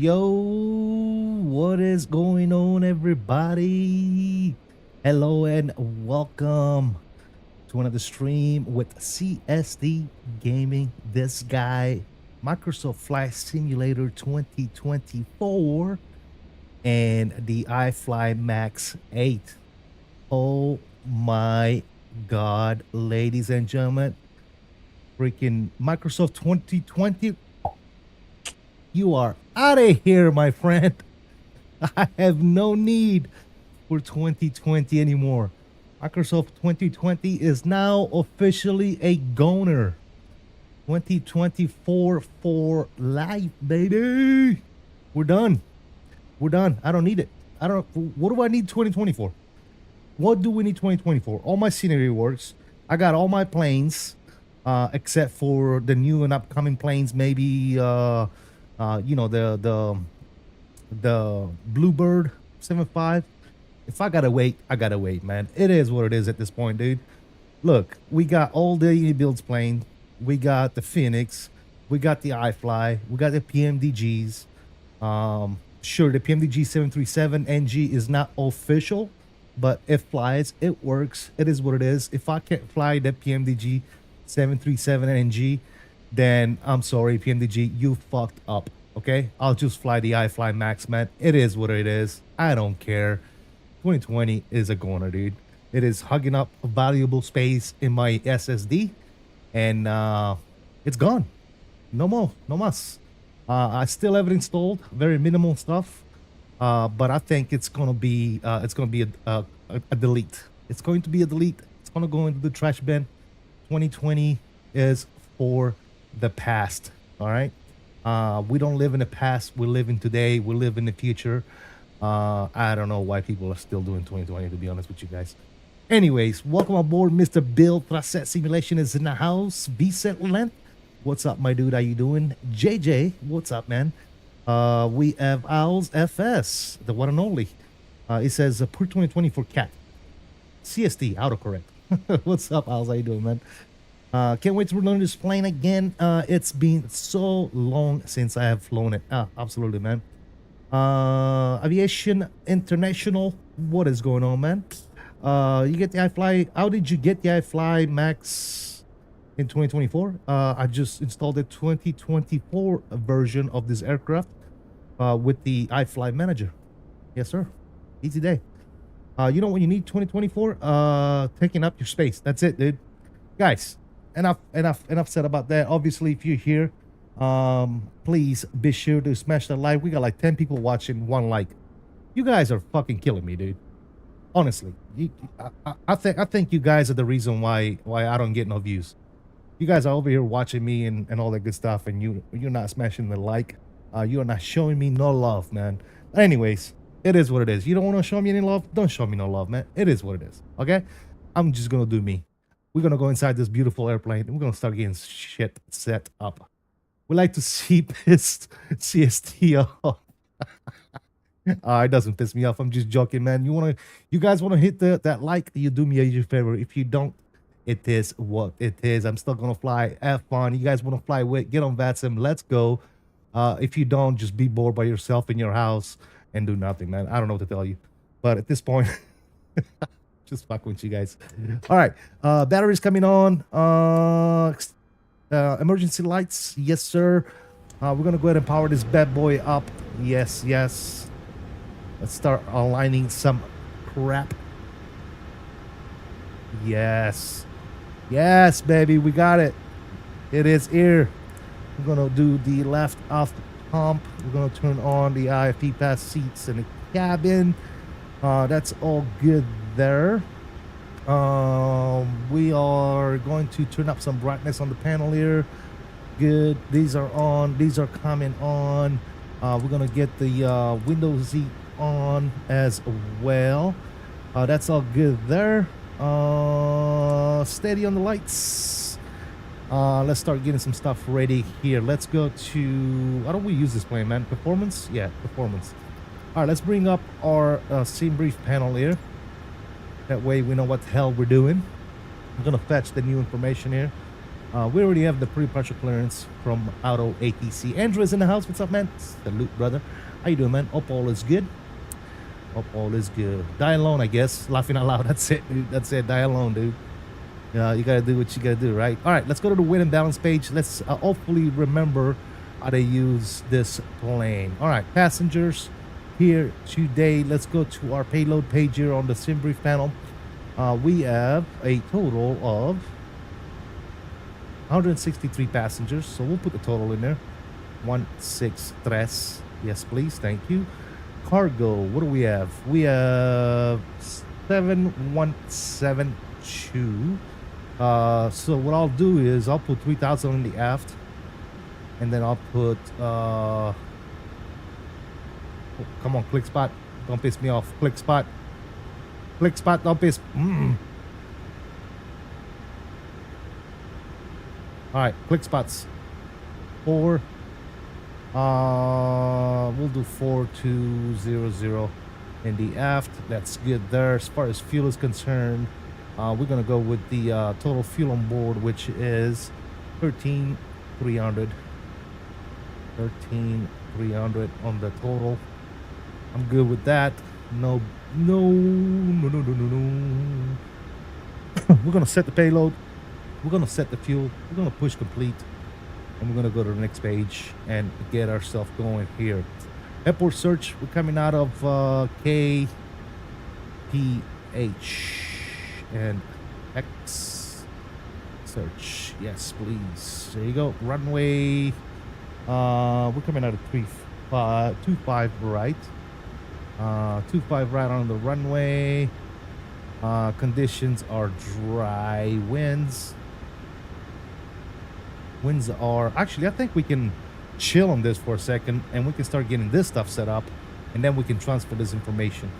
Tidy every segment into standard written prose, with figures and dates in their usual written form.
Yo, what is going on, everybody? Hello and welcome to another stream with CSD Gaming. This guy, Microsoft Flight Simulator 2024 and the iFly Max-8. Oh my god, ladies and gentlemen, freaking Microsoft 2020, you are out of here, my friend. I have no need for 2020 anymore. Microsoft 2020 is now officially a goner. 2024 for life, baby. We're done. We're done. I don't need it. What do I need 2024? What do we need 2024? All my scenery works. I got all my planes, except for the new and upcoming planes. Maybe, you know, the Bluebird 75. If I gotta wait, I gotta wait, man. It is what it is at this point, dude. Look, we got all the builds plane. We got the Phoenix. We got the iFly. We got the PMDGs. Sure, the PMDG 737NG is not official, but it flies. It works. It is what it is. If I can't fly the PMDG 737NG, then I'm sorry, PMDG, you fucked up. Okay, I'll just fly the iFly Max, man. It is what it is. I don't care. 2020 is a goner, dude. It is hugging up valuable space in my SSD, and it's gone. No more, no mas. I still have it installed, very minimal stuff, but I think it's gonna be a delete. It's going to be a delete. It's gonna go into the trash bin. 2020 is for the past. All right. We don't live in the past. We live in today. We live in the future. I don't know why people are still doing 2020, to be honest with you guys. Anyways, welcome aboard. Mr. Bill Tracet Simulation is in the house. Vicent Length, what's up, my dude? How you doing? JJ, what's up, man? We have Owls FS, the one and only. It says per 2020 for cat. CST, autocorrect. What's up, Owls? How you doing, man? Can't wait to learn this plane again. It's been so long since I have flown it. Absolutely, man. Aviation International, what is going on, man? You get the iFly. How did you get the iFly Max in 2024? I just installed the 2024 version of this aircraft with the iFly manager. Yes, sir. Easy day. You know what you need 2024? Taking up your space. That's it, dude. Guys, enough said about that. Obviously, if you're here, please be sure to smash that like. We got like 10 people watching, 1 like. You guys are fucking killing me, dude. Honestly, I think you guys are the reason why I don't get no views. You guys are over here watching me and all that good stuff, and you're not smashing the like. You're not showing me no love, man. Anyways, it is what it is. You don't want to show me any love? Don't show me no love, man. It is what it is. Okay? I'm just gonna do me. We're gonna go inside this beautiful airplane and we're gonna start getting shit set up. We like to see pissed CST off. It doesn't piss me off. I'm just joking, man. You guys wanna hit that like? You do me a huge favor. If you don't, it is what it is. I'm still gonna fly. Have fun. You guys wanna fly with? Get on VATSIM. Let's go. If you don't, just be bored by yourself in your house and do nothing, man. I don't know what to tell you. But at this point, just fuck with you guys. All right. Batteries coming on. Emergency lights. Yes, sir. We're going to go ahead and power this bad boy up. Yes, yes. Let's start aligning some crap. Yes. Yes, baby. We got it. It is here. We're going to do the left off the pump. We're going to turn on the IFP pass seats in the cabin. That's all good there. We are going to turn up some brightness on the panel here. Good. These are on. These are coming on. We're going to get the Windows Z on as well. That's all good there. Steady on the lights. Let's start getting some stuff ready here. Let's go to, how do we use this plane, man? Performance? Yeah, performance. All right, let's bring up our sim brief panel here. That way we know what the hell we're doing. I'm gonna fetch the new information here. We already have the pre-pressure clearance from Auto ATC. Andrew is in the house. What's up, man? Salute, brother. How you doing, man? Hope all is good. Hope all is good. Die alone, I guess. Laughing out loud. That's it, dude. That's it. Die alone, dude. You gotta do what you gotta do, right? All right, let's go to the win and balance page. Let's hopefully remember how to use this plane. All right, passengers here today. Let's go to our payload page here on the sim brief panel. We have a total of 163 passengers, so we'll put the total in there. 163. Yes, please. Thank you. Cargo, what do we have? We have 7172. So what I'll do is I'll put 3,000 in the aft, and then I'll put oh, come on, click spot, don't piss me off. Click spot, don't piss. All right, click spots. 4. We'll do 4200 in the aft. That's good there. As far as fuel is concerned, we're gonna go with the total fuel on board, which is 13,300. 13,300 on the total. I'm good with that. No. We're gonna set the payload. We're gonna set the fuel. We're gonna push complete, and we're gonna go to the next page and get ourselves going here. Airport search. We're coming out of KPHX search. Yes, please. There you go. Runway. We're coming out of 25 right. 25 right on the runway. Conditions are dry. Winds are actually, I think we can chill on this for a second and we can start getting this stuff set up, and then we can transfer this information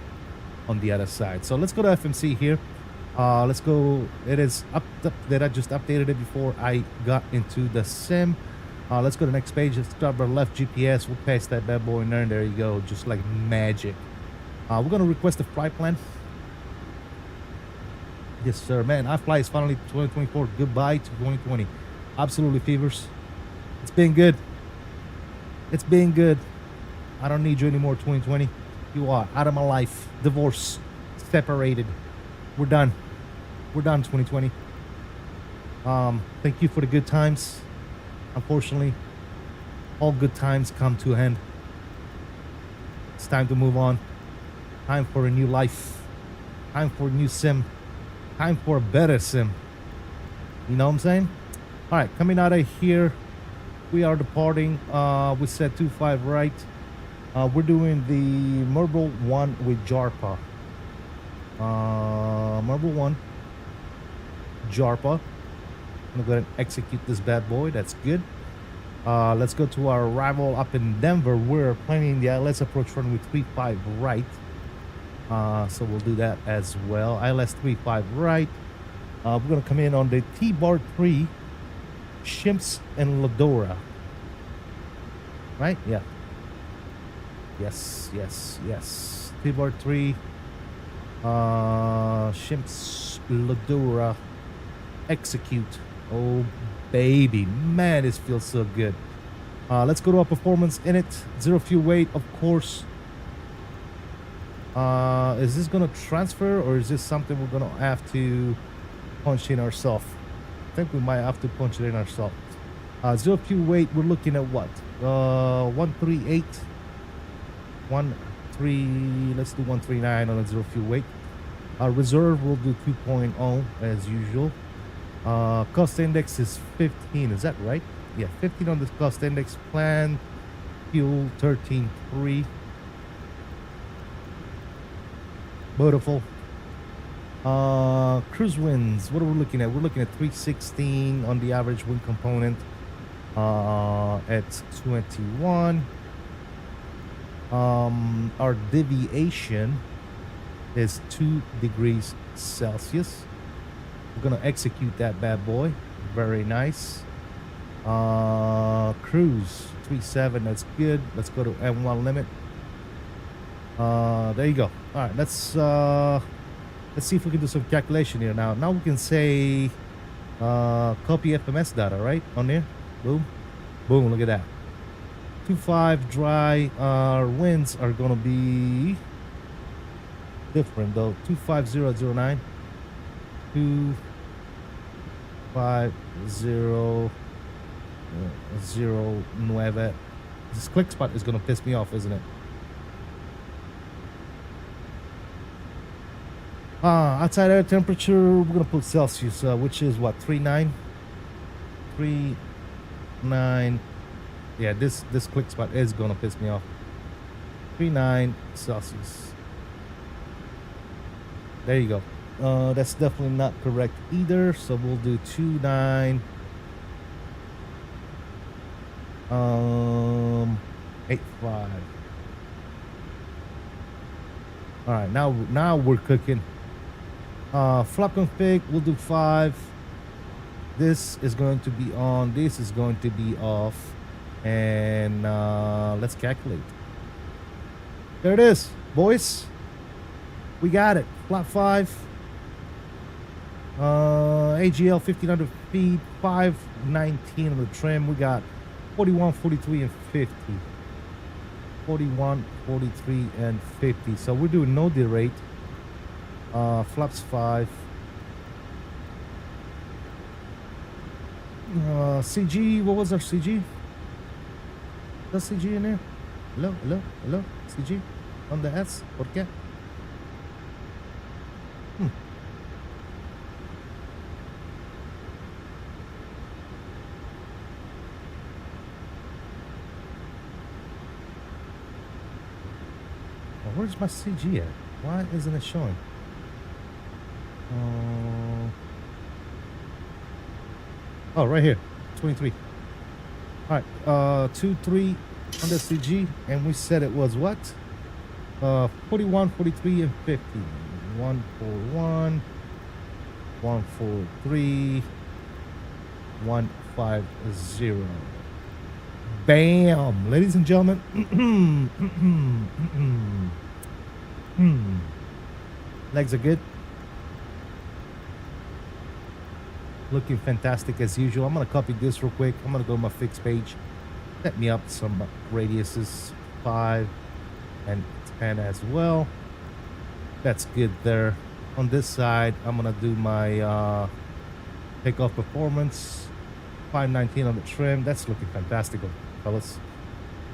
on the other side. So let's go to FMC here. Let's go. It is up that I just updated it before I got into the sim. Let's go to the next page. Let's start our left GPS. We'll paste that bad boy in there, and there you go, just like magic. We're gonna request a flight plan. Yes, sir, man. iFly is finally 2024. Goodbye to 2020. Absolutely, Fevers. It's been good. It's been good. I don't need you anymore, 2020. You are out of my life. Divorce. Separated. We're done. We're done, 2020. Thank you for the good times. Unfortunately, all good times come to an end. It's time to move on. Time for a new life. Time for a new sim. Time for a better sim. You know what I'm saying? All right, coming out of here, we are departing. We said 25 right. We're doing the Motherboard 1 with JARPA. Motherboard 1, JARPA. I'm gonna go ahead and execute this bad boy. That's good. Let's go to our arrival up in Denver. We're planning the ILS approach runway 35 right. So we'll do that as well. ILS 35 right. We're gonna come in on the T-Bar 3, Shimps and Ladora. Right? Yeah. Yes, yes, yes. T-Bar 3, Shimps, Ladora, execute. Oh baby, man, this feels so good. Let's go to our performance in it. 0 fuel weight, of course. Is this gonna transfer, or is this something we're gonna have to punch in ourselves? I think we might have to punch it in ourselves. 0 fuel weight, we're looking at what? 138. 13. Let's do 139 on a 0 fuel weight. Reserve, we'll do 2.0 as usual. Cost index is 15. Is that right? Yeah, 15 on the cost index. Plan fuel 13.3. Beautiful. Cruise winds, what are we looking at? We're looking at 316 on the average wind component at 21. Our deviation is 2 degrees Celsius. We're gonna execute that bad boy. Very nice. Cruise 37, that's good. Let's go to M1 limit. There you go. All right, let's see if we can do some calculation here. Now we can say copy FMS data, right, on there. Boom, boom. Look at that. 25 dry. Our winds are gonna be different though. 25009. 25009. This click spot is gonna piss me off, isn't it? Outside air temperature, we're gonna put Celsius, which is what, 39. Yeah, this click spot is gonna piss me off. 39 Celsius. There you go. That's definitely not correct either, so we'll do 29 85. All right, now we're cooking. Flap config, we'll do 5. This is going to be on, this is going to be off, and let's calculate. There it is, boys. We got it. Flap 5. AGL 1500 feet, 519 on the trim. We got 41, 43, and 50. 41, 43, and 50. So we're doing no derate. Flaps 5. CG, what was our CG? Does CG in there? Hello, hello, hello, CG on the S. ¿Por qué? Hmm. Well, where's my CG at? Why isn't it showing? Oh, right here, 23. All right, 23 on the CG, and we said it was what? 41, 43, and 50. 141, 143, 150. Bam, ladies and gentlemen. Legs are good. Looking fantastic as usual. I'm gonna copy this real quick. I'm gonna go to my fixed page. Set me up some radiuses, 5 and 10 as well. That's good there. On this side, I'm gonna do my takeoff performance. 519 on the trim. That's looking fantastic, fellas.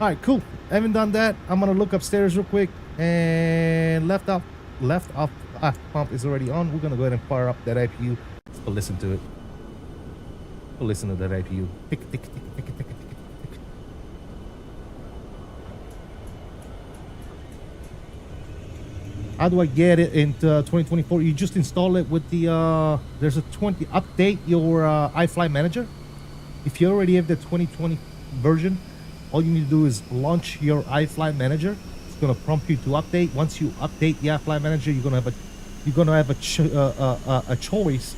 All right, cool. Haven't done that. I'm gonna look upstairs real quick. And left off pump is already on. We're gonna go ahead and fire up that iCUE. Let's go listen to it. Go listen to that iCUE. Tick, tick, tick, tick, tick, tick, tick. How do I get it into 2024? You just install it with the there's a 20 update your iFly manager. If you already have the 2020 version, all you need to do is launch your iFly manager. It's gonna prompt you to update. Once you update the iFly manager, you're gonna have a choice.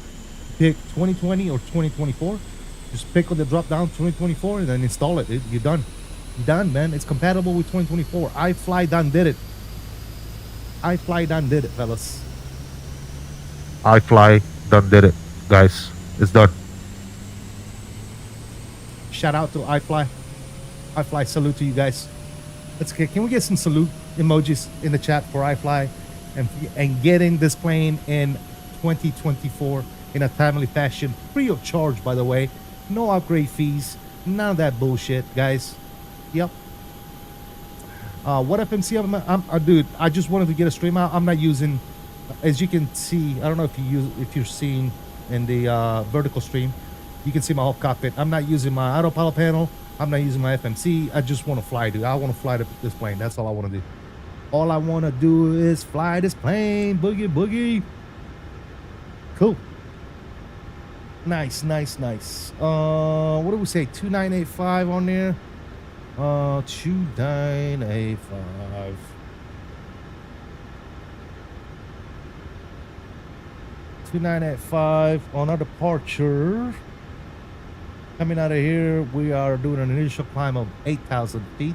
Pick 2020 or 2024. Just pick on the drop down 2024 and then install it. You're done. You're done, man. It's compatible with 2024. iFly done did it. iFly done did it, fellas. iFly done did it, guys. It's done. Shout out to iFly. iFly, salute to you guys. Let's get. Can we get some salute emojis in the chat for iFly and getting this plane in 2024 in a timely fashion, free of charge, by the way. No upgrade fees. None of that bullshit, guys. Yep. What FMC? Dude, I just wanted to get a stream out. I'm not using, as you can see. I don't know if you're seeing in the vertical stream. You can see my whole cockpit. I'm not using my autopilot panel. I'm not using my FMC. I just want to fly, dude. I want to fly this plane. That's all I want to do. All I want to do is fly this plane. Boogie, boogie. Cool. Nice, nice, nice. What do we say? 2985 on there. 2985. 2985 on our departure. Coming out of here, we are doing an initial climb of 8,000 feet.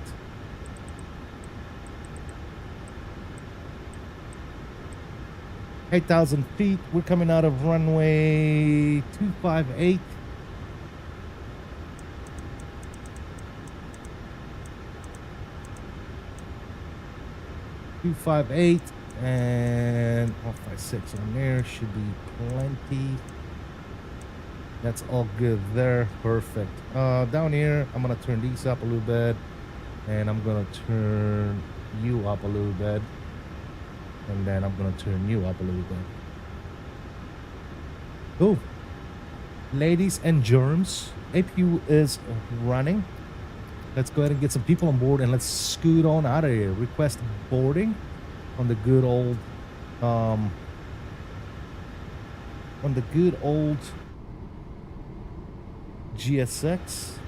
We're coming out of runway 258. And 156 on there should be plenty. That's all good there. Perfect. Down here, I'm gonna turn these up a little bit, and I'm gonna turn you up a little bit, and then I'm gonna turn you up a little bit. Cool. Ladies and germs, APU is running. Let's go ahead and get some people on board, and let's scoot on out of here. Request boarding on the good old GSX.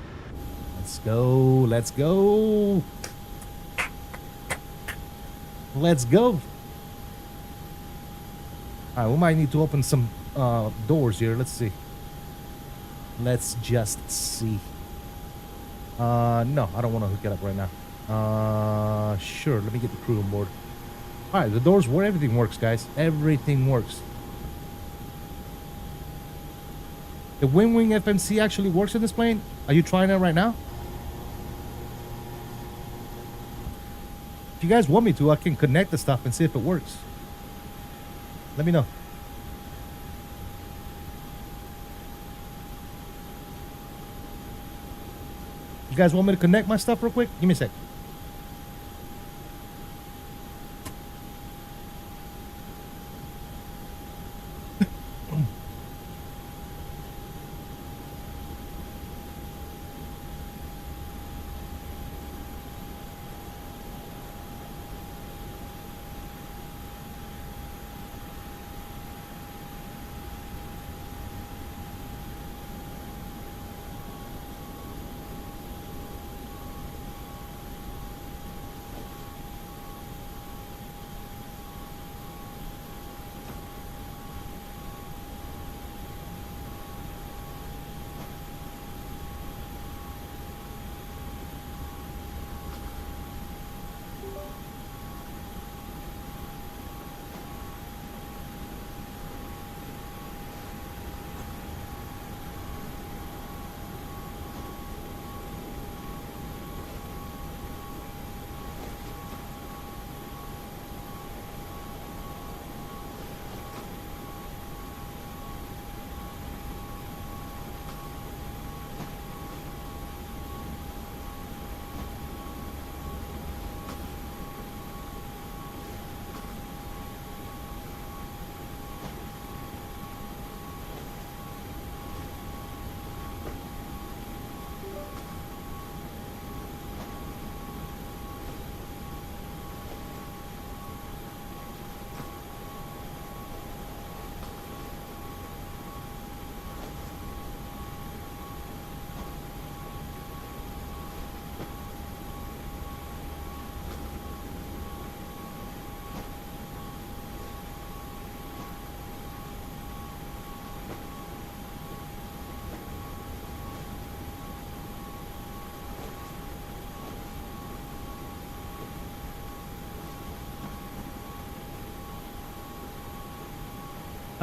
Let's go. Let's go. Let's go. All right, we might need to open some doors here. Let's see. Let's just see. No, I don't want to hook it up right now. Sure, let me get the crew on board. All right, the doors work. Everything works, guys. Everything works. The WINWING FMC actually works in this plane. Are you trying it right now? If you guys want me to, I can connect the stuff and see if it works. Let me know. You guys want me to connect my stuff real quick? Give me a sec.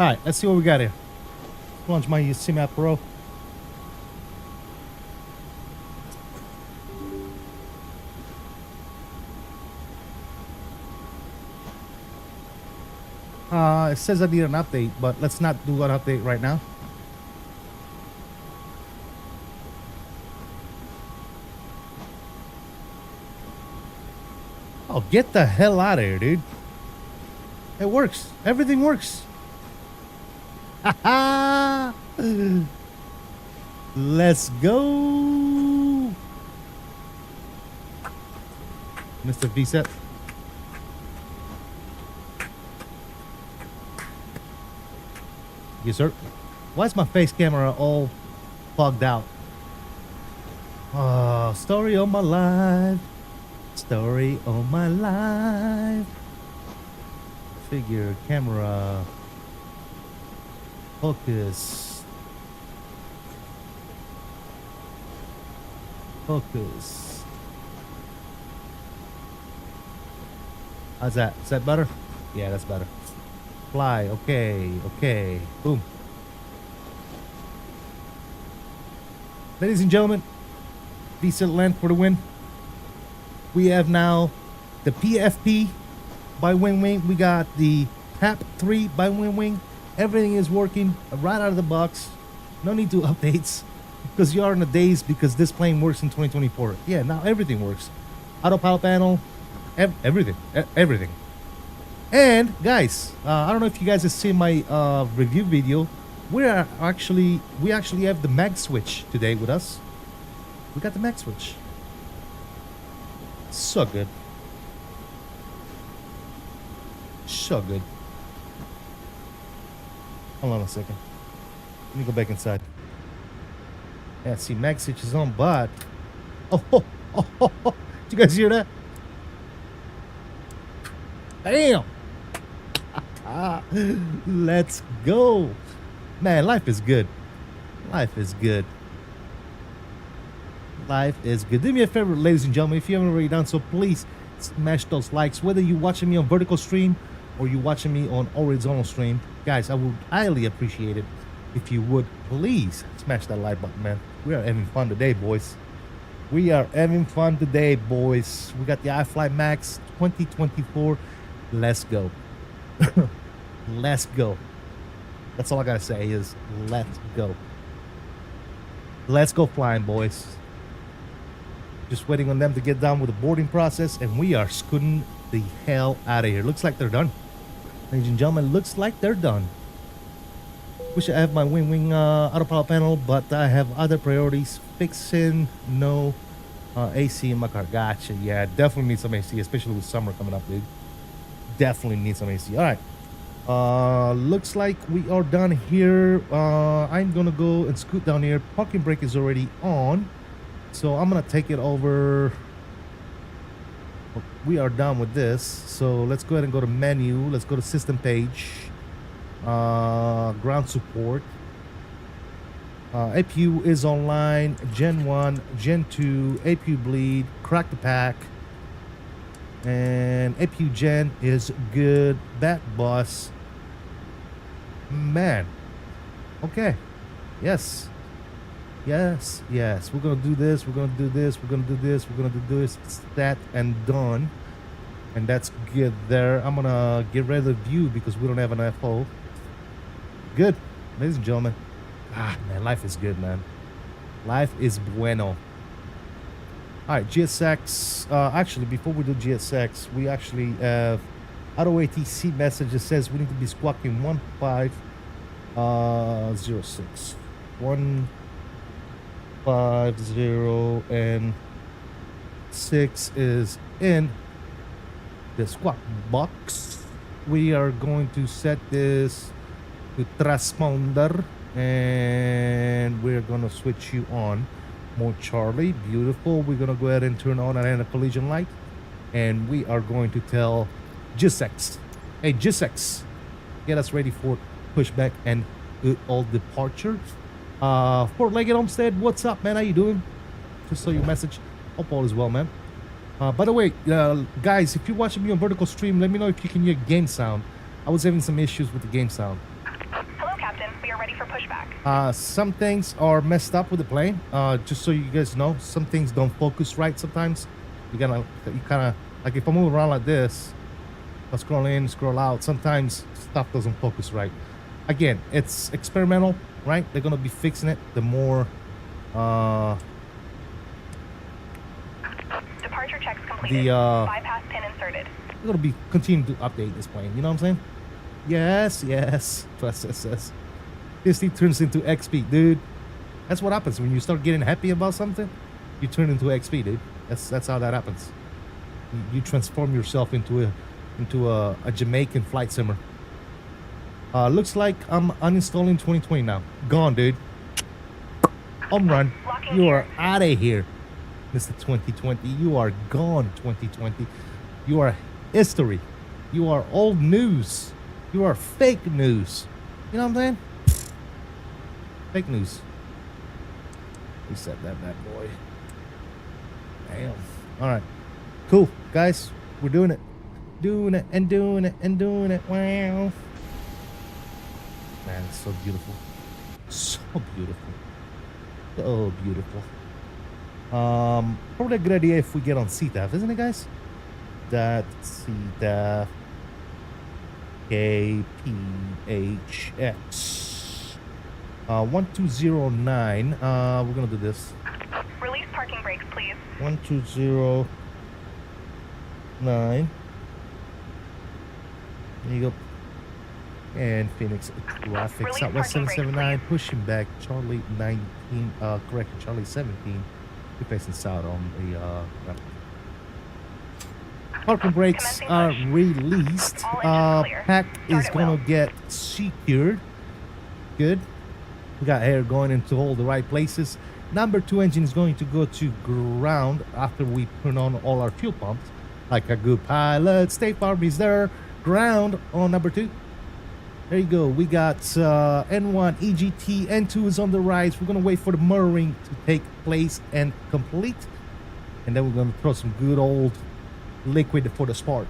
right, let's see what we got here. Launch my SIM app Pro. It says I need an update, but let's not do an update right now. Oh, get the hell out of here, dude. It works. Everything works. Let's go. Mr. VSET. Yes, sir. Why is my face camera all fogged out? Oh, story of my life. Story of my life. Figure, camera. Focus. Focus. How's that? Is that better? Yeah, that's better. Fly. Okay. Okay. Boom. Ladies and gentlemen, decent land for the win. We have now the PFP by WINWING. We got the PAP 3 by WINWING. Everything is working right out of the box. No need to updates because you are in the days because this plane works in 2024. Yeah, now everything works. Autopilot panel, everything. And guys, I don't know if you guys have seen my review video. We actually have the mag switch today with us. We got the mag switch. So good. So good. Hold on a second. Let me go back inside. Yeah, see, mag switch is on, but oh, did you guys hear that? Damn. Let's go. Man, life is good. Life is good. Life is good. Do me a favor, ladies and gentlemen, if you haven't already done so, please smash those likes. Whether you're watching me on vertical stream or you're watching me on horizontal stream, guys, I would highly appreciate it if you would please smash that like button, man. We are having fun today, boys. We are having fun today, boys. We got the iFly Max 2024. Let's go. Let's go. That's all I gotta say is let's go. Let's go flying, boys. Just waiting on them to get done with the boarding process, and we are scooting the hell out of here. Looks like they're done. Ladies and gentlemen, looks like they're done. Wish I have my WINWING autopilot panel, but I have other priorities. Fixing no AC in my car. Gotcha. Yeah, definitely need some AC, especially with summer coming up, dude. Definitely need some AC. All right. Looks like we are done here. I'm gonna go and scoot down here. Parking brake is already on, so I'm gonna take it over. We are done with this, so let's go ahead and go to menu. Let's go to system page. Ground support. APU is online. Gen 1, Gen 2, APU bleed, crack the pack. And APU Gen is good. Bat bus. Man. Okay. Yes. Yes. Yes. We're gonna do this. We're gonna do this. We're gonna do this. We're gonna do this. That and done. And that's good there. I'm gonna get rid of the view because we don't have an FO. Good. Ladies and gentlemen. Ah, man. Life is good, man. Life is bueno. Alright, GSX, actually before we do GSX, we actually have auto ATC message that says we need to be squawking 1506. 150 and 6 is in the squawk box. We are going to set this to transponder and we're gonna switch you on. More Charlie, beautiful. We're gonna go ahead and turn on a collision light, and we are going to tell GSX, hey GSX, get us ready for pushback and all departure. Four-legged Homestead, what's up, man? How you doing? Just saw your message. Hope all is well, man. By the way, guys, if you're watching me on vertical stream, let me know if you can hear game sound. I was having some issues with the game sound. for pushback. Some things are messed up with the plane. Just so you guys know, some things don't focus right sometimes. You kind of, like if I move around like this, I scroll in, scroll out, sometimes stuff doesn't focus right. Again, it's experimental, right? They're gonna be fixing it the more Departure checks completed. Bypass pin inserted. they're gonna be continuing to update this plane, you know what I'm saying? Yes, trust SS. This thing turns into XP, dude. That's what happens when you start getting happy about something. You turn into XP, dude. That's how that happens. You transform yourself into a Jamaican flight simmer. Looks like I'm uninstalling 2020 now. Gone, dude. Home run. You are out of here, Mr. 2020. You are gone, 2020. You are history. You are old news. You are fake news. You know what I'm saying? Fake news. Reset that bad boy. Damn. All right. Cool, guys. We're doing it. Doing it and doing it and doing it. Wow. Man, it's so beautiful. So beautiful. So beautiful. Probably a good idea if we get on CTAF, isn't it, guys? That CTAF KPHX 1209. We're gonna do this. Release parking brakes, please. 1209. There you go. And Phoenix traffic. Southwest 779. Pushing back. Charlie 19. Correct. Charlie 17. We're facing south on the parking brakes are released. Pack is gonna get secured. Good. We got air going into all the right places. Number 2 engine is going to go to ground after we turn on all our fuel pumps. Like a good pilot, State Farm is there. Ground on number 2. There you go. We got N1, EGT, N2 is on the rise. We're gonna wait for the motoring to take place and complete, and then we're gonna throw some good old liquid for the spark.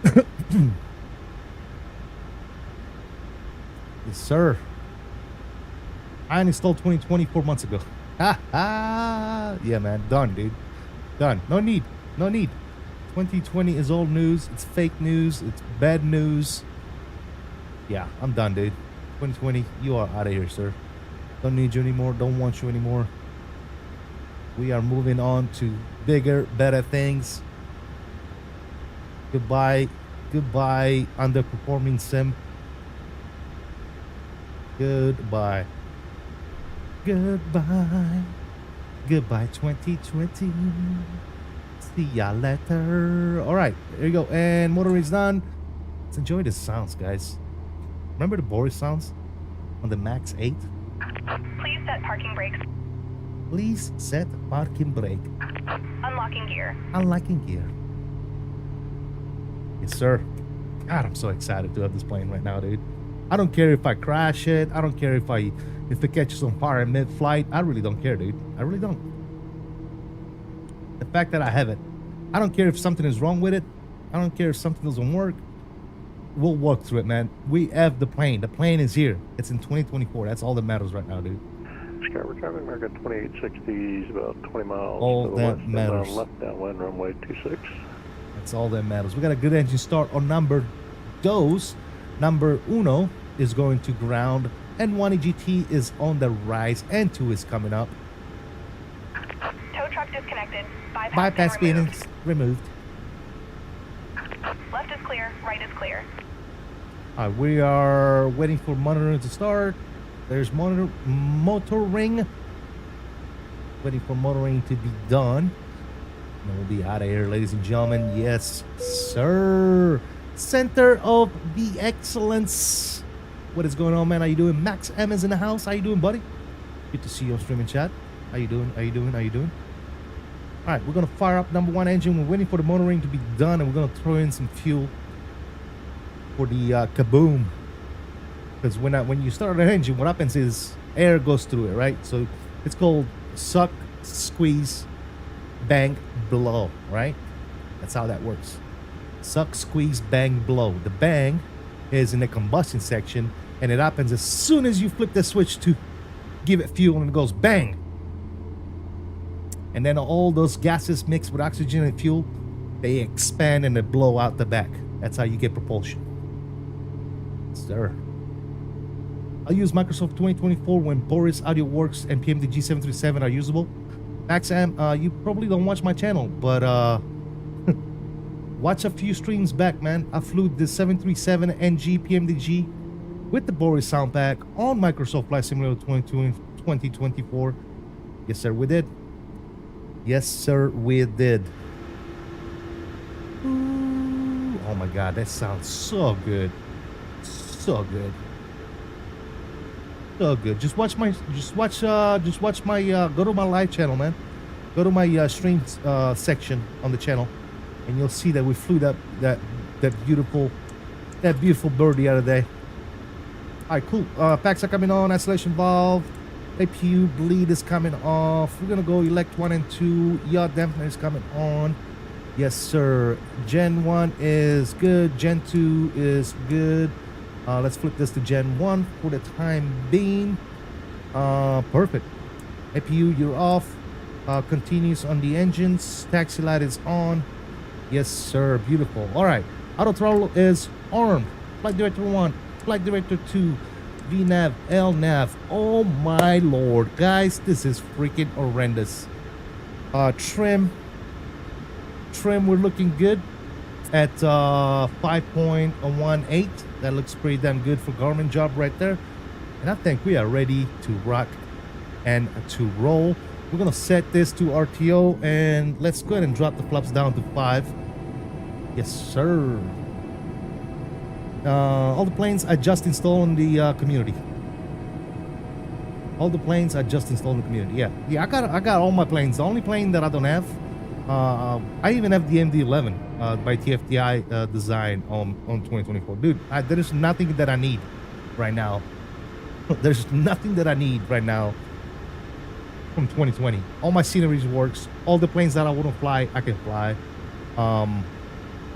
Yes, sir. I installed 2020 4 months ago. Ha ha! Yeah, man. Done, dude. Done. No need. No need. 2020 is old news. It's fake news. It's bad news. Yeah, I'm done, dude. 2020, you are out of here, sir. Don't need you anymore. Don't want you anymore. We are moving on to bigger, better things. Goodbye. Goodbye, underperforming sim. Goodbye. Goodbye. Goodbye, 2020. See ya later. All right, there you go. And motor is done. Let's enjoy the sounds, guys. Remember the Boris sounds on the Max-8? Please set parking brakes. Please set parking brake. Unlocking gear. Unlocking gear. Yes, sir. God, I'm so excited to have this plane right now, dude. I don't care if I crash it. I don't care if it catches on fire in mid-flight. I really don't care, dude. I really don't. The fact that I have it. I don't care if something is wrong with it. I don't care if something doesn't work. We'll walk through it, man. We have the plane. The plane is here. It's in 2024. That's all that matters right now, dude. Sky, we're driving American 2860s, about 20 miles all to the that west, matters. left downwind runway 26. That's all that matters. We got a good engine start on number dos. Number uno is going to ground. N1 EGT is on the rise. N2 is coming up. Tow truck disconnected. Bypass pin being removed. Left is clear. Right is clear. All right, we are waiting for monitoring to start. There's motoring. Waiting for motoring to be done. And we'll be out of here, ladies and gentlemen. Yes, sir. Center of the excellence. What is going on, man? How you doing? Max M is in the house. How you doing, buddy? Good to see you on streaming chat. How you doing? How you doing? How you doing? All right, we're gonna fire up number 1 engine. We're waiting for the motoring to be done, and we're gonna throw in some fuel for the kaboom. Because when you start an engine, what happens is air goes through it, right? So it's called suck, squeeze, bang, blow, right? That's how that works. Suck, squeeze, bang, blow. The bang is in the combustion section, and it happens as soon as you flip the switch to give it fuel, and it goes bang. And then all those gases mixed with oxygen and fuel, they expand and they blow out the back. That's how you get propulsion. Sir. I'll use Microsoft 2024 when Boris Audio Works and PMDG 737 are usable. Maxam, you probably don't watch my channel, but watch a few streams back, man. I flew the 737 NG PMDG with the Boris sound pack on Microsoft Flight Simulator 2024. Yes, sir, we did. Yes, sir, we did. Ooh, oh my God, that sounds so good. So good. So good. Just watch my go to my live channel, man. Go to my streams section on the channel, and you'll see that we flew that beautiful bird the other day. All right, cool. Packs are coming on. Isolation valve, APU bleed is coming off. We're gonna go elect 1 and 2. Yaw dampener is coming on. Yes, sir. Gen 1 is good. Gen 2 is good. Let's flip this to Gen 1 for the time being. Perfect. APU, you're off. Continues on the engines. Taxi light is on. Yes, sir. Beautiful. All right. Auto throttle is armed. Flight Director 1. Flight Director 2. VNAV. LNAV. Oh, my Lord. Guys, this is freaking horrendous. Trim, we're looking good at 5.18. That looks pretty damn good for Garmin job right there. And I think we are ready to rock and to roll. We're gonna set this to RTO, and let's go ahead and drop the flaps down to 5. Yes, sir. All the planes I just installed in the community. All the planes I just installed in the community. Yeah, I got all my planes. The only plane that I don't have, I even have the MD-11 by TFTI design on 2024. Dude, there is nothing that I need right now. There's nothing that I need right now from 2020. All my scenery works. All the planes that I wouldn't fly, I can fly. I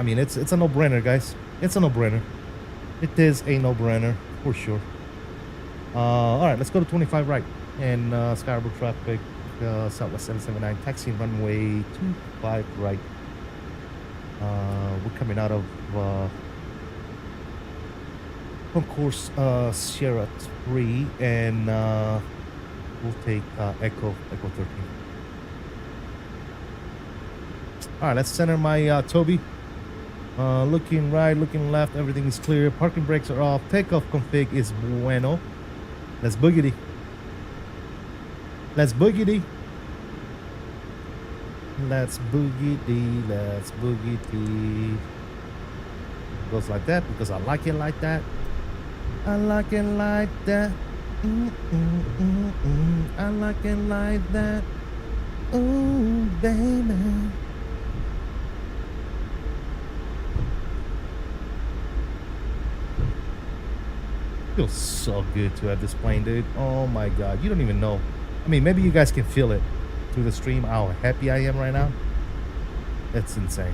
mean, it's a no-brainer, guys. It's a no-brainer. It is a no-brainer for sure. All right, let's go to 25 right and Skyward traffic, Southwest 779, taxi runway 25 right. We're coming out of Concourse Sierra 3, and we'll take Echo 13. All right, let's center my TOBII. Looking right, looking left, everything is clear. Parking brakes are off. Takeoff config is bueno. Let's boogity. Let's boogity. Let's boogity. Let's boogity. Goes like that because I like it like that. I like it like that. I like it like that. Ooh, baby. Feels so good to have this plane, dude. Oh my God, you don't even know. I mean, maybe you guys can feel it through the stream, how happy I am right now. It's insane.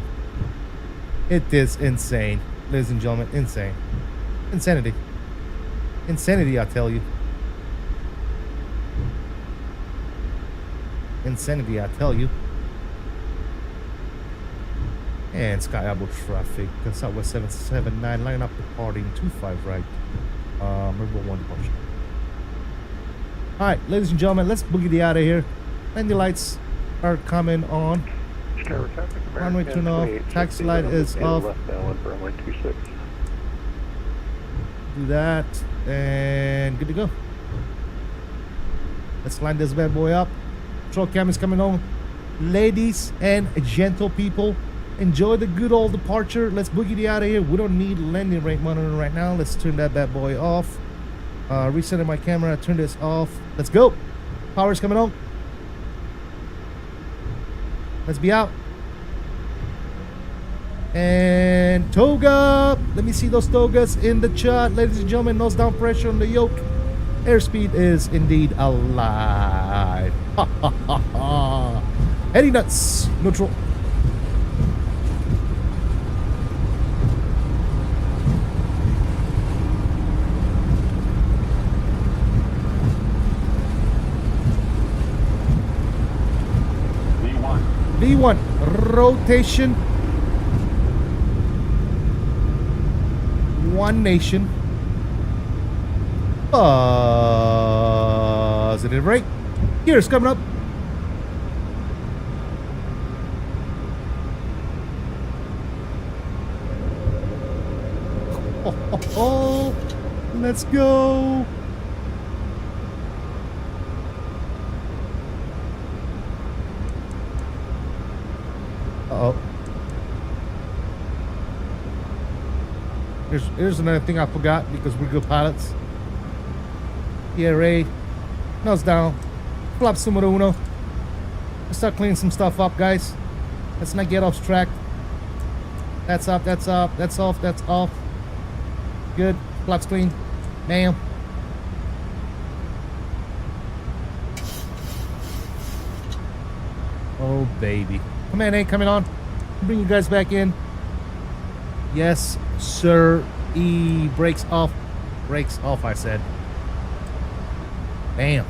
It is insane, ladies and gentlemen. Insane. Insanity. Insanity, I tell you. Insanity, I tell you. And Sky Apple traffic, Southwest 779, line up departing 25 right. Number 1 departure. All right, ladies and gentlemen, let's boogie out of here. Landing lights are coming on. Runway turn off. Taxi light is off. Do that, and good to go. Let's line this bad boy up. Control cam is coming on. Ladies and gentle people, enjoy the good old departure. Let's boogie out of here. We don't need landing rate monitor right now. Let's turn that bad boy off. Resetting my camera. Turn this off. Let's go. Power's coming on. Let's be out. And toga. Let me see those togas in the chat. Ladies and gentlemen, nose down pressure on the yoke. Airspeed is indeed alive. Ha ha ha ha. Heading nuts. Neutral. rotation. One nation. Positive rate. Gears coming up. Oh, let's go. Uh-oh. Here's another thing I forgot because we're good pilots. PRA, nose down, flap numero uno. Let's start cleaning some stuff up, guys. Let's not get off track. That's up, that's up, that's off, that's off. Good, flaps clean. Bam. Oh, baby. Command A coming on. Bring you guys back in. Yes, sir. E brakes off. Brakes off, I said. Bam.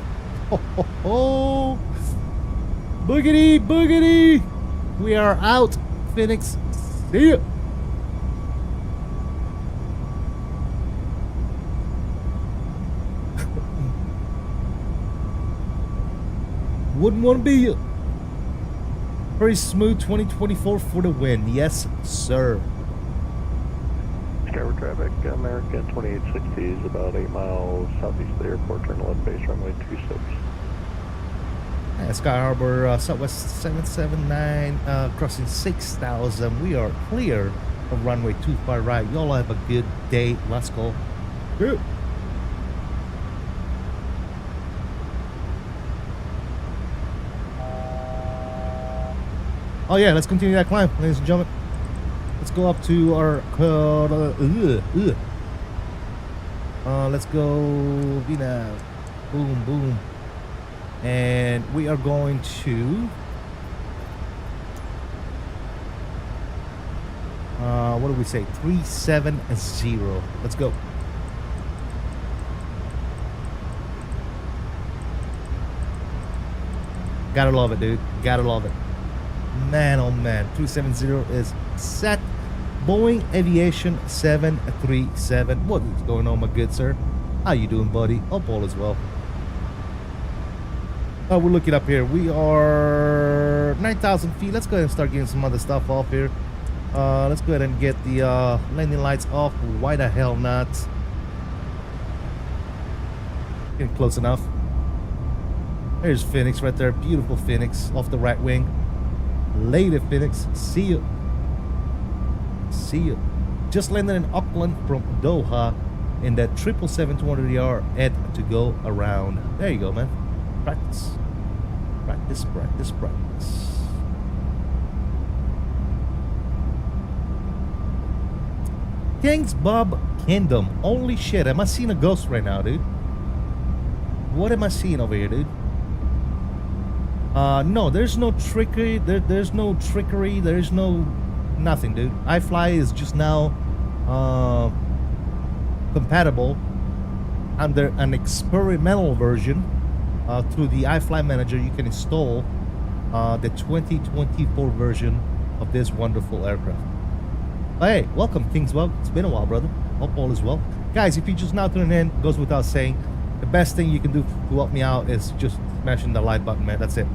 Oh, oh, oh. Boogity, boogity. We are out, Phoenix. See ya. Wouldn't want to be you. Very smooth 2024 for the win. Yes, sir. Skyward traffic, American 2860 is about 8 miles southeast of the airport. Turn left base runway 26. Sky Harbor, Southwest 779, crossing 6,000. We are clear of runway 25 right. Y'all have a good day. Let's go. Good. Oh yeah, let's continue that climb, ladies and gentlemen. Let's go up to our let's go Vina. Boom, boom. And we are going to what do we say? 370. Let's go. Gotta love it, dude. Gotta love it. Man, oh man, 370 is set. Boeing Aviation 737. What is going on, my good sir? How you doing, buddy? Hope all is well. We're looking up here. We are 9,000 feet. Let's go ahead and start getting some other stuff off here. Let's go ahead and get the landing lights off. Why the hell not? Getting close enough. There's Phoenix right there. Beautiful Phoenix off the right wing. Later, Phoenix. See you. See you. Just landed in Auckland from Doha in that 777-200ER and to go around. There you go, man. Practice. Practice, practice, practice. King's Bob Kingdom. Holy shit, am I seeing a ghost right now, dude? What am I seeing over here, dude? No, there's no trickery. There's no trickery. There's no nothing, dude. iFly is just now compatible under an experimental version through the iFly manager. You can install the 2024 version of this wonderful aircraft. Hey, welcome, Kingswell. It's been a while, brother. Hope all is well. Guys, if you just now tuning in, goes without saying, the best thing you can do to help me out is just smashing the like button, man. That's it.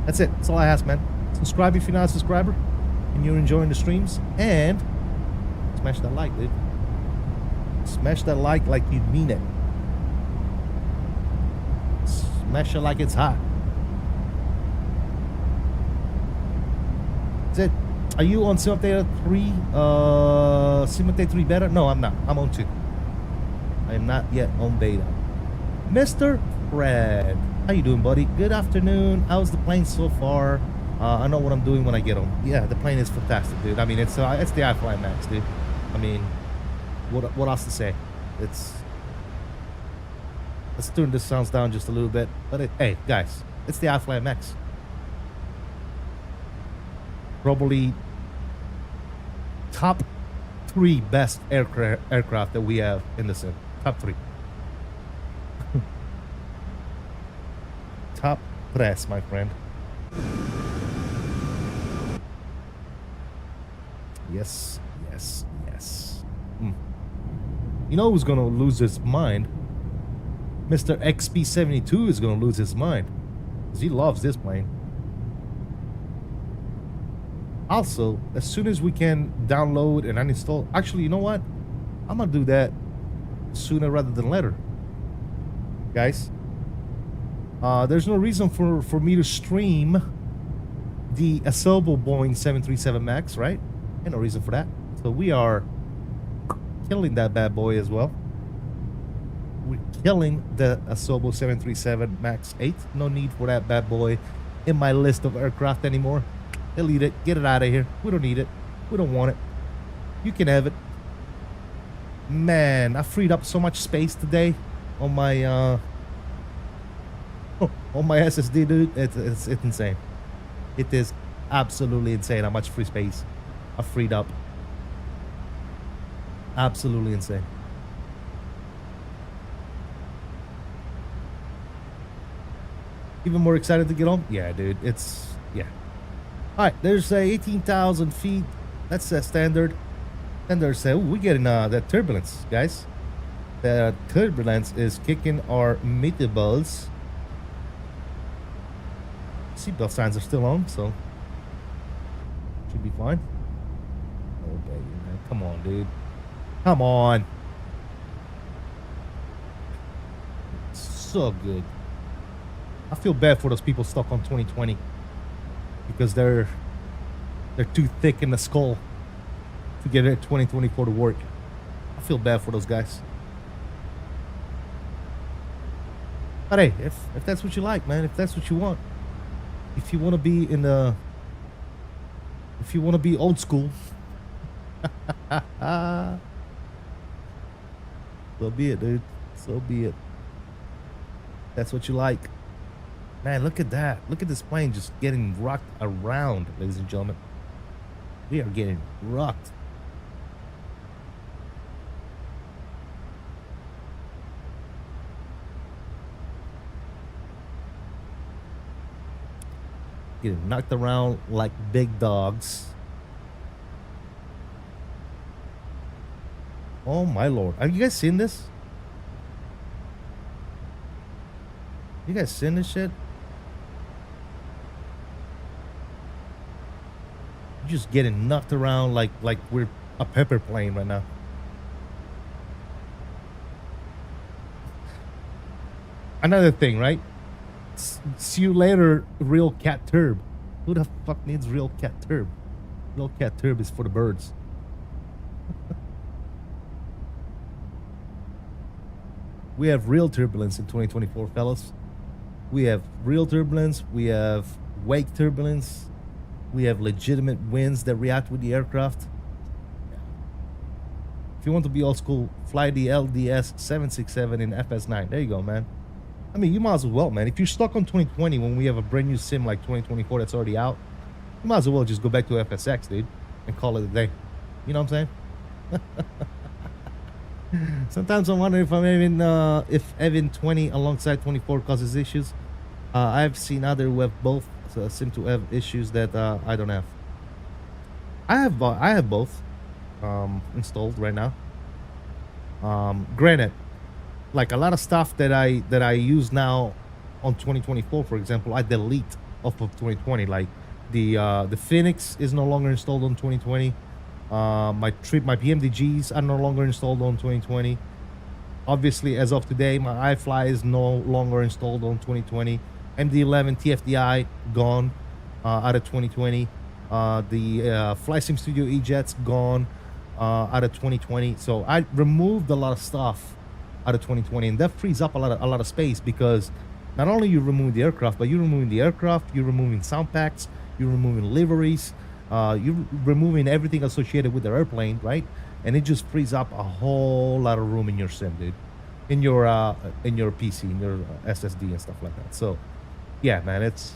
That's it. That's all I ask, man. Subscribe if you're not a subscriber and you're enjoying the streams, and smash that like, dude. Smash that like you mean it. Smash it like it's hot. That's it. Are you on Simulator 3? Simulator 3 beta? No, I'm not. I'm on 2. I am not yet on beta. Mr. Fred, how you doing, buddy? Good afternoon. How's the plane so far? I know what I'm doing when I get home. Yeah, the plane is fantastic, dude. I mean, it's the iFly Max, dude. I mean, what else to say? Let's turn this sounds down just a little bit. But hey, guys, it's the iFly Max. Probably top 3 best aircraft that we have in the sim. Top 3. Top press, my friend. Yes, yes, yes. You know who's gonna lose his mind? Mr. XP72 is gonna lose his mind. Because he loves this plane. Also, as soon as we can download and uninstall... Actually, you know what? I'm gonna do that sooner rather than later. Guys. There's no reason for me to stream the Asobo Boeing 737 MAX, right? Ain't no reason for that. So we are killing that bad boy as well. We're killing the Asobo 737 Max-8. No need for that bad boy in my list of aircraft anymore. Delete it. Get it out of here. We don't need it. We don't want it. You can have it. Man, I freed up so much space today on my on my SSD, dude. It's insane. It is absolutely insane how much free space I freed up. Absolutely insane. Even more excited to get on? Yeah, dude. It's, yeah. Alright, there's 18,000 feet. That's standard. And there's, we're getting that turbulence, guys. The turbulence is kicking our meatables. Seatbelt signs are still on, so should be fine. Oh, baby, man. Come on, dude. Come on. So good. I feel bad for those people stuck on 2020 because they're too thick in the skull to get it 2024 to work. I feel bad for those guys. But hey, if that's what you like, man, if that's what you want, if you want to be in the, if you want to be old school, so be it, dude. So be it. That's what you like. Man, look at that. Look at this plane just getting rocked around, ladies and gentlemen. We are getting rocked. Getting knocked around like big dogs. Oh my lord. Are you guys seeing this? You guys seeing this shit? Just getting knocked around like we're a pepper plane right now. Another thing, right? See you later, real cat turb. Who the fuck needs real cat turb? Real cat turb is for the birds. We have real turbulence in 2024, fellas. We have real turbulence. We have wake turbulence. We have legitimate winds that react with the aircraft. If you want to be old school, fly the LDS 767 in FS9. There you go, man. I mean, you might as well, man. If you're stuck on 2020 when we have a brand new sim like 2024 that's already out, you might as well just go back to FSX, dude, and call it a day. You know what I'm saying? Sometimes I wonder if I'm even 20 alongside 24 causes issues. I've seen other who have both seem to have issues that I don't have. I have both installed right now. Granted, like a lot of stuff that I use now on 2024, for example, I delete off of 2020. Like the Phoenix is no longer installed on 2020. My PMDGs are no longer installed on 2020. Obviously, as of today, my iFly is no longer installed on 2020. MD11 TFDI gone out of 2020. The FlightSim Studio E-Jets gone out of 2020. So I removed a lot of stuff out of 2020, and that frees up a lot of space, because not only you remove the aircraft, but you're removing the aircraft, you're removing sound packs, you're removing liveries, you're removing everything associated with the airplane, right? And it just frees up a whole lot of room in your sim, dude, in your PC, in your SSD and stuff like that. So yeah, man, it's,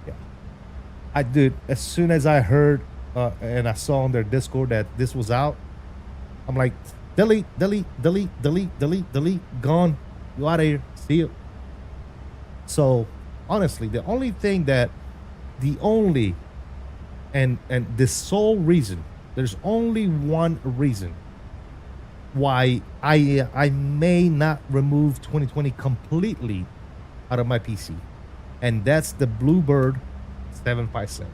yeah. Dude, as soon as I heard and I saw on their Discord that this was out, I'm like, delete, gone. You out of here. See you. So honestly, the only thing that, and the sole reason There's only one reason why I may not remove 2020 completely out of my PC, and that's the Bluebird 757.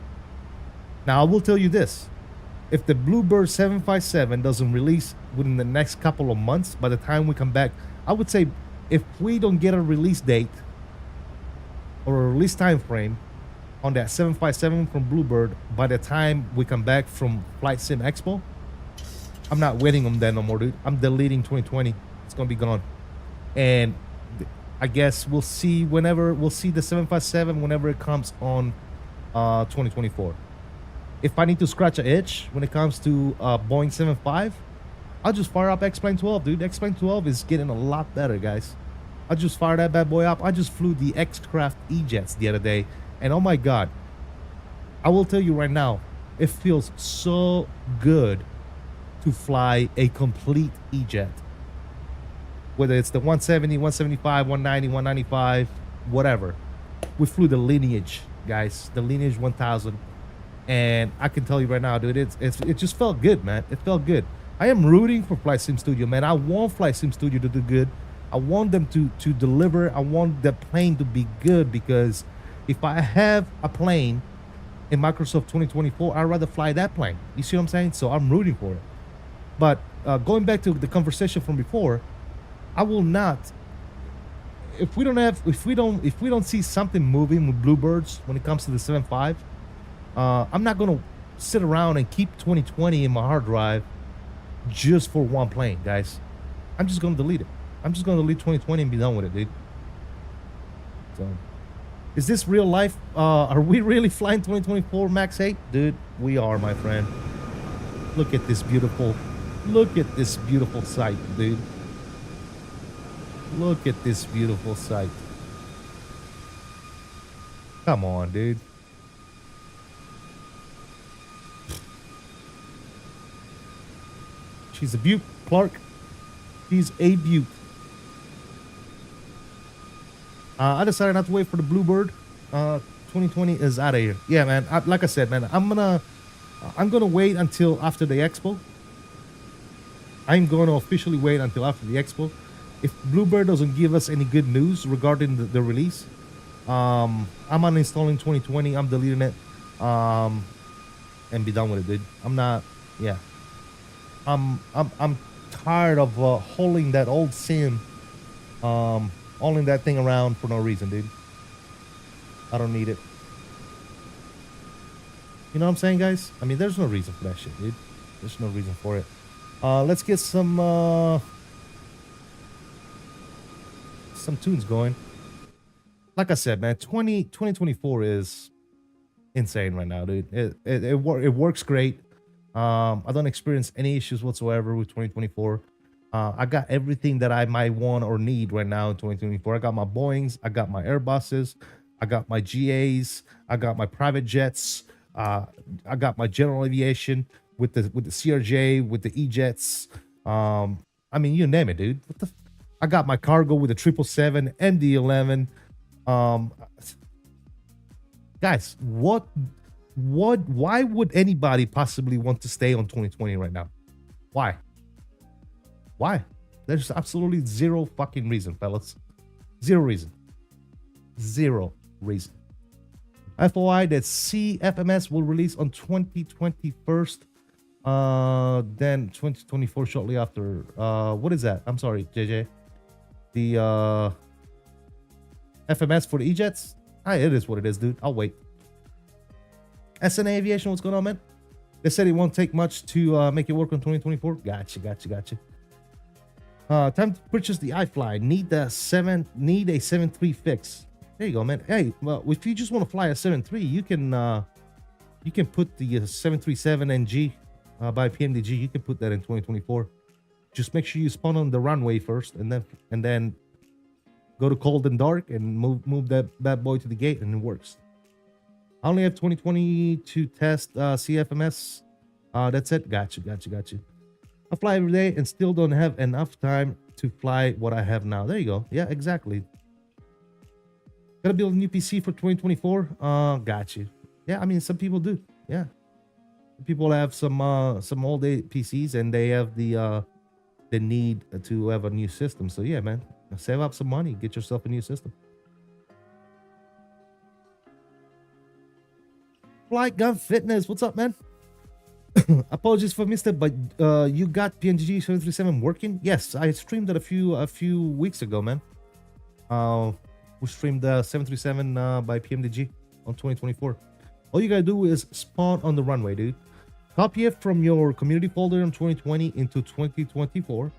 Now I will tell you this: if the Bluebird 757 doesn't release within the next couple of months, by the time we come back, I would say if we don't get a release date or a release time frame on that 757 from Bluebird by the time we come back from FlightSimExpo, I'm not waiting on that no more, dude. I'm deleting 2020. It's gonna be gone. And I guess we'll see the 757 whenever it comes on 2024. If I need to scratch an itch when it comes to Boeing 75, I'll just fire up X-Plane 12, dude. X-Plane 12 is getting a lot better, guys. I just fired that bad boy up. I just flew the X-Craft E-Jets the other day, and oh my God, I will tell you right now, it feels so good to fly a complete E-Jet. Whether it's the 170, 175, 190, 195, whatever. We flew the Lineage, guys, the Lineage 1000. And I can tell you right now, dude, it just felt good, man. It felt good. I am rooting for Flight Sim Studio, man. I want Flight Sim Studio to do good. I want them to deliver. I want the plane to be good, because if I have a plane in Microsoft 2024, I'd rather fly that plane. You see what I'm saying? So I'm rooting for it. But going back to the conversation from before, I will not. If we don't see something moving with Bluebirds when it comes to the 7.5, I'm not gonna sit around and keep 2020 in my hard drive just for one plane, guys. I'm just gonna delete it. I'm just gonna delete 2020 and be done with it, dude. So, is this real life? Are we really flying 2024 Max-8? Dude, we are, my friend. Look at this beautiful sight, dude. Look at this beautiful sight. Come on, dude. She's a beaut, Clark. She's a beaut. I decided not to wait for the Bluebird. 2020 is out of here. Yeah, man. Like I said, man, I'm gonna wait until after the expo. I'm gonna officially wait until after the expo. If Bluebird doesn't give us any good news regarding the release, I'm uninstalling 2020. I'm deleting it, and be done with it, dude. I'm not. Yeah. I'm tired of holding that old sim, holding that thing around for no reason, dude. I don't need it. You know what I'm saying, guys? I mean, there's no reason for that shit, dude. There's no reason for it. Let's get some tunes going. Like I said, man, 2024 is insane right now, dude. It works great. I don't experience any issues whatsoever with 2024. I got everything that I might want or need right now in 2024. I got my Boeings, I got my Airbuses, I got my GAs, I got my private jets, I got my general aviation with the CRJ, with the E-Jets. I mean, you name it, dude. I got my cargo with the 777, MD-11. Guys, why would anybody possibly want to stay on 2020 right now? Why? There's absolutely zero fucking reason, fellas. Zero reason. FOI that CFMS will release on 2021. Then 2024 shortly after. What is that? I'm sorry, JJ. The FMS for the E-Jets? It is what it is, dude. I'll wait. SNA Aviation, what's going on, man? They said it won't take much to make it work on 2024. Gotcha. Time to purchase the iFly. Need a 7.3 fix. There you go, man. Hey, well, if you just want to fly a 7.3, you can put the 737NG by PMDG. You can put that in 2024. Just make sure you spawn on the runway first, and then go to cold and dark and move that bad boy to the gate, and it works. I only have 2020 to test CFMS. That's it. Gotcha. I fly every day and still don't have enough time to fly what I have now. There you go. Yeah, exactly. Gotta build a new PC for 2024. Gotcha. Yeah, I mean, some people do. Yeah. People have some old PCs and they have the need to have a new system. So yeah, man, save up some money, get yourself a new system. Flight Gun Fitness, what's up, man? Apologies for missed it, but you got PNG 737 working? Yes, I streamed it a few weeks ago, man. We streamed the 737 by PMDG on 2024. All you gotta do is spawn on the runway, dude. Copy it from your community folder in 2020 into 2024,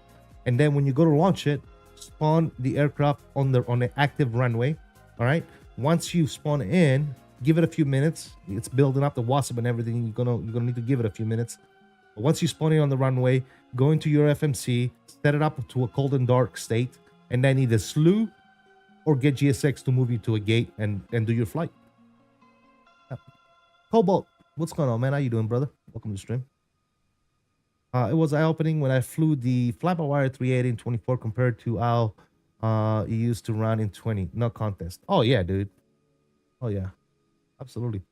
and then when you go to launch it, spawn the aircraft on the active runway. All right. Once you spawn in, give it a few minutes. It's building up the WASP and everything. You're gonna need to give it a few minutes. But once you spawn in on the runway, go into your FMC, set it up to a cold and dark state, and then either slew or get GSX to move you to a gate and do your flight. Cobalt, what's going on, man? How you doing, brother? Welcome to the stream. It was eye-opening when I flew the fly-by-wire 380 in 24 compared to how it used to run in 20. No contest. Oh, yeah, dude. Oh, yeah. Absolutely.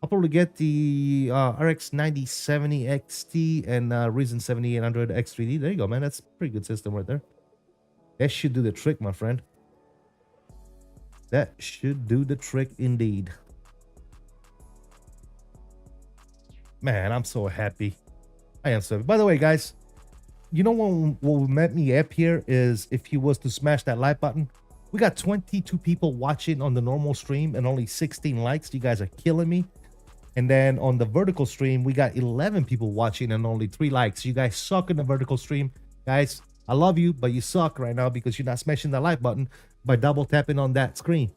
I'll probably get the RX 9070 XT and Ryzen 7800 X3D. There you go, man. That's a pretty good system right there. That should do the trick, my friend. That should do the trick indeed. Man, I'm so happy. I am so happy. By the way, guys, you know what met me up here is if you was to smash that like button. We got 22 people watching on the normal stream and only 16 likes. You guys are killing me. And then on the vertical stream, we got 11 people watching and only 3 likes. You guys suck in the vertical stream. Guys, I love you, but you suck right now because you're not smashing the like button by double tapping on that screen.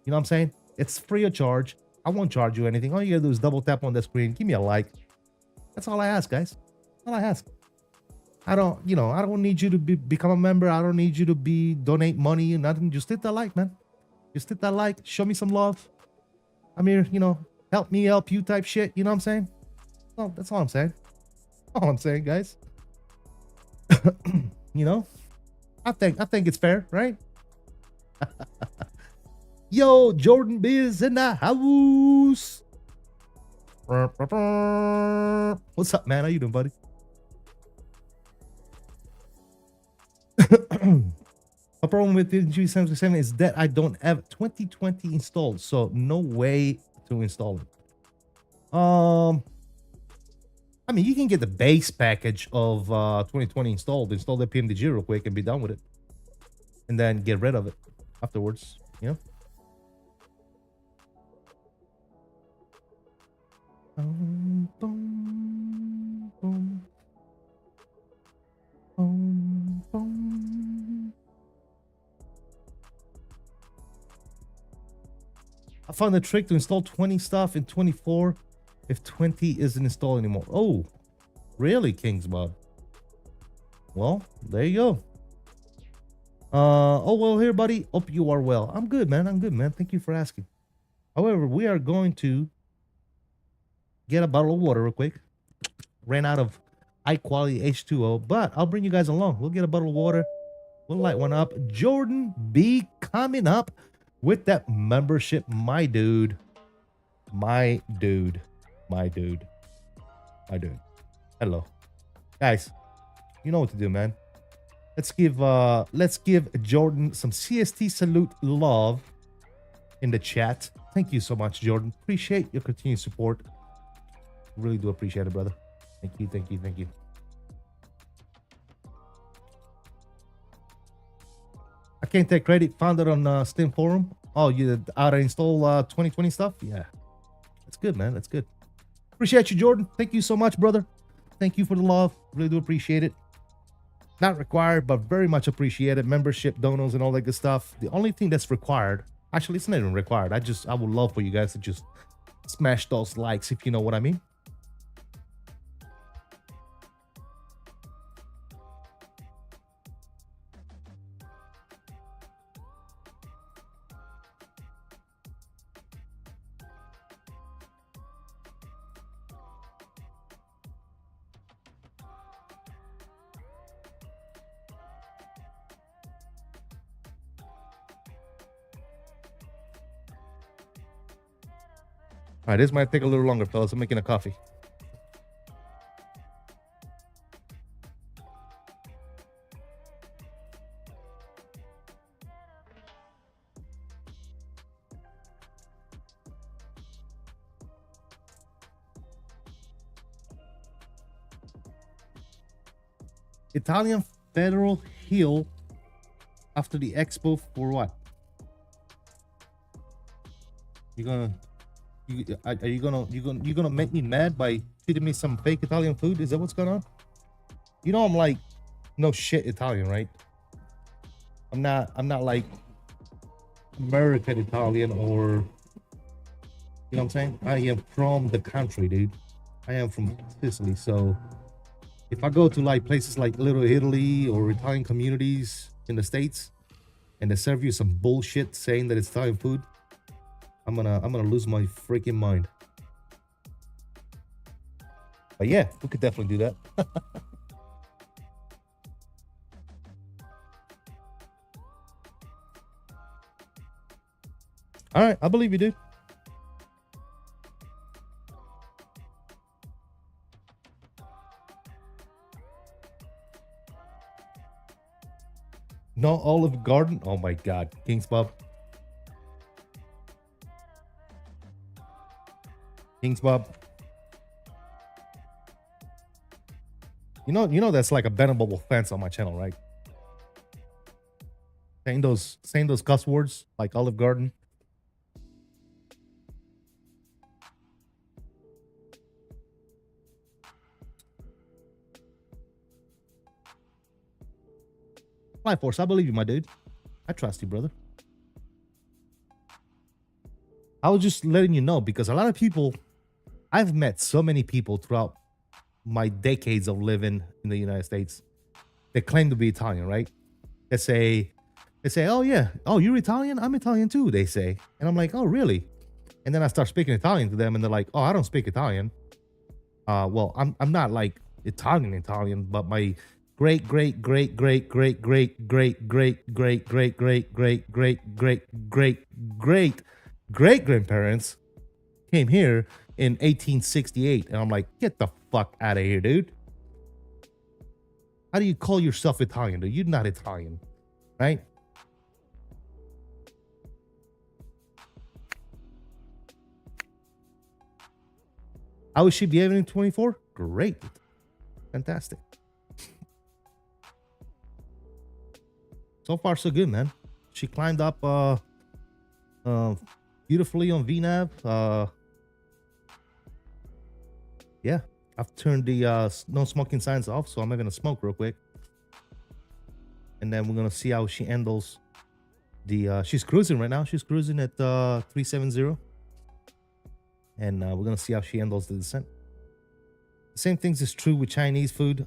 You know what I'm saying? It's free of charge. I won't charge you anything. All you gotta do is double tap on the screen. Give me a like. That's all I ask, guys. All I ask. I don't need you to become a member. I don't need you to donate money and nothing. Just hit that like, man. Just hit that like. Show me some love. I'm here, help me help you type shit. You know what I'm saying? Well, that's all I'm saying. All I'm saying, guys. I think it's fair, right? Yo, Jordan Biz in the house. What's up, man? How you doing, buddy? A problem with the G737 is that I don't have 2020 installed, so no way to install it. I mean, you can get the base package of 2020 installed, install the PMDG real quick and be done with it, and then get rid of it afterwards. Boom, boom, boom. Boom, boom. I found a trick to install 20 stuff in 24 if 20 isn't installed anymore. Oh, really, Kings Bob? Well, there you go. Oh, well, here, buddy. Hope you are well. I'm good, man. I'm good, man. Thank you for asking. However, we are going to get a bottle of water real quick. Ran out of high quality H2O, but I'll bring you guys along. We'll get a bottle of water. We'll light one up. Jordan B coming up with that membership. My dude. My dude. My dude. My dude. Hello. Guys, you know what to do, man. Let's give Jordan some CST salute love in the chat. Thank you so much, Jordan. Appreciate your continued support. Really do appreciate it, brother. Thank you, thank you, thank you. I can't take credit. Found it on Steam forum. Oh, you how to install 2020 stuff? Yeah, that's good, man. That's good. Appreciate you, Jordan. Thank you so much, brother. Thank you for the love. Really do appreciate it. Not required, but very much appreciated. Membership, donos, and all that good stuff. The only thing that's required, actually, it's not even required. I would love for you guys to just smash those likes, if you know what I mean. All right, this might take a little longer, fellas. I'm making a coffee. Italian Federal Hill after the expo for what? You gonna are you gonna make me mad by feeding me some fake Italian food? Is that what's going on? You know I'm like no shit Italian, right? I'm not like American Italian or you know what I'm saying? I am from the country, dude. I am from Sicily, so if I go to like places like Little Italy or Italian communities in the States and they serve you some bullshit saying that it's Italian food, I'm gonna lose my freaking mind. But yeah, we could definitely do that. All right, I believe you, dude. No Olive Garden. Oh my God, King's Bob. King's Bob. You know that's like a bannable offense on my channel, right? Saying those cuss words like Olive Garden. Flight Force, I believe you, my dude. I trust you, brother. I was just letting you know because a lot of people, I've met so many people throughout my decades of living in the United States. They claim to be Italian, right? They say, oh yeah, oh you're Italian? I'm Italian too, they say. And I'm like, oh really? And then I start speaking Italian to them and they're like, oh, I don't speak Italian. Well, I'm not like Italian, but my great grandparents came here in 1868, and I'm like, get the fuck out of here, dude. How do you call yourself Italian, dude? You're not Italian, right? How is she behaving in 24? Great, fantastic. So far, so good, man. She climbed up beautifully on VNAV. Yeah, I've turned the no smoking signs off, so I'm not gonna smoke real quick. And then we're gonna see how she handles the she's cruising right now. She's cruising at 370. And we're gonna see how she handles the descent. The same things is true with Chinese food.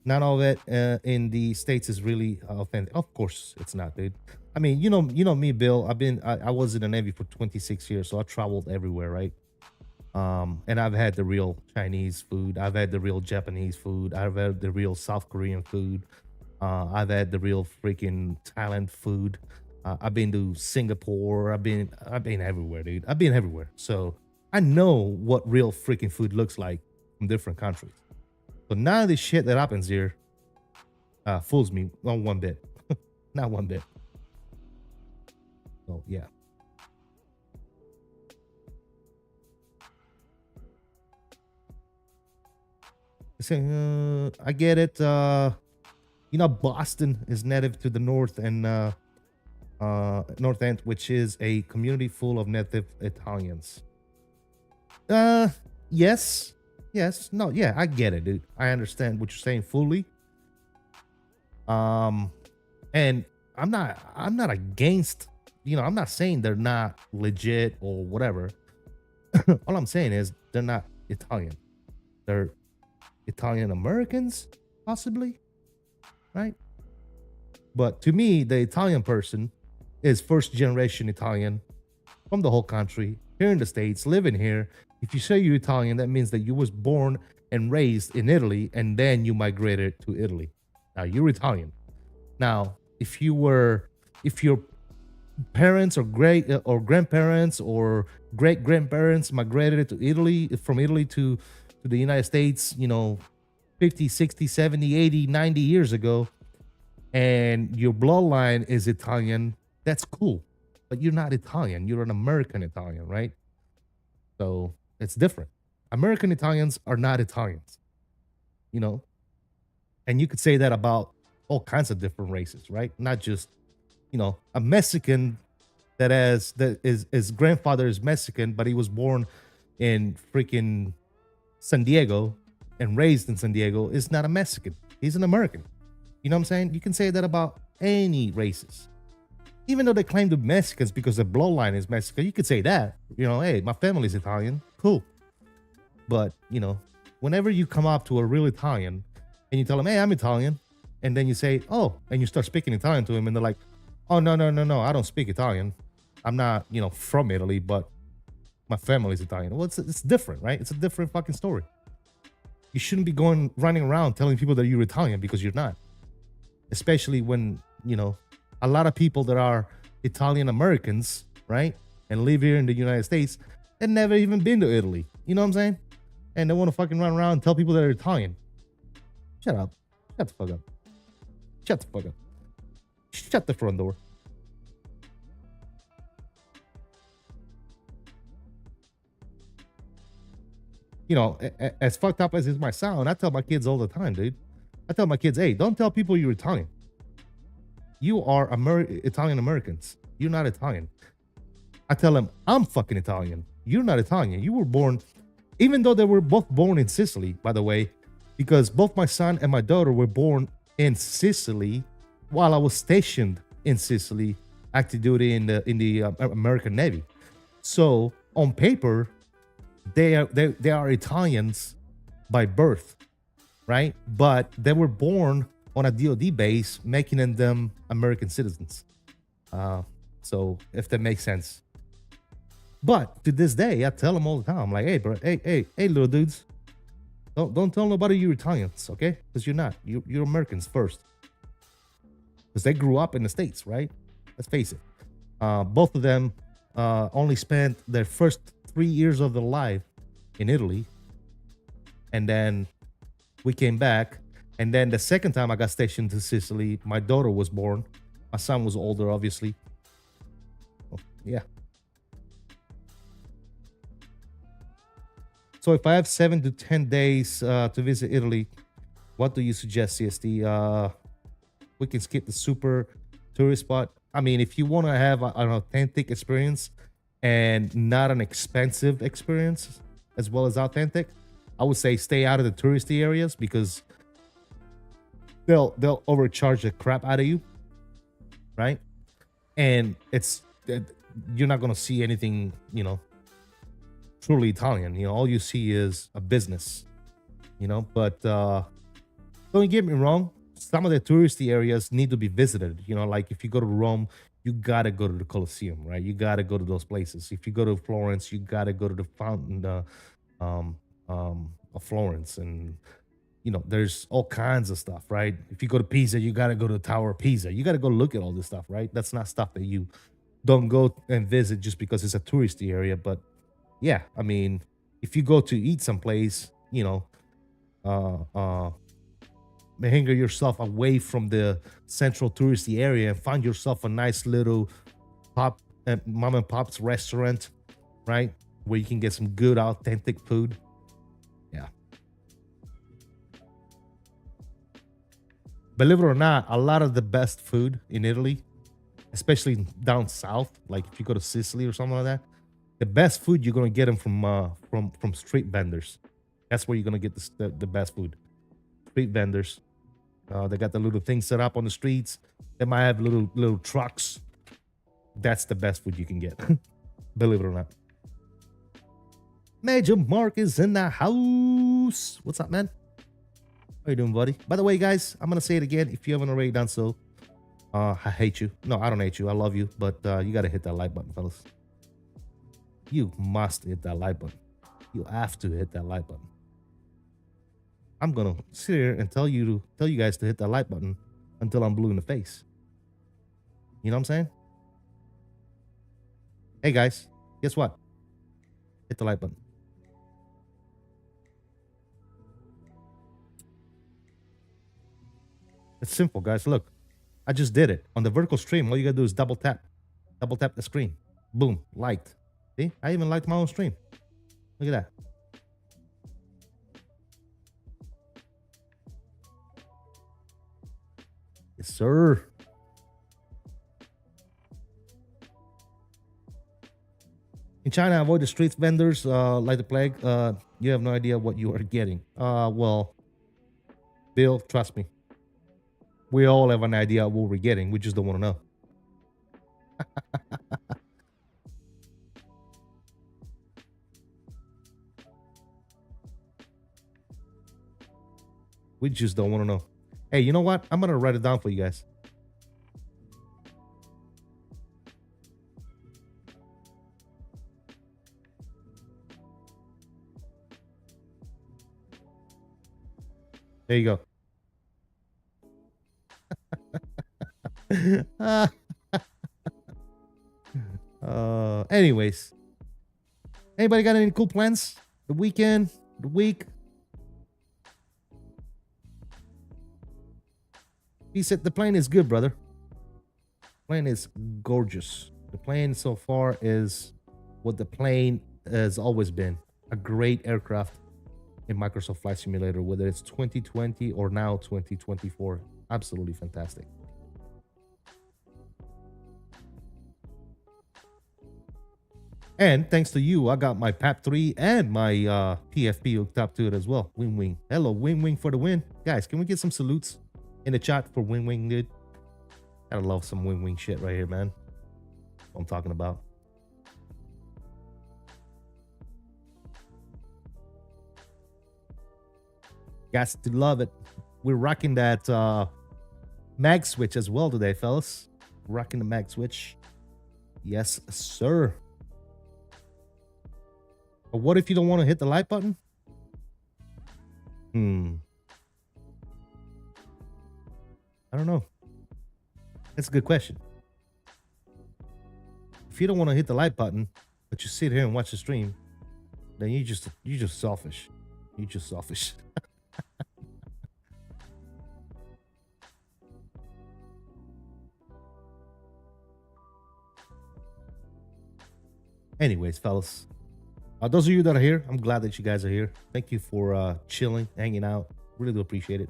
Not all that in the States is really authentic. Of course, it's not, dude. I mean, you know me, Bill. I was in the Navy for 26 years, so I traveled everywhere, right? And I've had the real Chinese food. I've had the real Japanese food. I've had the real South Korean food. I've had the real freaking Thailand food. I've been to Singapore. I've been everywhere, dude. I've been everywhere. So I know what real freaking food looks like from different countries. So none of this shit that happens here fools me, not one bit. Not one bit. So yeah. I get it. You know, Boston is native to the north and North End, which is a community full of native Italians. Yes. No, yeah, I get it, dude. I understand what you're saying fully. And I'm not against, I'm not saying they're not legit or whatever. All I'm saying is they're not Italian. They're Italian Americans, possibly, right? But to me, the Italian person is first generation Italian from the whole country, here in the States, living here. If you say you're Italian, that means that you was born and raised in Italy and then you migrated to Italy. Now you're Italian. Now, if your parents or grandparents or great grandparents migrated to Italy, from Italy to the United States, 50, 60, 70, 80, 90 years ago, and your bloodline is Italian, that's cool. But you're not Italian. You're an American Italian, right? So it's different. American Italians are not Italians. And you could say that about all kinds of different races, right? Not just, you know, a Mexican his grandfather is Mexican, but he was born in freaking San Diego and raised in San Diego is not a Mexican. He's an American. You know what I'm saying? You can say that about any races. Even though they claim to be Mexicans because the bloodline is Mexican, you could say that. You know, hey, my family's Italian. Cool. But, you know, whenever you come up to a real Italian and you tell them, hey, I'm Italian, and then you say, oh, and you start speaking Italian to him, and they're like, oh, no, I don't speak Italian. I'm not, you know, from Italy, but my family's Italian. Well, it's different, right? It's a different fucking story. You shouldn't be running around telling people that you're Italian because you're not. Especially when, you know, a lot of people that are Italian Americans, right, and live here in the United States and never even been to Italy. You know what I'm saying? And they want to fucking run around and tell people that they're Italian. Shut up. Shut the fuck up. Shut the fuck up. Shut the front door. You know, as fucked up as it might sound, I tell my kids all the time, dude. I tell my kids, hey, don't tell people you're Italian. You are Italian Americans. You're not Italian. I tell them, I'm fucking Italian. You're not Italian. You were born, even though they were both born in Sicily, by the way, because both my son and my daughter were born in Sicily while I was stationed in Sicily, active duty in the American Navy. So on paper, they are Italians by birth, right? But they were born on a DoD base, making them American citizens. So if that makes sense. But to this day, I tell them all the time, I'm like, hey, bro, hey, little dudes, don't tell nobody you're Italians, okay? Because you're not. You're Americans first. Because they grew up in the States, right? Let's face it. Both of them only spent their first 3 years of their life in Italy. And then we came back. And then the second time I got stationed to Sicily, my daughter was born. My son was older, obviously. Oh, yeah. So if I have 7 to 10 days to visit Italy, what do you suggest, CSD? We can skip the super tourist spot. I mean, if you want to have an authentic experience and not an expensive experience, as well as authentic, I would say stay out of the touristy areas because they'll overcharge the crap out of you, right? And you're not gonna see anything, you know, truly Italian. You know, all you see is a business, you know. But don't get me wrong, some of the touristy areas need to be visited. You know, like if you go to Rome, you gotta go to the Colosseum, right? You gotta go to those places. If you go to Florence, you gotta go to the fountain of Florence, and you know, there's all kinds of stuff, right? If you go to Pisa, you gotta go to the Tower of Pisa. You gotta go look at all this stuff, right? That's not stuff that you don't go and visit just because it's a touristy area. But yeah, I mean, if you go to eat someplace, you know, hang yourself away from the central touristy area and find yourself a nice little mom and pop's restaurant, right? Where you can get some good authentic food. Yeah. Believe it or not, a lot of the best food in Italy, especially down south, like if you go to Sicily or something like that, the best food you're gonna get them from street vendors. That's where you're gonna get the best food. Street vendors. They got the little things set up on the streets. They might have little trucks. That's the best food you can get. Believe it or not. Major Mark is in the house. What's up, man? How you doing, buddy? By the way, guys, I'm gonna say it again. If you haven't already done so, I hate you. No, I don't hate you. I love you, but you gotta hit that like button, fellas. You must hit that like button. You have to hit that like button. I'm gonna sit here and tell you guys to hit that like button until I'm blue in the face. You know what I'm saying? Hey guys, guess what? Hit the like button. It's simple, guys. Look, I just did it on the vertical stream. All you gotta do is double tap the screen. Boom, liked. See, I even liked my own stream. Look at that. Yes, sir. In China, avoid the street vendors like the plague. You have no idea what you are getting. Well, Bill, trust me. We all have an idea what we're getting. We just don't want to know. We just don't want to know. Hey, you know what? I'm going to write it down for you guys. There you go. Anyways, anybody got any cool plans? The weekend, the week? He said the plane is good, brother. Plane is gorgeous. The plane so far is what the plane has always been. A great aircraft in Microsoft Flight Simulator, whether it's 2020 or now 2024. Absolutely fantastic. And thanks to you, I got my PAP3 and my PFP hooked up to it as well. WinWing. Hello, WinWing for the win. Guys, can we get some salutes in the chat for WinWing, dude? Gotta love some WinWing shit right here, man. What I'm talking about. Guys, to love it. We're rocking that mag switch as well today, fellas. Rocking the mag switch. Yes, sir. But what if you don't want to hit the like button? I don't know. That's a good question. If you don't want to hit the like button, but you sit here and watch the stream, then you're just selfish. You're just selfish. Anyways, fellas, those of you that are here, I'm glad that you guys are here. Thank you for chilling, hanging out. Really do appreciate it.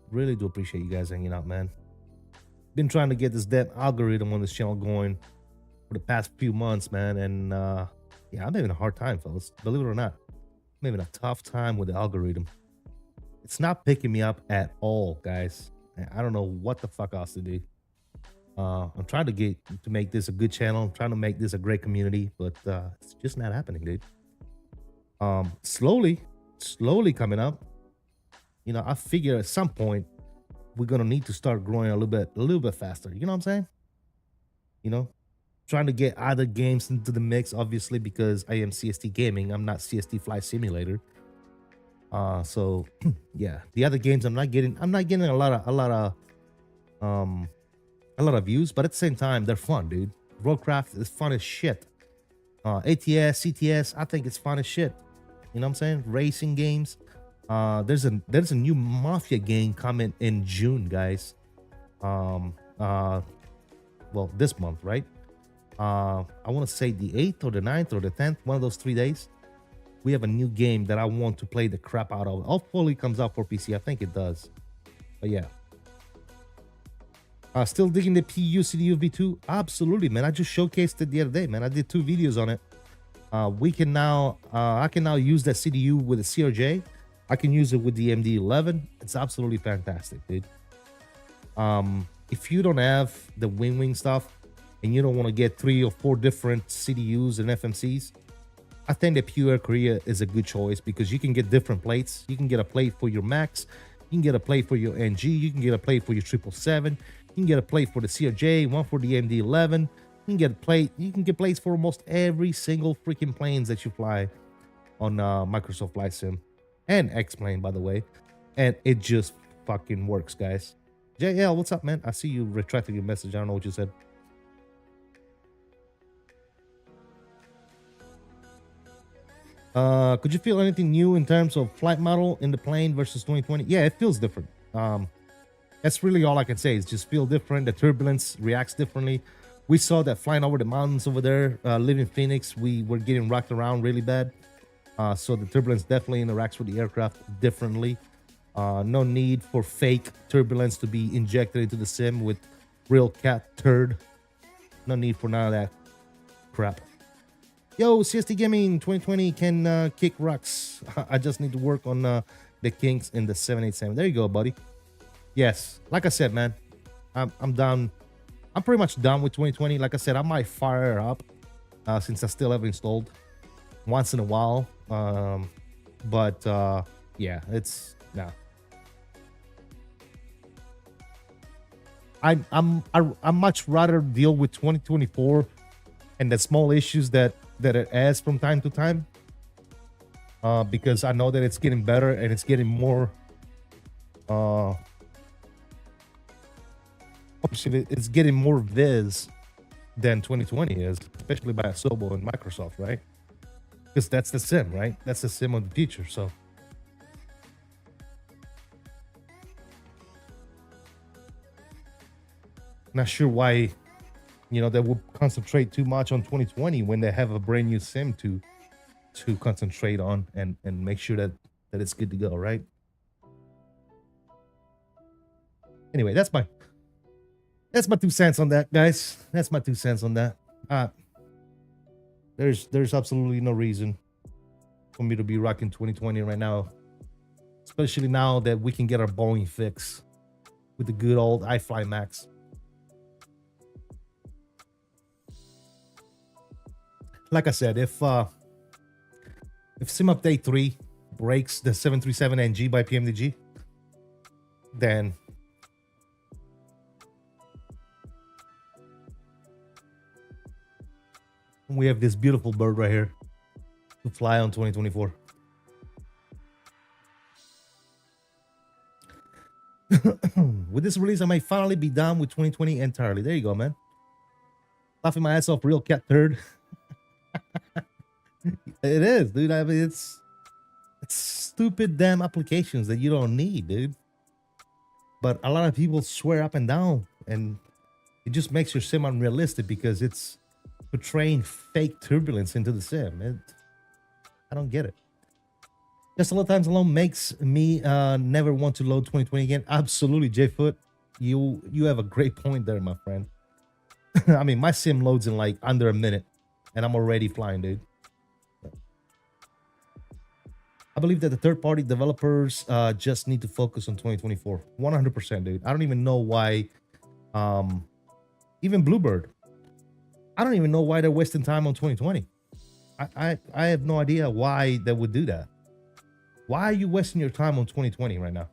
Really do appreciate you guys hanging out, man. Been trying to get this damn algorithm on this channel going for the past few months, man. And yeah, I'm having a hard time, fellas. Believe it or not, I'm having a tough time with the algorithm. It's not picking me up at all, guys. I don't know what the fuck else to do. I'm trying to make this a good channel. I'm trying to make this a great community, but it's just not happening, dude. Slowly coming up. You know, I figure at some point we're gonna need to start growing a little bit faster. You know what I'm saying? You know, trying to get other games into the mix, obviously, because I am CST gaming. I'm not CST Flight Simulator. So yeah, the other games I'm not getting a lot of views, but at the same time, they're fun, dude. Roadcraft is fun as shit. ATS, CTS, I think it's fun as shit. You know what I'm saying? Racing games. There's a new Mafia game coming in June, guys. Well, this month, right? I want to say the 8th or the 9th or the 10th, one of those 3 days. We have a new game that I want to play the crap out of. Hopefully it comes out for PC. I think it does. But yeah. Still digging the PU CDU V2? Absolutely, man. I just showcased it the other day, man. I did 2 videos on it. I can now use that CDU with a CRJ. I can use it with the MD-11. It's absolutely fantastic, dude. If you don't have the WinWing stuff and you don't want to get 3 or 4 different CDUs and FMCs, I think the PU Air Korea is a good choice because you can get different plates. You can get a plate for your Max. You can get a plate for your NG. You can get a plate for your 777. You can get a plate for the CRJ, one for the MD-11. You can get plates for almost every single freaking planes that you fly on Microsoft Flight Sim and X-Plane, by the way. And it just fucking works, guys. JL, what's up, man? I see you retracted your message. I don't know what you said. Could you feel anything new in terms of flight model in the plane versus 2020? Yeah, it feels different. That's really all I can say. It's just feel different. The turbulence reacts differently. We saw that flying over the mountains over there, living in Phoenix, we were getting rocked around really bad. So the turbulence definitely interacts with the aircraft differently. No need for fake turbulence to be injected into the sim with real cat turd. No need for none of that crap. Yo, CST Gaming 2020 can kick rocks. I just need to work on the kinks in the 787. There you go, buddy. Yes, like I said, man, I'm done. I'm pretty much done with 2020. Like I said, I might fire it up since I still have it installed once in a while. But yeah, it's nah. I much rather deal with 2024 and the small issues that it has from time to time, because I know that it's getting better and it's getting more. It's getting more viz than 2020 is, especially by Asobo and Microsoft, right? Because that's the sim, right? That's the sim of the future. So. Not sure why, they would concentrate too much on 2020 when they have a brand new sim to concentrate on and make sure that it's good to go, right? Anyway, that's my 2 cents on that, guys. That's my 2 cents on that. There's absolutely no reason for me to be rocking 2020 right now, especially now that we can get our Boeing fix with the good old iFly Max. Like I said, if Sim Update 3 breaks the 737NG by PMDG, then we have this beautiful bird right here to fly on 2024. With this release, I might finally be done with 2020 entirely. There you go, man. Laughing my ass off, real cat turd. It is, dude. I mean, it's stupid damn applications that you don't need, dude. But a lot of people swear up and down, and it just makes your sim unrealistic because it's portraying fake turbulence into the sim. I don't get it. Just a lot of times alone makes me never want to load 2020 again. Absolutely, J-Foot. You have a great point there, my friend. I mean, my sim loads in like under a minute, and I'm already flying, dude. I believe that the third-party developers just need to focus on 2024. 100%, dude. I don't even know why. Even Bluebird. I don't even know why they're wasting time on 2020. I have no idea why they would do that. Why are you wasting your time on 2020 right now?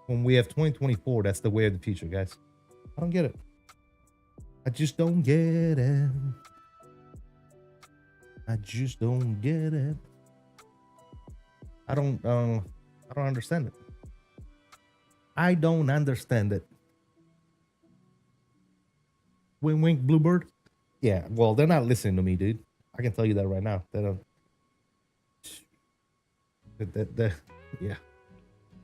When we have 2024, that's the way of the future, guys. I don't get it. I just don't get it. I just don't get it. I don't understand it. I don't understand it. Wink, Bluebird. Yeah, well, they're not listening to me, dude. I can tell you that right now. They don't. Yeah.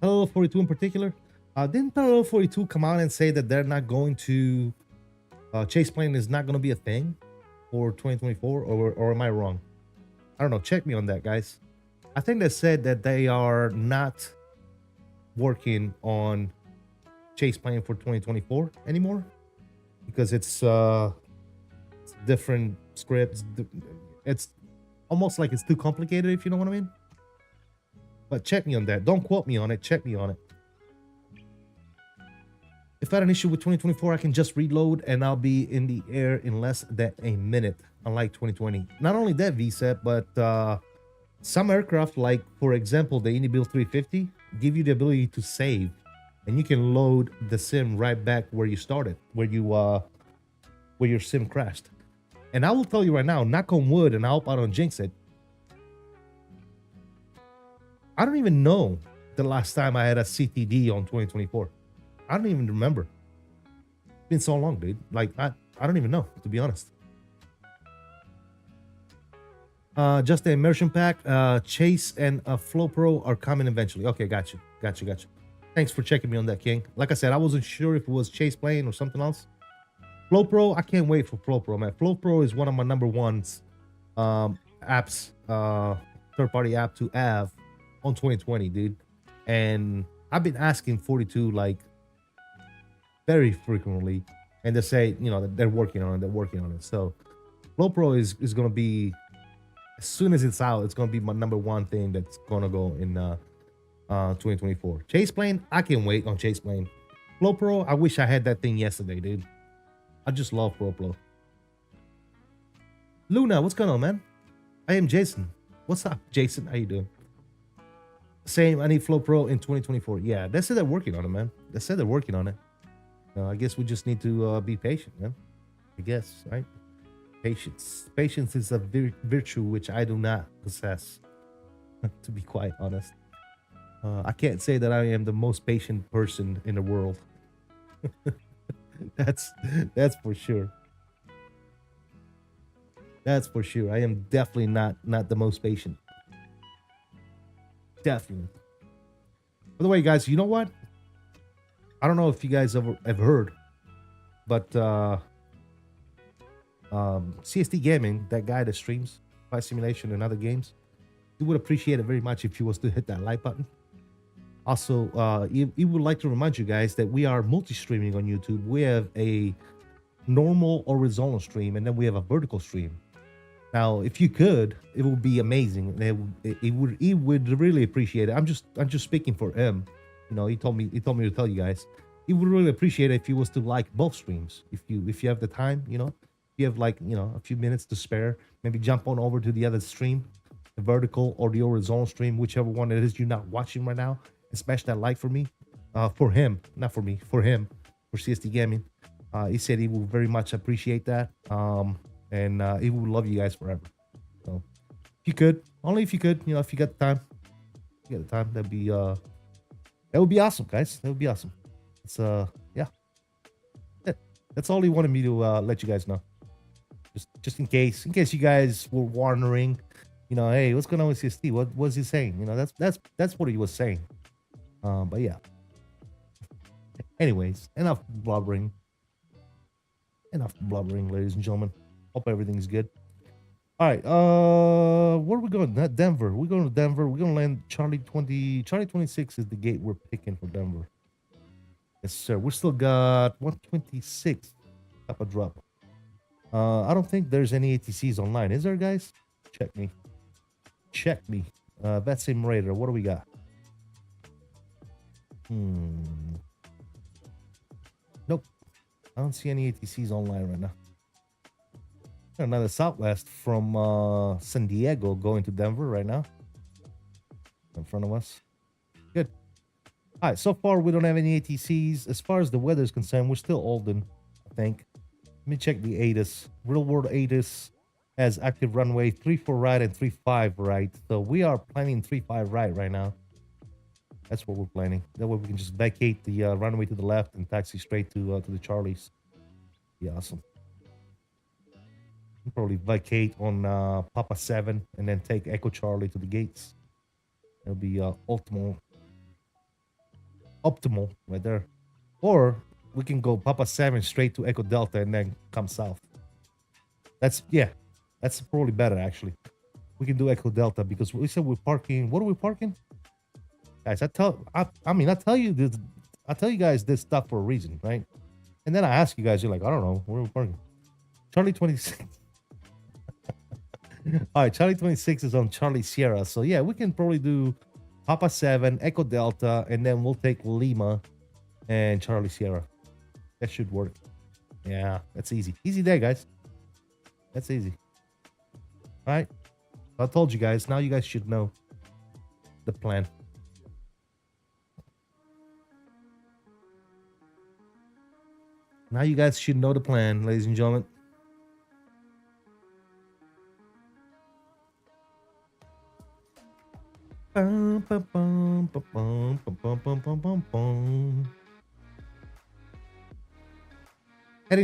Parallel 42 in particular. Didn't Parallel 42 come out and say that they're not going to chase plane is not going to be a thing for 2024, or am I wrong? I don't know. Check me on that, guys. I think they said that they are not working on chase plane for 2024 anymore because it's different scripts. It's almost like it's too complicated, if you know what I mean. But check me on that. Don't quote me on it. Check me on it. If I had an issue with 2024, I can just reload and I'll be in the air in less than a minute, unlike 2020. Not only that, VSET, but some aircraft, like, for example, the Build 350, give you the ability to save. And you can load the sim right back where you started, where your sim crashed. And I will tell you right now, knock on wood, and I hope I don't jinx it, I don't even know the last time I had a CTD on 2024. I don't even remember. It's been so long, dude. Like, I don't even know, to be honest. Just the immersion pack, Chase and Flow Pro are coming eventually. Okay, got you. Thanks for checking me on that, King. Like I said, I wasn't sure if it was Chase plane or something else. Flow Pro, I can't wait for Flow Pro, man. Flow Pro is one of my number ones apps, third-party app to have on 2020, dude. And I've been asking 42 like very frequently, and they say, you know, that they're working on it. They're working on it. So Flow Pro is going to be, as soon as it's out, it's going to be my #1 thing that's going to go in 2024. Chase plane, I can wait on Chase plane. Flow Pro, I wish I had that thing yesterday, dude. I just love Flow Pro. Luna, what's going on, man? I am Jason. What's up, Jason? How you doing? Same, I need Flow Pro in 2024. Yeah, they said they're working on it, man. They said they're working on it. I guess we just need to be patient, man. I guess, right? Patience. Patience is a virtue which I do not possess, to be quite honest. I can't say that I am the most patient person in the world. That's for sure. That's for sure. I am definitely not the most patient. Definitely. By the way, guys, you know what? I don't know if you guys have heard, but CST Gaming, that guy that streams Flight Simulation and other games, he would appreciate it very much if you was to hit that like button. Also, he would like to remind you guys that we are multi-streaming on YouTube. We have a normal horizontal stream, and then we have a vertical stream. Now, if you could, it would be amazing. He would really appreciate it. I'm just speaking for him. You know, he told me to tell you guys. He would really appreciate it if you was to like both streams. If you have the time, you know, if you have like, you know, a few minutes to spare, maybe jump on over to the other stream, the vertical or the horizontal stream, whichever one it is you're not watching right now, and smash that like for me, for him, not for me, for him, for CST Gaming. He said he will very much appreciate that. And he would love you guys forever. So if you could, only if you could, you know, if you got the time, that'd be that would be awesome, guys. That would be awesome. It's yeah. That's all he wanted me to let you guys know. Just in case you guys were wondering, you know, hey, what's going on with CST? What was he saying? You know, that's what he was saying. But yeah. Anyways, enough blubbering, ladies and gentlemen. Hope everything's good. All right, where are we going? Not Denver. We're going to Denver. We're going to land Charlie 26 is the gate we're picking for Denver. Yes, sir. We still got 126 up a drop. I don't think there's any ATCs online. Is there, guys? Check me. VetSim Raider. What do we got? Nope. I don't see any ATCs online right now. Another Southwest from San Diego going to Denver right now. In front of us. Good. All right, so far we don't have any ATCs. As far as the weather is concerned, we're still Alden, I think. Let me check the ATIS. Real world ATIS has active runway 34 right and 35 right. So we are planning 35 right now. That's what we're planning. That way we can just vacate the runway to the left and taxi straight to the Charlies. Be awesome. Probably vacate on Papa 7 and then take Echo Charlie to the gates. It'll be optimal right there. Or we can go Papa 7 straight to Echo Delta and then come south. That's probably better actually. We can do Echo Delta because we said we're parking. What are we parking? Guys, I tell you guys this stuff for a reason, right? And then I ask you guys, you're like, I don't know, where are we parking? Charlie 26. All right, Charlie 26 is on Charlie Sierra. So yeah, we can probably do Papa 7, Echo Delta, and then we'll take Lima and Charlie Sierra. That should work. Yeah, that's easy. Easy day, guys. That's easy. All right. I told you guys. Now you guys should know the plan. Now you guys should know the plan, ladies and gentlemen. Heading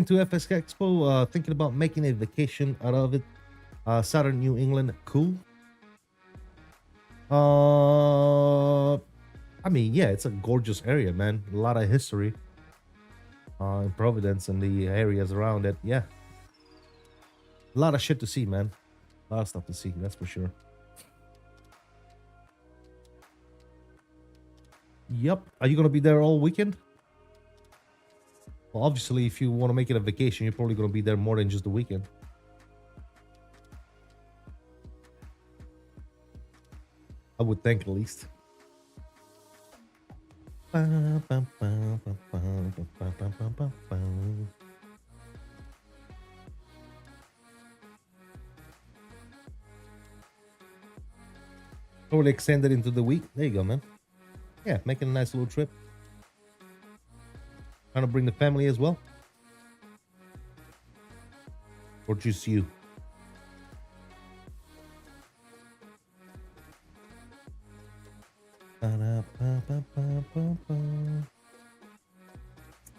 to FSXpo, thinking about making a vacation out of it. Southern New England, cool. I mean, yeah, it's a gorgeous area, man. A lot of history in Providence and the areas around it. Yeah, a lot of shit to see, man. A lot of stuff to see, that's for sure. Yep. Are you gonna be there all weekend? Well, obviously, if you want to make it a vacation, you're probably gonna be there more than just the weekend. I would think, at least. Probably extend it into the week. There you go, man. Yeah, making a nice little trip. Trying to bring the family as well. Or just you?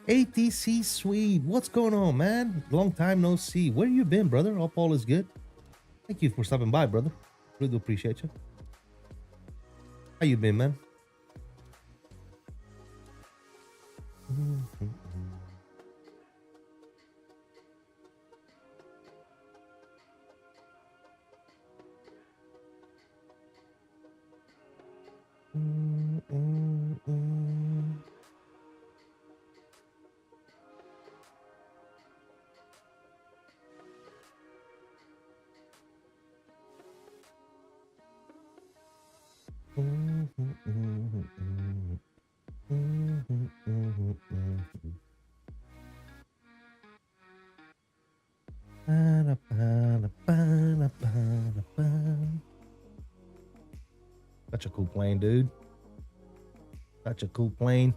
ATC Swede, what's going on, man? Long time no see. Where you been, brother? Hope all is good. Thank you for stopping by, brother. Really do appreciate you. How you been, man? Such a cool plane, dude. Such a cool plane.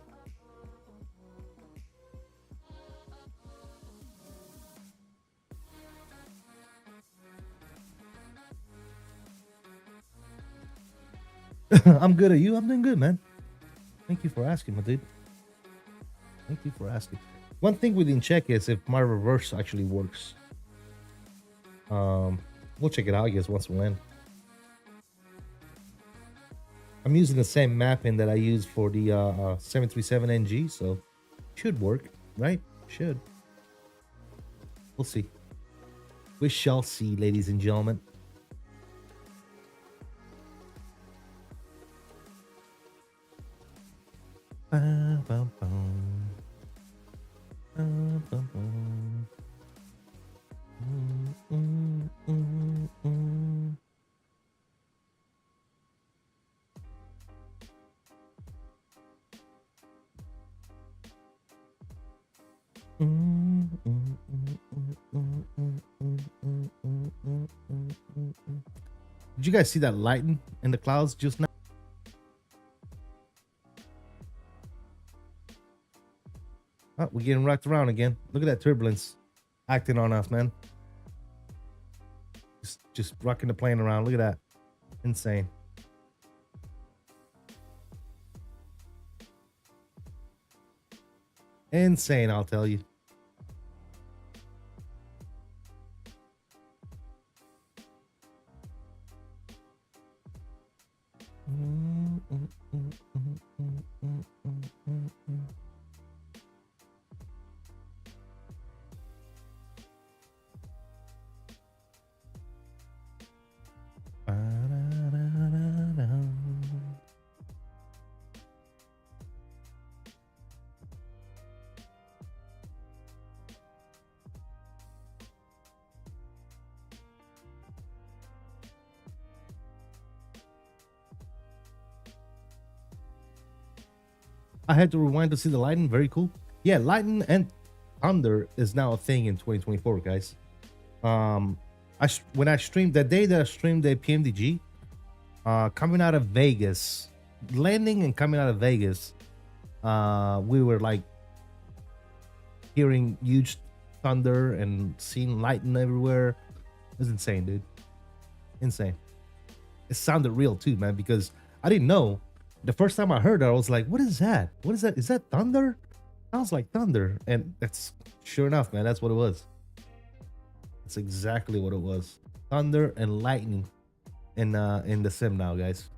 I'm good at you. I'm doing good, man. Thank you for asking, my dude. Thank you for asking. One thing we didn't check is if my reverse actually works. We'll check it out, I guess, once we land. I'm using the same mapping that I use for the 737NG, so should work, right? Should. We'll see. We shall see, ladies and gentlemen. Did you guys see that lighting in the clouds just now? Oh, we're getting rocked around again. Look at that turbulence acting on us, man. Just rocking the plane around. Look at that. Insane. Insane, I'll tell you. I had to rewind to see the lightning. Very cool. Yeah, lightning and thunder is now a thing in 2024, guys. When I streamed that day that I streamed the PMDG, coming out of Vegas, landing and coming out of Vegas, we were like hearing huge thunder and seeing lightning everywhere. It was insane, dude. Insane. It sounded real too, man, because I didn't know. The first time I heard it, I was like, what is that? What is that? Is that thunder? Sounds like thunder. And that's sure enough, man, that's what it was. That's exactly what it was. Thunder and lightning in the sim now, guys.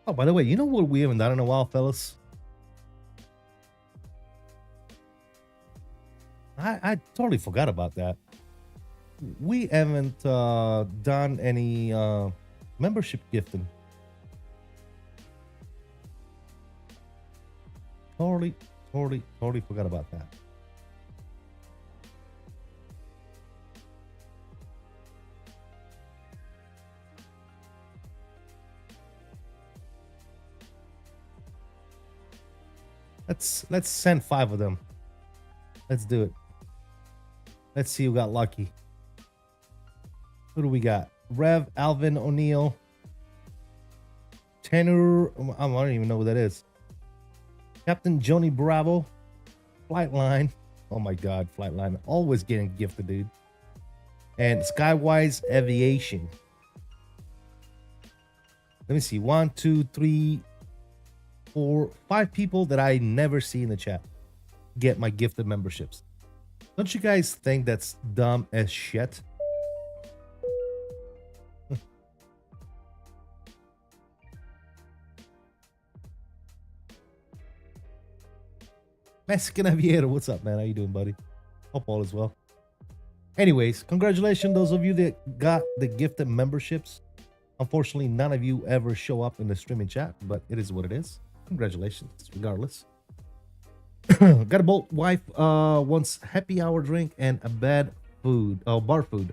Oh, by the way, you know what we haven't done in a while, fellas? I totally forgot about that. We haven't done any membership gifting. Totally forgot about that. Let's send 5 of them. Let's do it. Let's see who got lucky. Who do we got? Rev Alvin O'Neill. Tenor, I don't even know who that is. Captain Joni Bravo. Flightline. Oh my God, Flightline. Always getting gifted, dude. And Skywise Aviation. Let me see. 1, 2, 3, 4, 5 people that I never see in the chat get my gifted memberships. Don't you guys think that's dumb as shit? Mexican Aviator, what's up, man? How you doing, buddy? Hope all is well. Anyways, congratulations, those of you that got the gifted memberships. Unfortunately, none of you ever show up in the streaming chat, but it is what it is. Congratulations, regardless. Got a bolt wife wants happy hour drink and a bar food.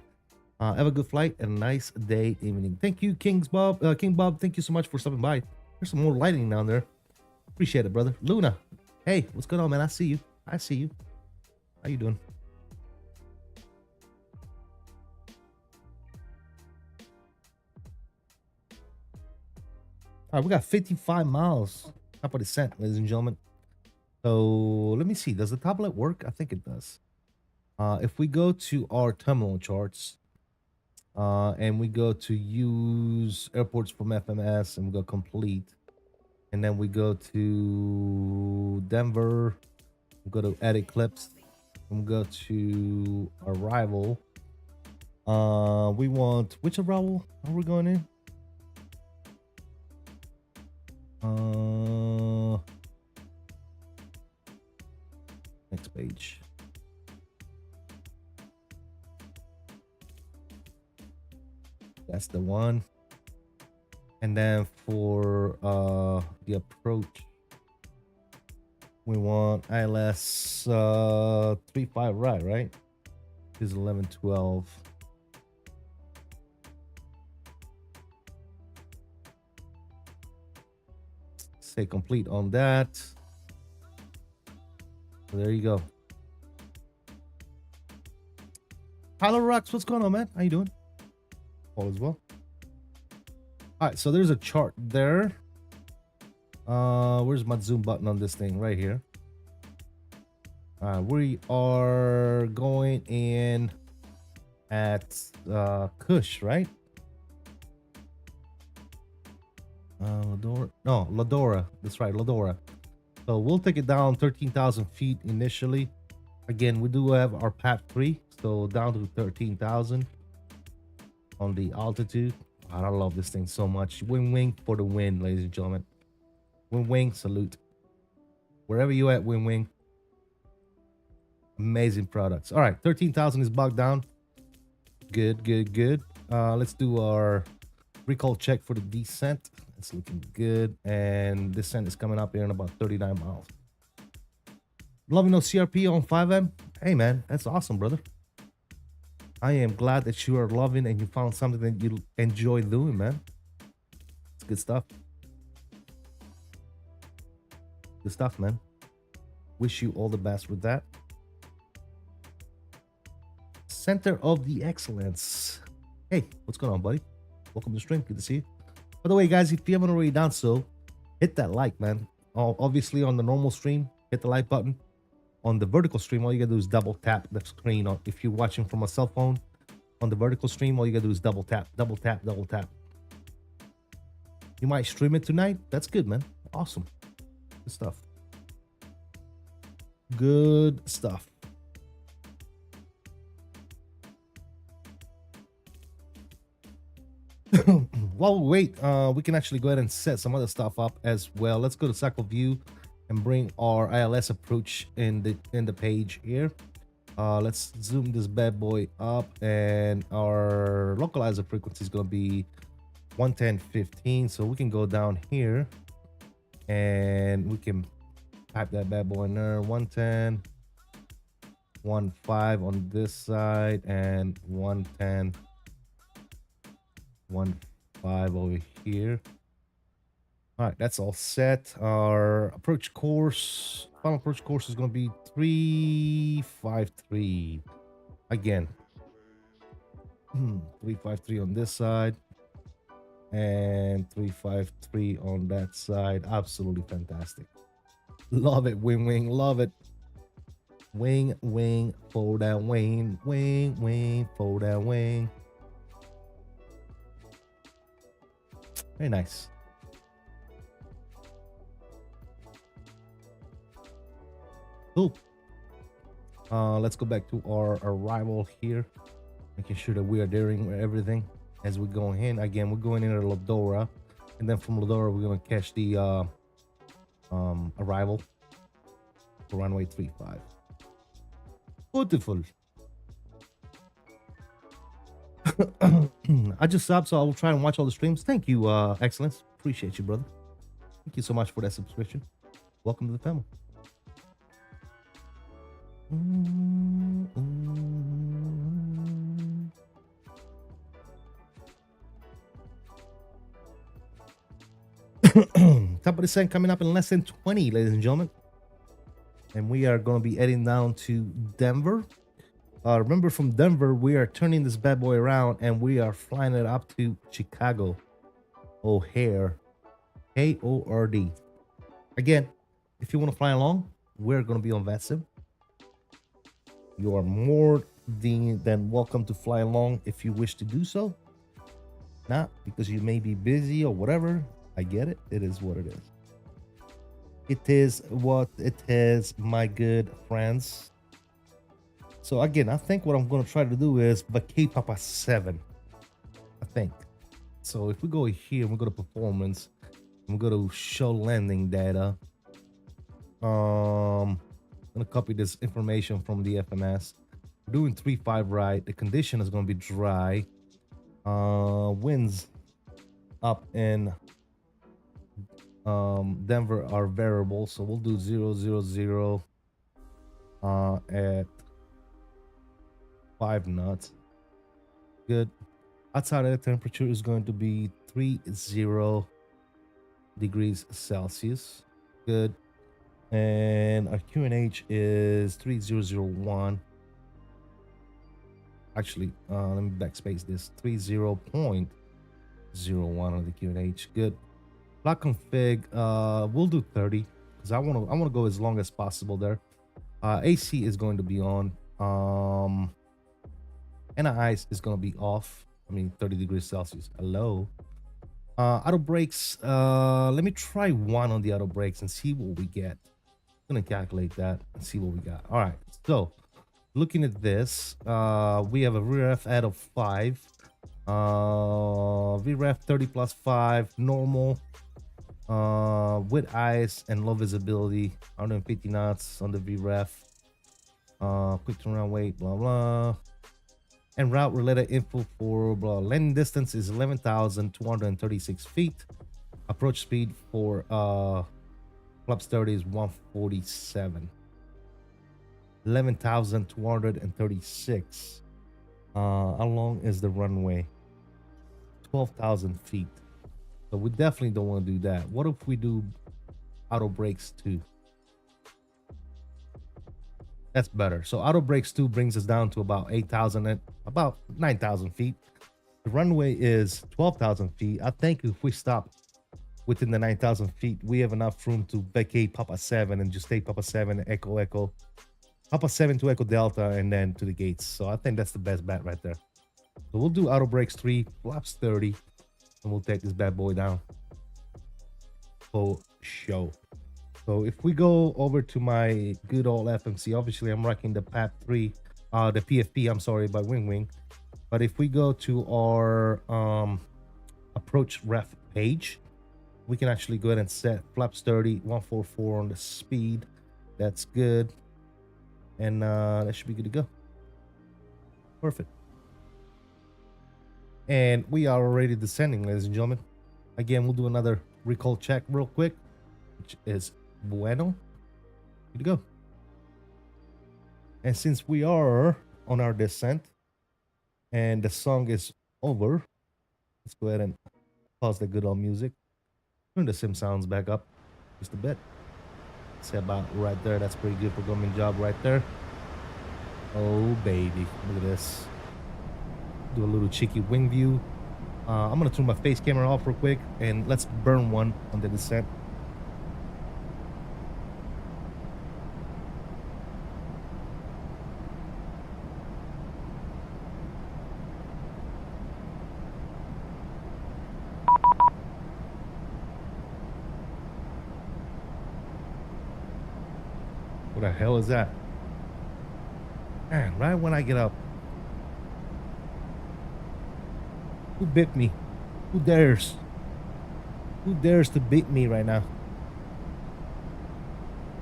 Have a good flight and a nice day evening. Thank you, King Bob. Thank you so much for stopping by. There's some more lighting down there. Appreciate it, brother. Luna, hey, what's going on, man? I see you. How you doing? All right, we got 55 miles. Top of the descent, ladies and gentlemen. So let me see. Does the tablet work? I think it does. If we go to our terminal charts, and we go to use airports from FMS and we go complete, and then we go to Denver, we go to add eclipse, and we go to arrival. We want which arrival are we going in? Next page. That's the one. And then for the approach, we want ILS 35 right? This is 1112. Say complete on that. So there you go. Tyler Rocks, what's going on, man? How you doing? All is well. All right, so there's a chart there. Where's my zoom button on this thing? Right here. We are going in at Cush, right? Ladora. That's right, Ladora. So we'll take it down 13,000 feet initially. Again, we do have our path 3, so down to 13,000 on the altitude. God, I love this thing so much. WINWING for the win, ladies and gentlemen. WINWING, salute. Wherever you at, WINWING. Amazing products. All right, 13,000 is bogged down. Good. Let's do our recall check for the descent. It's looking good, and descent is coming up here in about 39 miles. Loving no CRP on 5M. Hey man, that's awesome, brother. I am glad that you are loving and you found something that you enjoy doing, man. It's good stuff. Good stuff, man. Wish you all the best with that. Center of the Excellence. Hey, what's going on, buddy? Welcome to the stream. Good to see you. By the way, guys, if you haven't already done so, hit that like, man. Obviously, on the normal stream, hit the like button. On the vertical stream, all you gotta do is double tap the screen. If you're watching from a cell phone, on the vertical stream, all you gotta do is double tap. You might stream it tonight. That's good, man. Awesome. Good stuff. Good stuff. while we wait, we can actually go ahead and set some other stuff up as well. Let's go to cycle view and bring our ILS approach in the page here. Let's zoom this bad boy up, and our localizer frequency is going to be 110.15. So we can go down here and we can type that bad boy in there. 110.15 on this side, and 110.15 over here. All right, that's all set. Our approach course, final approach course is going to be 353 again. 353 on this side and 353 on that side. Absolutely fantastic. Love it, wing, love it. Wing, fold that wing, fold that wing. Very nice. Cool. Let's go back to our arrival here, making sure that we are doing everything as we're going in. Again, we're going in at Lodora, and then from Lodora we're going to catch the arrival for runway 35. Beautiful. I just subbed, so I will try and watch all the streams. Thank you, Excellence. Appreciate you, brother. Thank you so much for that subscription. Welcome to the family. Top of the sun coming up in less than 20, ladies and gentlemen. And we are going to be heading down to Denver. Remember, from Denver, we are turning this bad boy around and we are flying it up to Chicago O'Hare, KORD. Again, if you want to fly along, we're going to be on VATSIM. You are more than welcome to fly along if you wish to do so. Not because you may be busy or whatever. I get it. It is what it is. It is what it is, my good friends. So again, I think what I'm going to try to do is vacate Papa 7. I think. So if we go here, we go to performance, and we go to show landing data. I'm going to copy this information from the FMS. We're doing 3.5 right. The condition is going to be dry. Winds up in Denver are variable, so we'll do 000 at 5 knots. Good. Outside air temperature is going to be 30 degrees Celsius. Good. And our QNH is 3001. Actually, let me backspace this. 30.01 on the QNH. Good. Block config, we'll do 30 because I want to go as long as possible there. AC is going to be on. And our ice is going to be off. I mean, 30 degrees Celsius. Hello. Auto brakes. Let me try one on the auto brakes and see what we get. I'm going to calculate that and see what we got. All right. So, looking at this, we have a VREF out of 5. VREF 30 plus 5, normal. With ice and low visibility, 150 knots on the VREF. Quick turnaround weight, blah blah. And route related info for blah. Landing distance is 11,236 feet. Approach speed for flaps 30 is 147. 11,236. How long is the runway? 12,000 feet. So we definitely don't want to do that. What if we do auto brakes 2? That's better. So auto brakes 2 brings us down to about 8,000 and about 9,000 feet. The runway is 12,000 feet. I think if we stop within the 9,000 feet, we have enough room to vacate Papa 7 and just take Papa 7, Echo, Echo, Papa 7 to Echo Delta, and then to the gates. So I think that's the best bet right there. So we'll do auto brakes 3, flaps 30. And we'll take this bad boy down for show. So if we go over to my good old FMC, obviously I'm rocking the PAP 3, the PFP, I'm sorry, by WINWING. But if we go to our approach ref page. We can actually go ahead and set flaps 30, 144 on the speed. That's good. And that should be good to go. Perfect. And we are already descending, ladies and gentlemen. Again, we'll do another recall check real quick, which is bueno. Good to go. And since we are on our descent and the song is over, let's go ahead and pause the good old music. Turn the sim sounds back up just a bit. Say about right there. That's pretty good programming job right there. Oh baby, look at this. Do a little cheeky wing view. I'm gonna turn my face camera off real quick and let's burn one on the descent. What the hell is that? Man, right when I get up. Who bit me? Who dares? Who dares to beat me right now?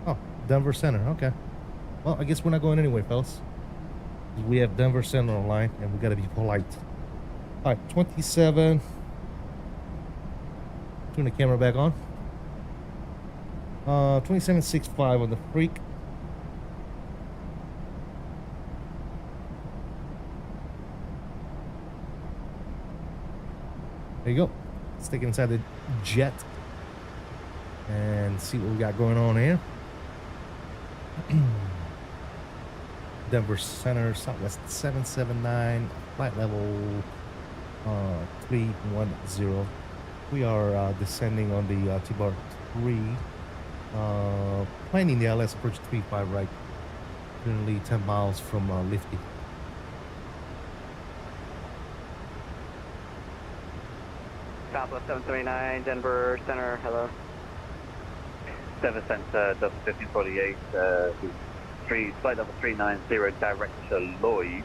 Oh, Denver Center. Okay. Well, I guess we're not going anyway, fellas. We have Denver Center online, and we gotta be polite. All right, 27. Turn the camera back on. 2765 on the freak. There you go. Let's take it inside the jet and see what we got going on here. Denver Center, Southwest 779, flight level 310. We are descending on the T-bar 3, planning the LS approach 35 right, currently 10 miles from Lifty. Southwest 779, Denver Center, hello. 7 Center, 1548, flight level 390, direct to Lloyd.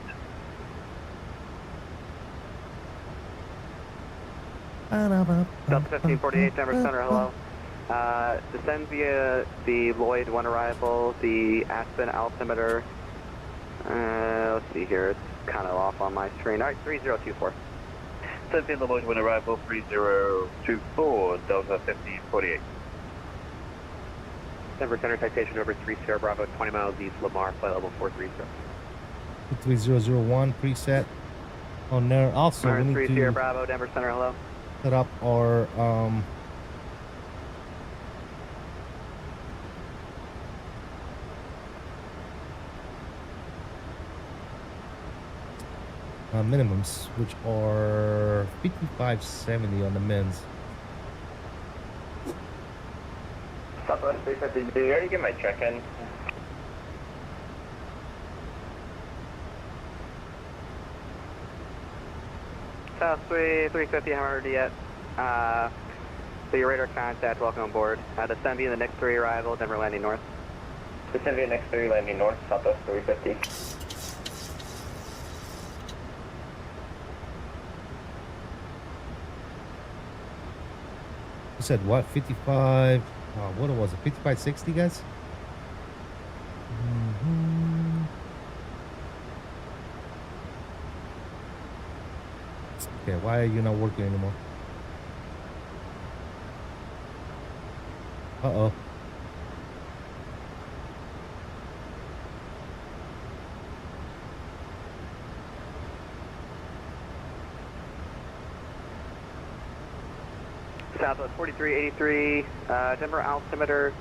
Delta 1548, Denver Center, hello. Descend via the Lloyd one arrival, the Aspen altimeter. Let's see here, it's kind of off on my screen. All right, 3024. 17 Lloyd one arrival, 3024, Delta 1548. Denver Center, citation over 3 Sierra Bravo, 20 miles east, Lamar, flight level 430. 3001 preset on there. Also, we need 3 to Sierra Bravo, Denver Center, hello. set up our minimums, which are 5570 on the mins. Southwest 350, did you already get my check-in? Southwest 350, haven't heard yet. So your radar contact, welcome on board. Descend via the next 3 arrival, Denver landing north. Descend via next 3 landing north, Southwest 350. You said what? 55? What was it? 5560, guys? Okay, why are you not working anymore? Uh-oh. Southwest 4383, Denver altimeter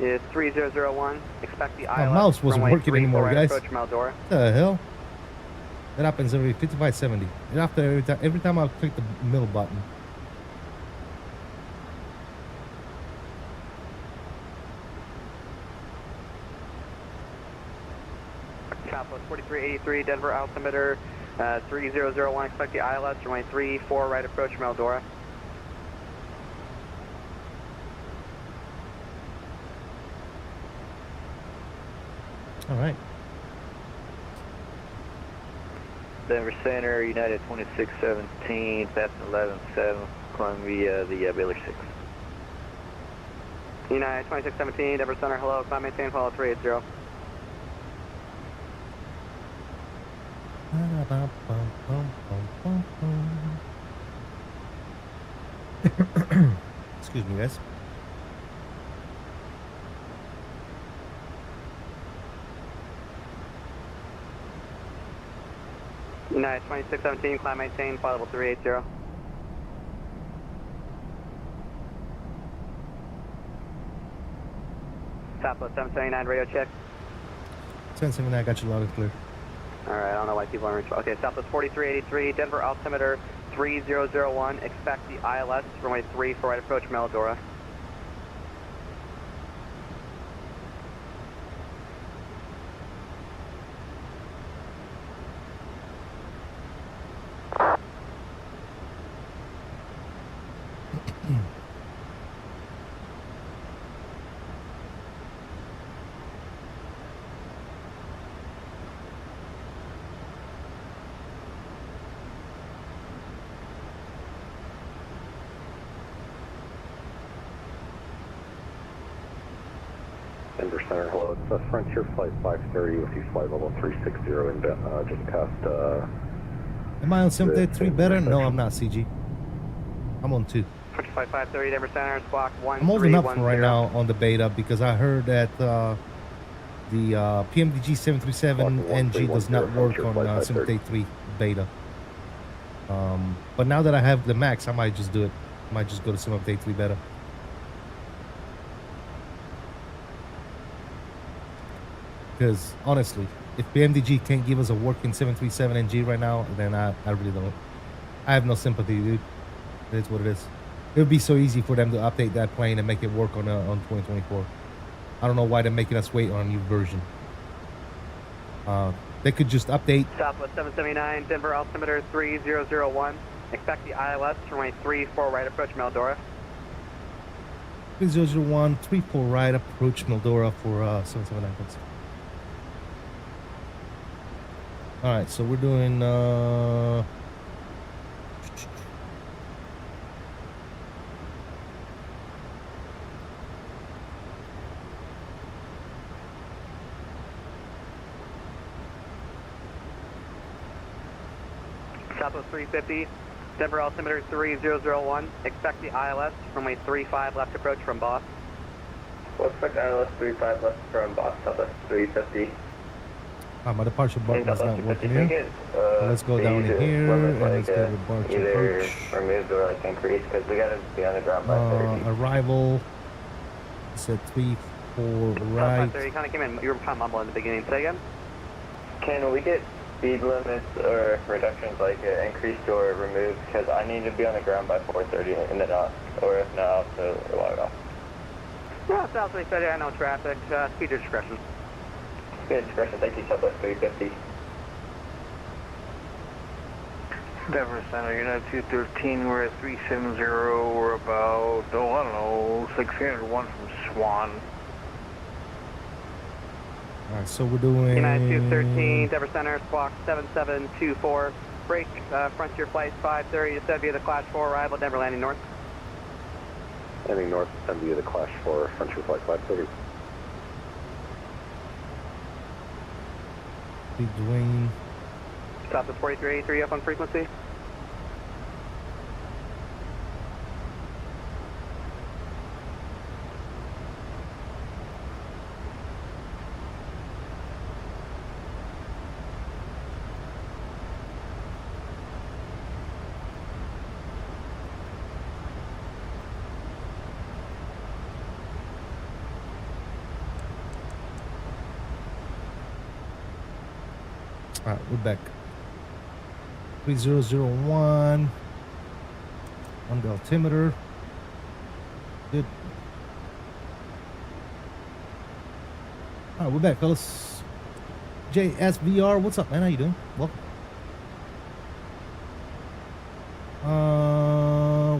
is 3001. Expect the ILS. My mouse wasn't runway working 34 anymore, right guys. approach from Eldora. What the hell? That happens every 5570. And after every time I click the middle button. Southwest 4383, Denver altimeter 3001. Expect the ILS runway 34 right approach from Eldora. All right. Denver Center, United 2617, passing 117. Climb via the Baylor 6. United 2617, Denver Center, hello, climb maintain, follow 380. Excuse me, guys. United 2617, climb maintain, follow level 380. Southwest 779, radio check. 1079, got you loud and clear. Alright, I don't know why people aren't reachable. Okay, Southwest 4383, Denver altimeter 3001, expect the ILS, runway 3 for right approach, Meldora. Denver Center, hello. It's Frontier Flight 530 with you flight level 360 and just past. Am I on 733 better? No, I'm not, CG. I'm on 2. Frontier Flight 530, Denver Center, squawk 1310. I'm holding up for right now on the beta because I heard that the PMDG 737 NG does not work on 733 beta. But now that I have the Max, I might just do it. I might just go to 733 beta. Because honestly, if PMDG can't give us a working 737 NG right now, then I really don't. I have no sympathy, dude. It's what it is. It would be so easy for them to update that plane and make it work on 2024. I don't know why they're making us wait on a new version. They could just update. Southwest 779, Denver altimeter 3001, expect the ILS, runway 3 for right approach, Meldora. 3001, 34 right approach Meldora for 779. Thanks. All right, so we're doing Southwest 350, Denver altimeter 3001, expect the ILS, runway 35 left approach from Boss. We'll expect ILS 35 left from Boss, Southwest 350. my departure button is not working here. Let's go down in here and let's go to departure approach. Removed or like increased because we gotta be on the ground by 30. Arrival. Said 34 right. 530, kind of came in. You were kind of mumbling in the beginning. Say again. Can we get speed limits or reductions like increased or removed? Because I need to be on the ground by 4:30 and then off, or if not, so log off. Yeah, South 350, I know traffic. Speed your discretion. Good discretion, thank you, Southwest 350. Denver Center, United 213, we're at 370, we're about, I don't know, 601 from Swan. Alright, so we're doing United 213, Denver Center, squawk 7724, break, Frontier Flight 530, descend via the Clash 4, arrival, Denver landing north. Landing north, descend via the Clash 4, Frontier Flight 530. Dwayne. Southwest 4383 up on frequency. Alright, we're back. 3001 on the altimeter. Good. Alright, we're back, fellas. JSVR, what's up, man? How you doing? Welcome.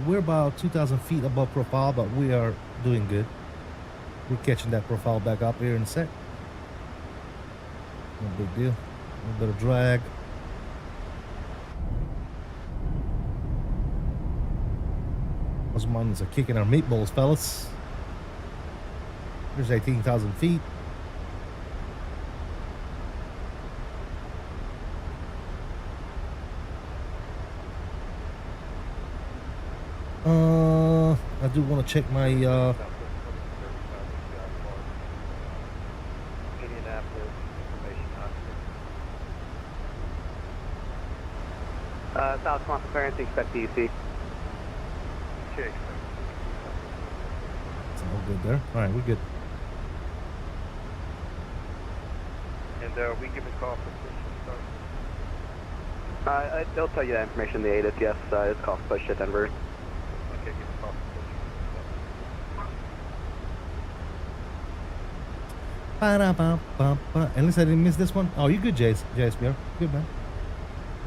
We're about 2,000 feet above profile, but we are doing good. We're catching that profile back up here in a sec. No big deal. A little bit of drag. Those ones are kicking our meatballs, fellas. There's 18,000 feet. I do want to check my Indianapolis information officer. South Swan clearance, expect DUC. Okay. it's all good there. All right, we're good. And we give a call for push start. They'll tell you that information in the ATIS, yes. It's called push to Denver. Okay, give a call for push. Ba-da-ba-ba-ba. Unless I didn't miss this one. Oh, you good, JSBR. Good, man.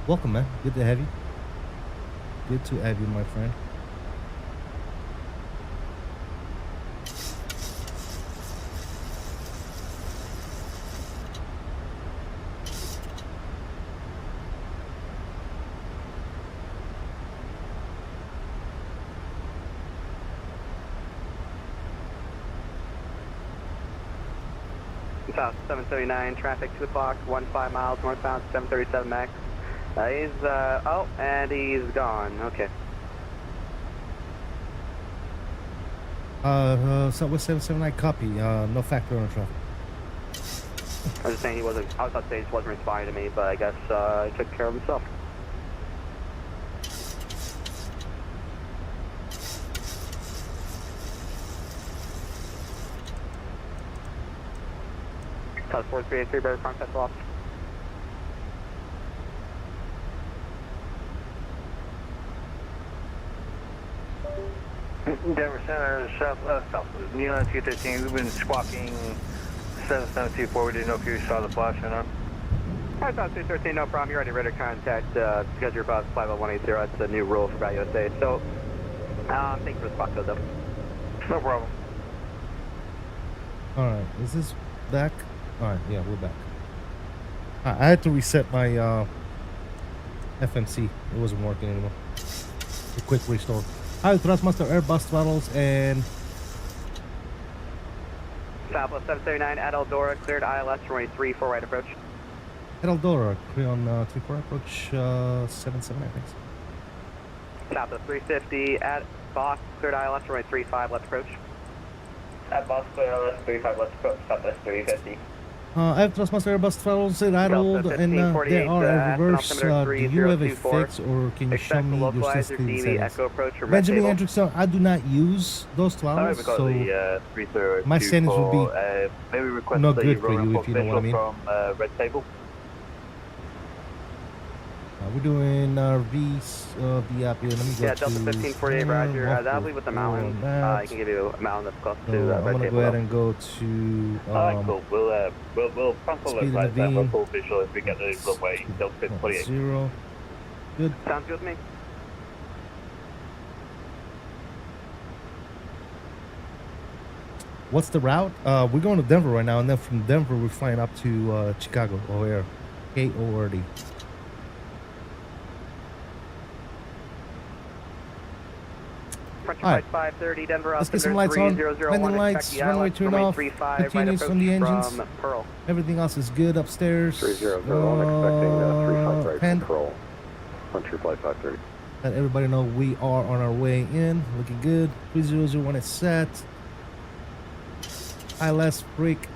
Welcome, man. Good to have you. Good to have you, my friend. South 779, traffic 2 o'clock, 15 miles northbound, 737 Max. Oh, and he's gone. Okay. Southwest 779 copy. No factor on traffic. I was just saying he wasn't, I was about to say he just wasn't responding to me, but I guess he took care of himself. South 4383, better contact lost. Denver Center, south, Neon 213, we've been squawking 7724, we didn't know if you saw the flash or not. Alright, South 213, no problem, you're already ready to contact, because you're above 50180, that's a new rule for Value USA, so, thanks for the spot code though. No problem. All right, is this back? All right, yeah, we're back. I had to reset my FMC. It wasn't working anymore. A quick restore. Hi, Thrustmaster Airbus throttles and Southwest 779 at Eldora, cleared ILS runway 34 right approach. Eldora, clear on 34 approach 77, I think. Southwest 350 at Boss, cleared ILS runway 35 left approach. At Boss Clear LS 35, let's go Southwest 350. I have Thrustmaster Airbus throttles idled and they are in reverse. Do you have a fix or can you show me your system settings? Benjamin Hendrickson, I do not use those throttles, so my settings would be not good for you, if you know what I mean. From Red Table. We're doing VAP here. Let me go yeah, to Delta 1548, Roger. That'll be with the mountain. I can give you a mountain that's close to I'm Red gonna Table. go ahead and go to Alright, cool. We'll cancel speed those and right Naveen. we'll full visual if we get the runway Delta 1548. 0. Good. Sounds good with me. What's the route? We're going to Denver right now, and then from Denver we're flying up to Chicago O'Hare, KORD. French All right. flight 530, Denver. Let's get some lights on. Landing lights, runway turn off, continuous on the engines. Pearl. Everything else is good upstairs. 301 expecting 35 right pen. control. Frontier flight 530. Let everybody know we are on our way in. Looking good. 3001 is set. ILS break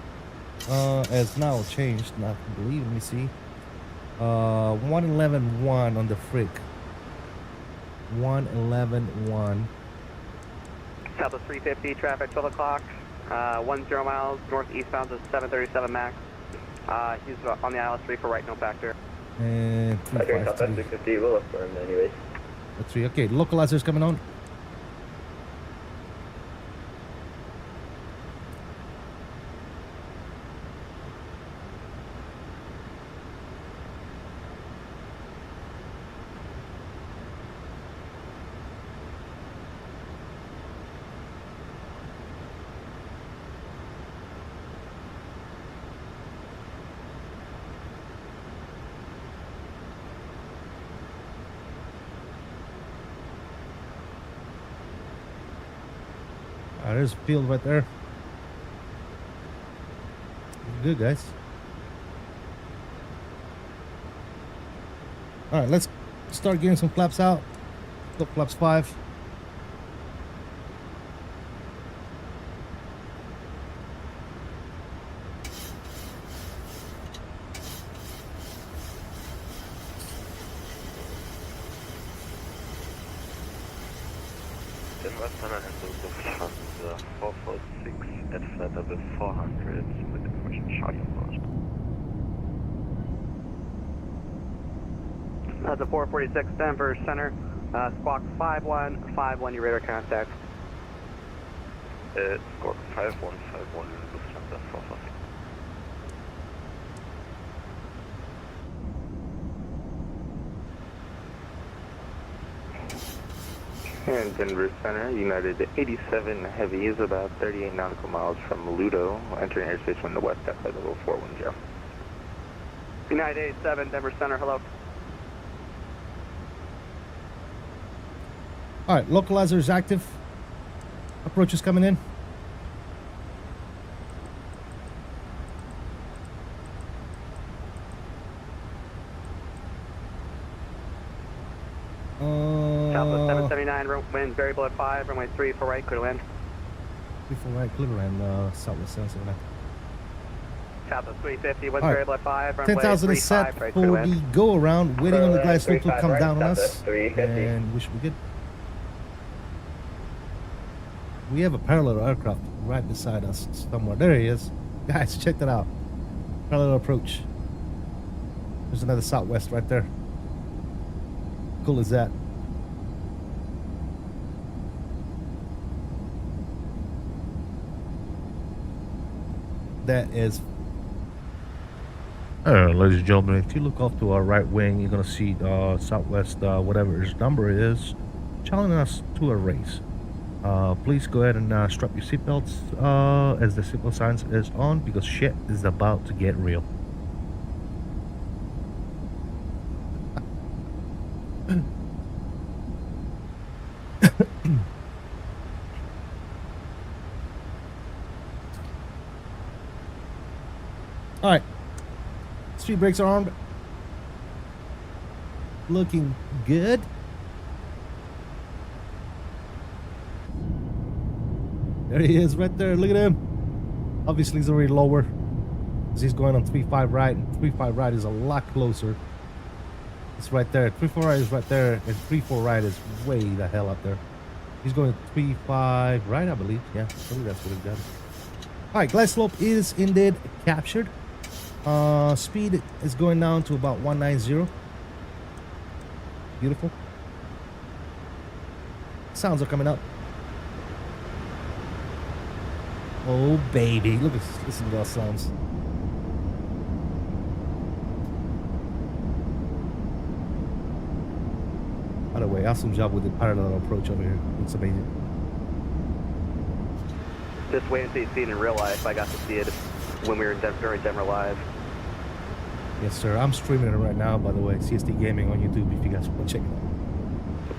has now changed. Not to believe. Let me see. 111.1 on the freak. 111.1. Southwest 350, traffic 12 o'clock. 10 miles northeastbound to 737 Max. He's on the ILS 3 for right, no factor. And Okay, Southwest 353. 350, we'll affirm anyways. That's 3. Okay, localizers coming on. there's a field right there. Good, guys. All right, let's start getting some flaps out. Stop flaps 5. Western has also found the 446 at flight level 400 with information Charlie on board. That's a 446 Denver Center. Squawk 5151, your radar contact. Squawk 5151, Lufthansa 446. And Denver Center, United 87 Heavy is about 38 nautical miles from Ludo, entering airspace from the west at flight level 410. United 87, Denver Center, hello. All right, localizer is active. Approach is coming in. Southwest 779, winds variable at 5, runway 3 for right, clear to land. 3 for right, clear to land, southwest 779. Southwest 350, winds All right. variable at 5, runway 10,000 is 35, set right, for clear to the land. go around, waiting on the glide slope to 35 come right, down on us. Southwest 350. And we should be good. We have a parallel aircraft right beside us somewhere. There he is. Guys, check that out. Parallel approach. There's another southwest right there. Cool is that? That is. Ladies and gentlemen, if you look off to our right wing, you're gonna see Southwest, whatever his number is, challenging us to a race. Please go ahead and strap your seatbelts as the signal signs is on, because shit is about to get real. All right. Speed brakes are on. Looking good. There he is right there. Look at him. Obviously, he's already lower, because he's going on 3-5 right. And 3-5 right is a lot closer. It's right there. 3-4 right is right there. And 3-4 right is way the hell up there. He's going 3-5 right, I believe. Yeah, I believe that's what he done. All right, glide slope is indeed captured. Speed is going down to about 190. Beautiful. Sounds are coming up. Oh baby, look at listen to those sounds. By the way, awesome job with the parallel approach over here. It's amazing. Just wait until you see it in real life. I got to see it when we were in during Denver Live. Yes, sir. I'm streaming it right now, by the way. CSD Gaming on YouTube if you guys want to check it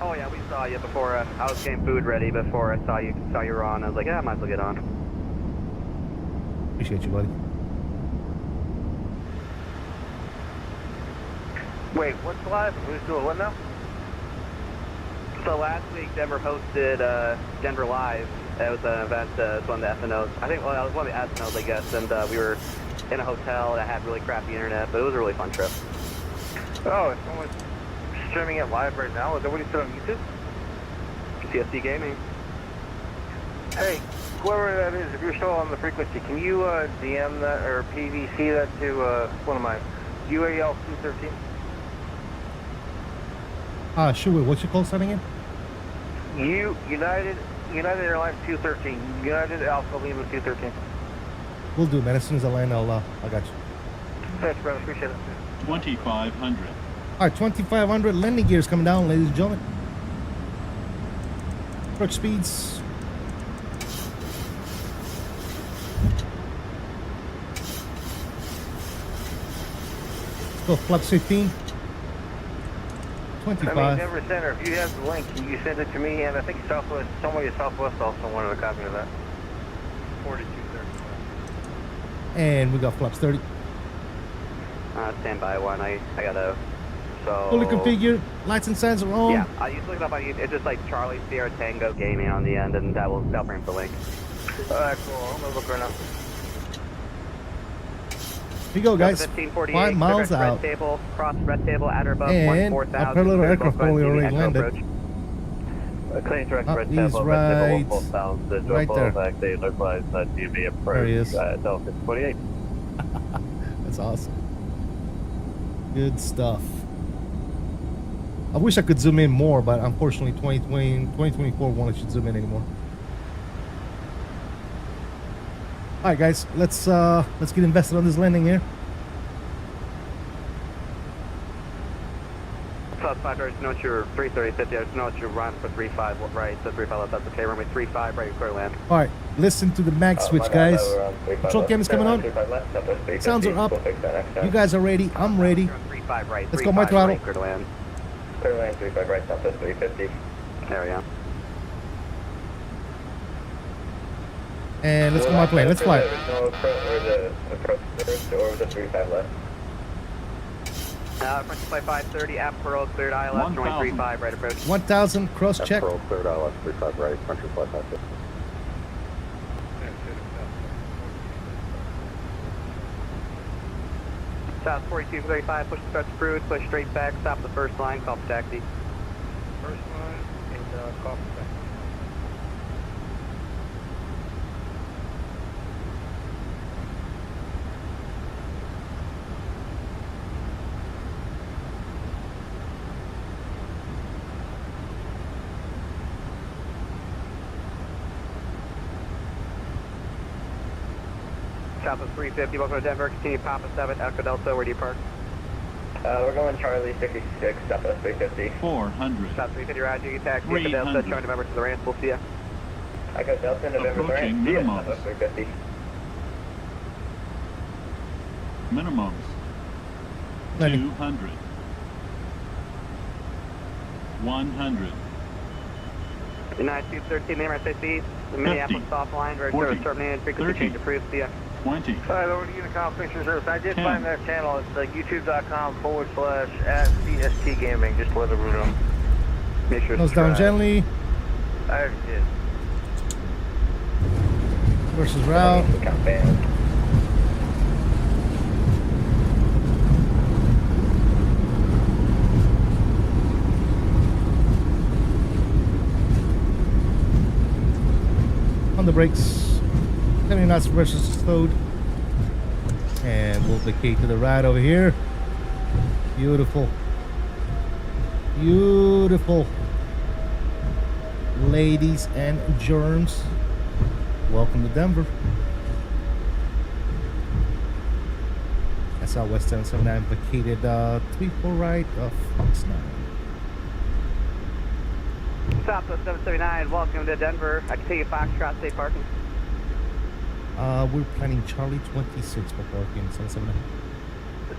out. Oh yeah, we saw you before. I was getting food ready before I saw you were on. I was like, yeah, I might as well get on. Appreciate you, buddy. Wait, what's live? Who's doing what now? So last week, Denver hosted Denver Live. It was an event, it's one of the FNOs. I think, well, it was one of the FNOs, I guess, and we were in a hotel that had really crappy internet, but it was a really fun trip. Oh, someone's streaming it live right now. Is that what you said on YouTube? CSD Gaming. Hey, whoever that is, if you're still on the frequency, can you DM that or PVC that to one of mine? UAL 213. Sure. What's your call sign again? United Airlines 213. United Alpha Lima 213. We'll do, man. As soon as I land, I got you. Thanks, brother. Appreciate it. 2500. All right, 2500 landing gears coming down, ladies and gentlemen. Approach speeds. Let's go flaps 15. 25. I mean, Denver Center, if you have the link, can you send it to me? And I think Southwest, somebody at Southwest also wanted a copy of that. And we got flaps 30. Stand by one. I gotta. So. Fully configured. Lights and sensor on. Yeah, I used to look it up on YouTube. It's just like Charlie Sierra Tango Gaming on the end, and that'll bring up the link. Alright, cool. I'm gonna look right now. Here you go, guys. 1548. 5 miles red out. Table, cross red table, at or above And 14,000. our parallel aircraft probably already landed. Clean direct Up red he's table, right- red table, 4,000. right there. Back, they localize DMV approach. There he is. Delta 48. That's awesome. Good stuff. I wish I could zoom in more, but unfortunately 2024 won't let you zoom in anymore. Alright guys, let's get invested on this landing here. Plus 5, I just note your 33050, I just note your run for 35 right, so 35 left, that's okay, runway 35 right, clear land. Alright, listen to the mag switch, guys. Control cam is coming on. Sounds are up. You guys are ready. I'm ready. 35 right, Let's go, my throttle. Right, clear to land. Clear lane 35 right, Southwest 350. There we go. And let's go my plane. Let's fly. No approach or the 35 left. Front flight 530, app Pearl, cleared ILS, joint 35 right approach. 1000, cross check. Pearl cleared ILS 35 right, country flight 550. South 4235, push the starts approved, push straight back, stop the first line, call for taxi. First line and call for taxi. Southwest 350, welcome to Denver, continue Papa 7, Echo Delta, where do you park? We're going Charlie 66, Southwest 350. 400. South 350, Roger, you taxi, Echo Delta, join November to the ramp, we'll see ya. Echo Delta, November Approaching 3, minimums. Southwest 350. Minimums. Landing. 200. 100. United 213, name RSAC, the Minneapolis soft line, very 40, service terminated, frequency 30. change approved, see ya. 20. Alright, over to Unicom Picture Service. I did 10. find their channel. It's youtube.com/@CST Gaming. Just let everyone know. Make sure to Nose down subscribe. gently. I already did. Versus route. On the brakes. 70 knots versus slowed. And we'll vacate to the right over here. Beautiful. Beautiful. Ladies and germs. Welcome to Denver. That's Southwest 779 vacated 34 right of Fox 9. Southwest 779, welcome to Denver. I can take you Foxtrot, stay parking. We're planning Charlie 26 for parking 779.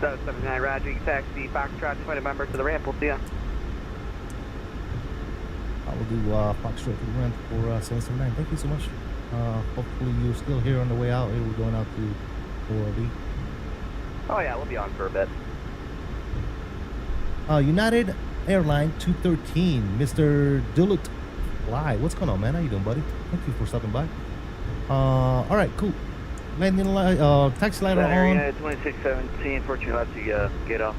779, Roger, you can taxi Foxtrot, join November to the ramp, we'll see ya. I will do Foxtrot to the ramp for 779. Thank you so much. Hopefully you're still here on the way out. Here we're going out to 4B. Oh yeah, we'll be on for a bit. United Airline 213, Mr. Duluth Fly. What's going on, man? How you doing, buddy? Thank you for stopping by. All right, cool. Landing light, taxi light on. United 2617, fortunately left to get off.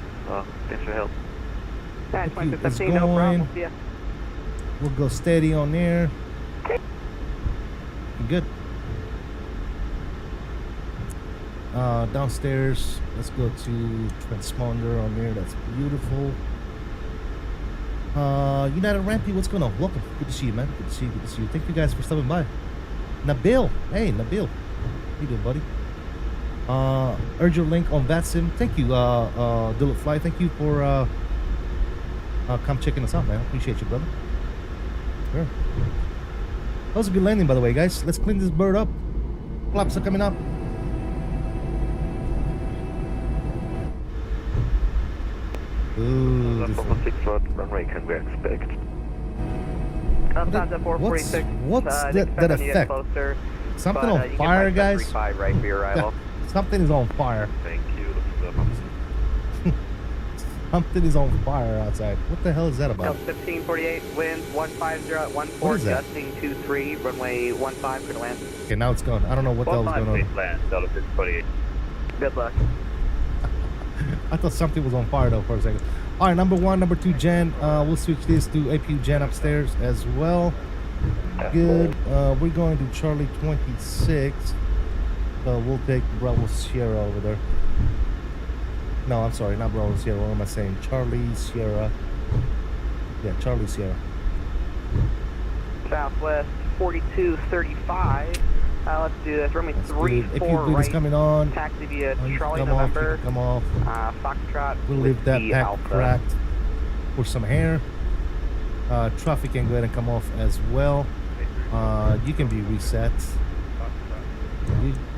Thanks for the help. Yeah, It's 2617, no problem, going. we'll see ya. We'll go steady on there. Good. Downstairs, let's go to transponder on there. That's beautiful. United Rampy, what's going on? Welcome. Good to see you, man. Good to see you. Good to see you. Thank you guys for stopping by. Nabil, hey Nabil, how you doing, buddy? Urge your link on VATSIM. Thank you, Duluth Fly. Thank you for come checking us out, man. Appreciate you, brother. Sure. That was a good landing, by the way, guys. Let's clean this bird up. Flaps are coming up. Ooh, this one. 6 runway can we expect? What's What's that effect? Something But, on you can fire, get guys. 735 right for your arrival. Something is on fire. Thank you, Lufthansa. Something is on fire outside. What the hell is that about? 1548, winds 150 at 14, What is that? gusting 23, runway 15, clear to land. Okay, now it's gone. I don't know what the hell is going on. land, Delta 648. Good luck. I thought something was on fire though for a second. All right, number 1, number 2 gen. We'll switch this to APU gen upstairs as well. Good. We're going to Charlie 26. We'll take Bravo Sierra over there. No, I'm sorry, not Bravo Sierra. What am I saying? Charlie Sierra. Yeah, Charlie Sierra. Southwest 4235. Let's do this. Runway That's 34 good. APU right. is coming on. Taxi via You can Charlie come off. You November. can come off. Foxtrot. We'll leave that Whiskey pack Alpha. cracked for some air. Traffic can go ahead and come off as well. You can be reset.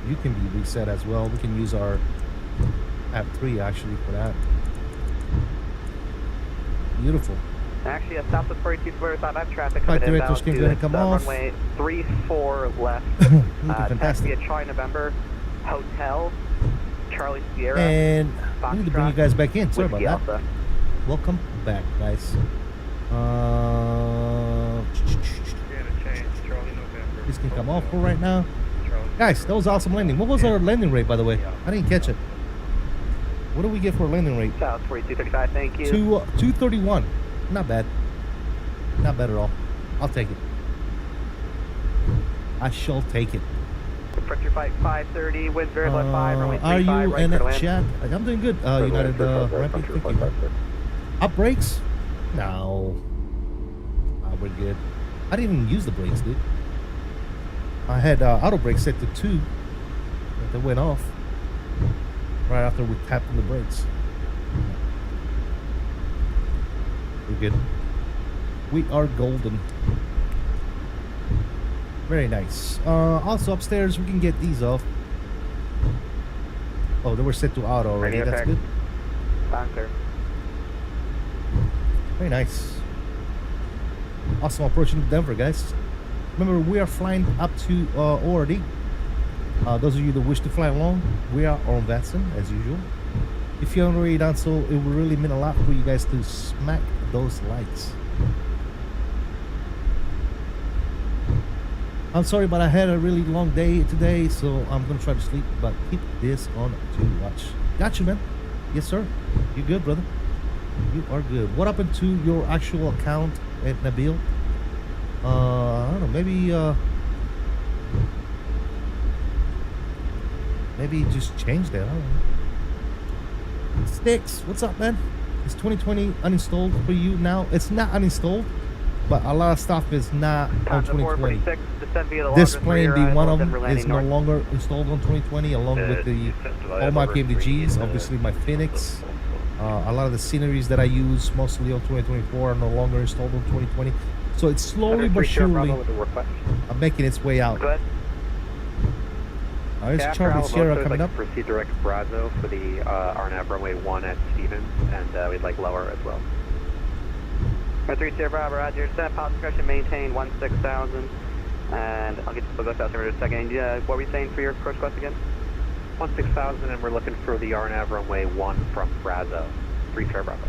You can be reset as well. We can use our app 3 actually for that. Beautiful. Actually, Southwest 4235, I have traffic Flight coming directors inbound can to go ahead and come off. runway 34 left. Looking Taxi fantastic. via Charlie November. Hotel. Charlie Sierra. And I need to bring you guys back in. Sorry about Whiskey that. Alpha. Welcome back, guys. This can come off for right now. Guys, that was awesome landing. What was our landing rate, by the way? I didn't catch it. What do we get for a landing rate? South 4235, thank you. 231. Not bad. Not bad at all. I'll take it. I shall take it. Pressure flight 530, winds very low 5, runway Are 35, you right in clear to a land. chat? I'm doing good. United Rapid, thank you. Up brakes? No. We're good. I didn't even use the brakes, dude. I had auto brake set to 2. They went off right after we tapped on the brakes. We're good. We are golden. Very nice. Also upstairs, we can get these off. Oh, they were set to auto already. Radio That's check. good. Clear. Very nice. Awesome approaching to Denver, guys. Remember, we are flying up to ORD. Those of you that wish to fly along, we are on Vatson as usual. If you haven't already done so, it would really mean a lot for you guys to smack those likes. I'm sorry, but I had a really long day today, so I'm gonna try to sleep, but keep this on to watch. Got you, man. Yes, sir. You good, brother? You are good. What happened to your actual account at Nabil? I don't know, maybe just change that. I don't know. Strix, what's up, man? Is 2020 uninstalled for you now? It's not uninstalled, but a lot of stuff is not on 2020. This plane being one of them is no longer installed on 2020, along with all my PMDGs, obviously my Phoenix. A lot of the sceneries that I use mostly on 2024 are no longer installed on 2020. So it's slowly but surely making its way out. There's Charlie Sierra coming up. Proceed direct Brazos for the RNAV runway 1 at Stevens, and we'd like lower as well. 3 Sierra Bravo, roger. Descent pilot discretion, maintain 16,000. And I'll get to the out there in a second. What were you saying for your approach request again? 16,000, and we're looking for the RNAV runway 1 from Brazos. 3 Sierra Bravo.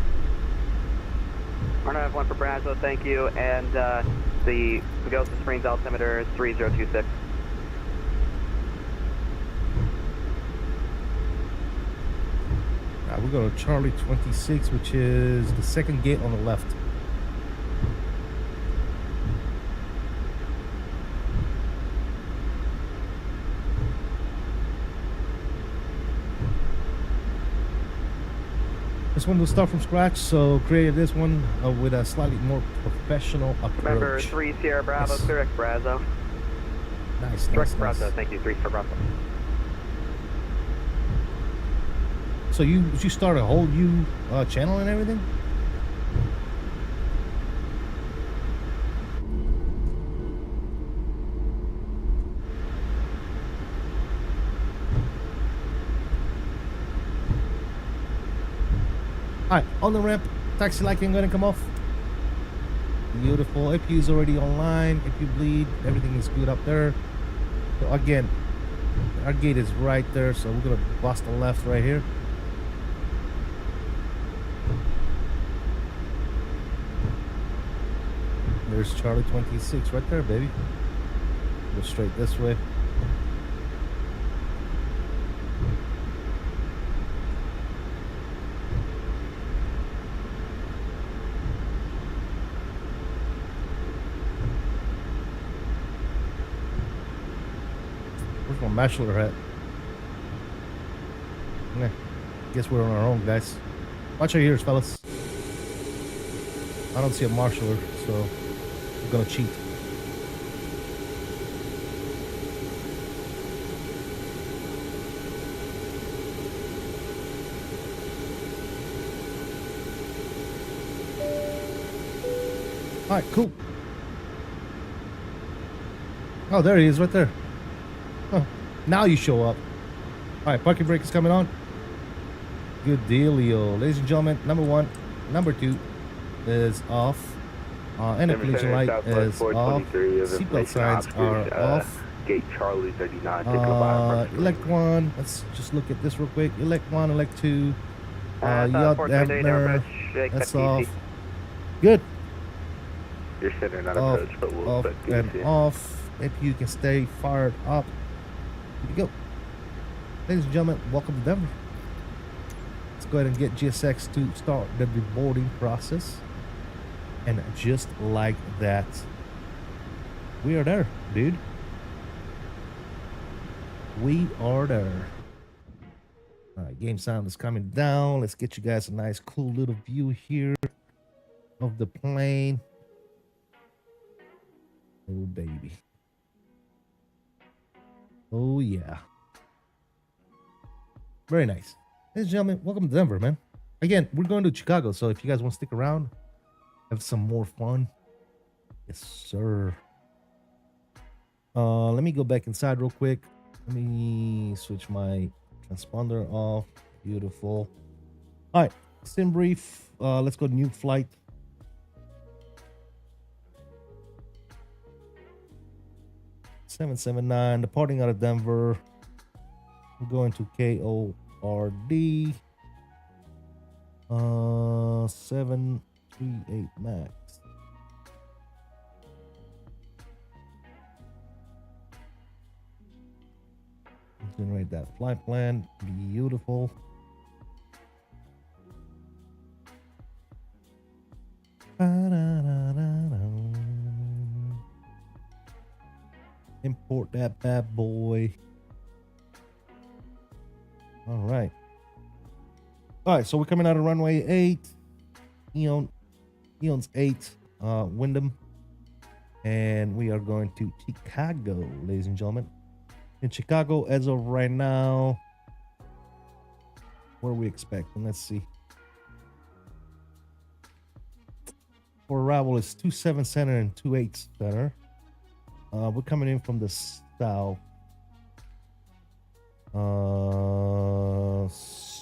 RNAV 1 for Brazos, thank you. And the Ghost Springs altimeter is 3026. We go to Charlie 26, which is the second gate on the left. This one will start from scratch, so created this one with a slightly more professional approach. Remember, 3 Sierra Bravo, Yes. clear direct Brazos. Nice, Direct nice, Brazos, nice. thank you. 3 Sierra Bravo. So you start a whole new channel and everything? Alright, on the ramp, taxi lighting gonna come off. Beautiful. APU is already online. APU bleed, everything is good up there. So again, our gate is right there, so we're gonna bust a left right here. There's Charlie 26 right there, baby. Go straight this way. Where's my marshaller hat? Yeah, guess we're on our own, guys. Watch our ears, fellas. I don't see a marshaller, so we're gonna cheat. All right, cool. Oh, there he is right there. Huh. Now you show up. All right, parking brake is coming on. Good dealio. Ladies and gentlemen, number 1, number 2 is off. And the collision light is off. Seatbelt signs are off. Gate Charlie 39. Elect 1. Let's just look at this real quick. Elect 1, elect 2. Yacht dampener. That's off. Good. You're sitting on approach, but we'll off and off. If you can stay fired up. Here we go. Ladies and gentlemen, welcome to Denver. Let's go ahead and get GSX to start the deboarding process. And just like that, we are there, dude. We are there. All right, game sound is coming down. Let's get you guys a nice, cool little view here of the plane. Oh, baby. Oh, yeah. Very nice. Ladies and gentlemen, welcome to Denver, man. Again, we're going to Chicago, so if you guys want to stick around, have some more fun. Yes, sir. Let me go back inside real quick. Let me switch my transponder off. Beautiful. All right, sim brief. Let's go to new flight. $779, departing out of Denver. We're going to KORD. 738 Max. Generate that flight plan. Beautiful. Import that bad boy. All right. All right, so we're coming out of runway 8. Eon's 8, Wyndham. And we are going to Chicago, ladies and gentlemen. In Chicago, as of right now, what are we expecting? Let's see. For arrival is 27 center and 28 center. We're coming in from the south.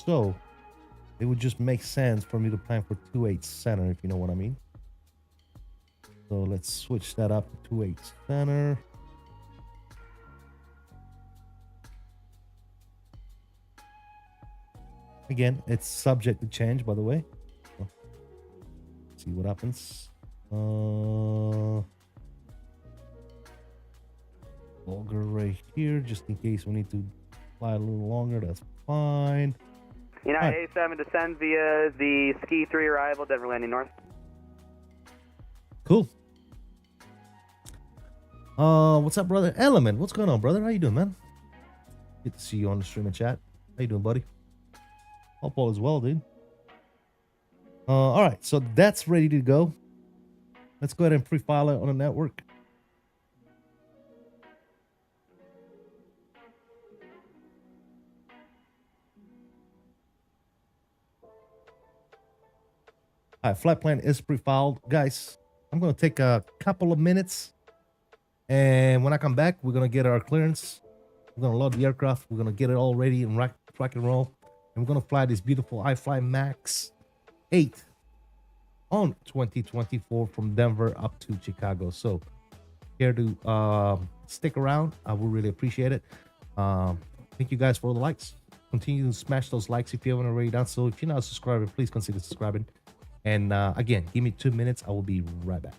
So it would just make sense for me to plan for 28 center, if you know what I mean. So let's switch that up to 28 center. Again, it's subject to change, by the way. So, see what happens. Vulgar right here, just in case we need to fly a little longer. That's fine. United 87 descend via the Ski 3 arrival, Denver landing north. Cool. What's up, brother? Element, what's going on, brother? How you doing, man? Good to see you on the stream and chat. How you doing, buddy? Hope all is well, dude. All right, so that's ready to go. Let's go ahead and pre-file it on the network. All right, flight plan is pre-filed. Guys, I'm going to take a couple of minutes. And when I come back, we're going to get our clearance. We're going to load the aircraft. We're going to get it all ready and rock and roll. And we're going to fly this beautiful iFly Max-8 on 2024 from Denver up to Chicago. So here to stick around. I will really appreciate it. Thank you guys for all the likes. Continue to smash those likes if you haven't already done so. If you're not subscribing, please consider subscribing. And again, give me 2 minutes. I will be right back.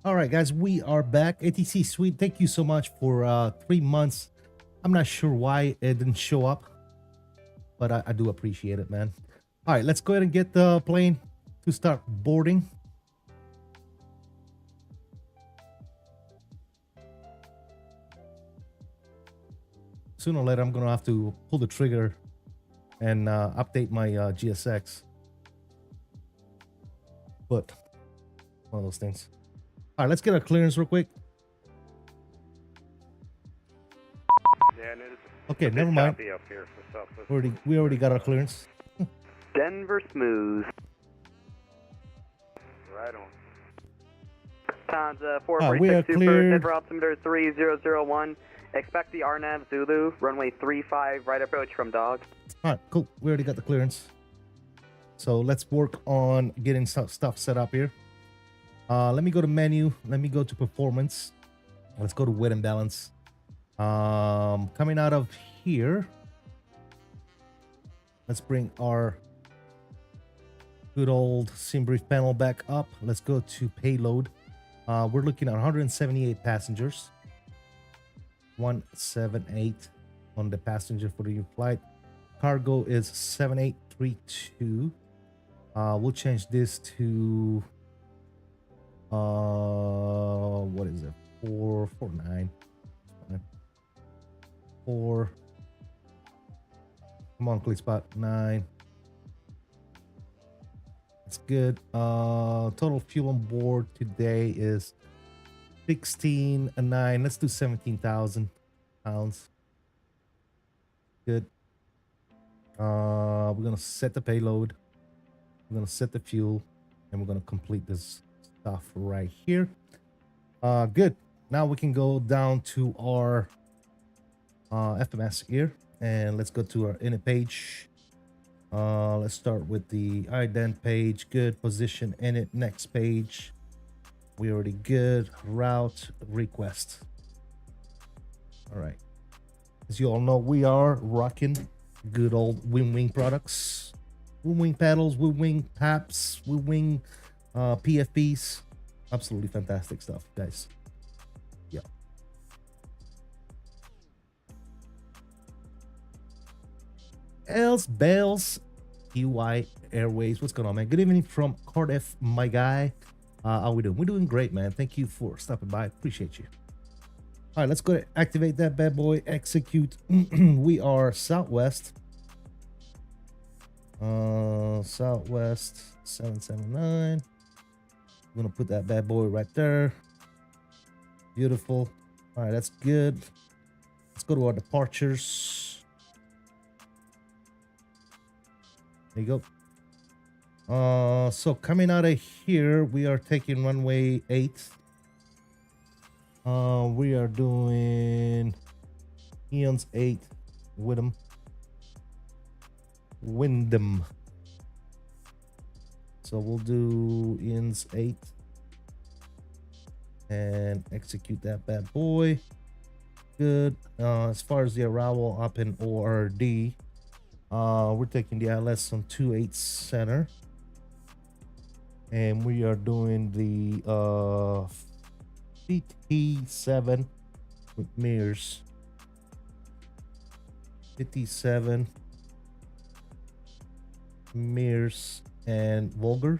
All right, guys, we are back. ATC Suite, thank you so much for 3 months. I'm not sure why it didn't show up, but I do appreciate it, man. All right, let's go ahead and get the plane to start boarding. Sooner or later, I'm gonna have to pull the trigger and update my GSX. But one of those things. All right, let's get our clearance real quick. Yeah, and it's Okay, never mind. choppy up here for Southwest. We already got our clearance. Denver smooth. Right on. Tons we are 4362 for cleared. Denver altimeter 3001. Expect the RNAV Zulu, runway 35, right approach from Dog. All right, cool. We already got the clearance. So let's work on getting stuff set up here. Let me go to menu. Let me go to performance. Let's go to weight and balance. Coming out of here, let's bring our good old sim brief panel back up. Let's go to payload. We're looking at 178 passengers. 178 on the passenger for the new flight. Cargo is 7832. We'll change this to what is it? 449. 4. Come on, click spot 9. That's good. Total fuel on board today is 16.9. Let's do 17,000 pounds. Good. We're gonna set the payload. We're gonna set the fuel, and we're gonna complete this stuff right here. Good. Now we can go down to our FMS here, and let's go to our init page. Let's start with the ident page. Good. Position init. Next page. We already good. Route request. All right. As you all know, we are rocking good old WinWing products. WinWing paddles, WinWing taps, WinWing PFPs. Absolutely fantastic stuff, guys. Yeah. Els Bells, EY Airways. What's going on, man? Good evening from Cardiff, my guy. How we doing? We're doing great, man. Thank you for stopping by. Appreciate you. All right, let's go ahead and activate that bad boy. Execute. We are Southwest. Southwest 779. I'm gonna put that bad boy right there. Beautiful. All right, that's good. Let's go to our departures. There you go. So coming out of here, we are taking runway 8. We are doing Eons 8 Wyndham. So we'll do Eons 8 and execute that bad boy. Good. As far as the arrival up in ORD, we're taking the ILS on 28 center, and we are doing the PT7 with mirrors. 57 mirrors and vulgar.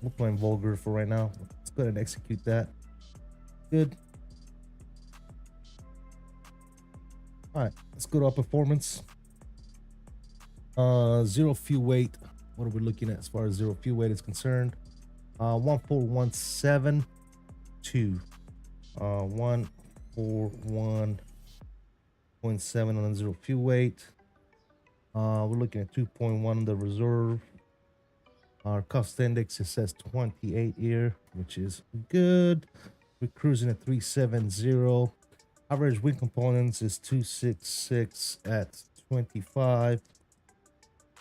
We're playing vulgar for right now. Let's go ahead and execute that. Good. All right, let's go to our performance. Zero fuel weight. What are we looking at as far as zero fuel weight is concerned? 14172. 141.7 on the zero fuel weight. We're looking at 2.1 on the reserve. Our cost index, it says 28 here, which is good. We're cruising at 370. Average wind components is 266 at 25.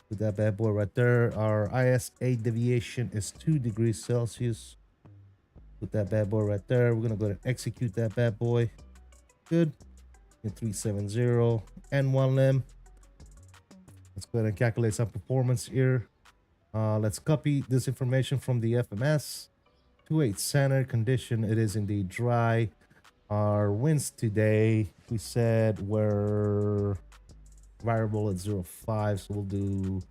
Put that bad boy right there. Our IS-8 deviation is 2 degrees Celsius. Put that bad boy right there. We're gonna go ahead and execute that bad boy. Good. In 370 and 1 limb. Let's go ahead and calculate some performance here. Let's copy this information from the FMS 28 center condition. It is indeed dry. Our winds today, we said, were variable at 0.5, so we'll do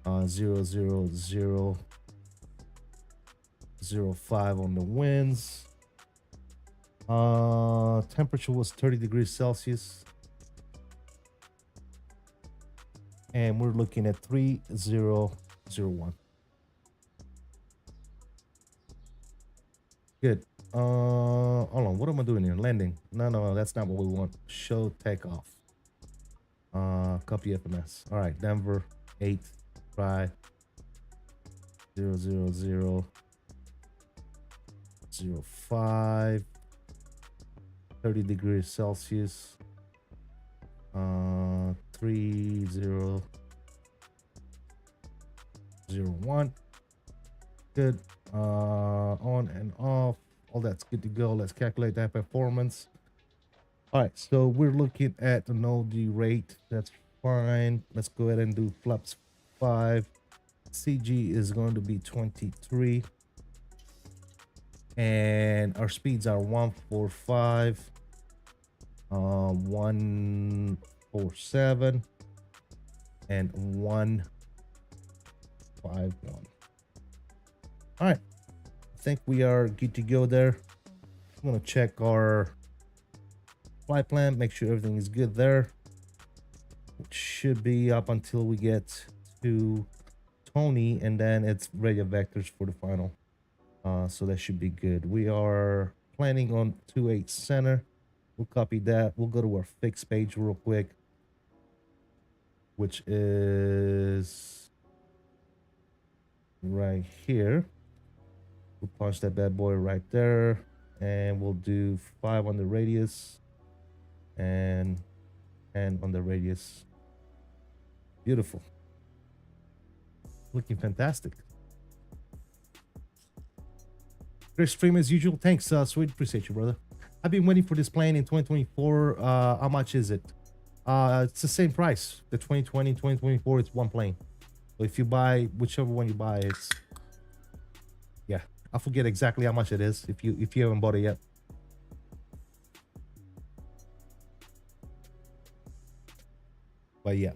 0.00005 on the winds. Temperature was 30 degrees Celsius. And we're looking at 3001. Good. Hold on, what am I doing here? Landing. No, that's not what we want. Show takeoff. Copy FMS. All right, Denver 8, try 00005, 30 degrees Celsius. 3001. Good. On and off. All that's good to go. Let's calculate that performance. All right, so we're looking at an OD rate. That's fine. Let's go ahead and do flaps 5. CG is going to be 23. And our speeds are 145, 147, and 151. All right, I think we are good to go there. I'm gonna check our flight plan, make sure everything is good there. It should be up until we get to Tony, and then it's radio vectors for the final. So that should be good. We are planning on 28 center. We'll copy that. We'll go to our fixed page real quick, which is right here. We'll punch that bad boy right there, and we'll do 5 on the radius and on the radius. Beautiful. Looking fantastic. Great stream as usual. Thanks, Sweet. Appreciate you, brother. I've been waiting for this plane in 2024. How much is it? It's the same price. The 2020, 2024, it's one plane. So if you buy whichever one you buy, it's, yeah, I forget exactly how much it is if you haven't bought it yet. But yeah,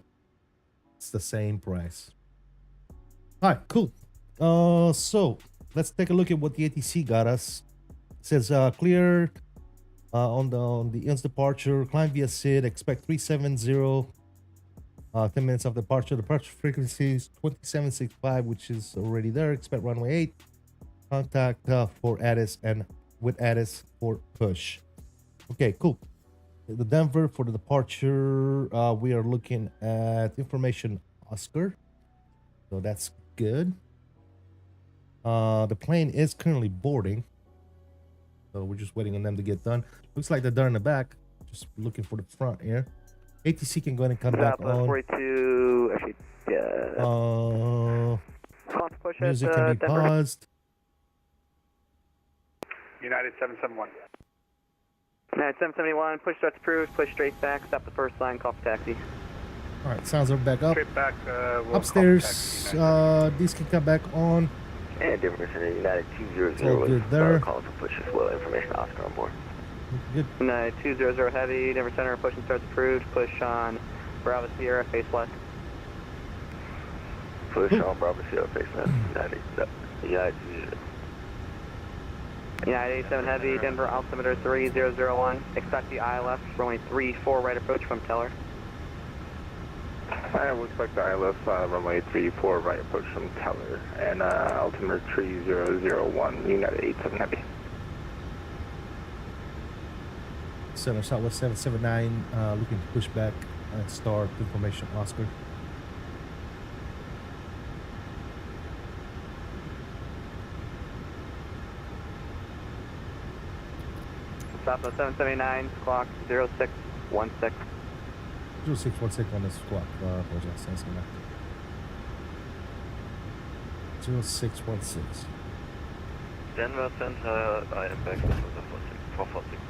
it's the same price. All right, cool. So let's take a look at what the ATC got us. It says clear on the INS departure, climb via SID, expect 370, 10 minutes of departure. Departure frequency is 2765, which is already there. Expect runway 8. Contact for ATIS and with ATIS for push. Okay, cool. The Denver for the departure, we are looking at information Oscar. So that's good. The plane is currently boarding, so we're just waiting on them to get done. Looks like they're done in the back. Just looking for the front here. ATC can go ahead and come back on. 42, actually, yeah. Music can be paused. United 771. United 771, push starts approved, push straight back, stop the first line, call for taxi. All right, sounds are back up. Straight back, we'll upstairs, these can come back on. And Denver Center, United 200. It's all good there. Calling for push as well, information Oscar on board. Good. United 200 heavy, Denver Center, push and starts approved, push on Bravo Sierra, face left. Push on Bravo Sierra, face left, United 200. United 87 heavy, Denver altimeter 3001, expect the ILS, runway 34 right approach from Teller. I will expect the ILS runway 34 right approach from Teller and altimeter 3001, United 87 heavy. Center Southwest 779, looking to push back and start information Oscar. Southwest 779, clock 0616. 0616 on the squawk, apologize, 0616. Denver Center, I am back to the 446.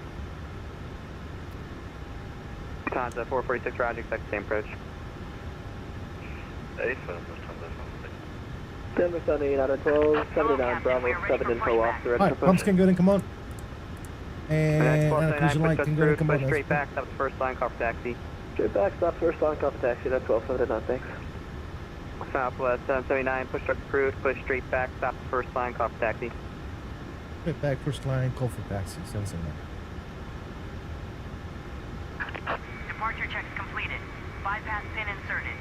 Contact 446, Roger, expect the same approach. 8 for the first time, Denver Center, United 1279, Bravo 7 info off the red. Alright, pumps can go in, come on. And 1279, occlusion light can go in, come on. push straight back, stop the first line, cover taxi. Straight back, stop first line, cover taxi, that's 1279, thanks. Southwest 779, push truck approved, push straight back, stop the first line, cover taxi. Straight back, first line, call for taxi, 779. Departure checks completed. Bypass pin inserted.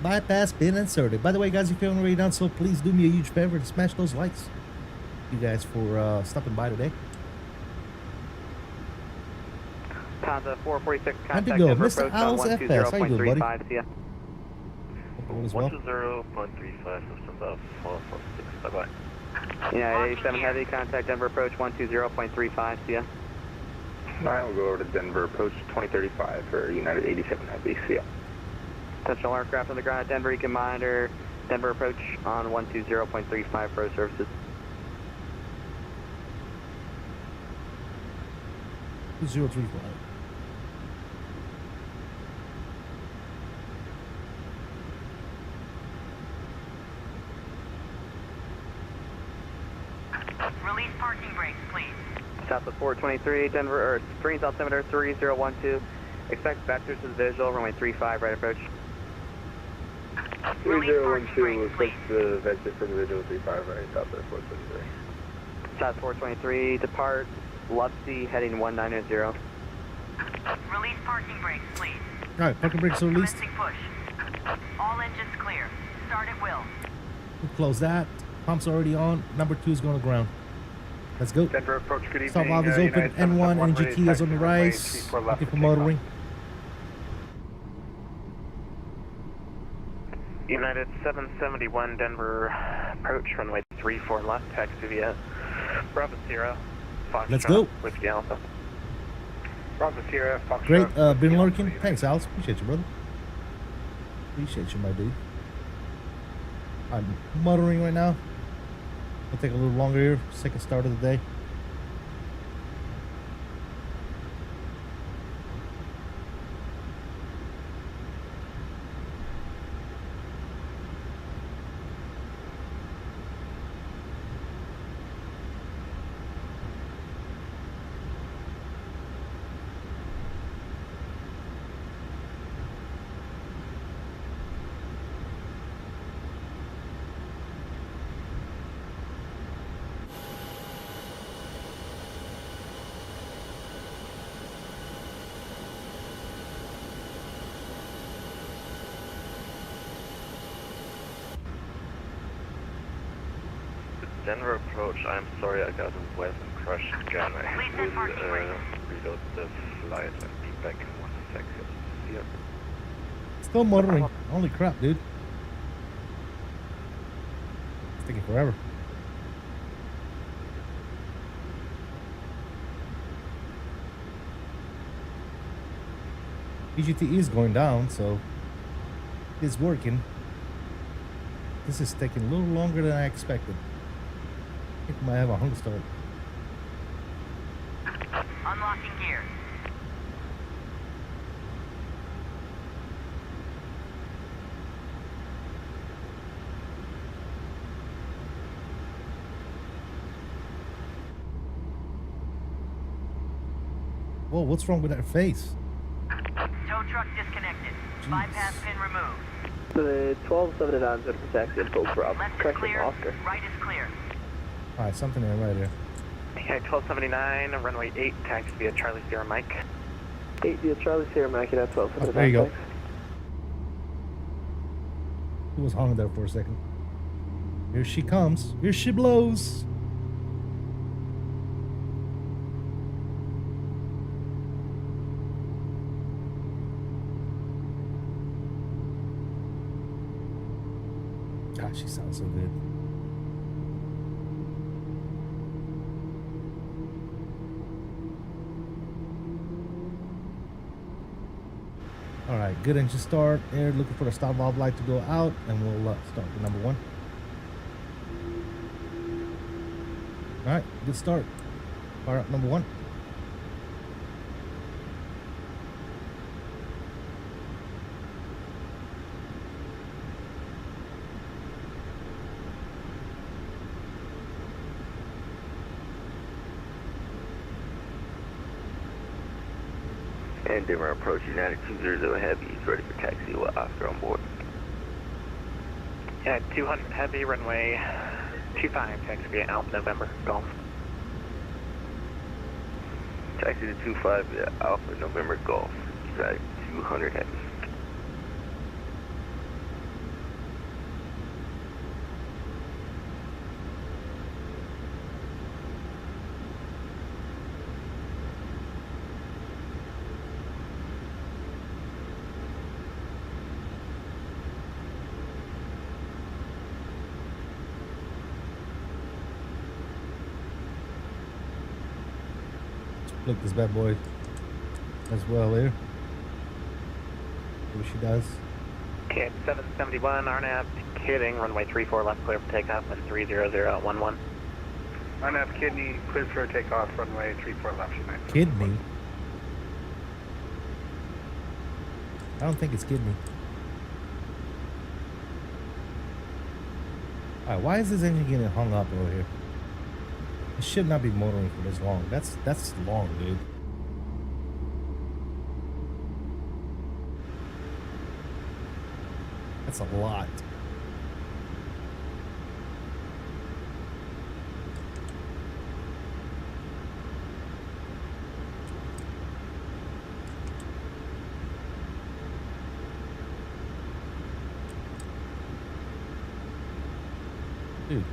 Bypass pin inserted. By the way, guys, if you haven't already done so, please do me a huge favor and smash those likes. Thank you guys for stopping by today. Honda 446, Time to contact go. Denver Mr. approach on Owls FS. How you doing, buddy? 120.35, see ya. All is well. 120.35, systems up, 446, bye-bye. United 87 Heavy, contact Denver approach 120.35, see ya. Alright, we'll go over to Denver approach 2035 for United 87 Heavy, see ya. Potential aircraft on the ground at Denver, you can monitor Denver approach on 120.35 for services. 2035. Release parking brakes, please. Southwest 423, Denver, or Green's altimeter 3012. Expect vectors to the visual, runway 35, right approach. 3012, expect the vector for the visual 35, right, Southwest 423. South 423, depart, Lupsy, heading 190. Release parking brakes, please. Alright, parking brakes are released. Commencing push. All engines clear. Start at will. We'll close that. Pumps already on. Number 2 is going to ground. Let's go. Denver approach, good evening. Stop valve is open. N1 and GT is on the rise. Looking for motoring. United 771, Denver approach, runway 34 left, taxi via Bravo Sierra. Let's go. With Alpha. Bravo Sierra, Foxtrot. Great, been lurking. Thanks, Alex. Appreciate you, brother. Appreciate you, my dude. I'm muttering right now. It'll take a little longer here. Second start of the day. Denver approach, I'm sorry I got a weapon crush again. I will reload the flight and be back in 1 second. See ya. Still muttering. Holy crap, dude. It's taking forever. PGT is going down, so it's working. This is taking a little longer than I expected. I think we might have a hung start. Unlocking gear. Whoa, what's wrong with that face? Tow truck disconnected. Jeez. Bypass pin removed. The 1279 is for taxi info Bravo. Left is Correction, clear. Oscar. Right is clear. Alright, something ain't right here. Okay, 1279, runway 8, taxi via Charlie Sierra Mike. 8 via Charlie Sierra Mike, that's 1279. There you go. Thanks. He was hung there for a second. Here she comes. Here she blows. God, she sounds so good. All right, good engine start. Air looking for the stop valve light to go out, and we'll start with number 1. All right, good start. Fire up number 1. And Denver approach United 200 Heavy is ready for taxi with Oscar on board. Yeah, 200 Heavy, runway 25, taxi via Alpha November, Golf. Taxi to 25 via Alpha November Golf, side 200 Heavy. Look, this bad boy as well here. See what she does. Okay, 771, RNAV, kidding, runway 34 left, clear for takeoff, and 30011. RNAV kidney, cleared for takeoff, runway 34 left, United. Kidney? I don't think it's kidney. Alright, why is this engine getting hung up over here? It should not be motoring for this long. That's long, dude. That's a lot. Dude,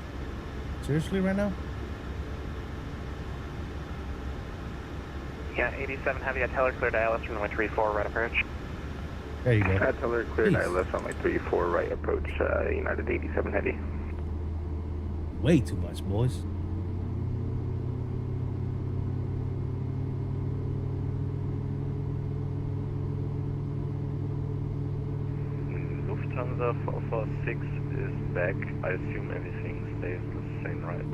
seriously right now? Yeah, 87 Heavy, I tell her cleared ILS, runway 34, right approach. There you go. I tell her cleared Jeez. ILS on my 34 right approach, United 87 Heavy. Way too much, boys. Lufthansa 446 is back. I assume everything stays the same, right?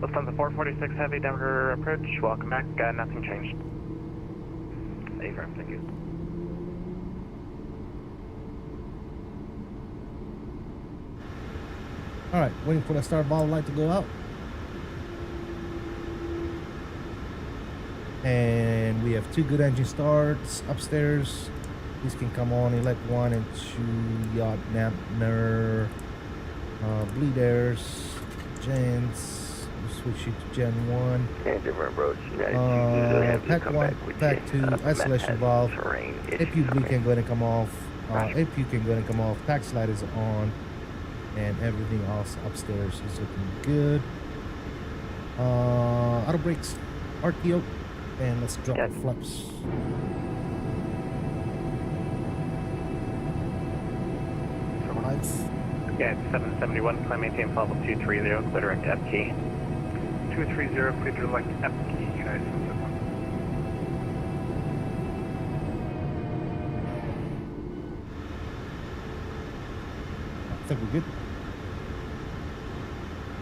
Lufthansa 446 Heavy, Denver approach, welcome back, nothing changed. A-frame, thank you. Alright, waiting for the start ball light to go out. And we have two good engine starts upstairs. These can come on, elect 1 and 2, yacht Napner, bleed airs, gens. We'll switch you to Gen 1. And Denver approach United 200 Heavy. Pack come 1, back with Pack you. 2, isolation valve. Terrain APU blue can go ahead and come off. APU can go ahead and come off. Tax light is on. And everything else upstairs is looking good. Auto brakes, RTO, and let's drop the flaps. Yeah, 771, climb maintain level 230, clear direct F key. 230, clear direct F key, United 771. I think we're good.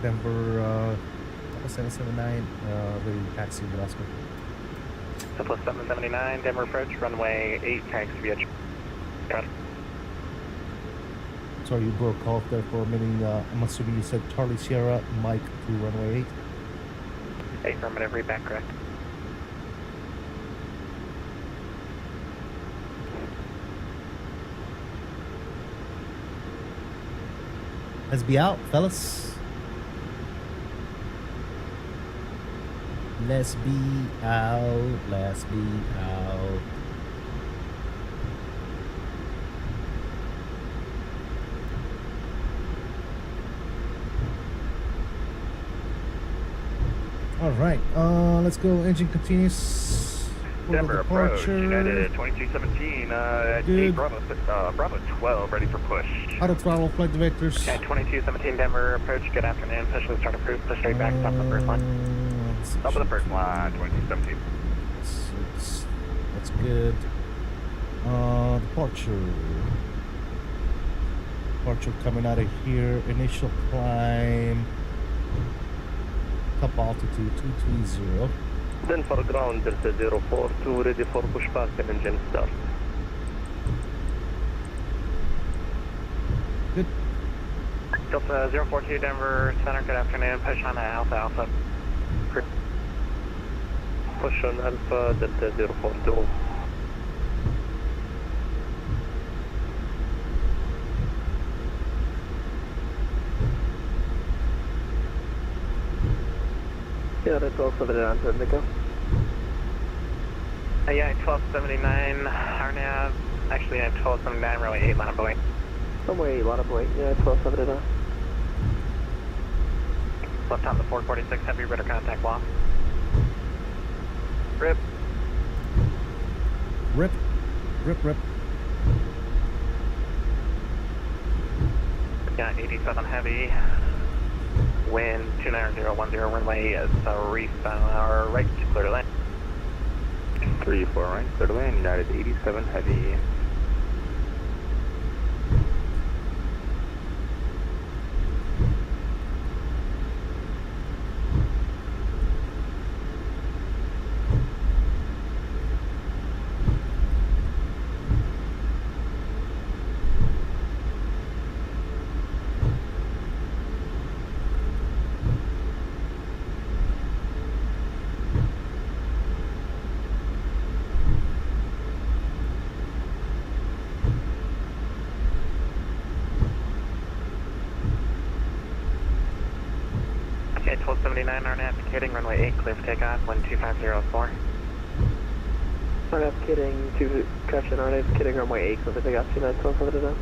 Denver 779, ready to taxi with Oscar. Southwest 779, Denver approach, runway 8, taxi via. Sorry, you broke off there for a minute. I'm assuming you said Charlie Sierra, Mike to runway 8. Affirmative, read back correct. Let's be out, fellas. Let's be out. Let's be out. All right. Let's go. Engine continues. Denver approach, Departure. United 2217, 8 Bravo 12, ready for push. Auto throttle, flight vectors. Okay, 2217 Denver approach, good afternoon, push to start approved, push straight back, stop the first line. Top of the first line, 2217. That's good. Departure. Departure coming out of here. Initial climb. Top altitude 230. Denver ground Delta 042, ready for pushback and engine start. Good. Delta 042 Denver Center, good afternoon, push on Alpha Alpha. Push on Alpha Delta 042. United 1279, Third Nico. Yeah, 1279, RNAV. Actually, yeah, 1279, runway 8, line up away. Runway 8, line up away. United 1279. Left on the 446, heavy radar contact lost. Rip. Rip. Rip, rip. Got 87 heavy. Wind 29010, runway 3 right, clear to land. 34 right, clear to land, United 87 heavy. Okay, 1279, RNAV indicating runway 8, clear for takeoff, wind 2504. RNAV kidding, correction, RNAV kidding, runway 8, clear for takeoff, United 1279.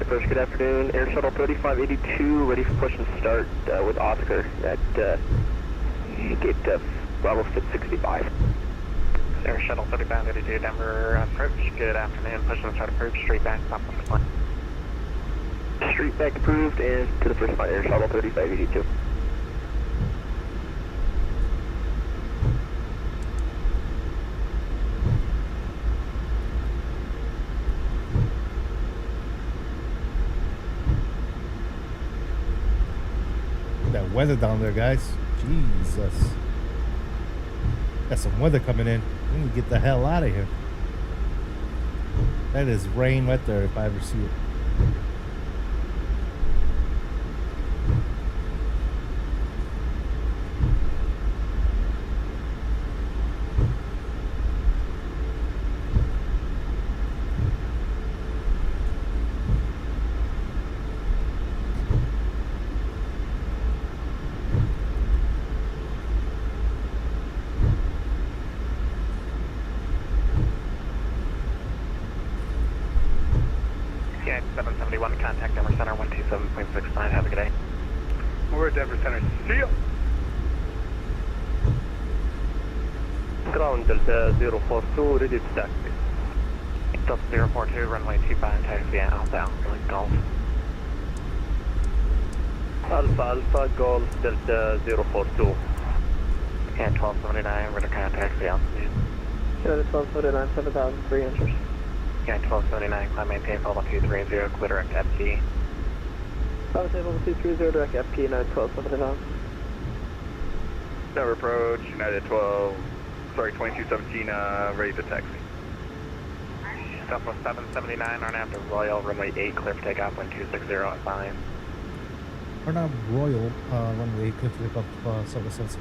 First, good afternoon. Air Shuttle 3582, ready for push and start with Oscar at gate Bravo 665. Air Shuttle 3582, Denver approach. Good afternoon, push and start approach, straight back, top of the flight. Street back approved and to the first flight, Air Shuttle 3582. That weather down there, guys. Jesus. Got some weather coming in. We need to get the hell out of here. That is rain right there if I ever see it. Yeah, 771, contact Denver Center 127.69, have a good day. We're at Denver Center. See ya! Ground Delta 042, ready to taxi. Delta 042, runway 25, taxi out, down, Golf. Alpha Alpha Golf Delta 042. Yeah, 1279, radar contact, the altitude. United 1279, 7,003 inches. Yeah, 1279, climb maintain, level 230, clear direct FT. Bravo table 230, direct FP, United 1279. Denver approach, United 2217, ready to taxi. Southwest 779, RNAV to Royal, runway 8, clear for takeoff, wind 260 at 5. Or not Royal, runway, clear to take off, Southwest 77.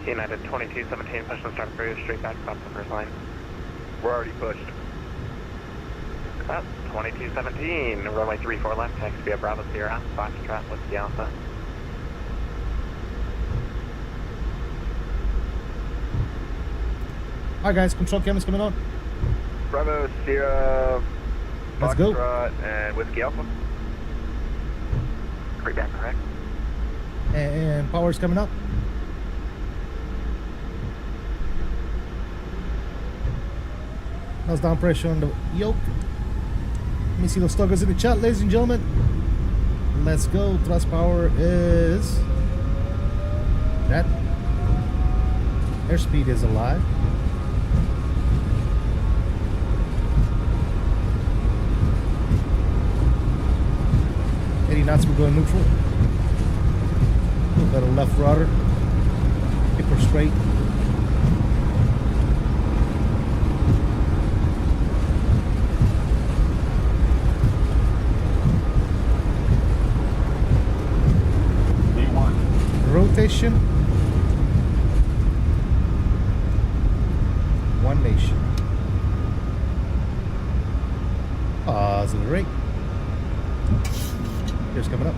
United 2217, push and start approach, straight back, stop the first line. We're already pushed. 2217, runway 34 left, taxi via Bravo Sierra, Foxtrot, Whiskey Alpha. Alright guys, control cameras coming on. Bravo, Sierra, Let's go. Foxtrot, and Whiskey Alpha. Straight back, correct. And power's coming up. Nose down pressure on the yoke. Let me see those toggles in the chat, ladies and gentlemen. Let's go. Thrust power is that. Airspeed is alive. Knots, we're going neutral. A little bit of left rudder. Keep her straight. Rotation. One nation. right. Here's coming up.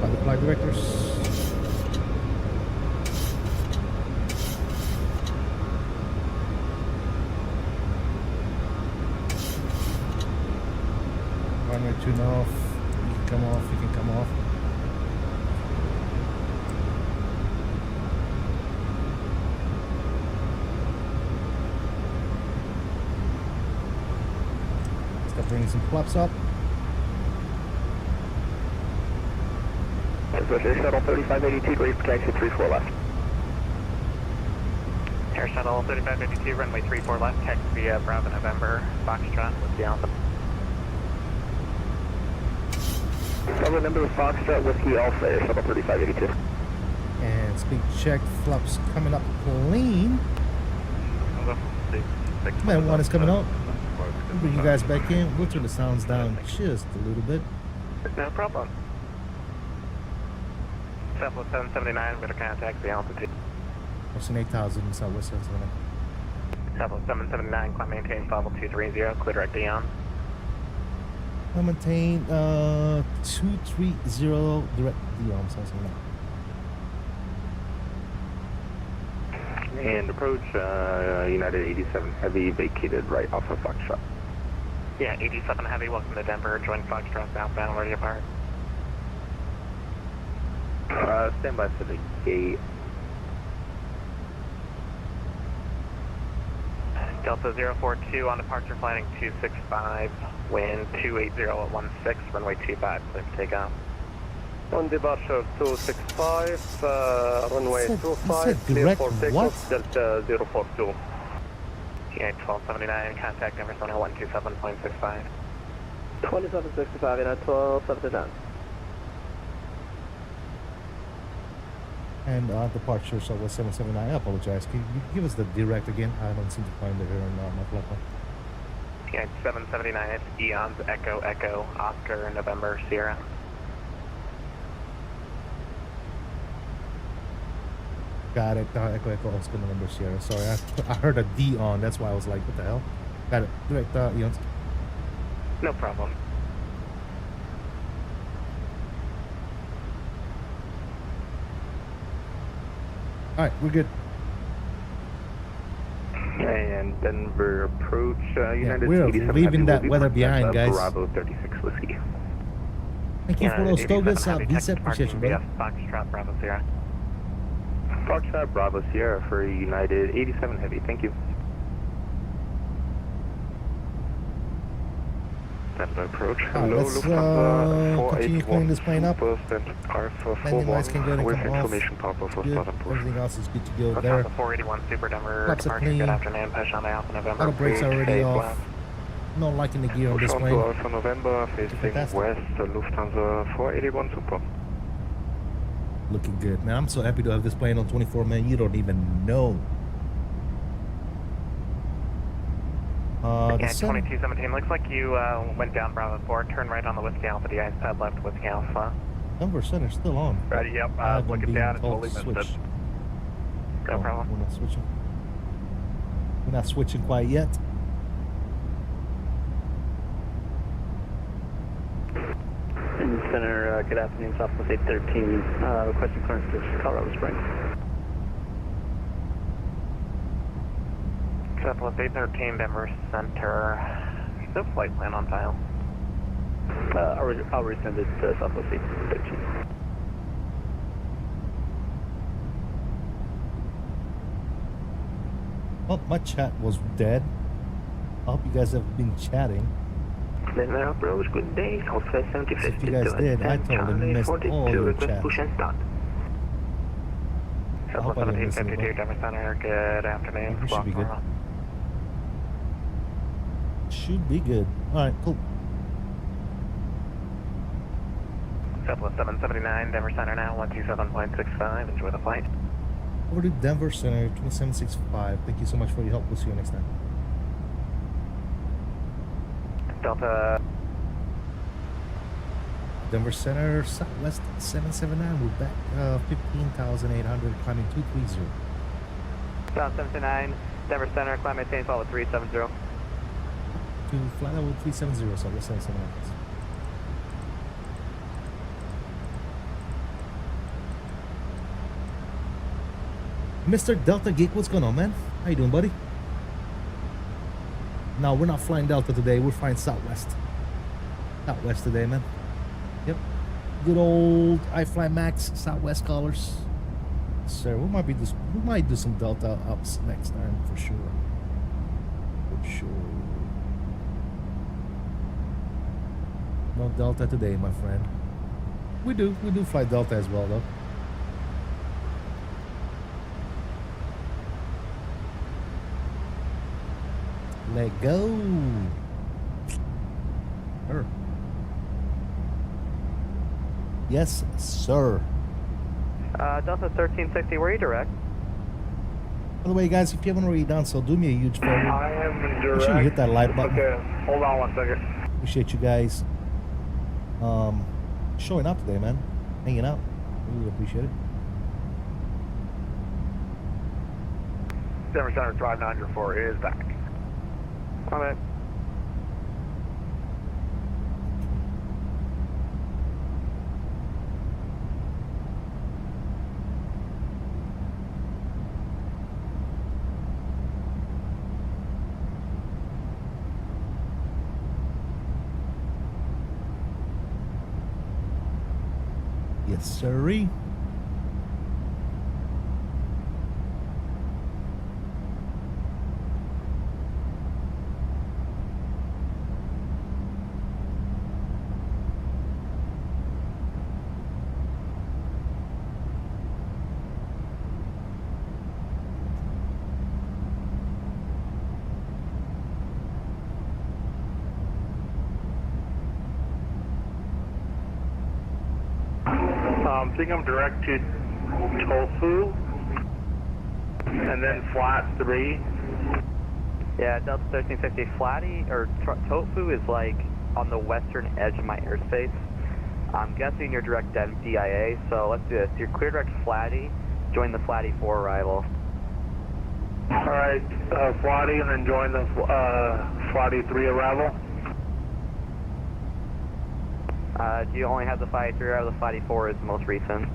By the flight directors. Runway tune off. You can come off. You can come off. Start bringing some flaps up. Air Shuttle 3582, ready for taxi 34 left. Air Shuttle 3552, runway 34 left, taxi via Bravo November, Foxtrot with the Alpha. Bravo November, Foxtrot, Whiskey Alpha, Air Shuttle 3582. And speed check, flaps coming up clean. Man, one is coming out. We'll bring you guys back in. We'll turn the sounds down just a little bit. No problem. Southwest 779, we're going to contact the altitude. Austin 8000, Southwest 779. Southwest 779, climb maintain level 230, clear direct Dion. I'll maintain 230 direct Dion, 779. And approach United 87 Heavy, vacated right off of Foxtrot. Yeah, 87 Heavy, welcome to Denver, join Foxtrot southbound, ready to depart. Stand by for the gate. Delta 042 on departure, flighting 265, wind 280 at 16, runway 25, clear for takeoff. On departure 265, runway 25, clear for takeoff, Delta 042. Yeah, 1279, contact number 127.65. 2765, United 1279. And departure, Southwest 779. I apologize. Can you give us the direct again? I don't seem to find it here on my flight plan. Yeah, 779, it's Eons, Echo, Echo, Oscar, November, Sierra. Got it. Echo, Echo, Oscar, November, Sierra. Sorry, I heard a D on. That's why I was like, what the hell? Got it. Direct Eons. No problem. All right, we're good. And Denver approach United we're 87 leaving Heavy that weather behind, guys. Bravo 36 Whiskey. Thank you for those togas. Visa, appreciate you, brother. Foxtrot, Bravo, Sierra. Foxtrot, Bravo, Sierra for United 87 Heavy. Thank you. Denver approach. Hello, let's continue cleaning this plane up. Landing lights can go ahead and come off. Good. Everything else is good to go there. 481 Super Denver, Flaps are departure, clean. good afternoon, push on the Alpha November. Auto brakes are already off. Not liking the gear on this plane. Alpha November, facing Fantastic. west, Lufthansa 481 Super. Looking good, man. I'm so happy to have this plane on 24, man. You don't even know. Yeah, 2217, looks like you went down Bravo 4, turn right on the Whiskey Alpha, the ice pad left Whiskey Alpha. Denver Center still on. Right, yep, looking down, it's totally missed it. No problem. We're not switching. We're not switching quite yet. Center, good afternoon, Southwest 813, requesting clearance to Colorado Springs. Southwest 813, Denver Center. No flight plan on file. I'll resend it to Southwest 813. Well, my chat was dead. I hope you guys have been chatting. Denver approach, good day, Southwest 75. If you guys did, I totally missed all your chat. Push and start. Southwest 1752, Denver Center, good afternoon. We should be good. Should be good. Alright, cool. Southwest 779, Denver Center now, 127.65. Enjoy the flight. Over to Denver Center, 2765. Thank you so much for your help. We'll see you next time. Delta. Denver Center, Southwest 779. We're back 15,800, climbing 230. South 79, Denver Center, climb maintain, follow 370. To flight level 370, so let's send someone else. Mr. Delta Geek, what's going on, man? How you doing, buddy? No, we're not flying Delta today. We're flying Southwest. Southwest today, man. Yep. Good old iFly Max Southwest colors. So we might do some Delta ups next time for sure. For sure. No Delta today, my friend. We do fly Delta as well, though. Let go. Sir. Yes, sir. Delta 1360, where are you direct? By the way, guys, if you haven't already done so, do me a huge favor. I am direct. Make sure you hit that like button. Okay, hold on 1 second. Appreciate you guys showing up today, man. Hanging out. Really appreciate it. Denver Center Drive 904 is back. All right. Yes, sirree. I think I'm direct to Tofu, and then flat 3. Yeah, Delta 1360 Flatty, or Tofu is like on the western edge of my airspace. I'm guessing you're direct DIA, so let's do this. You're clear direct Flatty, join the Flatty 4 arrival. Alright, Flatty, and then join the Flatty 3 arrival. Do you only have the Flatty 3 or the Flatty 4 is the most recent?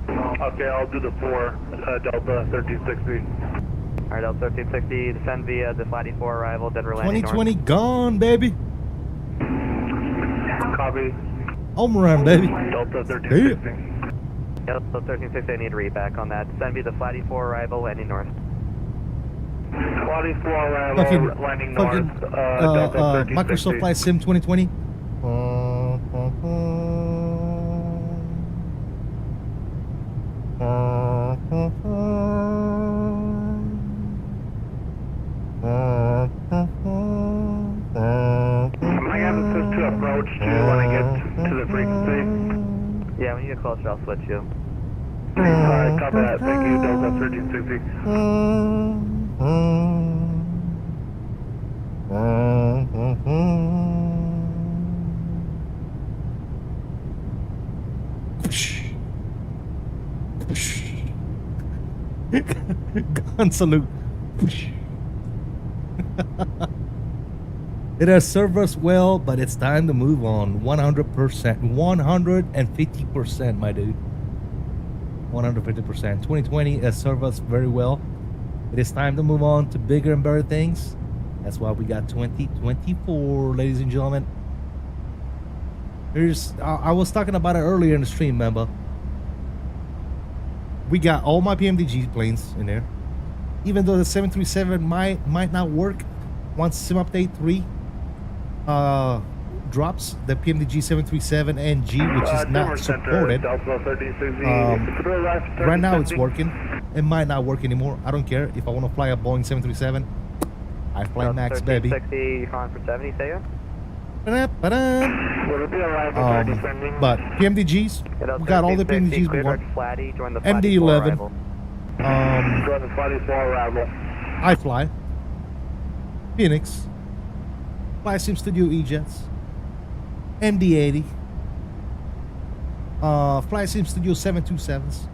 Okay, I'll do the 4, Delta 1360. Alright, Delta 1360, descend via the Flatty 4 arrival, Denver landing 2020 gone, baby. Copy. Home run, baby. Delta 1360. Delta 1360, I need a read back on that. Descend via the Flatty 4 arrival, landing north. Flatty 4 arrival, landing north, Delta 1360. Microsoft Flight Sim 2020. Am I able to approach you when I get to the frequency? Yeah, when you get closer, I'll switch you. Alright, copy that. Thank you, Delta 1360. Gun salute. It has served us well, but it's time to move on. 100%, 150%, my dude. 150%. 2020 has served us very well. It is time to move on to bigger and better things. That's why we got 2024, ladies and gentlemen. Here's, I was talking about it earlier in the stream, remember? We got all my PMDG planes in there. Even though the 737 might not work once Sim Update 3 drops, the PMDG 737 NG, which is not supported. Right now it's working. It might not work anymore. I don't care. If I want to fly a Boeing 737, I fly Max, baby. 1360, you're calling for 70, say ya? But PMDGs, we got all the PMDGs we want. MD-11, iFly, Phoenix, FlightSim Studio E-Jets, MD-80, FlightSim Studio 727s,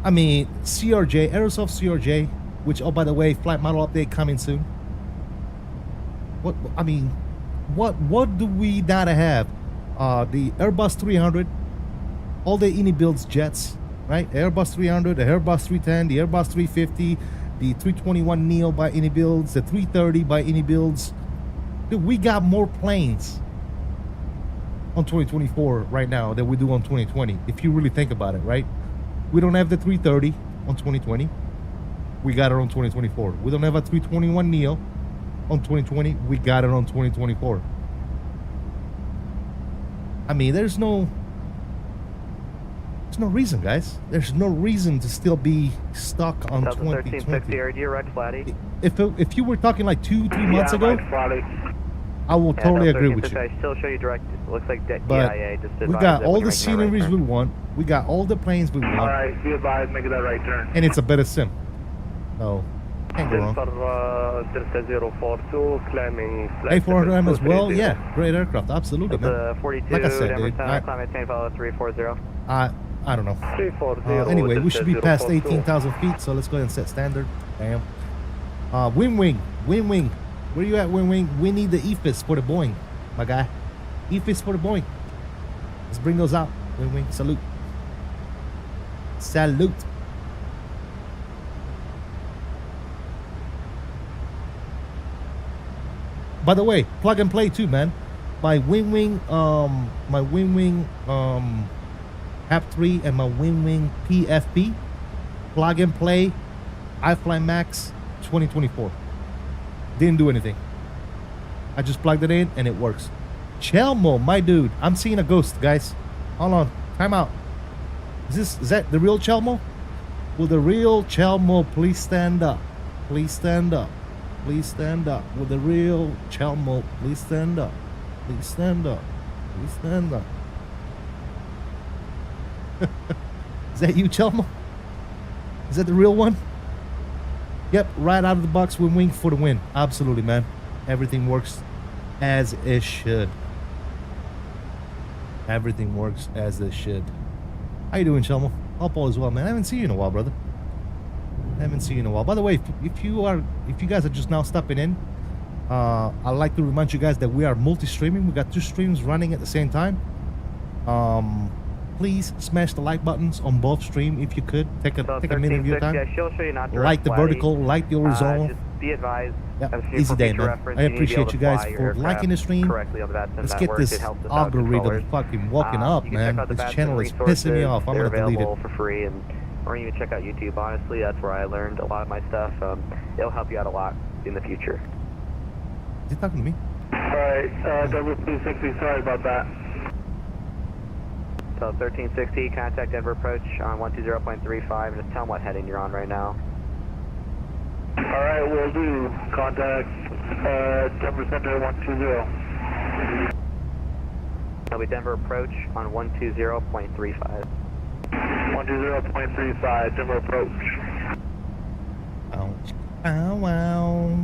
I mean, CRJ, Aerosoft CRJ, which, oh, by the way, flight model update coming soon. What, I mean, what do we not have? The Airbus 300, all the ini builds jets, right? Airbus 300, the Airbus 310, the Airbus 350, the 321 Neo by ini builds, the 330 by ini builds. Dude, we got more planes on 2024 right now than we do on 2020, if you really think about it, right? We don't have the 330 on 2020. We got it on 2024. We don't have a 321 Neo on 2020. We got it on 2024. I mean, there's no reason, guys. There's no reason to still be stuck on 2020. You're right, Flatty. If you were talking like 2-3 months ago, I will totally agree with you. I still show you direct. It looks like But EIA just we advised got that all when the you're making a sceneries right we turn. want. We got all the planes we want. Alright, be advised, making that right turn. And it's a better sim. So, can't go wrong. A400M as well, yeah. Great aircraft, absolutely, man. 42, Like I said, Denver dude. Center, climb maintain, follow 340. I don't know. Anyway, we should be past 18,000 feet, so let's go ahead and set standard. Bam. WINWING. Where you at, WINWING? We need the EFIS for the Boeing, my guy. EFIS for the Boeing. Let's bring those out. WINWING, salute. Salute. By the way, plug and play too, man. My WINWING App 3 and my WINWING PFP, plug and play, iFly Max 2024. Didn't do anything. I just plugged it in and it works. Chelmo, my dude, I'm seeing a ghost, guys. Hold on, time out. Is that the real Chelmo? Will the real Chelmo please stand up? Please stand up. Please stand up. Will the real Chelmo please stand up? Please stand up. Please stand up. Is that you, Chelmo? Is that the real one? Yep, right out of the box, WINWING for the win. Absolutely, man. Everything works as it should. Everything works as it should. How you doing, Chelmo? Hope all is well, man. I haven't seen you in a while, brother. I haven't seen you in a while. By the way, if you guys are just now stepping in, I'd like to remind you guys that we are multi-streaming. We got 2 streams running at the same time. Please smash the like buttons on both stream if you could. Take a minute of your time. She'll show you not to Like the fly. vertical, like the horizontal. Just be advised. Yeah, easy day, man. I appreciate you guys for liking the stream. Let's get this algorithm fucking walking up, man. This channel is pissing me off. I'm gonna delete it. For free, and or even check out YouTube. Honestly, that's where I learned a lot of my stuff. It'll help you out a lot in the future. Is he talking to me? Alright, W260, sorry about that. So 1360, contact Denver approach on 120.35, and just tell them what heading you're on right now. Alright, will do. Contact Denver Center 120. That'll be Denver approach on 120.35. 120.35, Denver approach. Ouch. Ow, ow.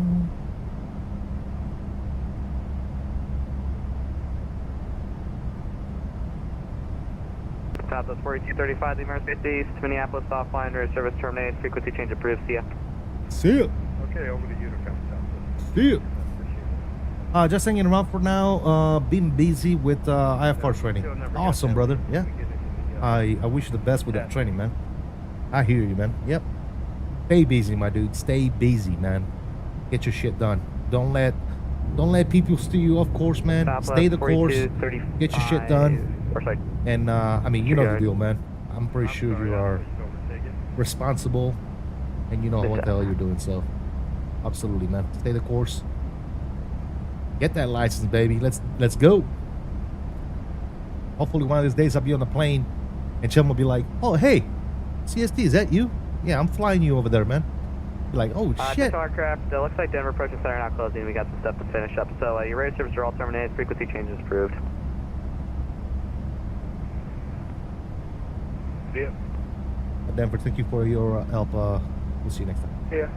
Southwest 4235, the American East, Minneapolis offline, service terminated, frequency change approved, see ya. See ya. Okay, over to you to come south. See ya. Just hanging around for now. Been busy with IFR training. Awesome, brother. Yeah. I wish you the best with that training, man. I hear you, man. Yep. Stay busy, my dude. Stay busy, man. Get your shit done. Don't let people steal you off course, man. Stay the course. Get your shit done. And I mean, you know the deal, man. I'm pretty sure you are responsible and you know what the hell you're doing. So, absolutely, man. Stay the course. Get that license, baby. Let's go. Hopefully, one of these days I'll be on the plane and Chum will be like, "Oh, hey, CST, is that you? Yeah, I'm flying you over there, man." Be like, "Oh shit." Aircraft. Looks like Denver approach and center not closing. We got some stuff to finish up. So your radio services are all terminated. Frequency changes approved. Yeah. Denver, thank you for your help. We'll see you next time. Yeah.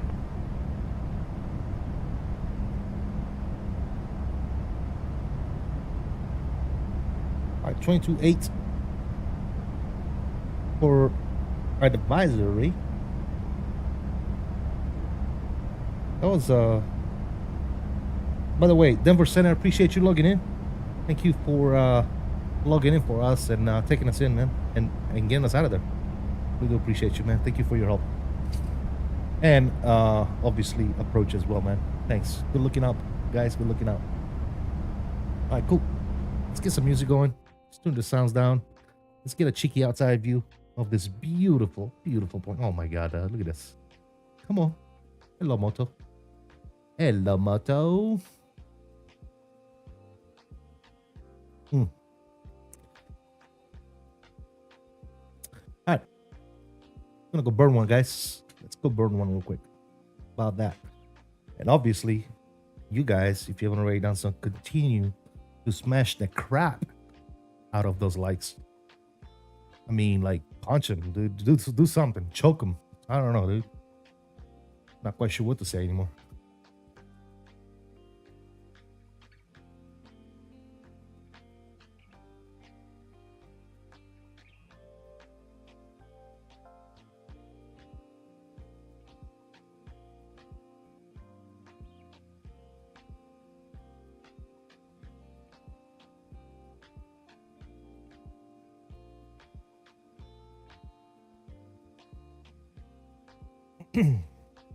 All right, 22.8 for Right, advisory. That was by the way, Denver Center, appreciate you logging in. Thank you for logging in for us and taking us in, man, and getting us out of there. We do appreciate you, man. Thank you for your help. And obviously approach as well, man. Thanks. Good looking up, guys. Good looking out. All right, cool. Let's get some music going. Let's tune the sounds down. Let's get a cheeky outside view of this beautiful, beautiful point. Oh my God, look at this. Come on. Hello, Moto. Hello, Moto. All right. I'm gonna go burn one, guys. Let's go burn one real quick about that. And obviously, you guys, if you haven't already done so, continue to smash the crap out of those likes. I mean, like, punch them, dude. Do something. Choke them. I don't know, dude. Not quite sure what to say anymore.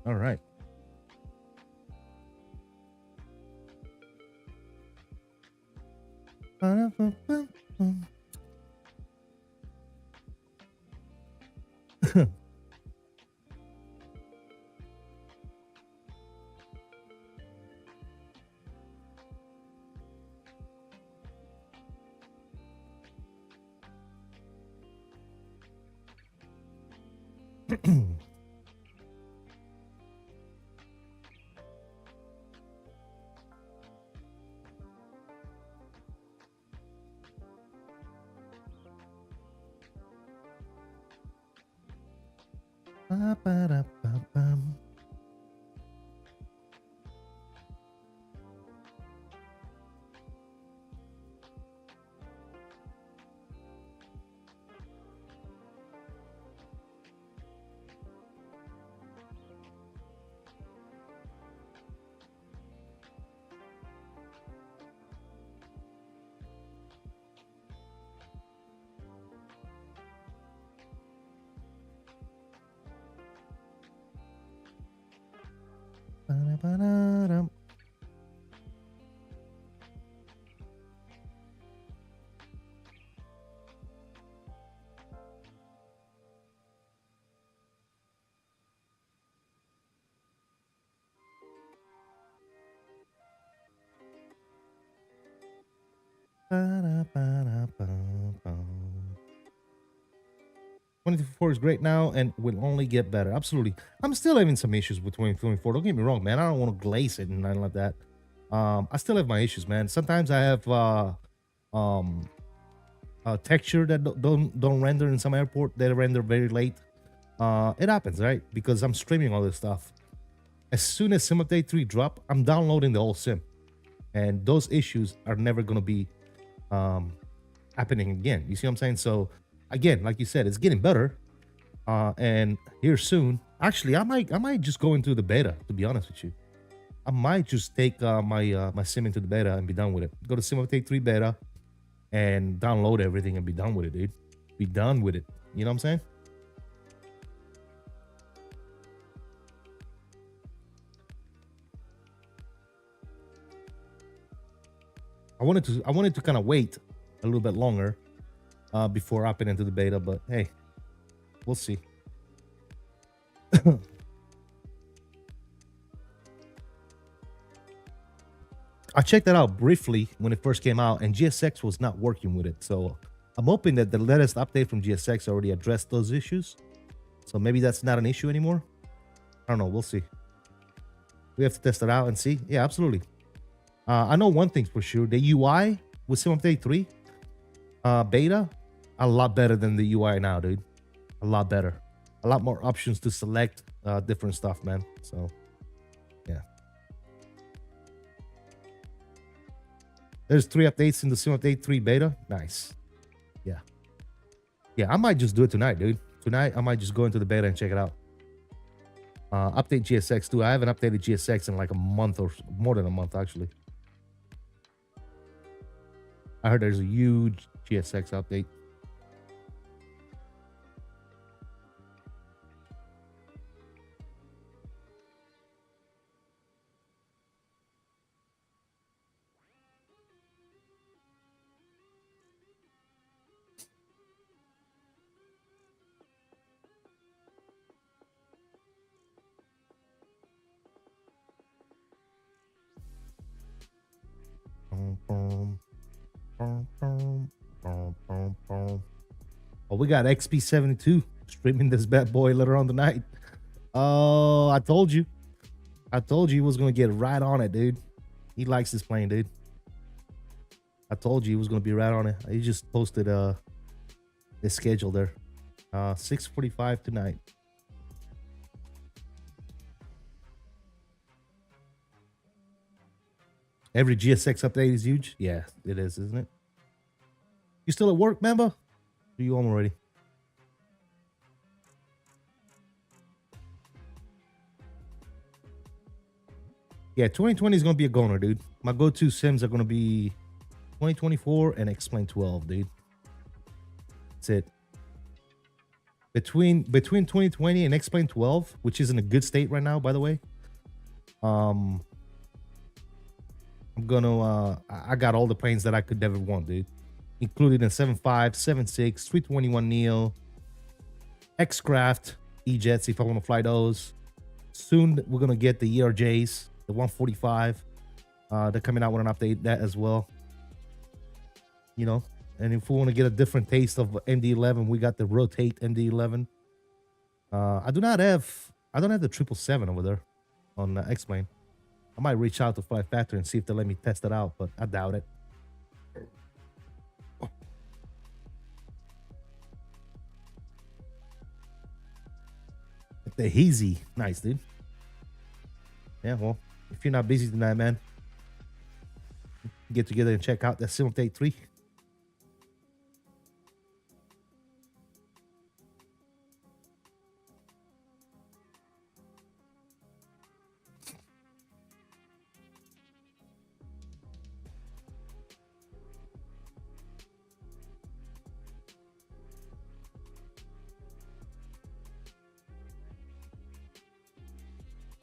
All right. $24 is great now and will only get better. Absolutely. I'm still having some issues with 2024. Don't get me wrong, man. I don't want to glaze it and nothing like that. I still have my issues, man. Sometimes I have texture that don't render in some airport. They render very late. It happens, right? Because I'm streaming all this stuff. As soon as Sim Update 3 drop, I'm downloading the whole sim. And those issues are never going to be happening again. You see what I'm saying? So again, like you said, it's getting better. And here soon, actually, I might just go into the beta, to be honest with you. I might just take my sim into the beta and be done with it. Go to Sim Update 3 beta and download everything and be done with it, dude. Be done with it. You know what I'm saying? I wanted to kind of wait a little bit longer before hopping into the beta, but hey, we'll see. I checked that out briefly when it first came out, and GSX was not working with it. So I'm hoping that the latest update from GSX already addressed those issues. So maybe that's not an issue anymore. I don't know. We'll see. We have to test it out and see. Yeah, absolutely. I know one thing's for sure. The UI with Sim Update 3 beta, a lot better than the UI now, dude. A lot better. A lot more options to select different stuff, man. So, yeah. There's 3 updates in the Sim Update 3 beta. Nice. Yeah. Yeah, I might just do it tonight, dude. tonight I might just go into the beta and check it out. Update GSX too. I haven't updated GSX in like a month or more than a month actually. I heard there's a huge GSX update. Oh, we got XP72 streaming this bad boy later on tonight. Oh, I told you he was gonna get right on it, dude. He likes this plane, dude. I told you he was gonna be right on it. He just posted his schedule there. 6:45 tonight. Every GSX update is huge. Yeah, it is, isn't it? You still at work, member? Or you home already? Yeah, 2020 is gonna be a goner, dude. My go-to sims are gonna be 2024 and X-Plane 12, dude. That's it. Between 2020 and X-Plane 12, which is in a good state right now, by the way. I'm gonna I got all the planes that I could ever want, dude, including a 7.5, 7.6, 321 Neo, X-Craft, E-Jets if I want to fly those. Soon we're gonna get the ERJs, the 145. They're coming out with an update that as well. You know, and if we want to get a different taste of MD-11, we got the Rotate MD-11. I don't have the 777 over there on X-Plane. I might reach out to Flight Factory and see if they let me test it out, but I doubt it. The Heezy. Nice, dude. Yeah, well, if you're not busy tonight, man, get together and check out that Sim Update 3.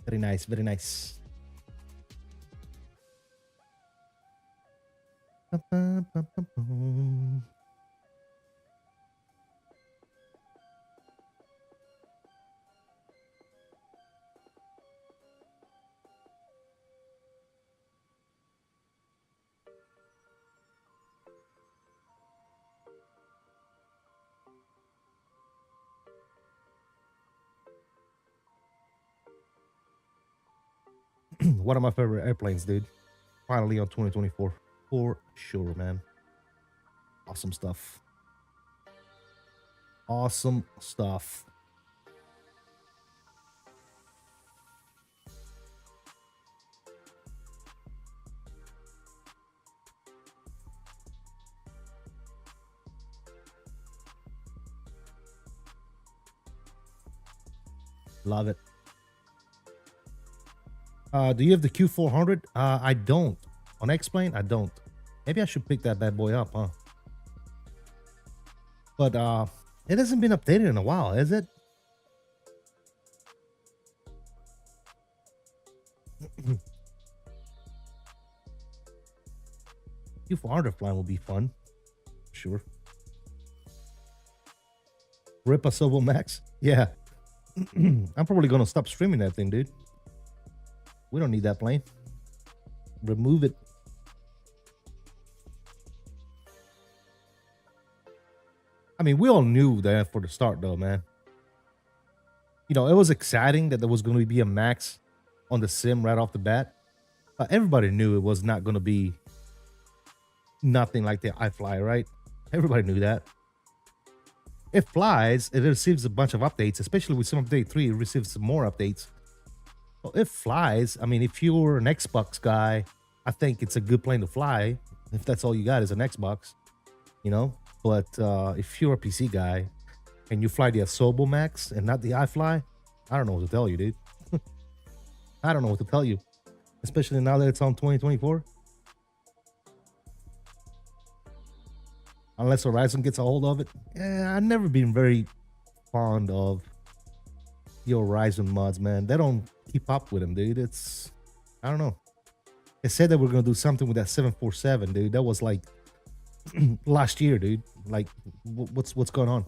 Very nice, very nice. One of my favorite airplanes, dude. Finally on 2024. For sure, man. Awesome stuff. Awesome stuff. Love it. Do you have the Q400? I don't. On X-Plane, I don't. Maybe I should pick that bad boy up, huh? But it hasn't been updated in a while, is it? Q400 flying will be fun. Sure. Rip a Sobo Max? Yeah. I'm probably gonna stop streaming that thing, dude. We don't need that plane. Remove it. I mean, we all knew that for the start, though, man. You know, it was exciting that there was going to be a Max on the sim right off the bat. But everybody knew it was not going to be nothing like the iFly, right? Everybody knew that. It flies, it receives a bunch of updates, especially with Sim Update 3, it receives some more updates. Well, it flies. I mean, if you're an Xbox guy, I think it's a good plane to fly. If that's all you got is an Xbox, you know. But if you're a PC guy, and you fly the Asobo Max and not the iFly, I don't know what to tell you, dude. I don't know what to tell you, especially now that it's on 2024. Unless Horizon gets a hold of it. Yeah, I've never been very fond of the Horizon mods, man. They don't keep up with them, dude. It's, I don't know. They said that we're gonna do something with that 747, dude. That was like last year, dude. Like, what's going on?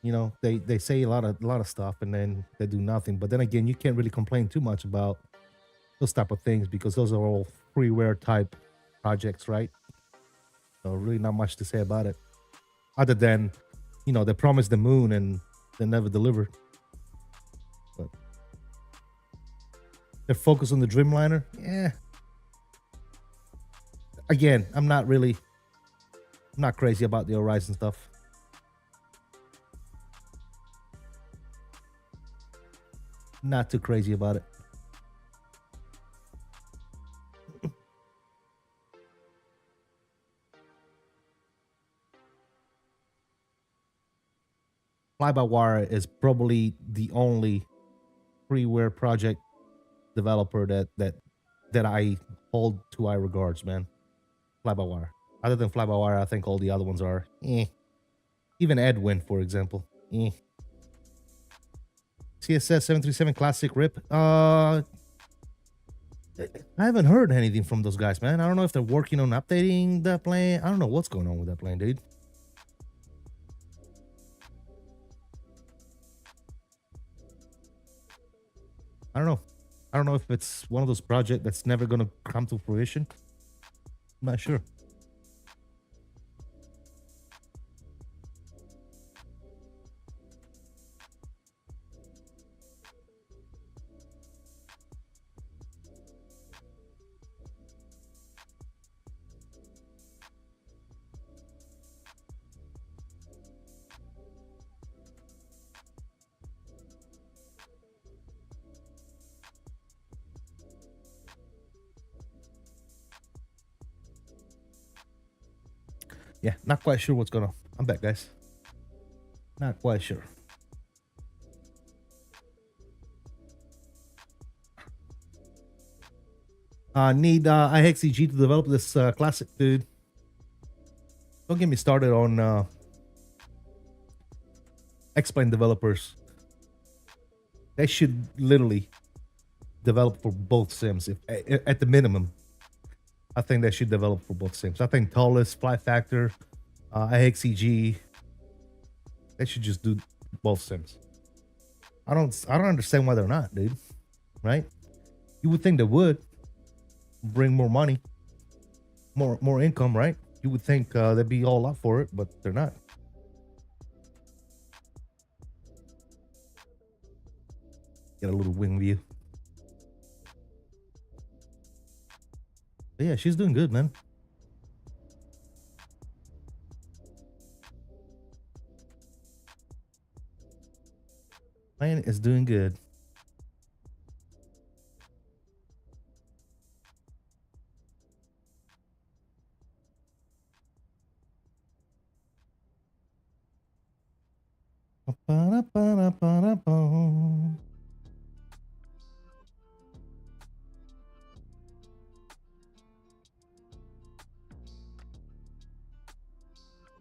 You know, they say a lot of stuff and then they do nothing. But then again, you can't really complain too much about those type of things because those are all freeware type projects, right? So really not much to say about it, other than, you know, they promised the moon and they never delivered. But they're focused on the Dreamliner. Yeah. Again, I'm not crazy about the Horizon stuff. Not too crazy about it. Fly-by-wire is probably the only freeware project developer that I hold to high regards, man. Fly-by-wire. Other than Fly-by-wire, I think all the other ones are Even Edwin, for example. CSS 737 Classic RIP. I haven't heard anything from those guys, man. I don't know if they're working on updating that plane. I don't know what's going on with that plane, dude. I don't know. I don't know if it's one of those projects that's never going to come to fruition. I'm not sure. Yeah, not quite sure what's going on. I'm back, guys. Not quite sure. Need iXEG to develop this classic, dude. Don't get me started on X-Plane developers. They should literally develop for both sims, if at the minimum. I think they should develop for both sims. I think Tallest, Fly Factor, iXEG, they should just do both sims. I don't understand why they're not, dude. Right? You would think they would bring more money, more income, right? You would think they'd be all up for it, but they're not. Get a little wing view. But yeah, she's doing good, man. Plane is doing good. I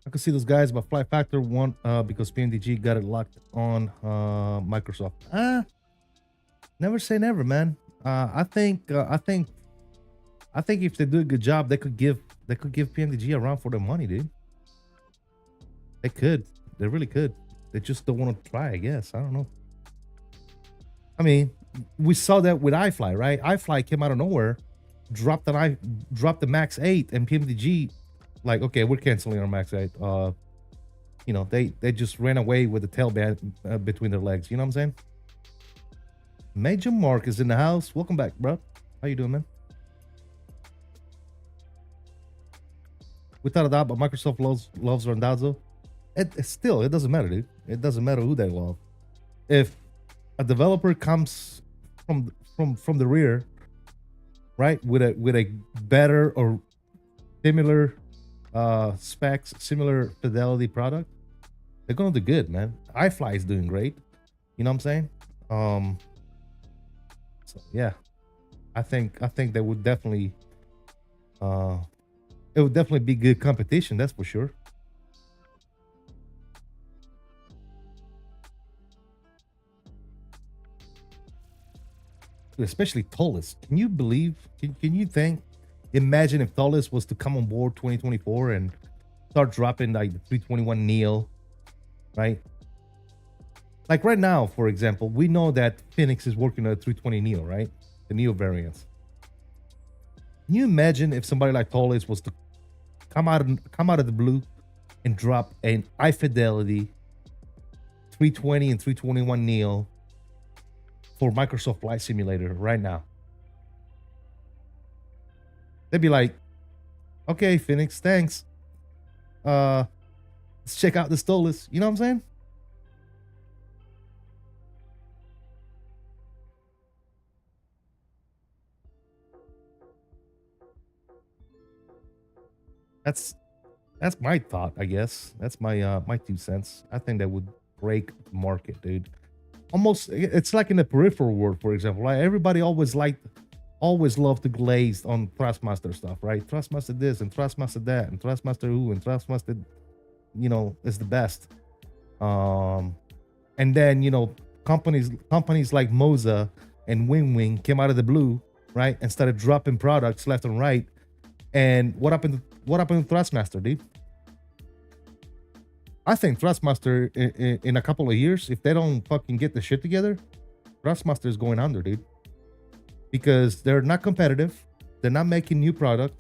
could see those guys, but Fly Factor won because PMDG got it locked on Microsoft. Never say never, man. I think if they do a good job, they could give PMDG a run for their money, dude. They could. They really could. They just don't want to try, I guess. I don't know. I mean, we saw that with iFly, right? iFly came out of nowhere, dropped the Max-8, and PMDG, like, okay, we're canceling our Max-8. You know, they just ran away with the tail between their legs. You know what I'm saying? Major Mark is in the house. Welcome back, bro. How you doing, man? Without a doubt, but Microsoft loves Randazzo. It doesn't matter, dude. It doesn't matter who they love. If a developer comes from the rear, right, with a better or similar specs, similar fidelity product, They're gonna do good, man. iFly is doing great. You know what I'm saying? So yeah, I think they would definitely it would definitely be good competition, that's for sure. Especially Takeoff. Can you believe, can you think, imagine if Takeoff was to come on board 2024 and start dropping like the 321 Neo, right? Like right now, for example, we know that Phoenix is working on a 320 Neo, right? The Neo variants. Can you imagine if somebody like Takeoff was to come out of the blue and drop an high fidelity 320 and 321 Neo for Microsoft Flight Simulator right now? They'd be like, okay, Phoenix, thanks. Let's check out the Takeoff. You know what I'm saying? That's my thought, I guess. That's my my 2 cents. I think that would break the market, dude. Almost, it's like in the peripheral world, for example. Like everybody always loved the glazed on Thrustmaster stuff, right? Thrustmaster this and Thrustmaster that and Thrustmaster who and Thrustmaster, you know, is the best. And then, you know, companies like Moza and WINWING came out of the blue, right, and started dropping products left and right. And what happened to Thrustmaster, dude? I think Thrustmaster in a couple of years, if they don't fucking get the shit together, Thrustmaster is going under, dude. Because they're not competitive. They're not making new products,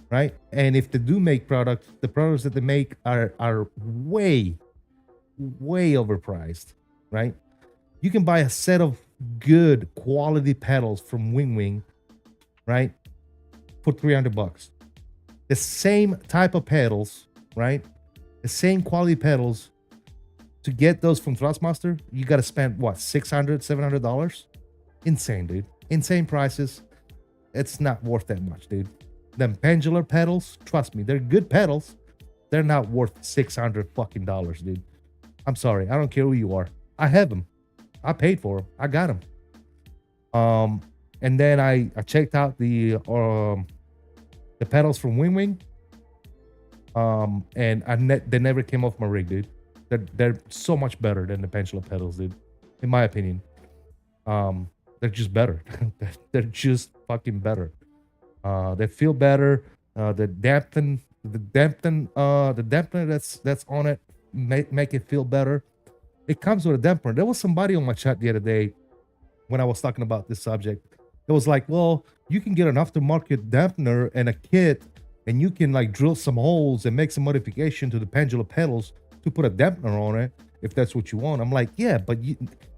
right? And if they do make products, the products that they make are way overpriced, right? You can buy a set of good quality pedals from WINWING, right, for $300. The same type of pedals, right? The same quality pedals. To get those from Thrustmaster, you got to spend what, $600, $700? Insane, dude. Insane prices. It's not worth that much, dude. Them pendular pedals, trust me, they're good pedals. They're not worth $600 fucking dollars, dude. I'm sorry. I don't care who you are. I have them. I paid for them. I got them. And then I checked out the pedals from WINWING. And they never came off my rig, dude. They're so much better than the pendular pedals, dude. In my opinion. They're just better. They're just fucking better. They feel better. The dampener that's on it make it feel better. It comes with a dampener. There was somebody on my chat the other day when I was talking about this subject. It was like, well, you can get an aftermarket dampener and a kit, and you can like drill some holes and make some modification to the pendular pedals to put a dampener on it if that's what you want. I'm like, yeah, but you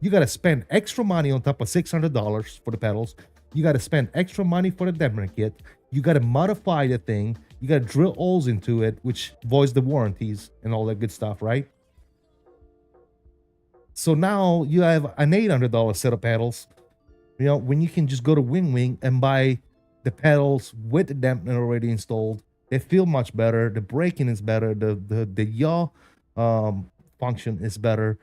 got to spend extra money on top of $600 for the pedals. You got to spend extra money for the dampener kit. You got to modify the thing. You got to drill holes into it, which voids the warranties and all that good stuff, right? So now you have an $800 set of pedals, you know, when you can just go to WINWING and buy the pedals with the dampener already installed. They feel much better. The braking is better. The yaw function is better.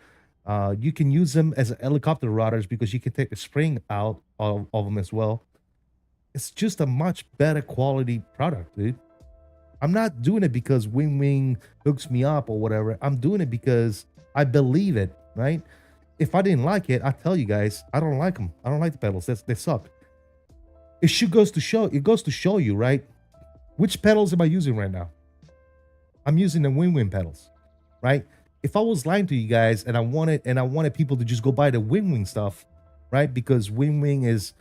You can use them as helicopter rodders because you can take the spring out of them as well. It's just a much better quality product, dude. I'm not doing it because WINWING hooks me up or whatever. I'm doing it because I believe it, right? If I didn't like it, I tell you guys, I don't like them. I don't like the pedals. They suck. It goes to show you, right? Which pedals am I using right now? I'm using the WINWING pedals, right? If I was lying to you guys and I wanted people to just go buy the WINWING stuff, right? Because WINWING is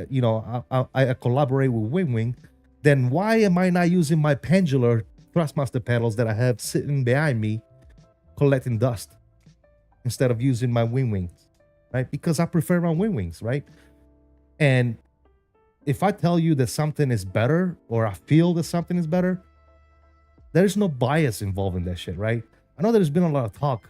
you know, I collaborate with WINWING, then why am I not using my pendular Thrustmaster pedals that I have sitting behind me collecting dust instead of using my WINWINGs, right? Because I prefer my WINWINGs, right? And if I tell you that something is better, or I feel that something is better, there's no bias involved in that shit, right? I know there's been a lot of talk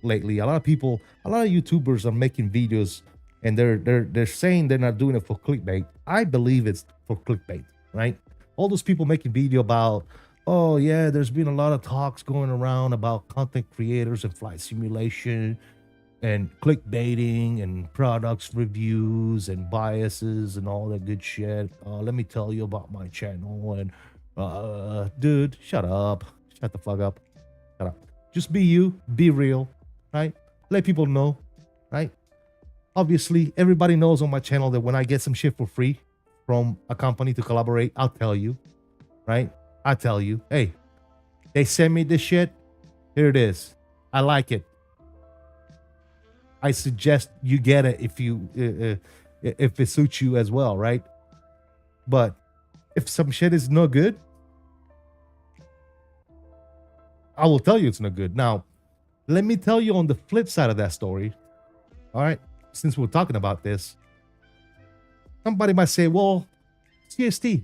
lately. A lot of YouTubers are making videos and they're saying they're not doing it for clickbait. I believe it's for clickbait, right? All those people making video about oh yeah, there's been a lot of talks going around about content creators and flight simulation and clickbaiting and products reviews and biases and all that good shit. Let me tell you about my channel. And dude, shut up. Shut the fuck up. Shut up. Just be you. Be real. Right? Let people know. Right? Obviously, everybody knows on my channel that when I get some shit for free from a company to collaborate, I'll tell you. Right? I tell you, hey, they send me this shit. Here it is. I like it. I suggest you get it if you if it suits you as well, right? But if some shit is no good, I will tell you it's not good. Now, let me tell you on the flip side of that story. All right, since we're talking about this, somebody might say, well, CST,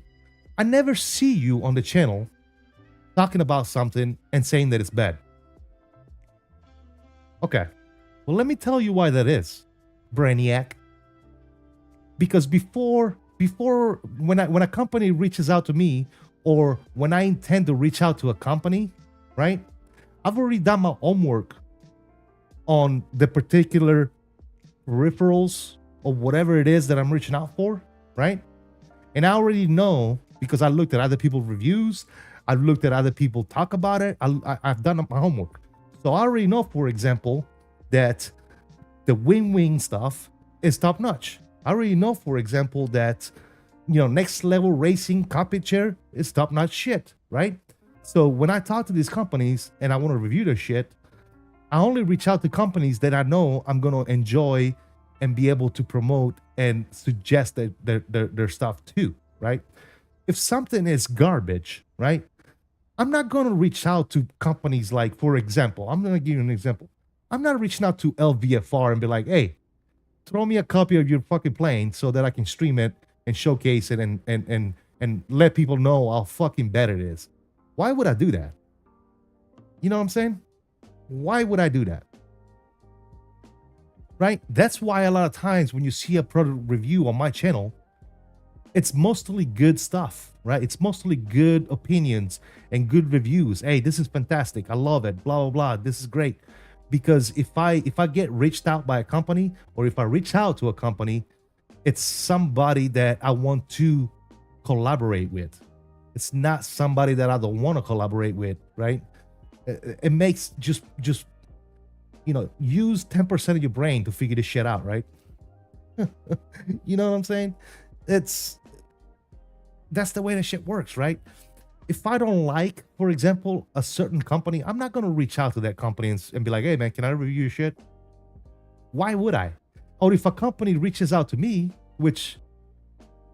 I never see you on the channel talking about something and saying that it's bad. Okay. Well, let me tell you why that is, Brainiac. Because before when a company reaches out to me, or when I intend to reach out to a company, right? I've already done my homework on the particular peripherals or whatever it is that I'm reaching out for, right? And I already know because I looked at other people's reviews, I've looked at other people talk about it. I've done my homework, so I already know, for example, that the WINWING stuff is top notch. I already know, for example, that, you know, next level racing cockpit chair is top notch shit, right? So when I talk to these companies and I want to review their shit, I only reach out to companies that I know I'm going to enjoy and be able to promote and suggest their stuff too, right? If something is garbage, right, I'm not going to reach out to companies like, for example, I'm going to give you an example. I'm not reaching out to LVFR and be like, hey, throw me a copy of your fucking plane so that I can stream it and showcase it and let people know how fucking bad it is. Why would I do that? You know what I'm saying? Why would I do that? Right? That's why a lot of times when you see a product review on my channel, it's mostly good stuff, right? It's mostly good opinions and good reviews. Hey, this is fantastic. I love it. Blah, blah, blah. This is great. Because if I get reached out by a company, or if I reach out to a company, it's somebody that I want to collaborate with. It's not somebody that I don't want to collaborate with, right? It makes just you know, use 10% of your brain to figure this shit out, right? You know what I'm saying? That's the way that shit works, right? If I don't like, for example, a certain company, I'm not going to reach out to that company and be like, hey, man, can I review your shit? Why would I? Or if a company reaches out to me, which,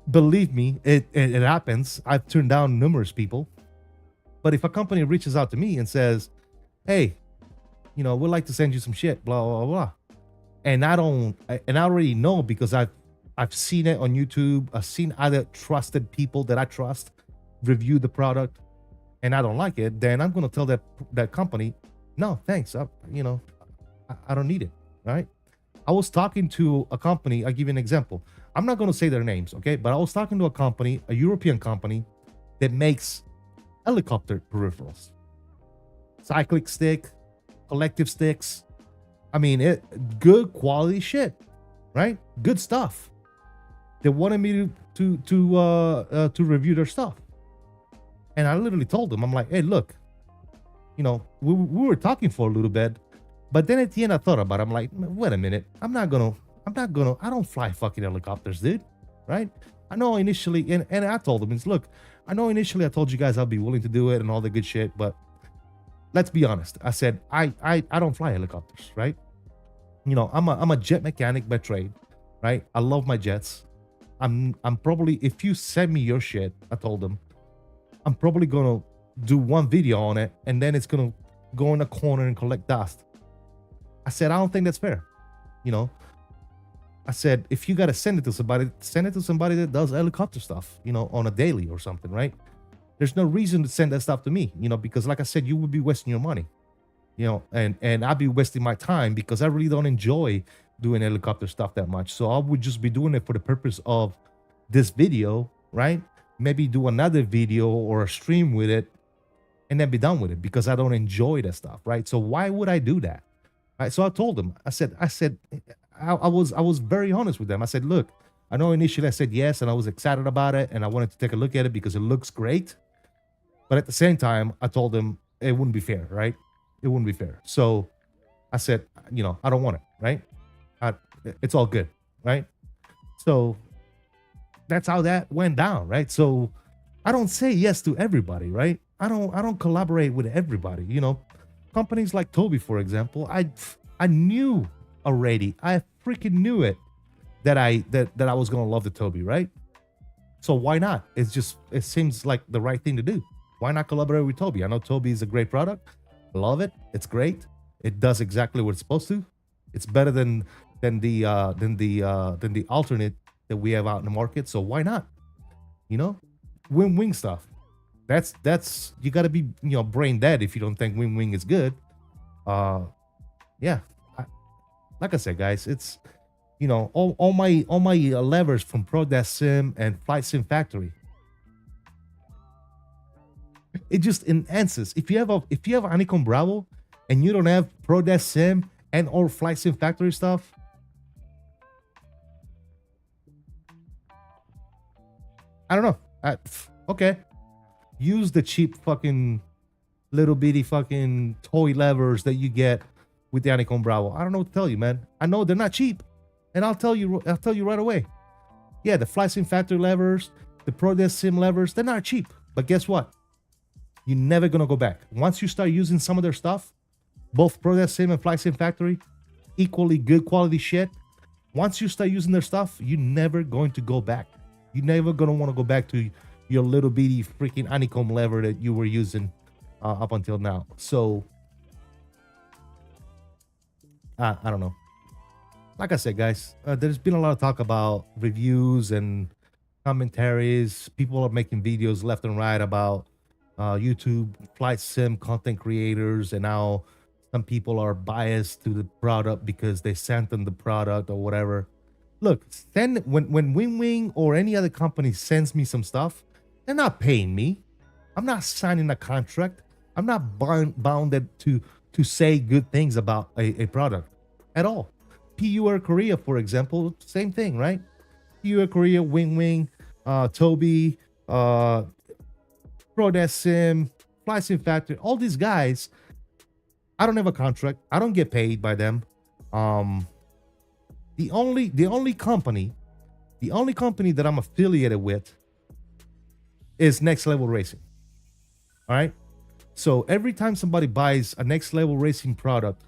believe me, it happens. I've turned down numerous people. But if a company reaches out to me and says, hey, you know, we'd like to send you some shit, blah, blah, blah. And I already know because I've seen it on YouTube. I've seen other trusted people that I trust review the product, and I don't like it, then I'm going to tell that company, no, thanks. I don't need it. Right? I was talking to a company. I'll give you an example. I'm not going to say their names, okay? But I was talking to a company, a European company that makes helicopter peripherals, cyclic stick, collective sticks. I mean, good quality shit, right? Good stuff. They wanted me to review their stuff. And I literally told them, I'm like, hey, look, you know, we were talking for a little bit, but then at the end I thought about it. I'm like, wait a minute. I don't fly fucking helicopters, dude. Right? I know initially, and I told them, look, I know initially I told you guys I'll be willing to do it and all the good shit, but let's be honest. I said, I don't fly helicopters, right? You know, I'm a jet mechanic by trade, right? I love my jets. I'm probably, if you send me your shit, I told them, I'm probably gonna do one video on it and then it's gonna go in a corner and collect dust. I said, I don't think that's fair. You know, I said, if you gotta send it to somebody that does helicopter stuff, you know, on a daily or something, right? There's no reason to send that stuff to me, you know, because like I said, you would be wasting your money, you know, and I'd be wasting my time because I really don't enjoy doing helicopter stuff that much. So I would just be doing it for the purpose of this video, right? Maybe do another video or a stream with it and then be done with it because I don't enjoy that stuff, right? So why would I do that? Right? So I told them, I was very honest with them. I said, look, I know initially I said yes, and I was excited about it, and I wanted to take a look at it because it looks great. But at the same time, I told them it wouldn't be fair, right? It wouldn't be fair. So I said, you know, I don't want it, right? It's all good, right? So that's how that went down, right? So I don't say yes to everybody, right? I don't collaborate with everybody, you know. Companies like TOBII, for example, I knew already. I freaking knew it that I was gonna love the TOBII, right? So why not? It seems like the right thing to do. Why not collaborate with TOBII? I know TOBII is a great product. I love it. It's great. It does exactly what it's supposed to. It's better than the alternate that we have out in the market. So why not? You know, WINWING stuff. That's you got to be, you know, brain dead if you don't think WINWING is good. Yeah, like I said, guys, it's, you know, all my levers from PRODESKSIM and FlightSim Factory. It just enhances. If you have Honeycomb Bravo and you don't have PRODESKSIM and or FlightSim Factory stuff, I don't know. Okay, use the cheap fucking little bitty fucking toy levers that you get with the Honeycomb Bravo. I don't know what to tell you, man. I know they're not cheap, and I'll tell you right away. Yeah, the FlightSim Factory levers, the PRODESKSIM levers, they're not cheap. But guess what? You're never gonna go back. Once you start using some of their stuff, both PRODESKSIM and FlightSim Factory, equally good quality shit. Once you start using their stuff, you're never going to go back. You're never gonna want to go back to your little bitty freaking honeycomb lever that you were using up until now. So I don't know. Like I said, guys, there's been a lot of talk about reviews and commentaries. People are making videos left and right about YouTube flight sim content creators, and now some people are biased to the product because they sent them the product or whatever. Look, when WinWing or any other company sends me some stuff, they're not paying me. I'm not signing a contract. I'm not bounded to say good things about a product at all. PU Air Korea, for example, same thing, right? PU Air Korea, WinWing, TOBII, PRODESKSIM, FlightSim Factory, all these guys, I don't have a contract. I don't get paid by them. The only company that I'm affiliated with is Next Level Racing. All right. So every time somebody buys a Next Level Racing product,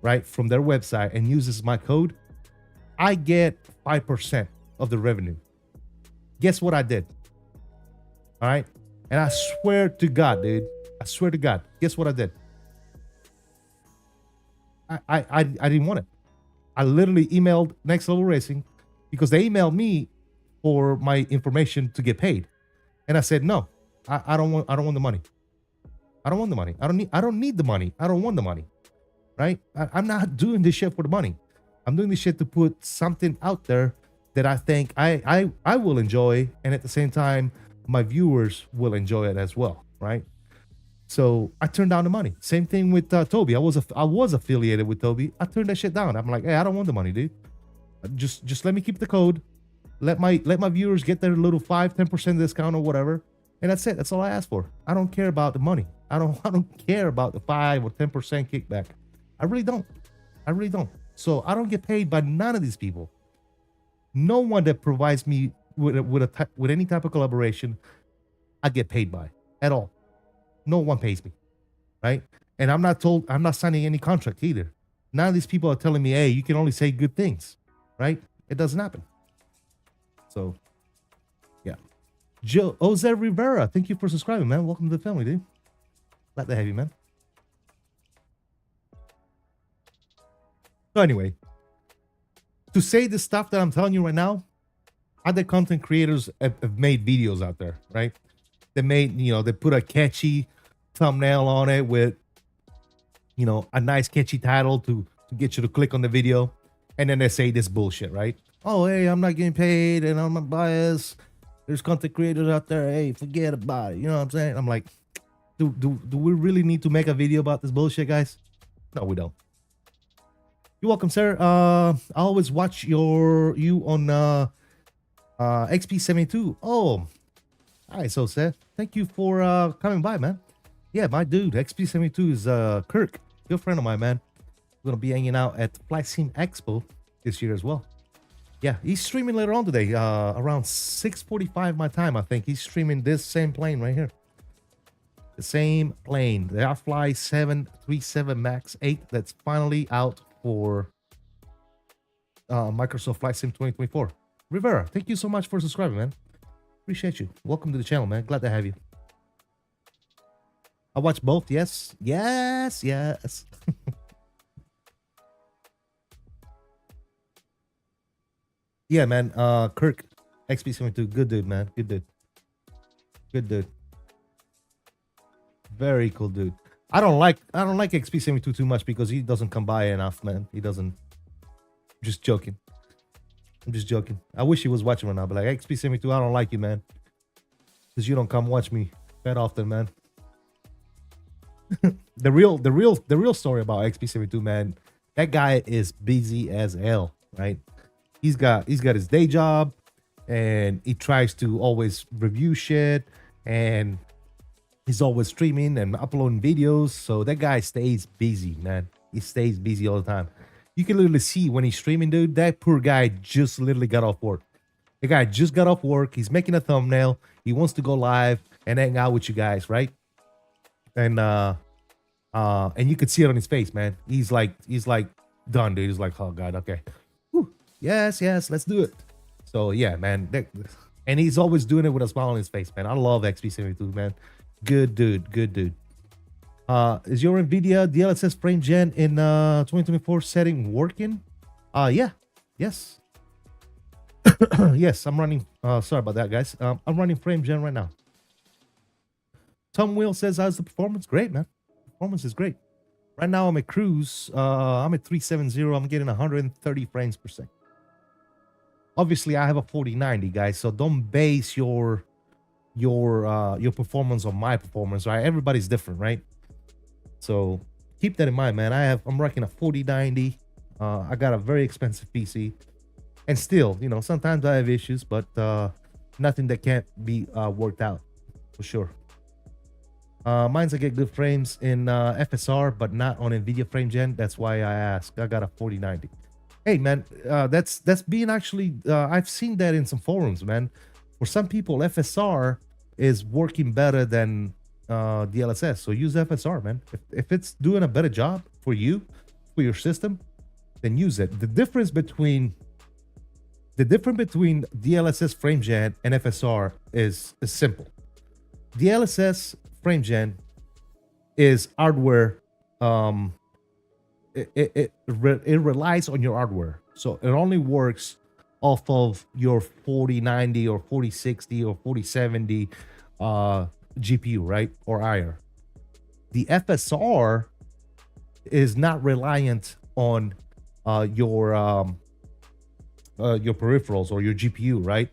right, from their website and uses my code, I get 5% of the revenue. Guess what I did? All right. And I swear to God, dude, I swear to God, guess what I did? I didn't want it. I literally emailed Next Level Racing because they emailed me for my information to get paid. And I said, no, I don't want the money. I don't want the money. I don't need the money. I don't want the money. Right? I'm not doing this shit for the money. I'm doing this shit to put something out there that I think I will enjoy, and at the same time, my viewers will enjoy it as well, right? So I turned down the money. Same thing with TOBII. I was affiliated with TOBII. I turned that shit down. I'm like, hey, I don't want the money, dude. Just let me keep the code. Let my viewers get their little 5-10% discount or whatever, and that's it. That's all I ask for. I don't care about the money. I don't care about the 5 or 10% kickback. I really don't. So I don't get paid by none of these people. No one that provides me with any type of collaboration, I get paid by at all. No one pays me, right? And I'm not signing any contract either. None of these people are telling me, hey, you can only say good things, right? It doesn't happen. So, yeah. Jose Rivera, thank you for subscribing, man. Welcome to the family, dude. Glad to have you, man. So anyway, to say the stuff that I'm telling you right now, other content creators have made videos out there, right? They made, they put a catchy thumbnail on it with, a nice catchy title to get you to click on the video. And then they say this bullshit, right? Oh, hey, I'm not getting paid and I'm not biased. There's content creators out there. Hey, forget about it. You know what I'm saying? I'm like, Do we really need to make a video about this bullshit, guys? No, we don't. You're welcome, sir. I always watch you on XP72. Oh, all right, so Seth, thank you for coming by, man. Yeah, my dude, XP72 is Kirk, good friend of mine, man. We're gonna be hanging out at FlightSimExpo this year as well. Yeah, he's streaming later on today, around 6:45 my time, I think. He's streaming this same plane right here. The same plane, the iFly 737 Max-8 that's finally out for Microsoft Flight Sim 2024. Rivera, thank you so much for subscribing, man. Appreciate you. Welcome to the channel, man. Glad to have you. I watch both. Yes. Yes. Yes. Yeah, man. Kirk, XP72. Good dude, man. Good dude. Good dude. Very cool dude. I don't like XP72 too much because he doesn't come by enough, man. He doesn't. Just joking. I'm just joking. I wish he was watching right now, but like XP72, I don't like you, man. Because you don't come watch me that often, man. the real story about XP72, man. That guy is busy as hell, right? He's got his day job, and he tries to always review shit, and he's always streaming and uploading videos. So that guy stays busy, man. He stays busy all the time. You can literally see when he's streaming, dude, that poor guy just literally got off work. The guy just got off work. He's making a thumbnail. He wants to go live and hang out with you guys, right? And you could see it on his face, man. He's like done, dude. He's like, oh God, okay. Whew. Yes, let's do it. So yeah, man. And he's always doing it with a smile on his face, man. I love XP72, man. Good dude, good dude. Is your NVIDIA DLSS frame gen in 2024 setting working? Yeah. Yes. Yes, I'm running. Sorry about that, guys. I'm running frame gen right now. Tom Will says, how's the performance? Great, man. Performance is great. Right now I'm at cruise. I'm at 370. I'm getting 130 frames per second. Obviously, I have a 4090, guys. So don't base your performance on my performance, right? Everybody's different, right? So keep that in mind, man. I'm rocking a 4090. I got a very expensive PC, and still, you know, sometimes I have issues, but nothing that can't be worked out for sure. Mine's I get good frames in FSR, but not on NVIDIA frame gen. That's why I asked. I got a 4090. Hey, man, that's being actually. I've seen that in some forums, man. For some people, FSR is working better than DLSS. So use FSR, man. If it's doing a better job for you, for your system, then use it. The difference between DLSS frame gen and FSR is simple. DLSS frame gen is hardware. It relies on your hardware, so it only works off of your 4090 or 4060 or 4070 GPU, right, or higher. The FSR is not reliant on your peripherals or your GPU, right?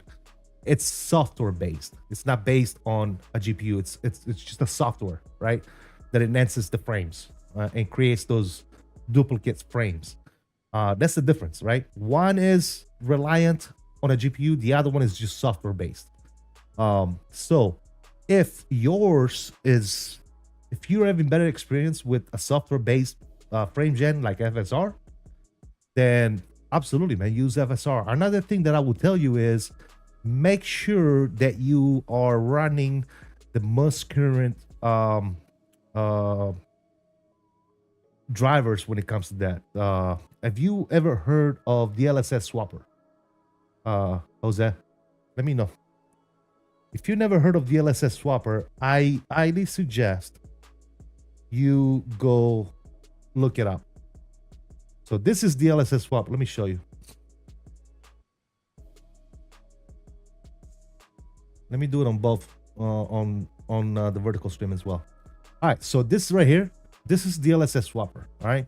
It's software based. It's not based on a GPU. It's just a software, right, that enhances the frames and creates those duplicate frames. That's the difference, right? One is reliant on a GPU, the other one is just software based. So if you're having better experience with a software based frame gen like FSR, then absolutely, man, use FSR. Another thing that I will tell you is make sure that you are running the most current drivers when it comes to that. Have you ever heard of DLSS swapper? Jose, let me know. If you never heard of DLSS swapper, I highly suggest you go look it up. So this is DLSS swap. Let me show you. Let me do it on both on the vertical stream as well. All right, so this right here, this is DLSS swapper. All right,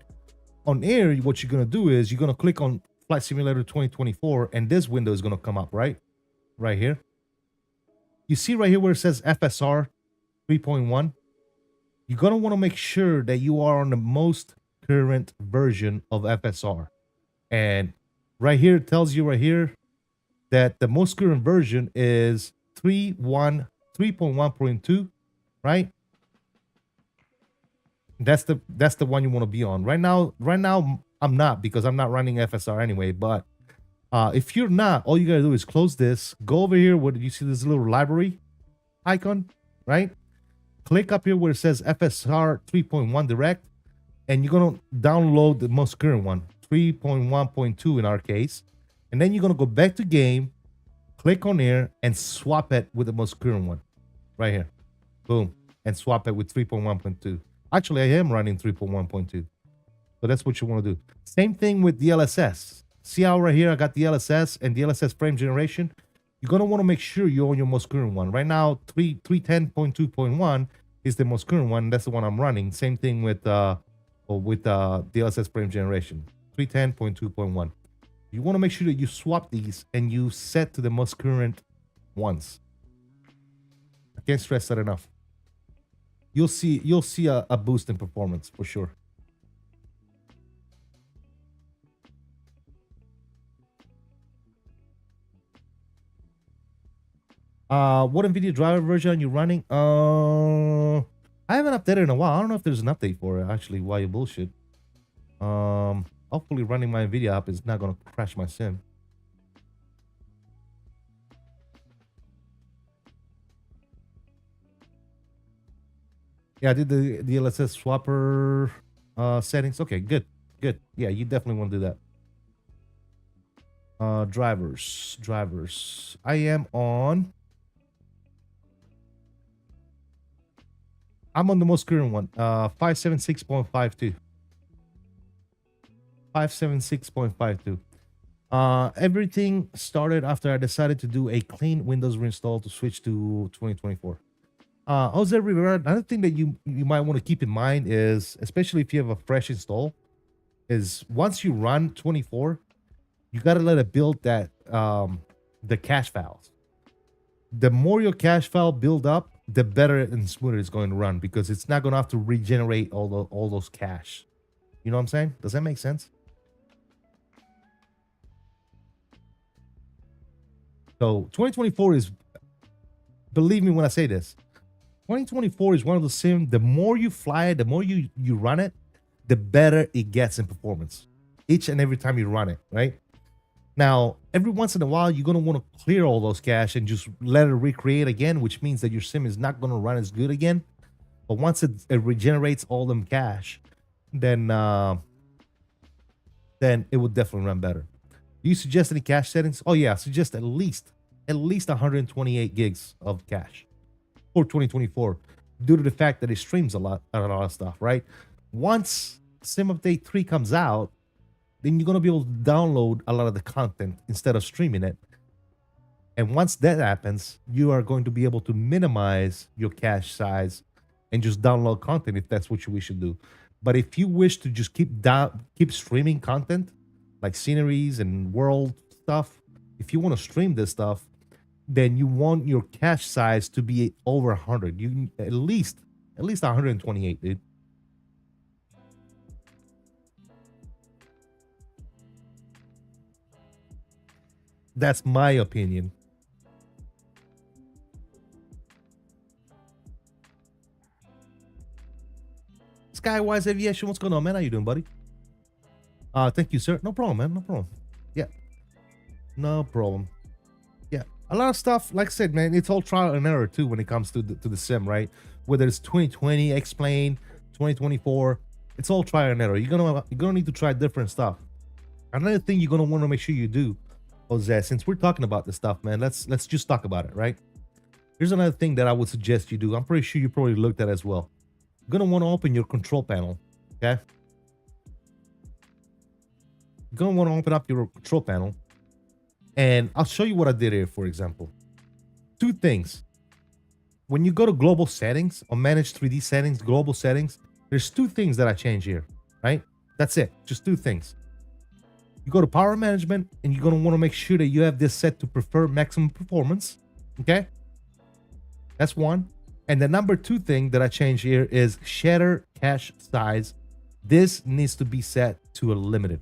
on air, what you're gonna do is you're gonna click on Flight Simulator 2024, and this window is gonna come up right here. You see right here where it says FSR 3.1. you're gonna want to make sure that you are on the most current version of FSR. And right here, it tells you right here that the most current version is 3.1.2, right? That's the one you want to be on. Right now, I'm not, because I'm not running FSR anyway. But if you're not, all you gotta do is close this, go over here where you see this little library icon, right? Click up here where it says FSR 3.1 direct, and you're gonna download the most current one, 3.1.2 in our case. And then you're gonna go back to game, click on here, and swap it with the most current one right here. Boom. And swap it with 3.1.2. Actually, I am running 3.1.2. So that's what you want to do. Same thing with the LSS. See how right here I got the LSS and the LSS frame generation? You're going to want to make sure you're on your most current one. Right now, 310.2.1 is the most current one. That's the one I'm running. Same thing with the LSS frame generation. 310.2.1. You want to make sure that you swap these and you set to the most current ones. I can't stress that enough. You'll see a boost in performance for sure. What NVIDIA driver version are you running? I haven't updated in a while. I don't know if there's an update for it, actually, while you bullshit. Hopefully running my NVIDIA app is not gonna crash my sim. Yeah, I did the DLSS swapper settings. Okay, good. Yeah, you definitely want to do that. Drivers. I am on. I'm on the most current one. 576.52. 576.52. Everything started after I decided to do a clean Windows reinstall to switch to 2024. Jose Rivera, another thing that you might want to keep in mind is, especially if you have a fresh install, is once you run 24, you got to let it build that the cache files. The more your cache file build up, the better and smoother it's going to run, because it's not going to have to regenerate all those cache. You know what I'm saying? Does that make sense? So 2024 is, believe me when I say this, 2024 is one of the sim, the more you fly it, the more you run it, the better it gets in performance. Each and every time you run it, right? Now, every once in a while, you're going to want to clear all those cache and just let it recreate again, which means that your sim is not going to run as good again. But once it regenerates all them cache, then it would definitely run better. Do you suggest any cache settings? Oh yeah, suggest at least 128 gigs of cache for 2024, due to the fact that it streams a lot of stuff, right? Once Sim Update 3 comes out, then you're gonna be able to download a lot of the content instead of streaming it. And once that happens, you are going to be able to minimize your cache size and just download content if that's what you wish to do. But if you wish to just keep streaming content, like sceneries and world stuff, if you want to stream this stuff, then you want your cache size to be over 100. You at least 128, dude. That's my opinion. Skywise Aviation, what's going on, man? How you doing, buddy? Thank you, sir. No problem, man. No problem. Yeah. No problem. Yeah. A lot of stuff, like I said, man, it's all trial and error too when it comes to the sim, right? Whether it's 2020, X-Plane, 2024, it's all trial and error. You're gonna need to try different stuff. Another thing you're gonna want to make sure you do, Jose, since we're talking about this stuff, man, let's just talk about it, right? Here's another thing that I would suggest you do. I'm pretty sure you probably looked at as well. You're gonna want to open your control panel, okay? You're gonna want to open up your control panel, and I'll show you what I did here. For example, two things. When you go to global settings or manage 3D settings, global settings, there's two things that I change here, right? That's it, just two things. You go to power management, and you're gonna want to make sure that you have this set to prefer maximum performance, okay? That's one. And the number 2 thing that I changed here is shader cache size. This needs to be set to a limited.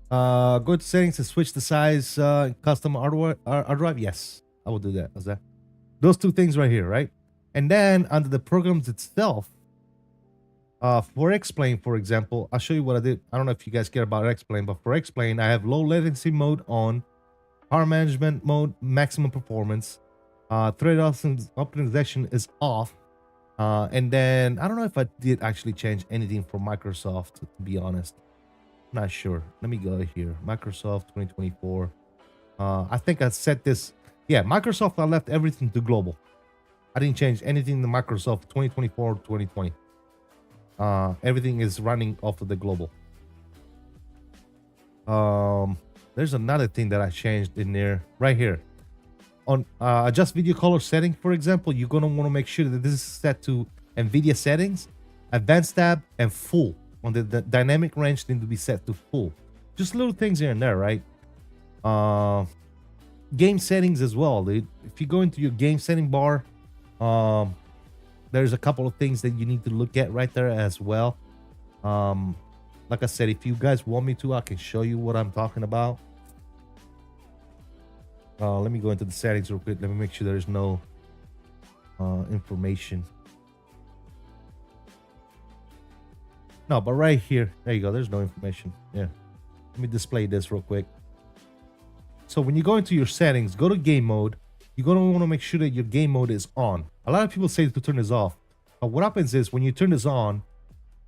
Go to settings and switch the size custom hard drive. Yes, I will do that. How's that? Those 2 things right here, right? And then under the programs itself, for X-Plane, for example, I'll show you what I did. I don't know if you guys care about X-Plane, but for X-Plane, I have low latency mode on, power management mode, maximum performance, thread optimization is off, and then I don't know if I did actually change anything for Microsoft, to be honest. Not sure. Let me go here. Microsoft 2024. I think I set this. Yeah, Microsoft, I left everything to global. I didn't change anything to Microsoft 2024 or 2020. Everything is running off of the global. There's another thing that I changed in there right here. On adjust video color setting, for example, you're going to want to make sure that this is set to NVIDIA settings, advanced tab, and full. On the dynamic range need to be set to full. Just little things here and there, right? Game settings as well, dude. If you go into your game setting bar, there's a couple of things that you need to look at right there as well. Like I said, if you guys want me to, I can show you what I'm talking about. Let me go into the settings real quick. Let me make sure there's no information. No, but right here, there you go. There's no information. Yeah. Let me display this real quick. So when you go into your settings, go to game mode. You're going to want to make sure that your game mode is on. A lot of people say to turn this off. But what happens is when you turn this on,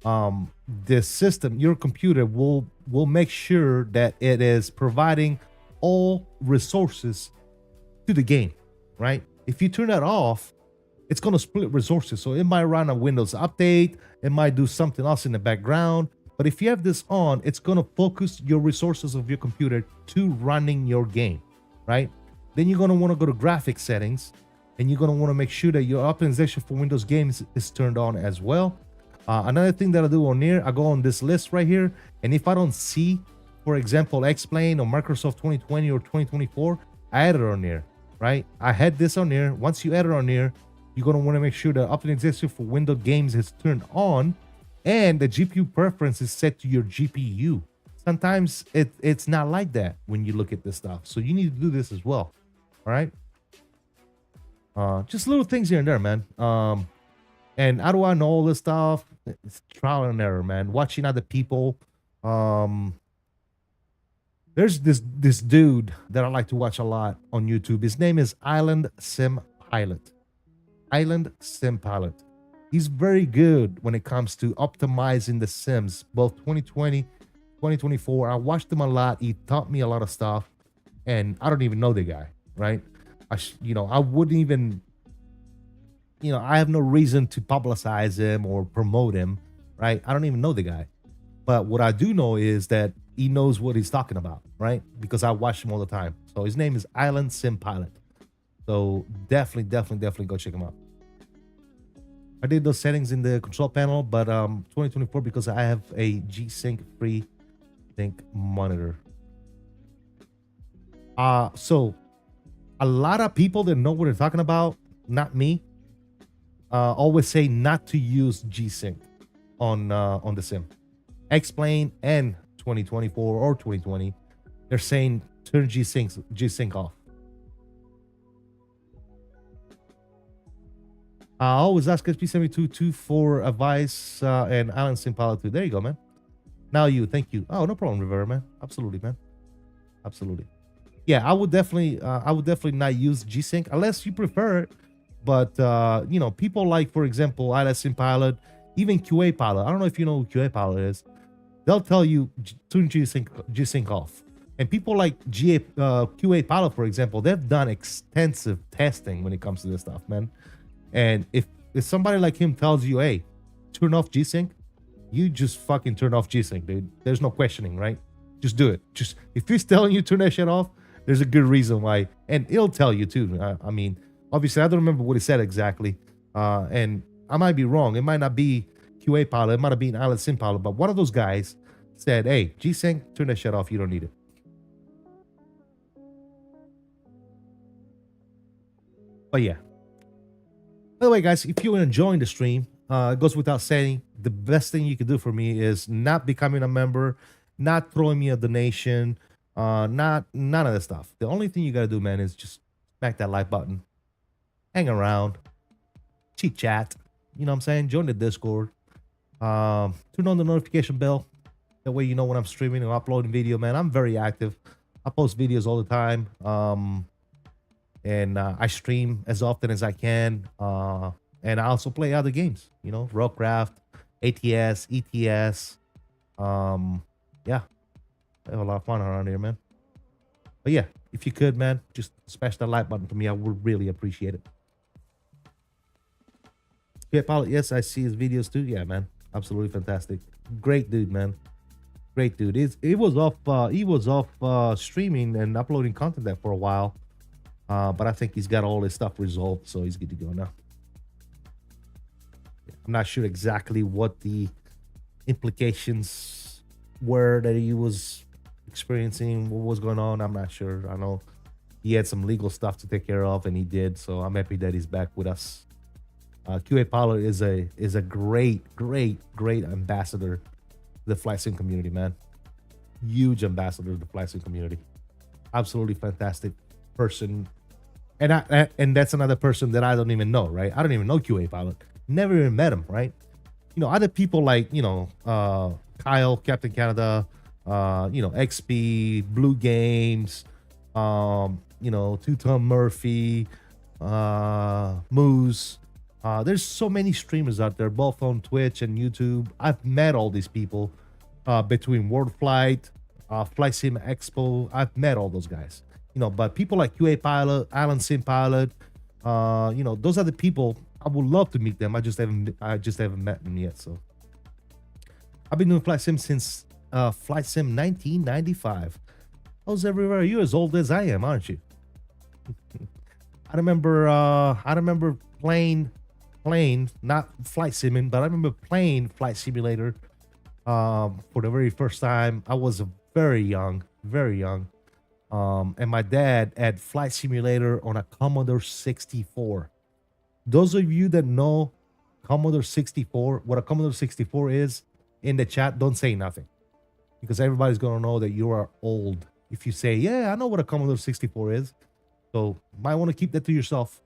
the system, your computer will make sure that it is providing all resources to the game, right? If you turn that off, it's going to split resources. So it might run a Windows update. It might do something else in the background. But if you have this on, it's going to focus your resources of your computer to running your game, right? Then you're going to want to go to graphics settings, and you're going to want to make sure that your optimization for Windows games is turned on as well. Another thing that I do on here, I go on this list right here, and if I don't see, for example, X-Plane or Microsoft 2020 or 2024, I add it on there, right? I had this on there. Once you add it on there, you're going to want to make sure the optimization for Windows games is turned on, and the GPU preference is set to your GPU. Sometimes it's not like that when you look at this stuff. So you need to do this as well. All right. Just little things here and there, man. And how do I know all this stuff? It's trial and error, man. Watching other people. There's this dude that I like to watch a lot on YouTube. His name is Island Sim Pilot. Island Sim Pilot. He's very good when it comes to optimizing the Sims, both 2020, 2024. I watched him a lot. He taught me a lot of stuff, and I don't even know the guy, right? I wouldn't even, I have no reason to publicize him or promote him, right? I don't even know the guy. But what I do know is that he knows what he's talking about, right? Because I watch him all the time. So his name is Island Sim Pilot. So definitely go check him out. I did those settings in the control panel, but 2024 because I have a G-Sync free sync monitor. So a lot of people that know what they're talking about, not me, always say not to use G-Sync on the sim. X-Plane and 2024 or 2020, they're saying turn G-Sync off. I always ask SP72 for advice and Island Sim Pilot 2. There you go, man. Now you, thank you. Oh, no problem, Rivera, man. Absolutely, man. Absolutely. Yeah, I would definitely not use G-Sync unless you prefer it. But people like, for example, Island Sim Pilot, even QA Pilot. I don't know if you know who QA Pilot is. They'll tell you turn G-Sync off. And people like QA Pilot, for example, they've done extensive testing when it comes to this stuff, man. And if somebody like him tells you, hey, turn off G-Sync, you just fucking turn off G-Sync, dude. There's no questioning, right? Just do it. Just if he's telling you turn that shit off, there's a good reason why. And it'll tell you too. I mean, obviously, I don't remember what he said exactly. And I might be wrong. It might not be QA Pilot. It might have been Island Sim Pilot. But one of those guys said, hey, G-Sync, turn that shit off. You don't need it. But yeah. By the way, guys, if you're enjoying the stream, it goes without saying, the best thing you can do for me is not becoming a member, not throwing me a donation, none of that stuff. The only thing you gotta do, man, is just smack that like button, hang around, chit chat. You know what I'm saying? Join the Discord. Turn on the notification bell. That way you know when I'm streaming or uploading video, man. I'm very active. I post videos all the time. And I stream as often as I can. And I also play other games, you know, Rockcraft, ATS, ETS. Yeah, I have a lot of fun around here, man. But yeah, if you could, man, just smash that like button for me. I would really appreciate it. Yeah, Pilot, yes, I see his videos too. Yeah, man, absolutely fantastic. Great dude, man. Great dude. He was off streaming and uploading content there for a while. But I think he's got all his stuff resolved, so he's good to go now. I'm not sure exactly what the implications were that he was experiencing, what was going on. I'm not sure. I know he had some legal stuff to take care of, and he did. So I'm happy that he's back with us. QA Pilot is a great ambassador to the flight sim community, man. Huge ambassador to the flight sim community. Absolutely fantastic person. And that's another person that I don't even know, right? I don't even know QA Pilot. Never even met him, right? You know, other people like, you know, Kyle, Captain Canada, you know, XP, Blue Games, you know, Two-Tone Murphy, Moose. There's so many streamers out there, both on Twitch and YouTube. I've met all these people between World Flight, FlightSimExpo. I've met all those guys. You know, but people like QA Pilot, Alan Sim Pilot, you know, those are the people I would love to meet them. I just haven't met them yet. So I've been doing flight sim since flight sim 1995. I was everywhere. You're as old as I am, aren't you? I remember playing, not flight simming, but I remember playing Flight Simulator for the very first time. I was very young. And my dad had Flight Simulator on a Commodore 64. Those of you that know Commodore 64, what a Commodore 64 is, in the chat, don't say nothing. Because everybody's going to know that you are old. If you say, yeah, I know what a Commodore 64 is. So, might want to keep that to yourself.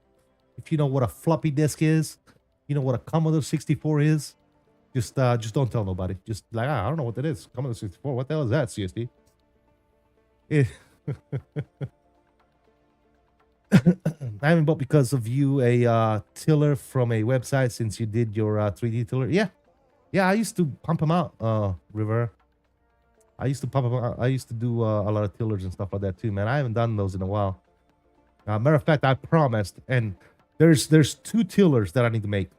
If you know what a floppy disk is, you know what a Commodore 64 is, just don't tell nobody. Just like, I don't know what that is. Commodore 64, what the hell is that, CSD? I haven't bought because of you a tiller from a website since you did your 3D tiller. Yeah, I used to pump them out, River. I used to pump them out. I used to do a lot of tillers and stuff like that too, man. I haven't done those in a while. Matter of fact, I promised, and there's 2 tillers that I need to make.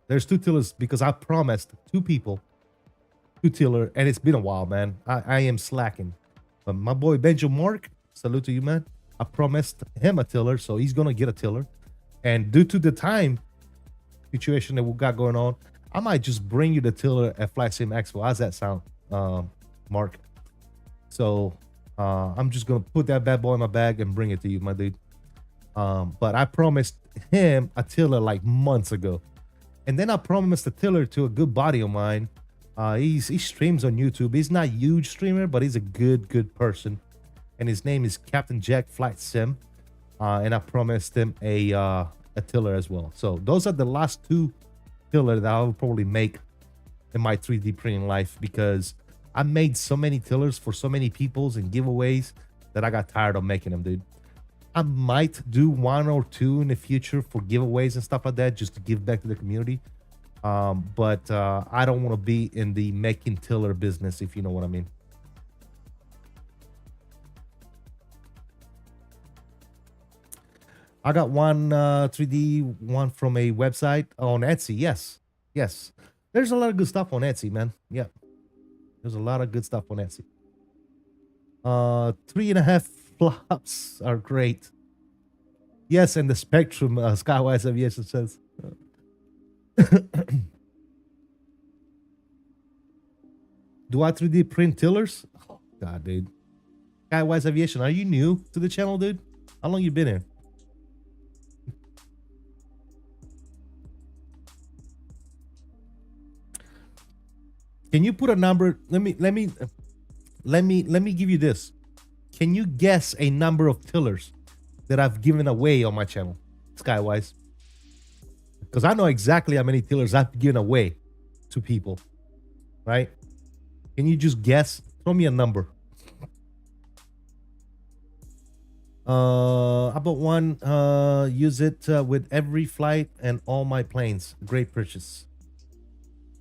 There's 2 tillers because I promised 2 people 2 tiller, and it's been a while, man. I am slacking. But my boy Benjo Mark, salute to you, man. I promised him a tiller, so he's gonna get a tiller. And due to the time situation that we got going on, I might just bring you the tiller at FlightSimExpo. How's that sound, Mark? So I'm just gonna put that bad boy in my bag and bring it to you, my dude. But I promised him a tiller like months ago, and then I promised a tiller to a good buddy of mine. He streams on YouTube. He's not a huge streamer, but he's a good person. And his name is Captain Jack Flight Sim. And I promised him a tiller as well. So those are the last 2 tiller that I'll probably make in my 3D printing life, because I made so many tillers for so many peoples and giveaways that I got tired of making them, dude. I might do 1 or 2 in the future for giveaways and stuff like that, just to give back to the community. But I don't want to be in the making tiller business, if you know what I mean. I got one 3D one from a website on Etsy. Yes. There's a lot of good stuff on Etsy, man. Yeah. There's a lot of good stuff on Etsy. 3.5 flops are great. Yes, and the Spectrum, Skywise Aviation says. Do I 3D print tillers? Oh, God, dude. Skywise Aviation, are you new to the channel, dude? How long you been here? Can you put a number? Let me give you this. Can you guess a number of tillers that I've given away on my channel, Skywise? Because I know exactly how many tillers I've given away to people, right? Can you just guess? Throw me a number. How about one? Use it with every flight and all my planes. Great purchase.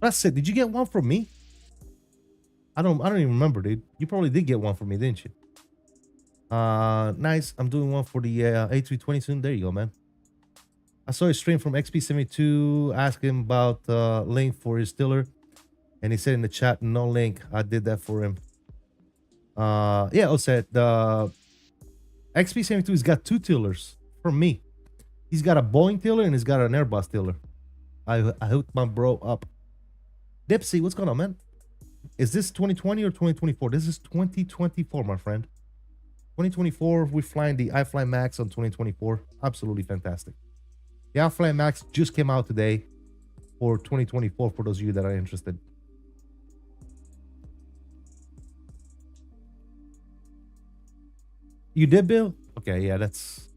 That's it. Did you get one from me? I don't even remember, dude. You probably did get one from me, didn't you? Nice. I'm doing one for the A320 soon. There you go, man. I saw a stream from XP72 asking about link for his tiller, and he said in the chat, no link. I did that for him. Yeah, Osset, the XP72 has got 2 tillers from me. He's got a Boeing tiller and he's got an Airbus tiller. I hooked my bro up. Dipsy, what's going on, man? Is this 2020 or 2024? This is 2024, my friend. 2024, we're flying the iFly Max on 2024. Absolutely fantastic. The iFly Max just came out today for 2024 for those of you that are interested. You did, Bill? Okay, yeah, that's...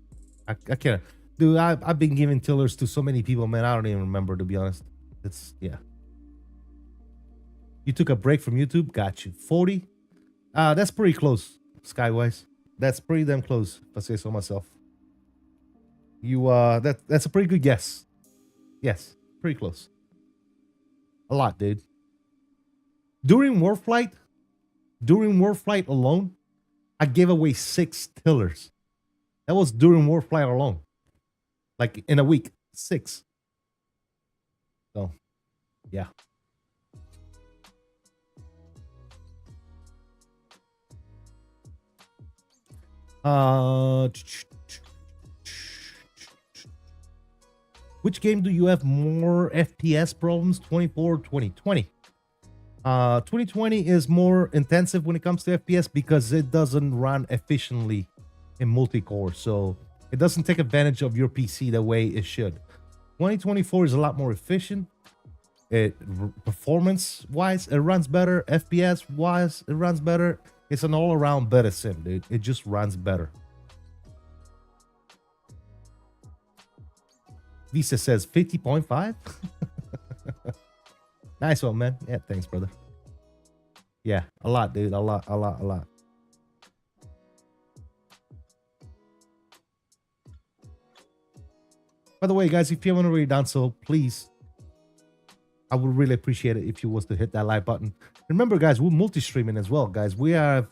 I can't... Dude, I've been giving tillers to so many people, man. I don't even remember, to be honest. It's... Yeah. You took a break from YouTube? Got you. 40? That's pretty close, Skywise. That's pretty damn close, if I say so myself. You, that's a pretty good guess. Yes, pretty close. A lot, dude. During warflight alone, I gave away 6 tillers. That was during warflight alone. Like in a week, 6. So, yeah. Which game do you have more FPS problems, 24 or 2020? 2020 is more intensive when it comes to FPS because it doesn't run efficiently in multi-core. So it doesn't take advantage of your PC the way it should. 2024 is a lot more efficient. Performance-wise, it runs better. FPS-wise, it runs better. It's an all-around better sim, dude. It just runs better. Visa says 50.5. Nice one, man. Yeah, thanks, brother. Yeah, a lot, dude. A lot. By the way, guys, if you haven't already done so, please, I would really appreciate it if you was to hit that like button. Remember, guys, we're multi-streaming as well, guys. We have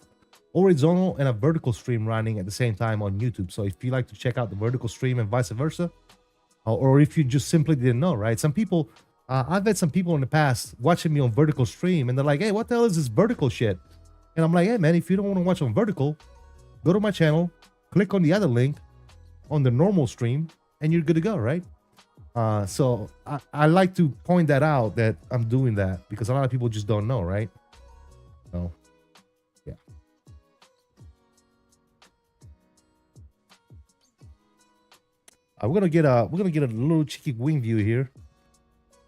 horizontal and a vertical stream running at the same time on YouTube. So if you like to check out the vertical stream and vice versa, or if you just simply didn't know, right? Some people, I've had some people in the past watching me on vertical stream, and they're like, hey, what the hell is this vertical shit? And I'm like, hey, man, if you don't want to watch on vertical, go to my channel, click on the other link on the normal stream, and you're good to go, right? So I like to point that out, that I'm doing that, because a lot of people just don't know, right? So, yeah. We're gonna get a little cheeky wing view here,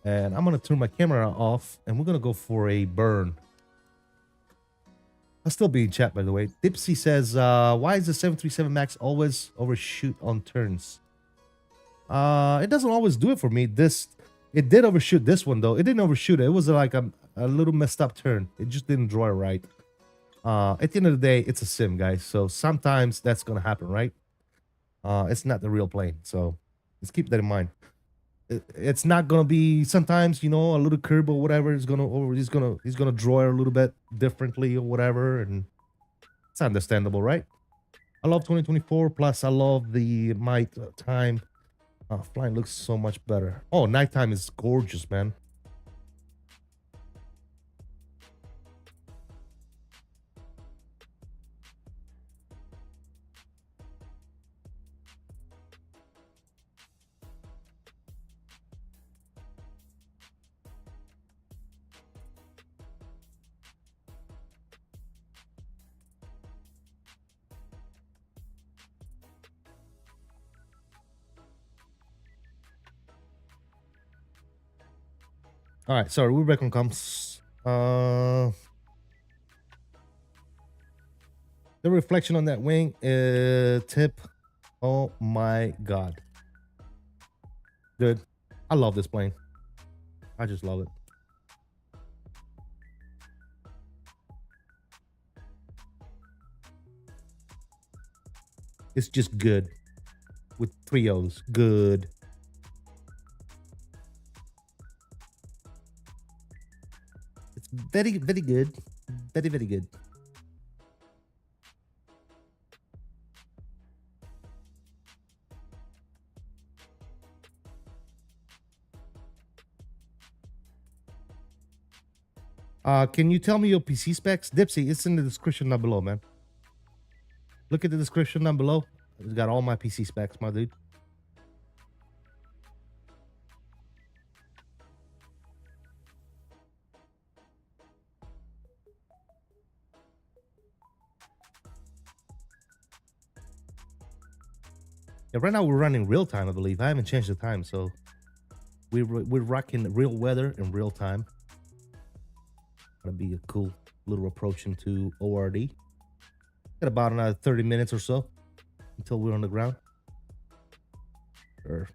and I'm gonna turn my camera off, and we're gonna go for a burn. I'll still be in chat, by the way. Dipsy says, why is the 737 Max always overshoot on turns? It doesn't always do it for me. It did overshoot this one, though. It didn't overshoot it. It was like a little messed up turn. It just didn't draw it right. At the end of the day, it's a sim, guys. So sometimes that's gonna happen, right? It's not the real plane, so let's keep that in mind. It's not gonna be sometimes, you know, a little curve or whatever is gonna, or he's gonna draw it a little bit differently or whatever, and it's understandable, right? I love 2024. Plus, I love the night time. Flying looks so much better. Oh, nighttime is gorgeous, man. All right, sorry, we're back on comms. The reflection on that wing tip. Oh my god. Good. I love this plane. I just love it. It's just good. With 3 O's. Good. It's very, very good. Very, very good. Can you tell me your PC specs? Dipsy, it's in the description down below, man. Look at the description down below. It's got all my PC specs, my dude. Yeah, right now we're running real time, I believe. I haven't changed the time, so we're rocking real weather in real time. That'll be a cool little approach into ORD. Got about another 30 minutes or so until we're on the ground. Sure.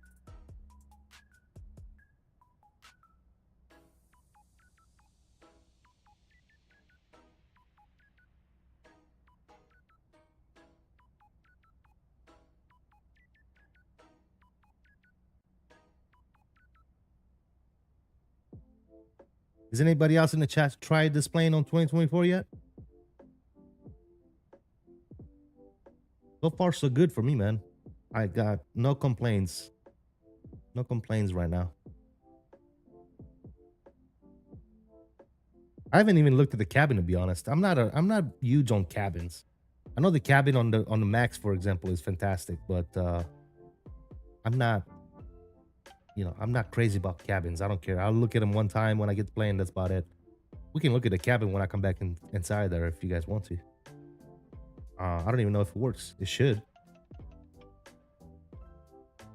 Is anybody else in the chat tried this plane on 2024 yet? So far, so good for me, man. I got no complaints. No complaints right now. I haven't even looked at the cabin, to be honest. I'm not huge on cabins. I know the cabin on the Max, for example, is fantastic, but I'm not, you know, I'm not crazy about cabins. I don't care. I'll look at them one time when I get playing. That's about it. We can look at the cabin when I come back inside there if you guys want to. I don't even know if it works. It should.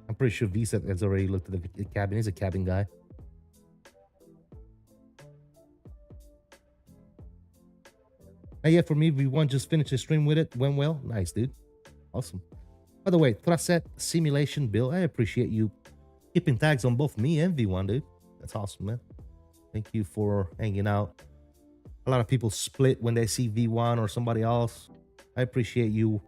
I'm pretty sure Visa has already looked at the cabin. He's a cabin guy. And yeah, for me, V1 just finished the stream with it. Went well. Nice, dude. Awesome. By the way, thrust set simulation Bill. I appreciate you keeping tags on both me and V1, dude. That's awesome, man. Thank you for hanging out. A lot of people split when they see V1 or somebody else. I appreciate you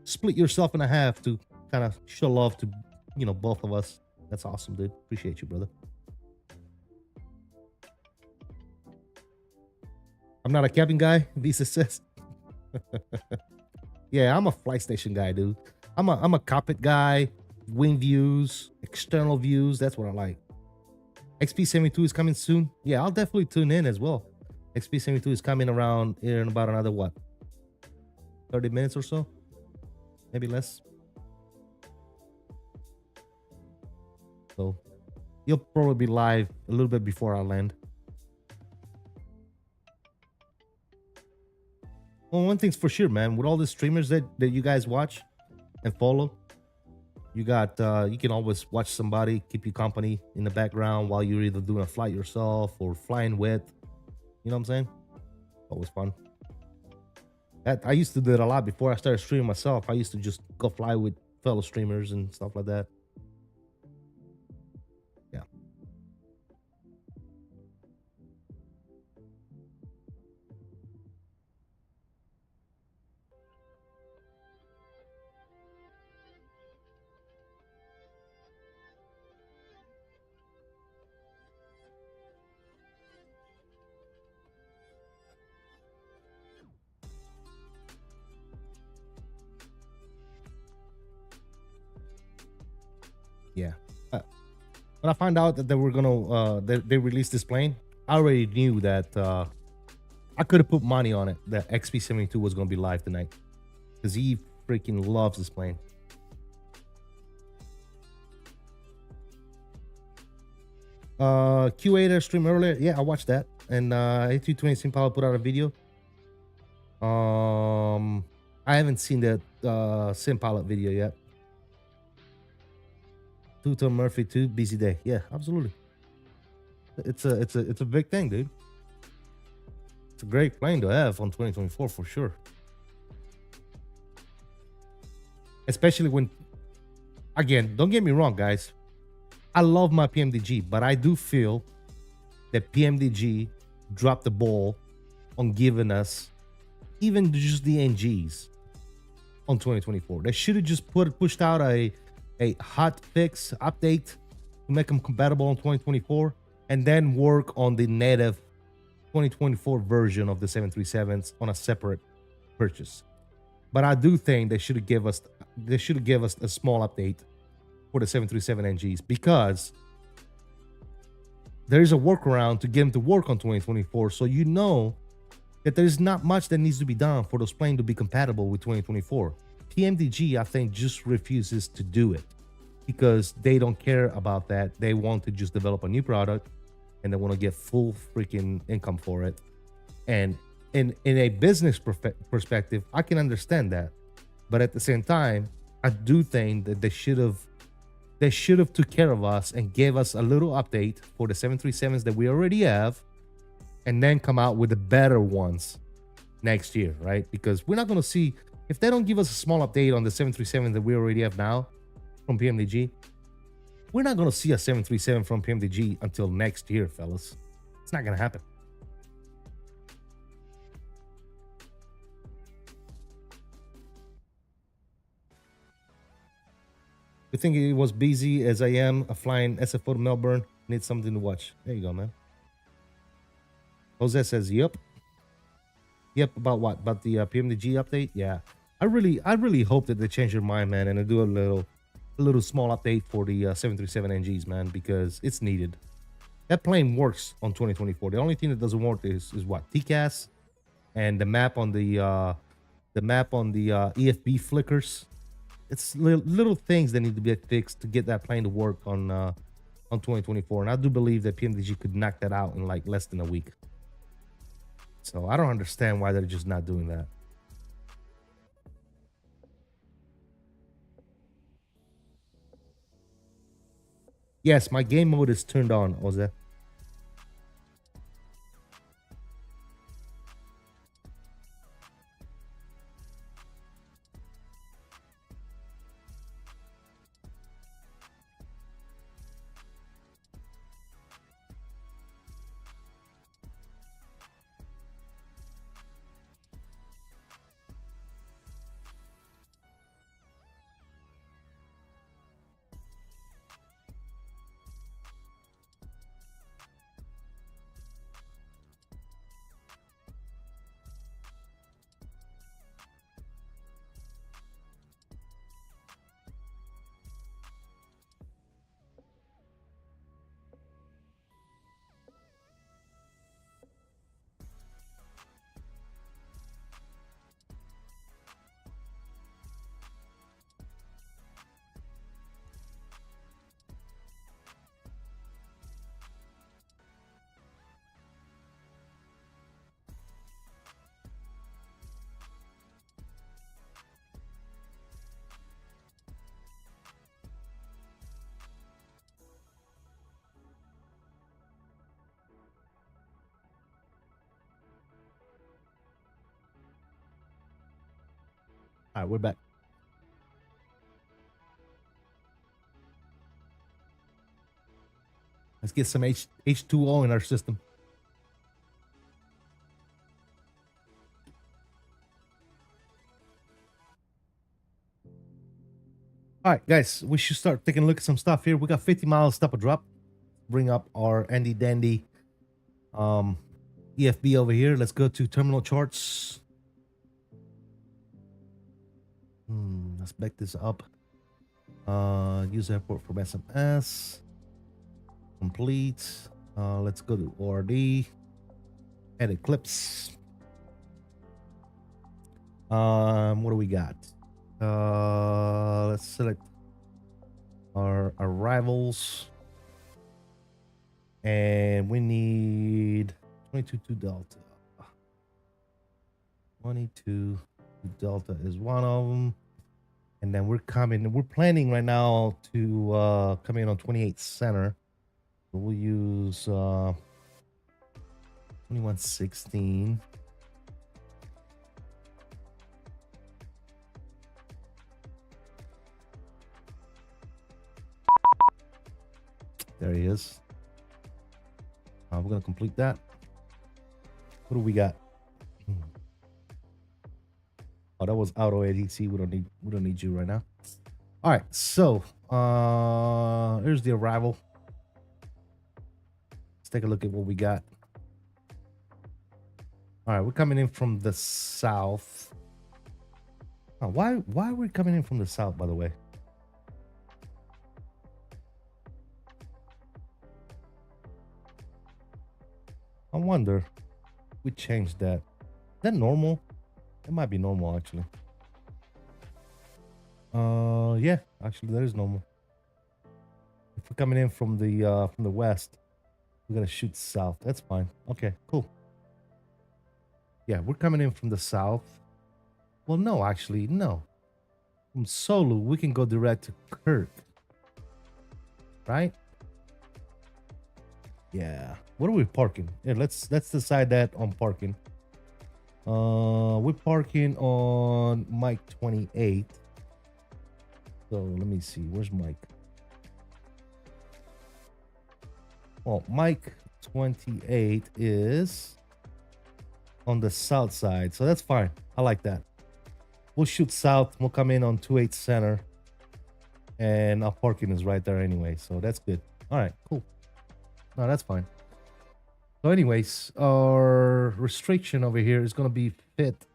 split yourself in half to kind of show love to, you know, both of us. That's awesome, dude. Appreciate you, brother. I'm not a cabin guy, Visa says. Yeah, I'm a flight station guy, dude. I'm a cockpit guy, wing views, external views. That's what I like. XP72 is coming soon. Yeah, I'll definitely tune in as well. XP72 is coming around in about another, what, 30 minutes or so? Maybe less. So you'll probably be live a little bit before I land. Well, one thing's for sure, man. With all the streamers that you guys watch and follow, you got you can always watch somebody keep you company in the background while you're either doing a flight yourself or flying with. You know what I'm saying? Always fun. I used to do it a lot before I started streaming myself. I used to just go fly with fellow streamers and stuff like that. Yeah. Yeah. When I found out that they were gonna they released this plane, I already knew that I could have put money on it that XP72 was gonna be live tonight, because he freaking loves this plane. Q8 stream earlier, yeah, I watched that, and A220 Simpala put out a video. I haven't seen that Simpala video yet. Two-Tone Murphy 2, busy day. Yeah, absolutely. It's a big thing, dude. It's a great plane to have on 2024 for sure. Especially when, again, don't get me wrong, guys. I love my PMDG, but I do feel that PMDG dropped the ball on giving us even just the NGs on 2024. They should have just pushed out a hot fix update to make them compatible on 2024 and then work on the native 2024 version of the 737s on a separate purchase. But I do think they should have give us a small update for the 737 NGs, because there is a workaround to get them to work on 2024. So you know that there is not much that needs to be done for those planes to be compatible with 2024. PMDG, I think, just refuses to do it because they don't care about that. They want to just develop a new product and they want to get full freaking income for it. And in a business perspective, I can understand that. But at the same time, I do think that they should have took care of us and gave us a little update for the 737s that we already have, and then come out with the better ones next year, right? Because we're not going to see, if they don't give us a small update on the 737 that we already have now from PMDG, we're not going to see a 737 from PMDG until next year, fellas. It's not going to happen. You think it was busy as I am flying SF4 to Melbourne? Need something to watch. There you go, man. Jose says, yep. Yep, about what? About the PMDG update? Yeah. I really hope that they change their mind, man, and they do a little small update for the 737 NGs, man, because it's needed. That plane works on 2024. The only thing that doesn't work is what? TCAS and the map on the EFB flickers. It's little things that need to be fixed to get that plane to work on 2024. And I do believe that PMDG could knock that out in like less than a week. So I don't understand why they're just not doing that. Yes, my game mode is turned on, Jose. All right, we're back. Let's get some H2O in our system. All right, guys, we should start taking a look at some stuff here. We got 50 miles stop and drop. Bring up our handy dandy EFB over here. Let's go to terminal charts. Let's back this up. Use airport for SMS. Complete. Let's go to ORD. Edit clips. What do we got? Let's select our arrivals. And we need 22 Delta. 22 Delta is one of them. And then we're planning right now to come in on 28 Center. So we'll use 2116. There he is. We're gonna complete that. What do we got? Oh, that was auto ADC. We don't need you right now. All right, so here's the arrival. Let's take a look at what we got. All right, we're coming in from the south. Oh, why are we coming in from the south, by the way? I wonder. We changed that. Is that normal? It might be normal actually. Yeah, actually that is normal. If we're coming in from the west, we're gonna shoot south. That's fine. Okay, cool. Yeah, we're coming in from the south. Well, no, actually, no. From Solu, we can go direct to Kirk. Right? Yeah. What are we parking? Yeah, let's decide that on parking. We're parking on Mike 28. So let me see. Where's Mike? Well, Mike 28 is on the south side, so that's fine. I like that. We'll shoot south. We'll come in on 28 center, and our parking is right there anyway, so that's good. All right, cool. No, that's fine. So anyways, our restriction over here is going to be fit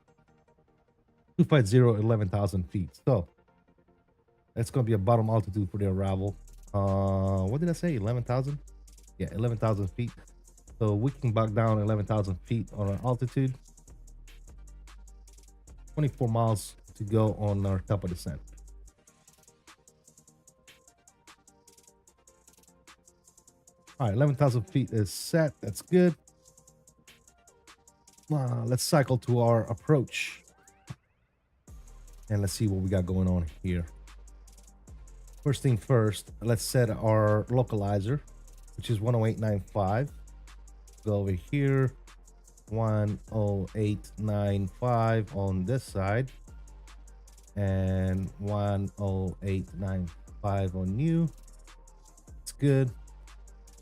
250 11,000 feet. So that's going to be a bottom altitude for the arrival. What did I say? 11,000? Yeah, 11,000 feet. So we can back down 11,000 feet on our altitude. 24 miles to go on our top of descent. All right, 11,000 feet is set. That's good. Let's cycle to our approach. And let's see what we got going on here. First thing first, let's set our localizer, which is 108.95. Go over here, 108.95 on this side, and 108.95 on you. It's good.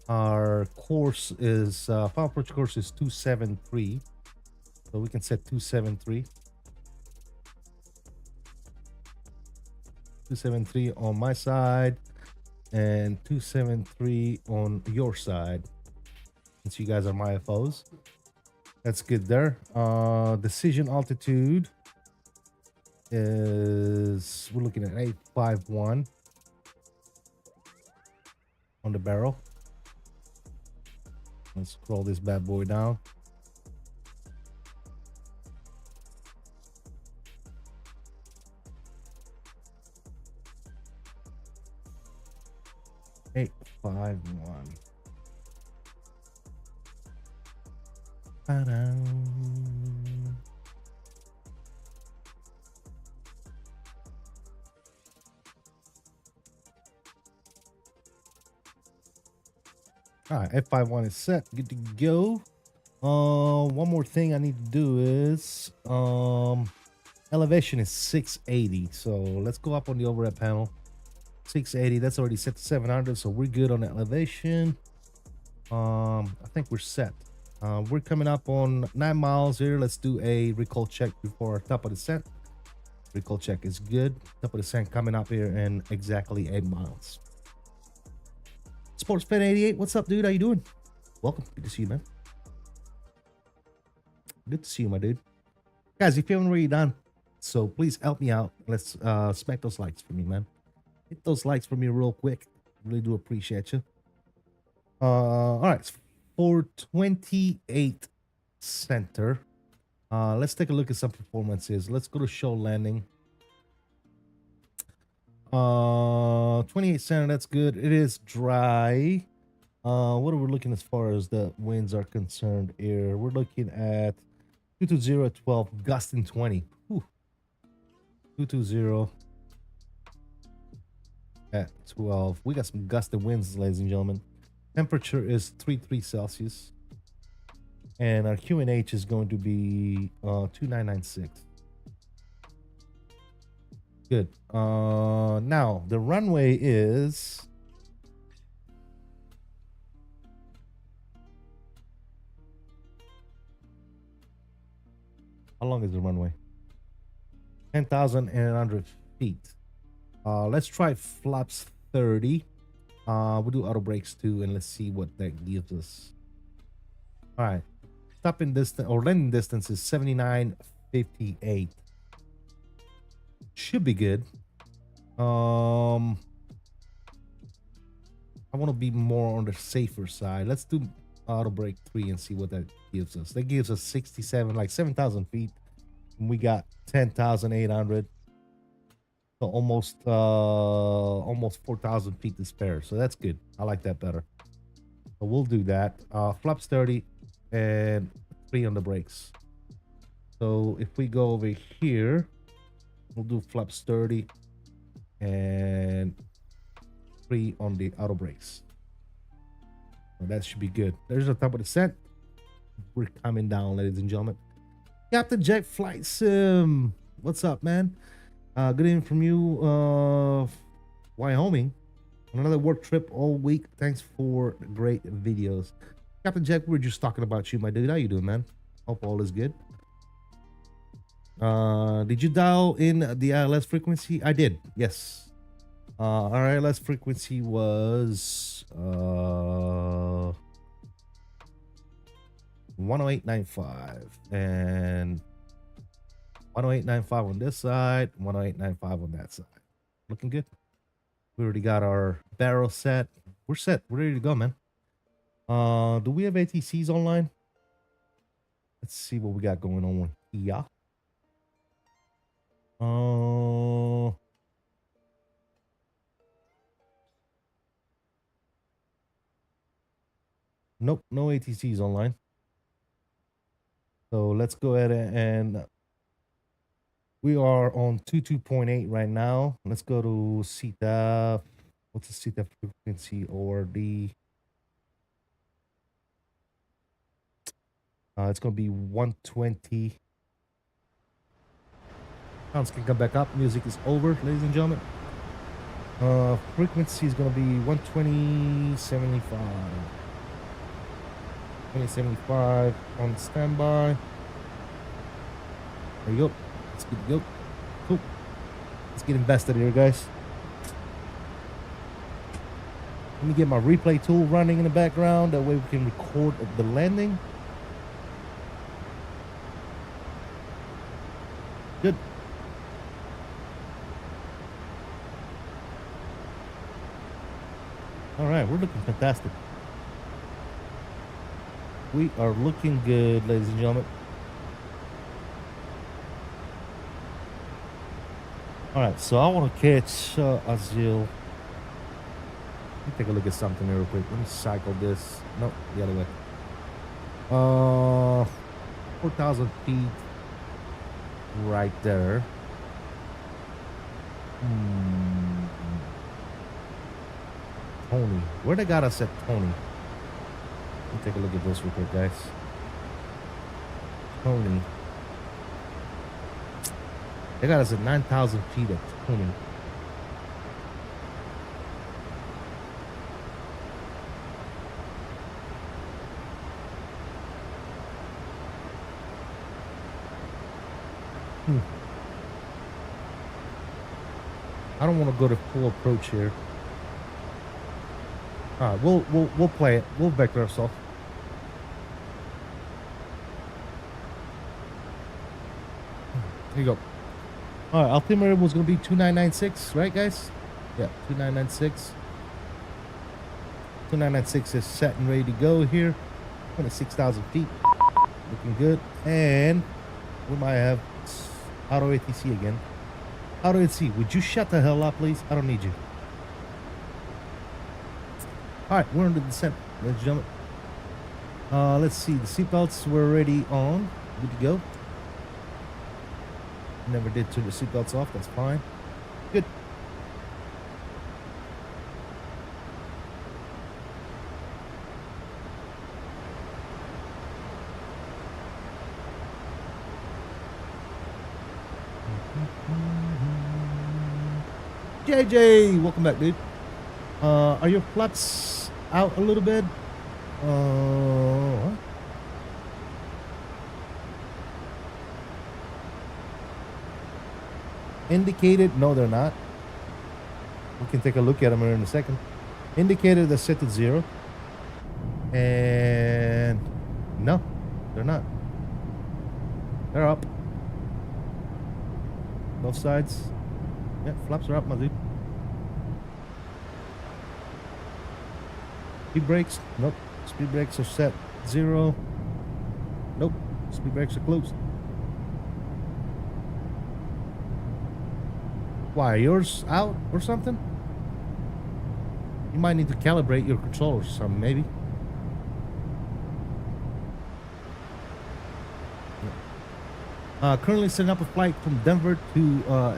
Our course is final approach course is 273, so we can set 273. 273 on my side and 273 on your side, since you guys are my FOs. That's good there. Decision altitude is, we're looking at 851 on the barrel. Let's scroll this bad boy down. Eight, 5, 1. All right, F51 is set, good to go. One more thing I need to do is elevation is 680. So let's go up on the overhead panel. 680, that's already set to 700, so we're good on the elevation. I think we're set. We're coming up on 9 miles here. Let's do a recall check before our top of descent. Recall check is good. Top of descent coming up here in exactly 8 miles. SportsFan88, what's up, dude? How you doing? Welcome. Good to see you, man. Good to see you, my dude. Guys, if you haven't already done so, please help me out. Let's smack those likes for me, man. Hit those likes for me real quick. Really do appreciate you. All right, for 28 center, let's take a look at some performances. Let's go to show landing. 28 center, that's good. It is dry. What are we looking as far as the winds are concerned here? We're looking at 220 at 12, gusting 20. Whew. 220 at 12. We got some gusty winds, ladies and gentlemen. Temperature is 33 Celsius. And our QNH is going to be 2996. Good. Now the runway is how long is the runway? 10,800 feet. Let's try flaps 30. We'll do auto brakes too, and let's see what that gives us. All right. Stopping distance or landing distance is 79.58. Should be good. I want to be more on the safer side. Let's do auto brake 3 and see what that gives us. That gives us 67, like 7,000 feet. And we got 10,800. So almost 4,000 feet to spare. So that's good. I like that better. So we'll do that. Flaps 30 and 3 on the brakes. So if we go over here, we'll do flaps 30 and 3 on the auto brakes. So that should be good. There's the top of the descent. We're coming down, ladies and gentlemen. Captain Jack Flight Sim. What's up, man? Good evening from you, Wyoming. Another work trip all week. Thanks for the great videos. Captain Jack, we were just talking about you, my dude. How you doing, man? Hope all is good. Did you dial in the ILS frequency? I did, yes. Our ILS frequency was 108.95 and 108.95 on this side, 108.95 on that side. Looking good. We already got our barrel set. We're set. We're ready to go, man. Do we have ATCs online? Let's see what we got going on here. Nope, no ATCs online. So let's go ahead and we are on 22.8 right now. Let's go to CTAF. What's the CTAF frequency or the? It's going to be 120. Sounds can come back up. Music is over, ladies and gentlemen. Frequency is going to be 120.75. 2075 on standby. There you go. Let's get it go. Cool. Let's get invested here, guys. Let me get my replay tool running in the background. That way we can record the landing. Good. All right, we're looking fantastic. We are looking good, ladies and gentlemen. All right, so I want to catch Azil. Let me take a look at something real quick. Let me cycle this. No, the other way. 4,000 feet right there. Tony. Where they got us at Tony? Let me take a look at this real quick, guys. Tony. They got us at 9,000 feet at Tony. I don't want to go to full approach here. All right, we'll play it. We'll vector ourselves. Here you go. All right, altimeter was going to be 2996, right, guys? Yeah, 2996. 2996 is set and ready to go here. 26,000 feet. Looking good. And we might have auto ATC again. Auto ATC, would you shut the hell up, please? I don't need you. All right, we're on the descent, ladies and gentlemen. Let's see, the seatbelts were already on. Good to go. Never did turn the seatbelts off, that's fine. Good. KJ, welcome back, dude. Are your flaps out a little bit? Indicated, no, they're not. We can take a look at them in a second. Indicated, they're set to 0. And no, they're not. They're up. Both sides. Yeah, flaps are up, my dude. Speed brakes, nope. Speed brakes are set 0. Nope. Speed brakes are closed. Why, are yours out or something? You might need to calibrate your controllers or something, maybe. Currently setting up a flight from Denver to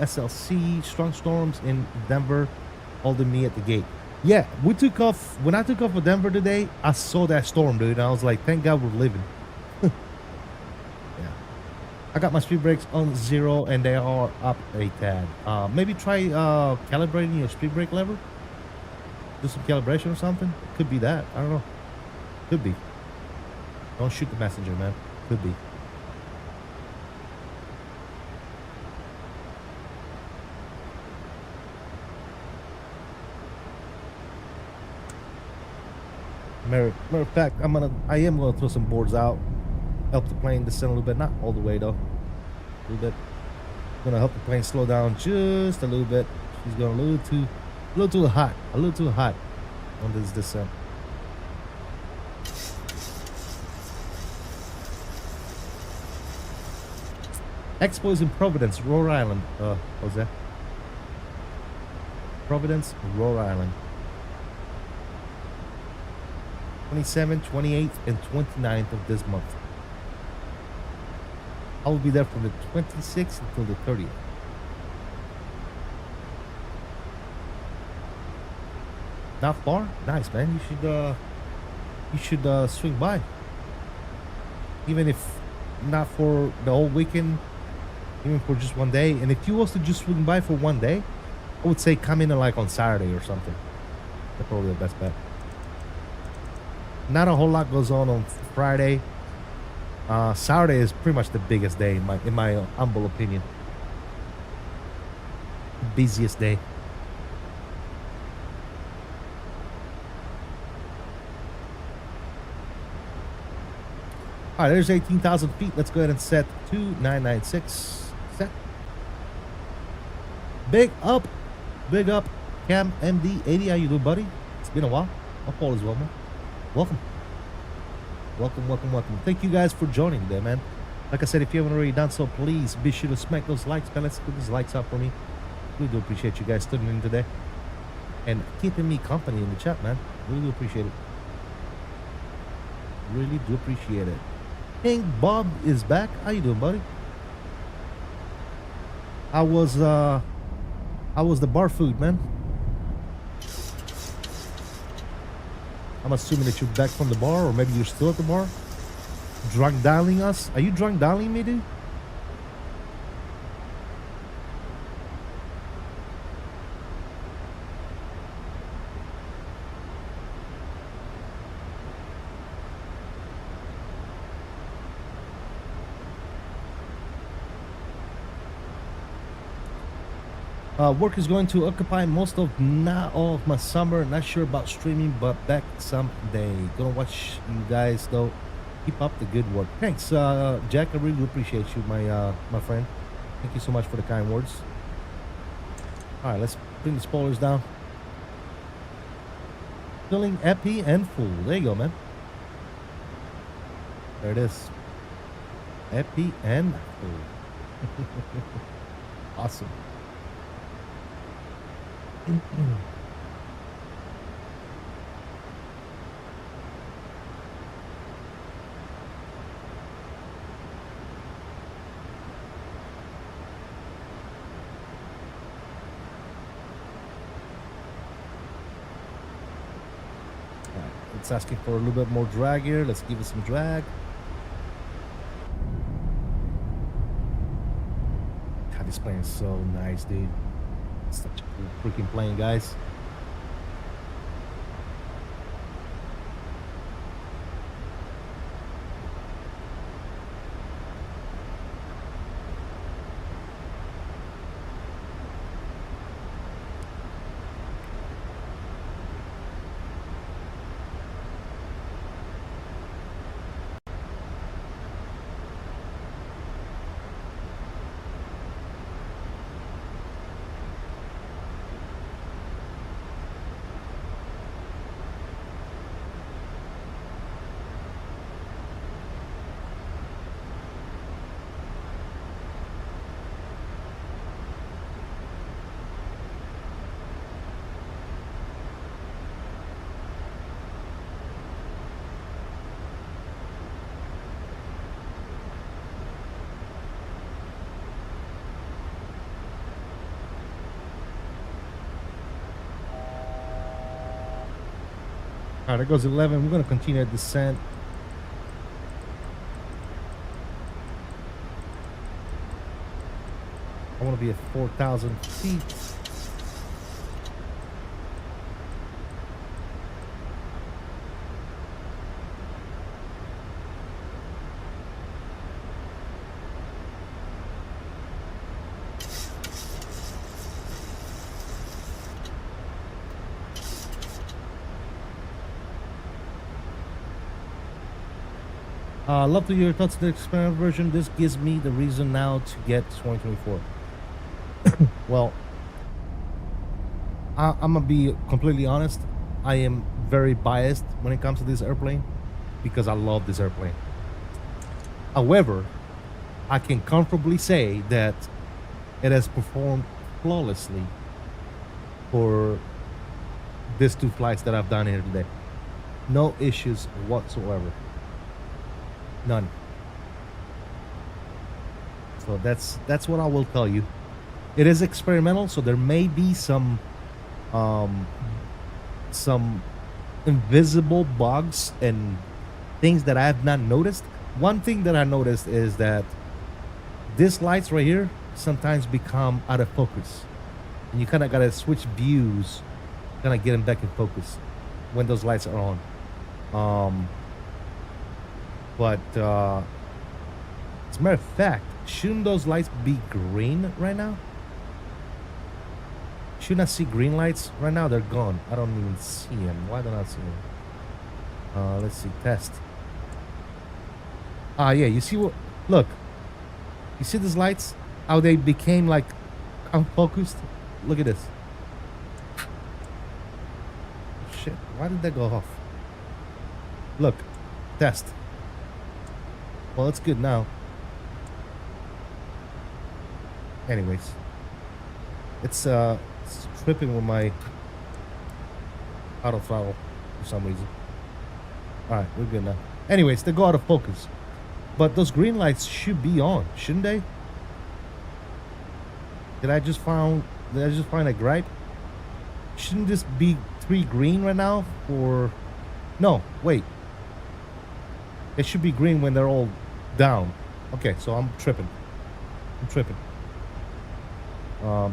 SLC. Strong storms in Denver holding me at the gate. Yeah, we took off. When I took off for Denver today, I saw that storm, dude. And I was like, thank God we're living. Yeah. I got my speed brakes on 0 and they are up a tad. Maybe try calibrating your speed brake lever. Do some calibration or something. Could be that. I don't know. Could be. Don't shoot the messenger, man. Could be. Matter of fact, I am gonna throw some boards out, help the plane descend a little bit, not all the way though, a little bit. Gonna help the plane slow down just a little bit. She's going a little too hot on this descent. Expo is in Providence, Rhode Island. What's that? Providence, Rhode Island. 27th, 28th, and 29th of this month. I will be there from the 26th until the 30th. Not far? Nice, man. You should swing by. Even if not for the whole weekend, even for just one day. And if you was to just swing by for one day, I would say come in like on Saturday or something. That's probably the best bet. Not a whole lot goes on Friday. Saturday is pretty much the biggest day in my humble opinion. The busiest day. All right, there's 18,000 feet. Let's go ahead and set 2996. Set. Big up, Cam MD80. How you doing, buddy? It's been a while. Hope all is well, man. Welcome. Thank you guys for joining today, man. Like I said, if you haven't already done so, please be sure to smack those likes, man. Let's put those likes up for me. Really do appreciate you guys tuning in today and keeping me company in the chat, man. Really do appreciate it. Really do appreciate it. King Bob is back. How you doing, buddy? How was the bar food, man? I'm assuming that you're back from the bar, or maybe you're still at the bar. Drunk dialing us? Are you drunk dialing me, dude? Work is going to occupy most of not all of my summer. Not sure about streaming, but back someday. Gonna watch you guys though. Keep up the good work. Thanks, Jack. I really appreciate you, my friend. Thank you so much for the kind words. All right, let's bring the spoilers down. Filling epi and full. There you go, man. There it is. Epi and full. Awesome. It's asking for a little bit more drag here. Let's give it some drag. God, this plane is so nice, dude. Such a beautiful freaking plane, guys. All right, there goes 11. We're going to continue our descent. I want to be at 4,000 feet. Love to hear your thoughts on the expanded version. This gives me the reason now to get 2024. Well, I'm gonna be completely honest. I am very biased when it comes to this airplane because I love this airplane. However, I can comfortably say that it has performed flawlessly for these 2 flights that I've done here today. No issues whatsoever. None. So that's what I will tell you. It is experimental, so there may be some invisible bugs and things that I have not noticed. One thing that I noticed is that these lights right here sometimes become out of focus, and you kind of gotta switch views, kind of get them back in focus when those lights are on. But as a matter of fact, shouldn't those lights be green right now? Shouldn't I see green lights right now? They're gone. I don't even see them. Why don't I see them? Let's see. Test. Yeah, you see what? Look. You see these lights? How they became like unfocused? Look at this. Shit. Why did that go off? Look. Test. Well, it's good now. Anyways, it's tripping with my auto throttle for some reason. All right, we're good now. Anyways, they go out of focus, but those green lights should be on, shouldn't they? Did I just find a gripe? Shouldn't this be 3 green right now? Or no? Wait. It should be green when they're all down. Okay, so I'm tripping.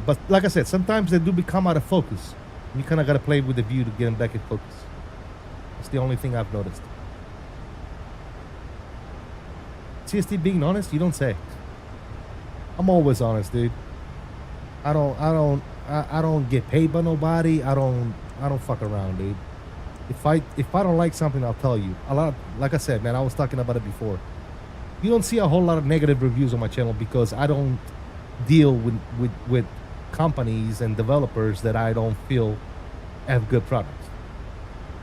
But like I said, sometimes they do become out of focus. You kind of got to play with the view to get them back in focus. That's the only thing I've noticed. CST being honest, you don't say. I'm always honest, dude. I don't get paid by nobody. I don't fuck around, dude. If I don't like something, I'll tell you. Like I said, man, I was talking about it before. You don't see a whole lot of negative reviews on my channel because I don't deal with companies and developers that I don't feel have good products.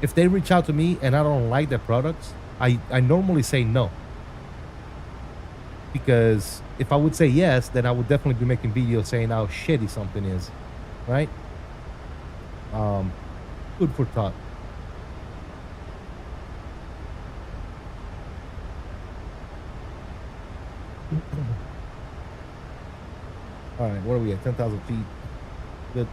If they reach out to me and I don't like their products, I normally say no. Because if I would say yes, then I would definitely be making videos saying how shitty something is, right? Food for thought. All right, what are we at? 10,000 feet. Good.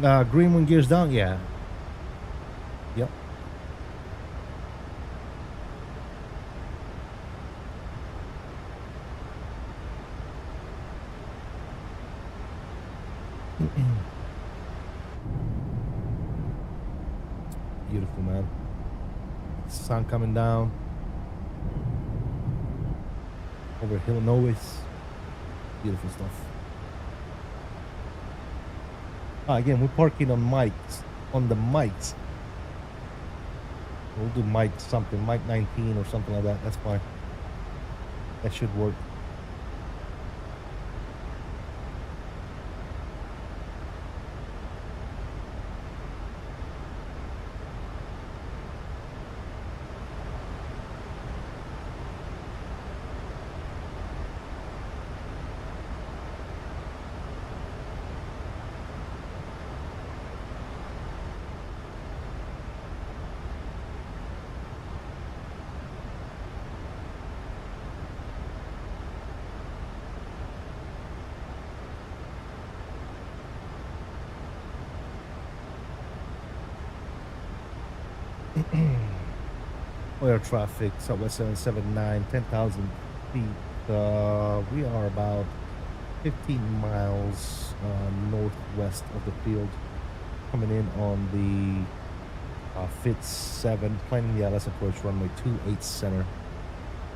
Green when gears down, yeah. Yep. Beautiful, man. Sun coming down over Illinois. Beautiful stuff. Again, we're parking on mics, on the mics. We'll do mic something, mic 19 or something like that. That's fine. That should work. Oil traffic, Southwest 779, 10,000 feet. We are about 15 miles northwest of the field, coming in on the FIT 7, planning the LS approach runway 28 center.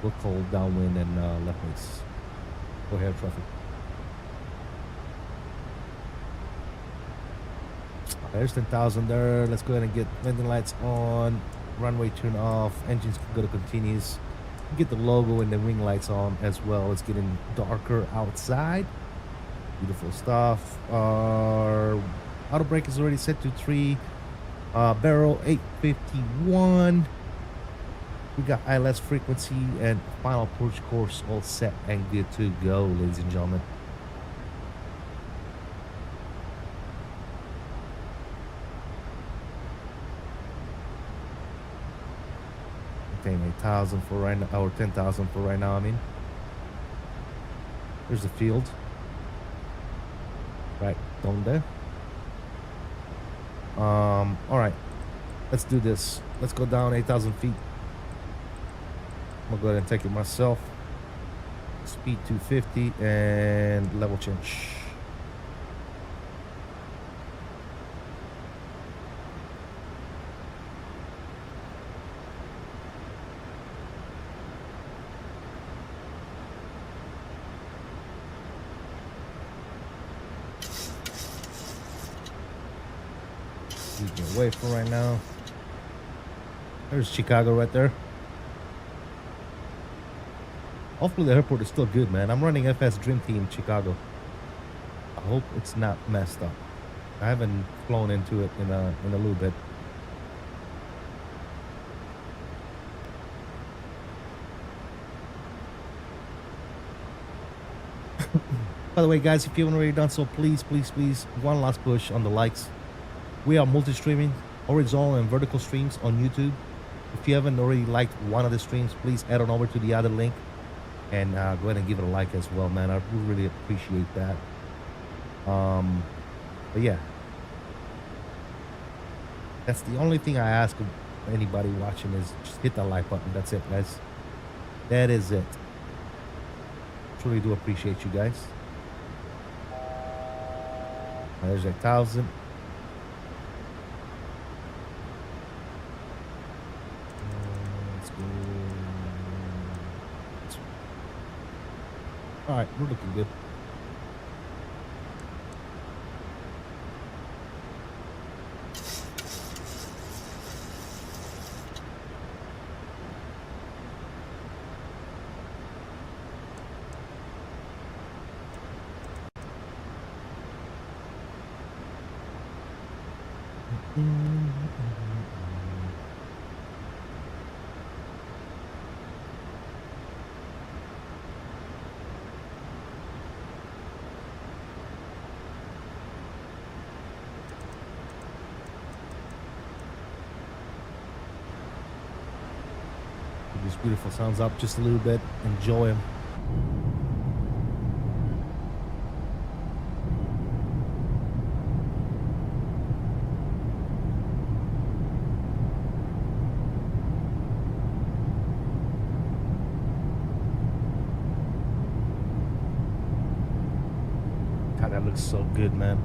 We'll call downwind and left base. Go ahead, traffic. There's 10,000 there. Let's go ahead and get landing lights on. Runway turn off. Engines go to continuous. Get the logo and the wing lights on as well. It's getting darker outside. Beautiful stuff. Our auto brake is already set to 3. Barrel 851. We got ILS frequency and final approach course all set and good to go, ladies and gentlemen. Paying 8,000 for right now, or 10,000 for right now. I mean, there's the field right down there. All right, let's do this. Let's go down 8,000 feet. I'm gonna go ahead and take it myself. Speed 250 and level change. Away for right now. There's Chicago right there. Hopefully the airport is still good, man. I'm running FS Dream Team Chicago. I hope it's not messed up. I haven't flown into it in a little bit. By the way, guys, if you haven't already done so, please, one last push on the likes. We are multi-streaming horizontal and vertical streams on YouTube. If you haven't already liked one of the streams, please head on over to the other link and go ahead and give it a like as well, man. I would really appreciate that. But yeah, that's the only thing I ask of anybody watching is just hit that like button. That's it, guys. That is it. Truly do appreciate you guys. There's 1,000. All right, we're looking good. These beautiful sounds up just a little bit. Enjoy them. God, that looks so good, man.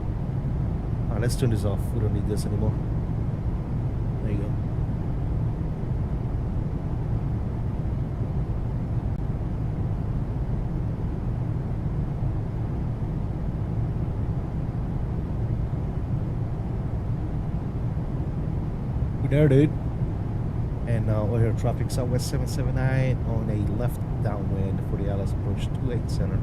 All right, let's turn this off. We don't need this anymore. There you go. We there, dude. And we're here, traffic Southwest 779 on a left downwind for the LS approach 28 center.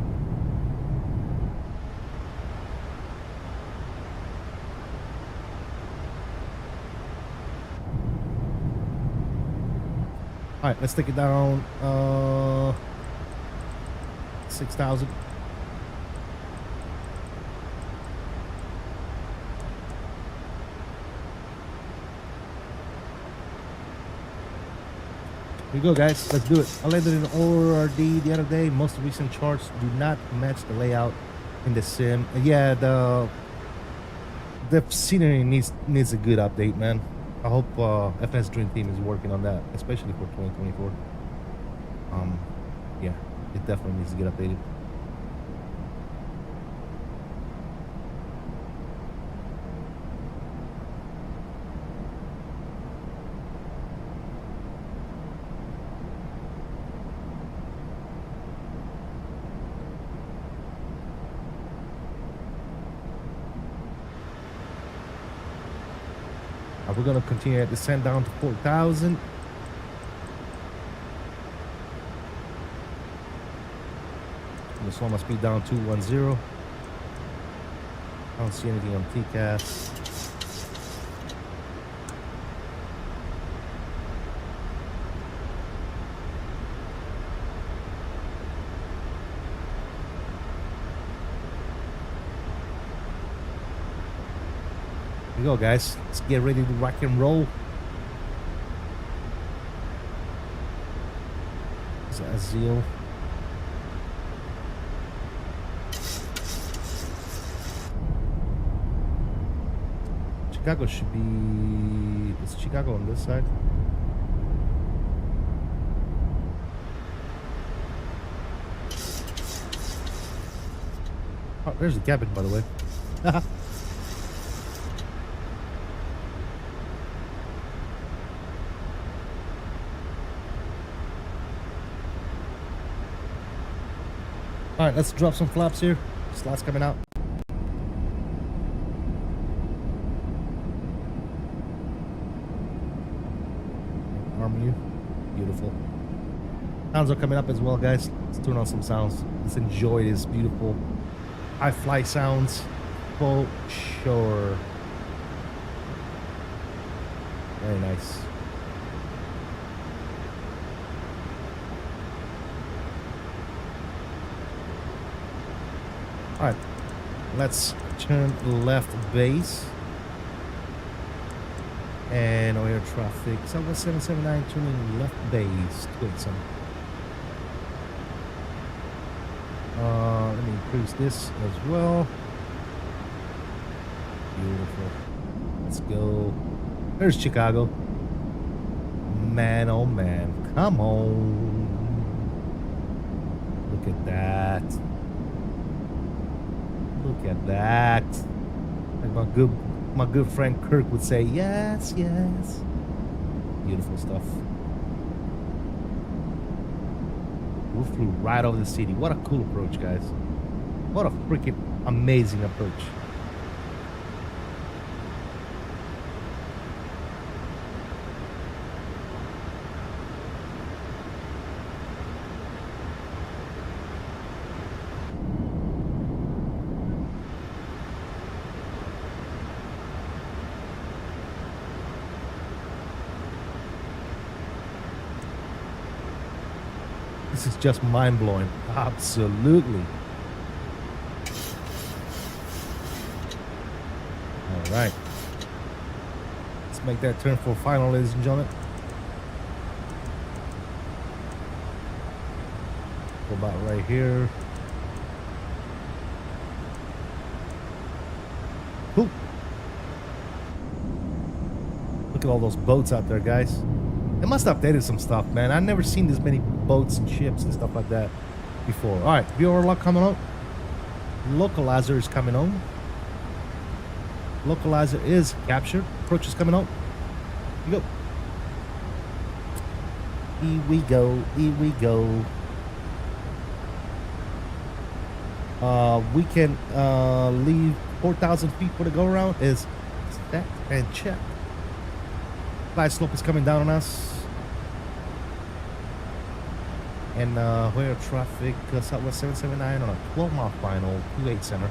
All right, let's take it down 6,000. Here we go, guys. Let's do it. I landed in ORD the other day. Most recent charts do not match the layout in the sim. Yeah, the scenery needs a good update, man. I hope FS Dream Team is working on that, especially for 2024. Yeah, it definitely needs to get updated. We're gonna continue to descend down to 4,000. This one must be down 210. I don't see anything on TCAS. Here we go, guys. Let's get ready to rock and roll. Is that Azil? Chicago should be... Is Chicago on this side? Oh, there's the cabin, by the way. All right, let's drop some flaps here. Slots coming out. Arm you. Beautiful. Sounds are coming up as well, guys. Let's turn on some sounds. Let's enjoy this beautiful iFly sounds for sure. Very nice. All right, let's turn left base and air traffic. Southwest 779 turning left base. Wait, some. Let me increase this as well. Beautiful. Let's go. There's Chicago. Man, oh man, come on! Look at that. Look at that. Like my good friend Kirk would say, yes, yes. Beautiful stuff. We flew right over the city. What a cool approach, guys. What a freaking amazing approach. This is just mind-blowing. Absolutely. All right. Let's make that turn for final, ladies and gentlemen. Go about right here. Cool. Look at all those boats out there, guys. They must have updated some stuff, man. I've never seen this many boats and ships and stuff like that before. All right, VOR lock coming out. Localizer is coming on. Localizer is captured. Approach is coming on. Here we go. Here we go. We can leave 4,000 feet for the go around. Is set and check. Glide slope is coming down on us. And where traffic Southwest 779 on a 12-mile final 28 center.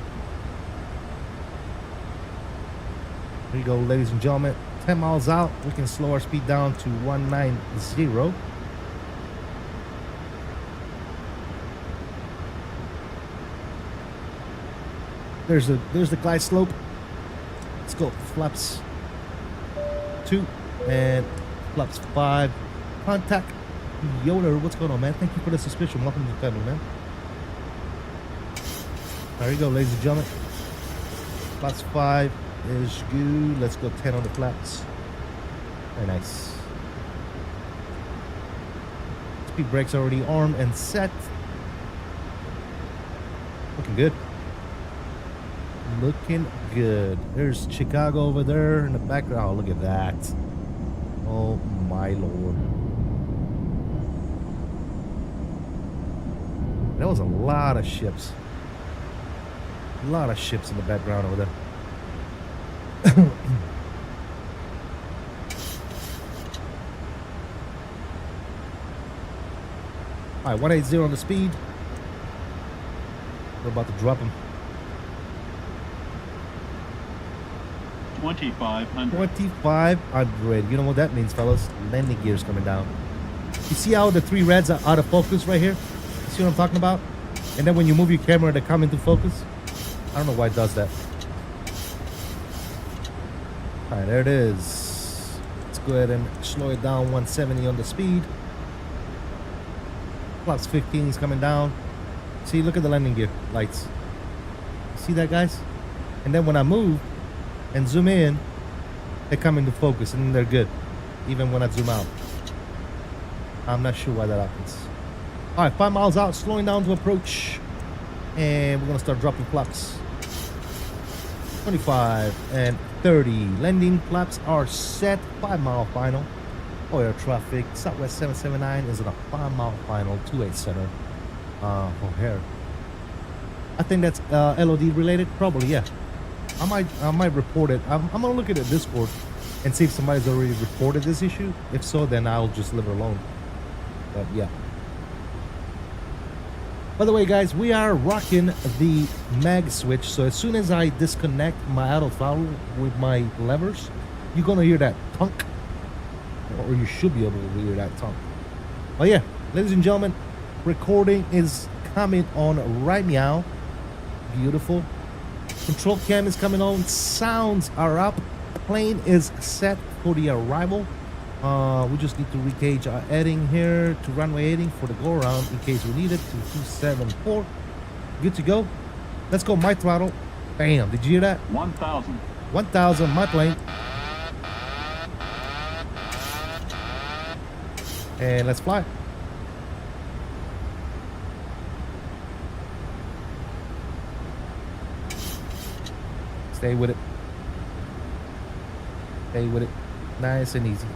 Here you go, ladies and gentlemen. 10 miles out, we can slow our speed down to 190. There's the glide slope. Let's go. Flaps 2 and flaps 5. Contact Yoder. What's going on, man? Thank you for the suspicion. Welcome to the family, man. There you go, ladies and gentlemen. Flaps 5 is good. Let's go 10 on the flaps. Very nice. Speed brakes already armed and set. Looking good. Looking good. There's Chicago over there in the background. Oh, look at that. Oh my lord. That was a lot of ships. A lot of ships in the background over there. Alright, 180 on the speed. We're about to drop him. 2,500. 2,500. You know what that means, fellas? Landing gear's coming down. You see how the 3 reds are out of focus right here? You see what I'm talking about? And then when you move your camera, they come into focus. I don't know why it does that. Alright, there it is. Let's go ahead and slow it down 170 on the speed. Flaps 15 is coming down. See, look at the landing gear lights. See that, guys? And then when I move and zoom in, they come into focus and they're good. Even when I zoom out. I'm not sure why that happens. Alright, 5 miles out, slowing down to approach. And we're gonna start dropping flaps. 25 and 30. Landing flaps are set. 5-mile final. Air traffic. Southwest 779 is in a 5-mile final. 28 center. O'Hare. I think that's LOD related. Probably, yeah. I might report it. I'm gonna look at the Discord and see if somebody's already reported this issue. If so, then I'll just leave it alone. But yeah. By the way, guys, we are rocking the mag switch. So as soon as I disconnect my auto throttle with my levers, you're gonna hear that tunk, or you should be able to hear that tunk. Oh yeah, ladies and gentlemen, recording is coming on right now. Beautiful. Control cam is coming on. Sounds are up. Plane is set for the arrival. We just need to regauge our heading here to runway 80 for the go around in case we need it to 274. Good to go. Let's go my throttle. Bam. Did you hear that? 1,000. 1,000 my plane. And let's fly. Stay with it. Stay with it. Nice and easy.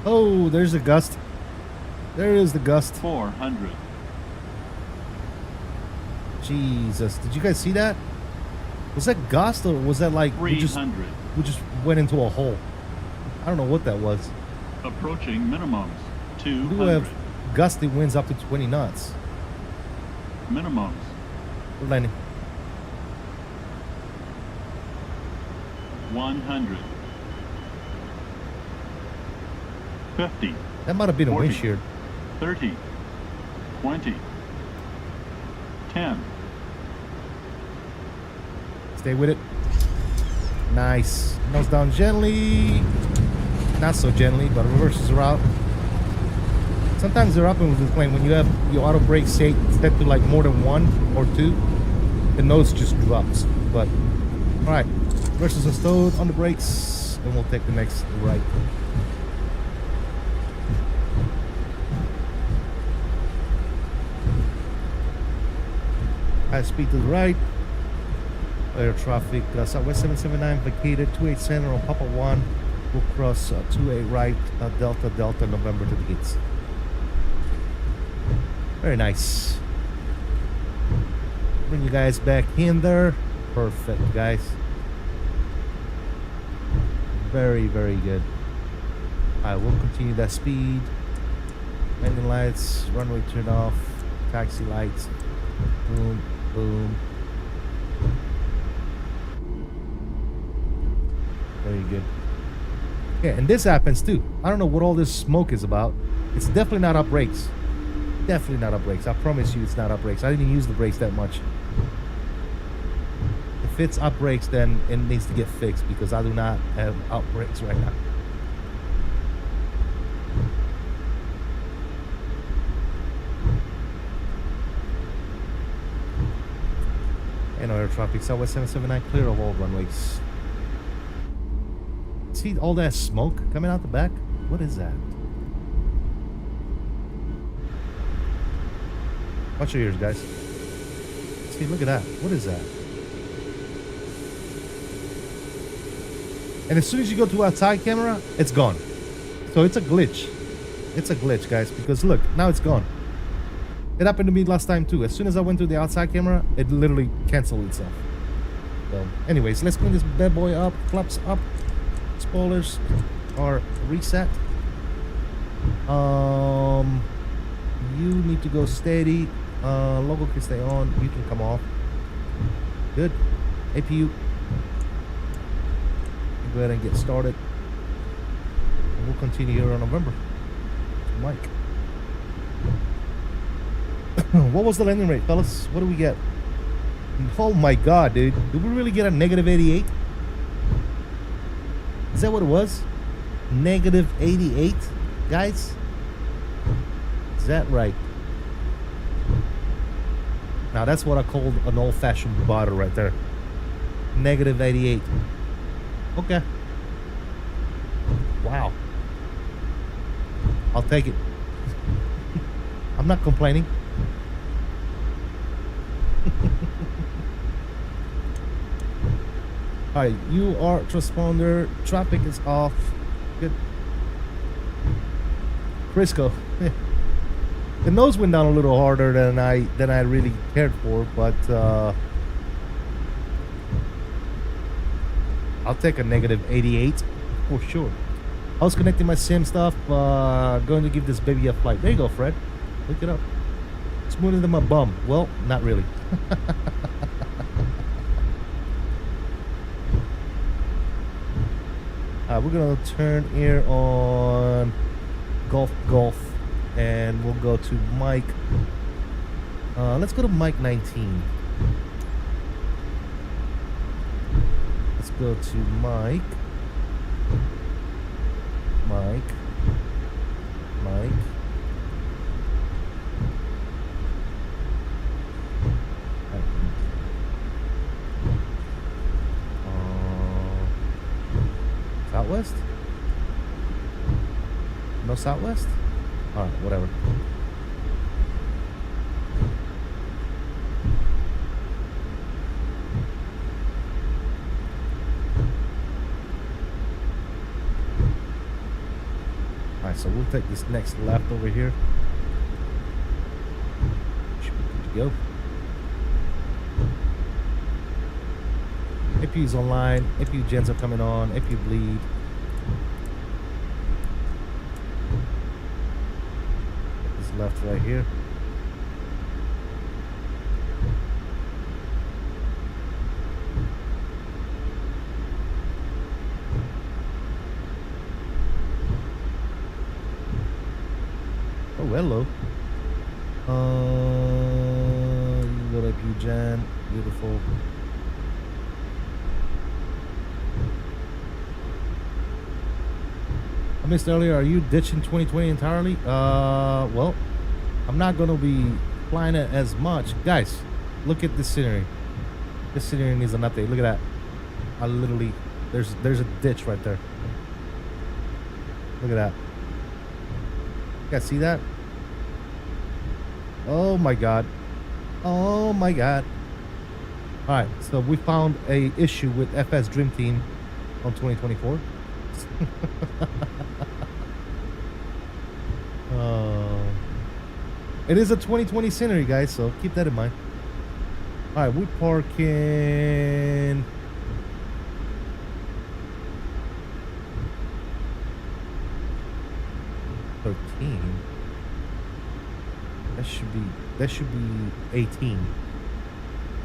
Oh, there's a gust. There is the gust. 400. Jesus, did you guys see that? Was that gust or was that like we just went into a hole? I don't know what that was. Approaching minimums. 200. We have gusty winds up to 20 knots. Minimums. We're landing. 100. 50. That might have been 40, a wind shear. 30. 20. 10. Stay with it. Nice. Nose down gently. Not so gently, but reverses are out. Sometimes they're up with this plane when you have your auto brake set to like more than 1 or 2, the nose just drops. But all right, versus installed on the brakes, and we'll take the next right. High speed to the right. Air traffic, Southwest 779 vacated 28 center on Papa 1. We'll cross 28 right, Delta Delta November to the gates. Very nice. Bring you guys back in there. Perfect, guys. Very, very good. I will continue that speed. Landing lights, runway turn off, taxi lights. Boom, boom. Very good. Yeah, and this happens too. I don't know what all this smoke is about. It's definitely not up brakes. Definitely not up brakes. I promise you it's not up brakes. I didn't use the brakes that much. If it's up brakes, then it needs to get fixed because I do not have up brakes right now. And air traffic, Southwest 779, clear of all runways. See all that smoke coming out the back? What is that? Watch your ears, guys. See, look at that. What is that? And as soon as you go to outside camera, it's gone. So it's a glitch. It's a glitch, guys, because look, now it's gone. It happened to me last time too. As soon as I went to the outside camera, it literally canceled itself. So anyways, let's clean this bad boy up. Flaps up. Spoilers are reset. You need to go steady. Logo can stay on. You can come off. Good. APU. Go ahead and get started. And we'll continue here on November. Mike. What was the landing rate, fellas? What do we get? Oh my god, dude. Did we really get a negative 88? Is that what it was? Negative 88, guys? Is that right? Now that's what I call an old-fashioned bottle right there. Negative 88. Okay. Wow. I'll take it. I'm not complaining. Alright, you are transponder. Traffic is off. Good. Crisco. The nose went down a little harder than I really cared for, but I'll take a negative 88 for sure. I was connecting my sim stuff. Going to give this baby a flight. There you go, Fred. Look it up. Smoother than my bum. Well, not really. We're gonna turn here on Golf, and we'll go to Mike. Let's go to Mike 19. Let's go to Mike. Southwest? No Southwest? Alright, whatever. Alright, so we'll take this next left over here. Should be good to go. APU's online, APU gens are coming on, APU bleed. This left right here. Oh, hello. You go to APU gen, beautiful. I missed earlier. Are you ditching 2020 entirely? Well, I'm not gonna be flying it as much. Guys, look at this scenery. This scenery needs an update. Look at that. I literally, there's a ditch right there. Look at that. You guys see that? Oh my god. Oh my god. Alright, so we found a issue with FS Dream Team on 2024. It is a 2020 scenery, guys, so keep that in mind. Alright, we park in... That should be 18.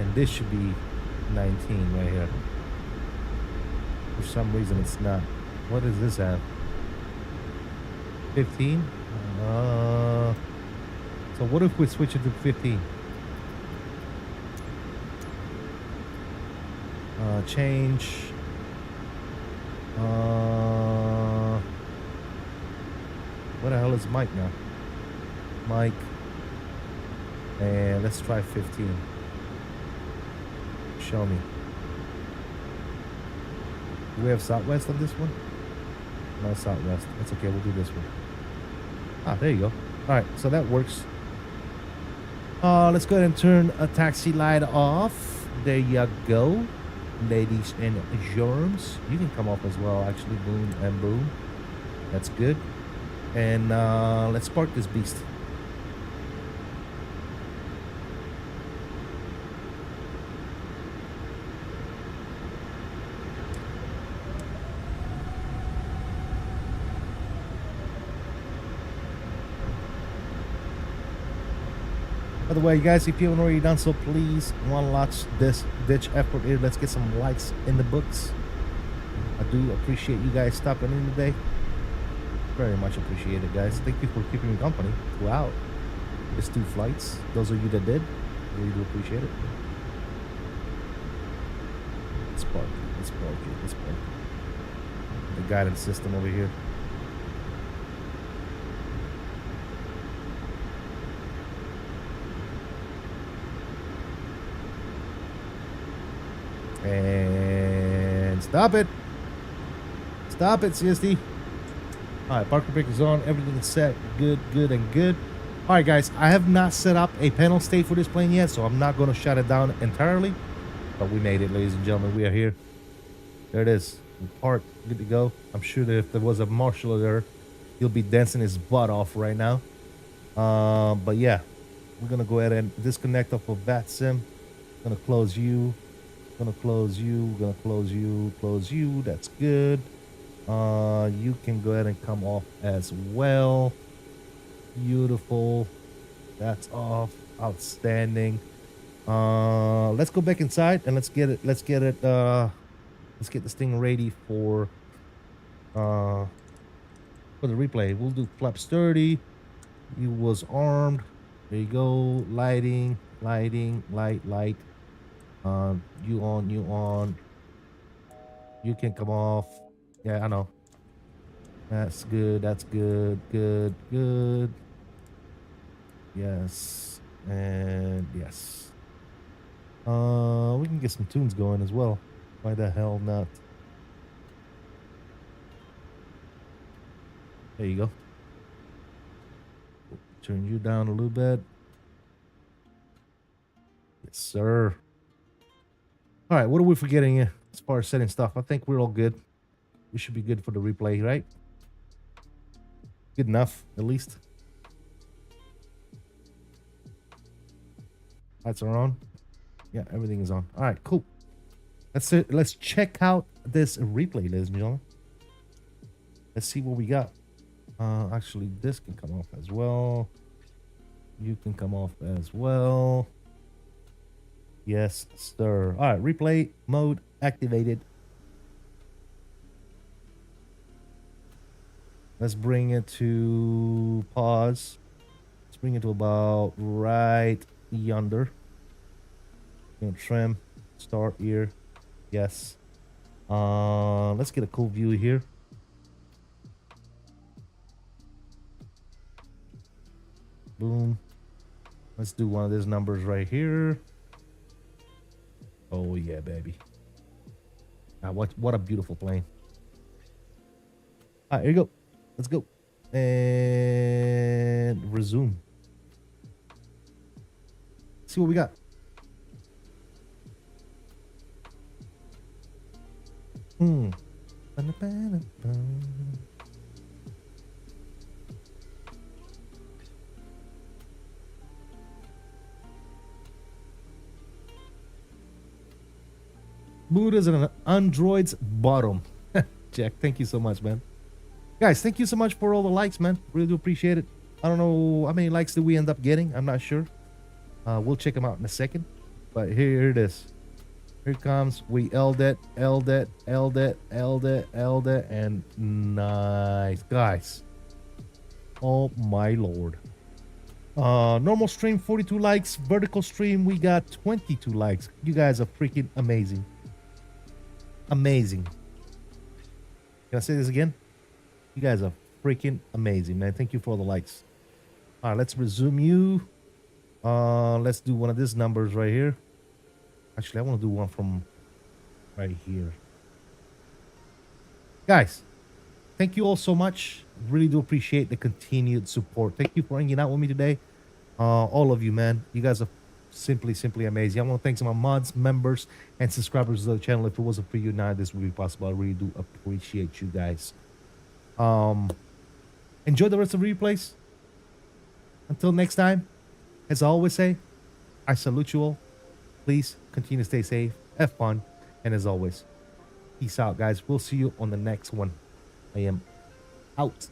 And this should be 19 right here. For some reason it's not. What does this have? 15? So what if we switch it to 15? Change. What the hell is Mike now? Mike. And let's try 15. Show me. Do we have Southwest on this one? No Southwest. That's okay, we'll do this one. Ah, there you go. Alright, so that works. Let's go ahead and turn a taxi light off. There you go. Ladies and germs. You can come off as well, actually. Boom and boom. That's good. And let's park this beast. By the way, guys, if you haven't already done so, please one last ditch effort here. Let's get some likes in the books. I do appreciate you guys stopping in today. Very much appreciate it, guys. Thank you for keeping me company throughout these 2 flights. Those of you that did, really do appreciate it. Let's park it. Let's park it. Let's park it. The guidance system over here. And stop it. Stop it, CSD. Alright, parking brake is on. Everything is set. Good, good, and good. Alright, guys. I have not set up a panel state for this plane yet, so I'm not going to shut it down entirely. But we made it, ladies and gentlemen. We are here. There it is. We parked. Good to go. I'm sure that if there was a marshal there, he'll be dancing his butt off right now. But yeah. We're going to go ahead and disconnect off of VATSIM. Going to close you. Gonna close you, gonna close you, close you. That's good. You can go ahead and come off as well. Beautiful. That's off. Outstanding. Let's go back inside and let's get this thing ready for the replay. We'll do flaps 30. He was armed. There you go. Lighting, lighting, light. You on. You can come off. Yeah, I know. That's good. That's good. Good. Yes. And yes. We can get some tunes going as well. Why the hell not? There you go. Turn you down a little bit. Yes, sir. All right, what are we forgetting here as far as setting stuff? I think we're all good. We should be good for the replay, right? Good enough, at least. Lights are on. Yeah, everything is on. All right, cool. Let's check out this replay, ladies and gentlemen. Let's see what we got. Actually, this can come off as well. You can come off as well. Yes, sir. All right, replay mode activated. Let's bring it to pause. Let's bring it to about right yonder. Trim, start here. Yes. Let's get a cool view here. Boom. Let's do one of these numbers right here. Oh yeah, baby. Ah, what a beautiful plane. All right, here you go. Let's go. And resume. See what we got. Boot is an Android's bottom. Jack, thank you so much, man. Guys, thank you so much for all the likes, man. Really do appreciate it. I don't know how many likes did we end up getting. I'm not sure. We'll check them out in a second. But here it is. Here it comes. We L'd it, L'd it, L'd it, L'd it, L'd it, and nice. Guys. Oh my lord. Normal stream, 42 likes. Vertical stream, we got 22 likes. You guys are freaking amazing. Amazing. Can I say this again? You guys are freaking amazing, man. Thank you for all the likes. All right, let's resume you. Let's do one of these numbers right here. Actually, I want to do one from right here. Guys, thank you all so much. Really do appreciate the continued support. Thank you for hanging out with me today. All of you, man. You guys are simply amazing. I want to thank my mods, members, and subscribers to the channel. If it wasn't for you, none of this would be possible. I really do appreciate you guys. Enjoy the rest of the replays. Until next time, as I always say, I salute you all. Please continue to stay safe, have fun, and as always, peace out, guys. We'll see you on the next one. I am out.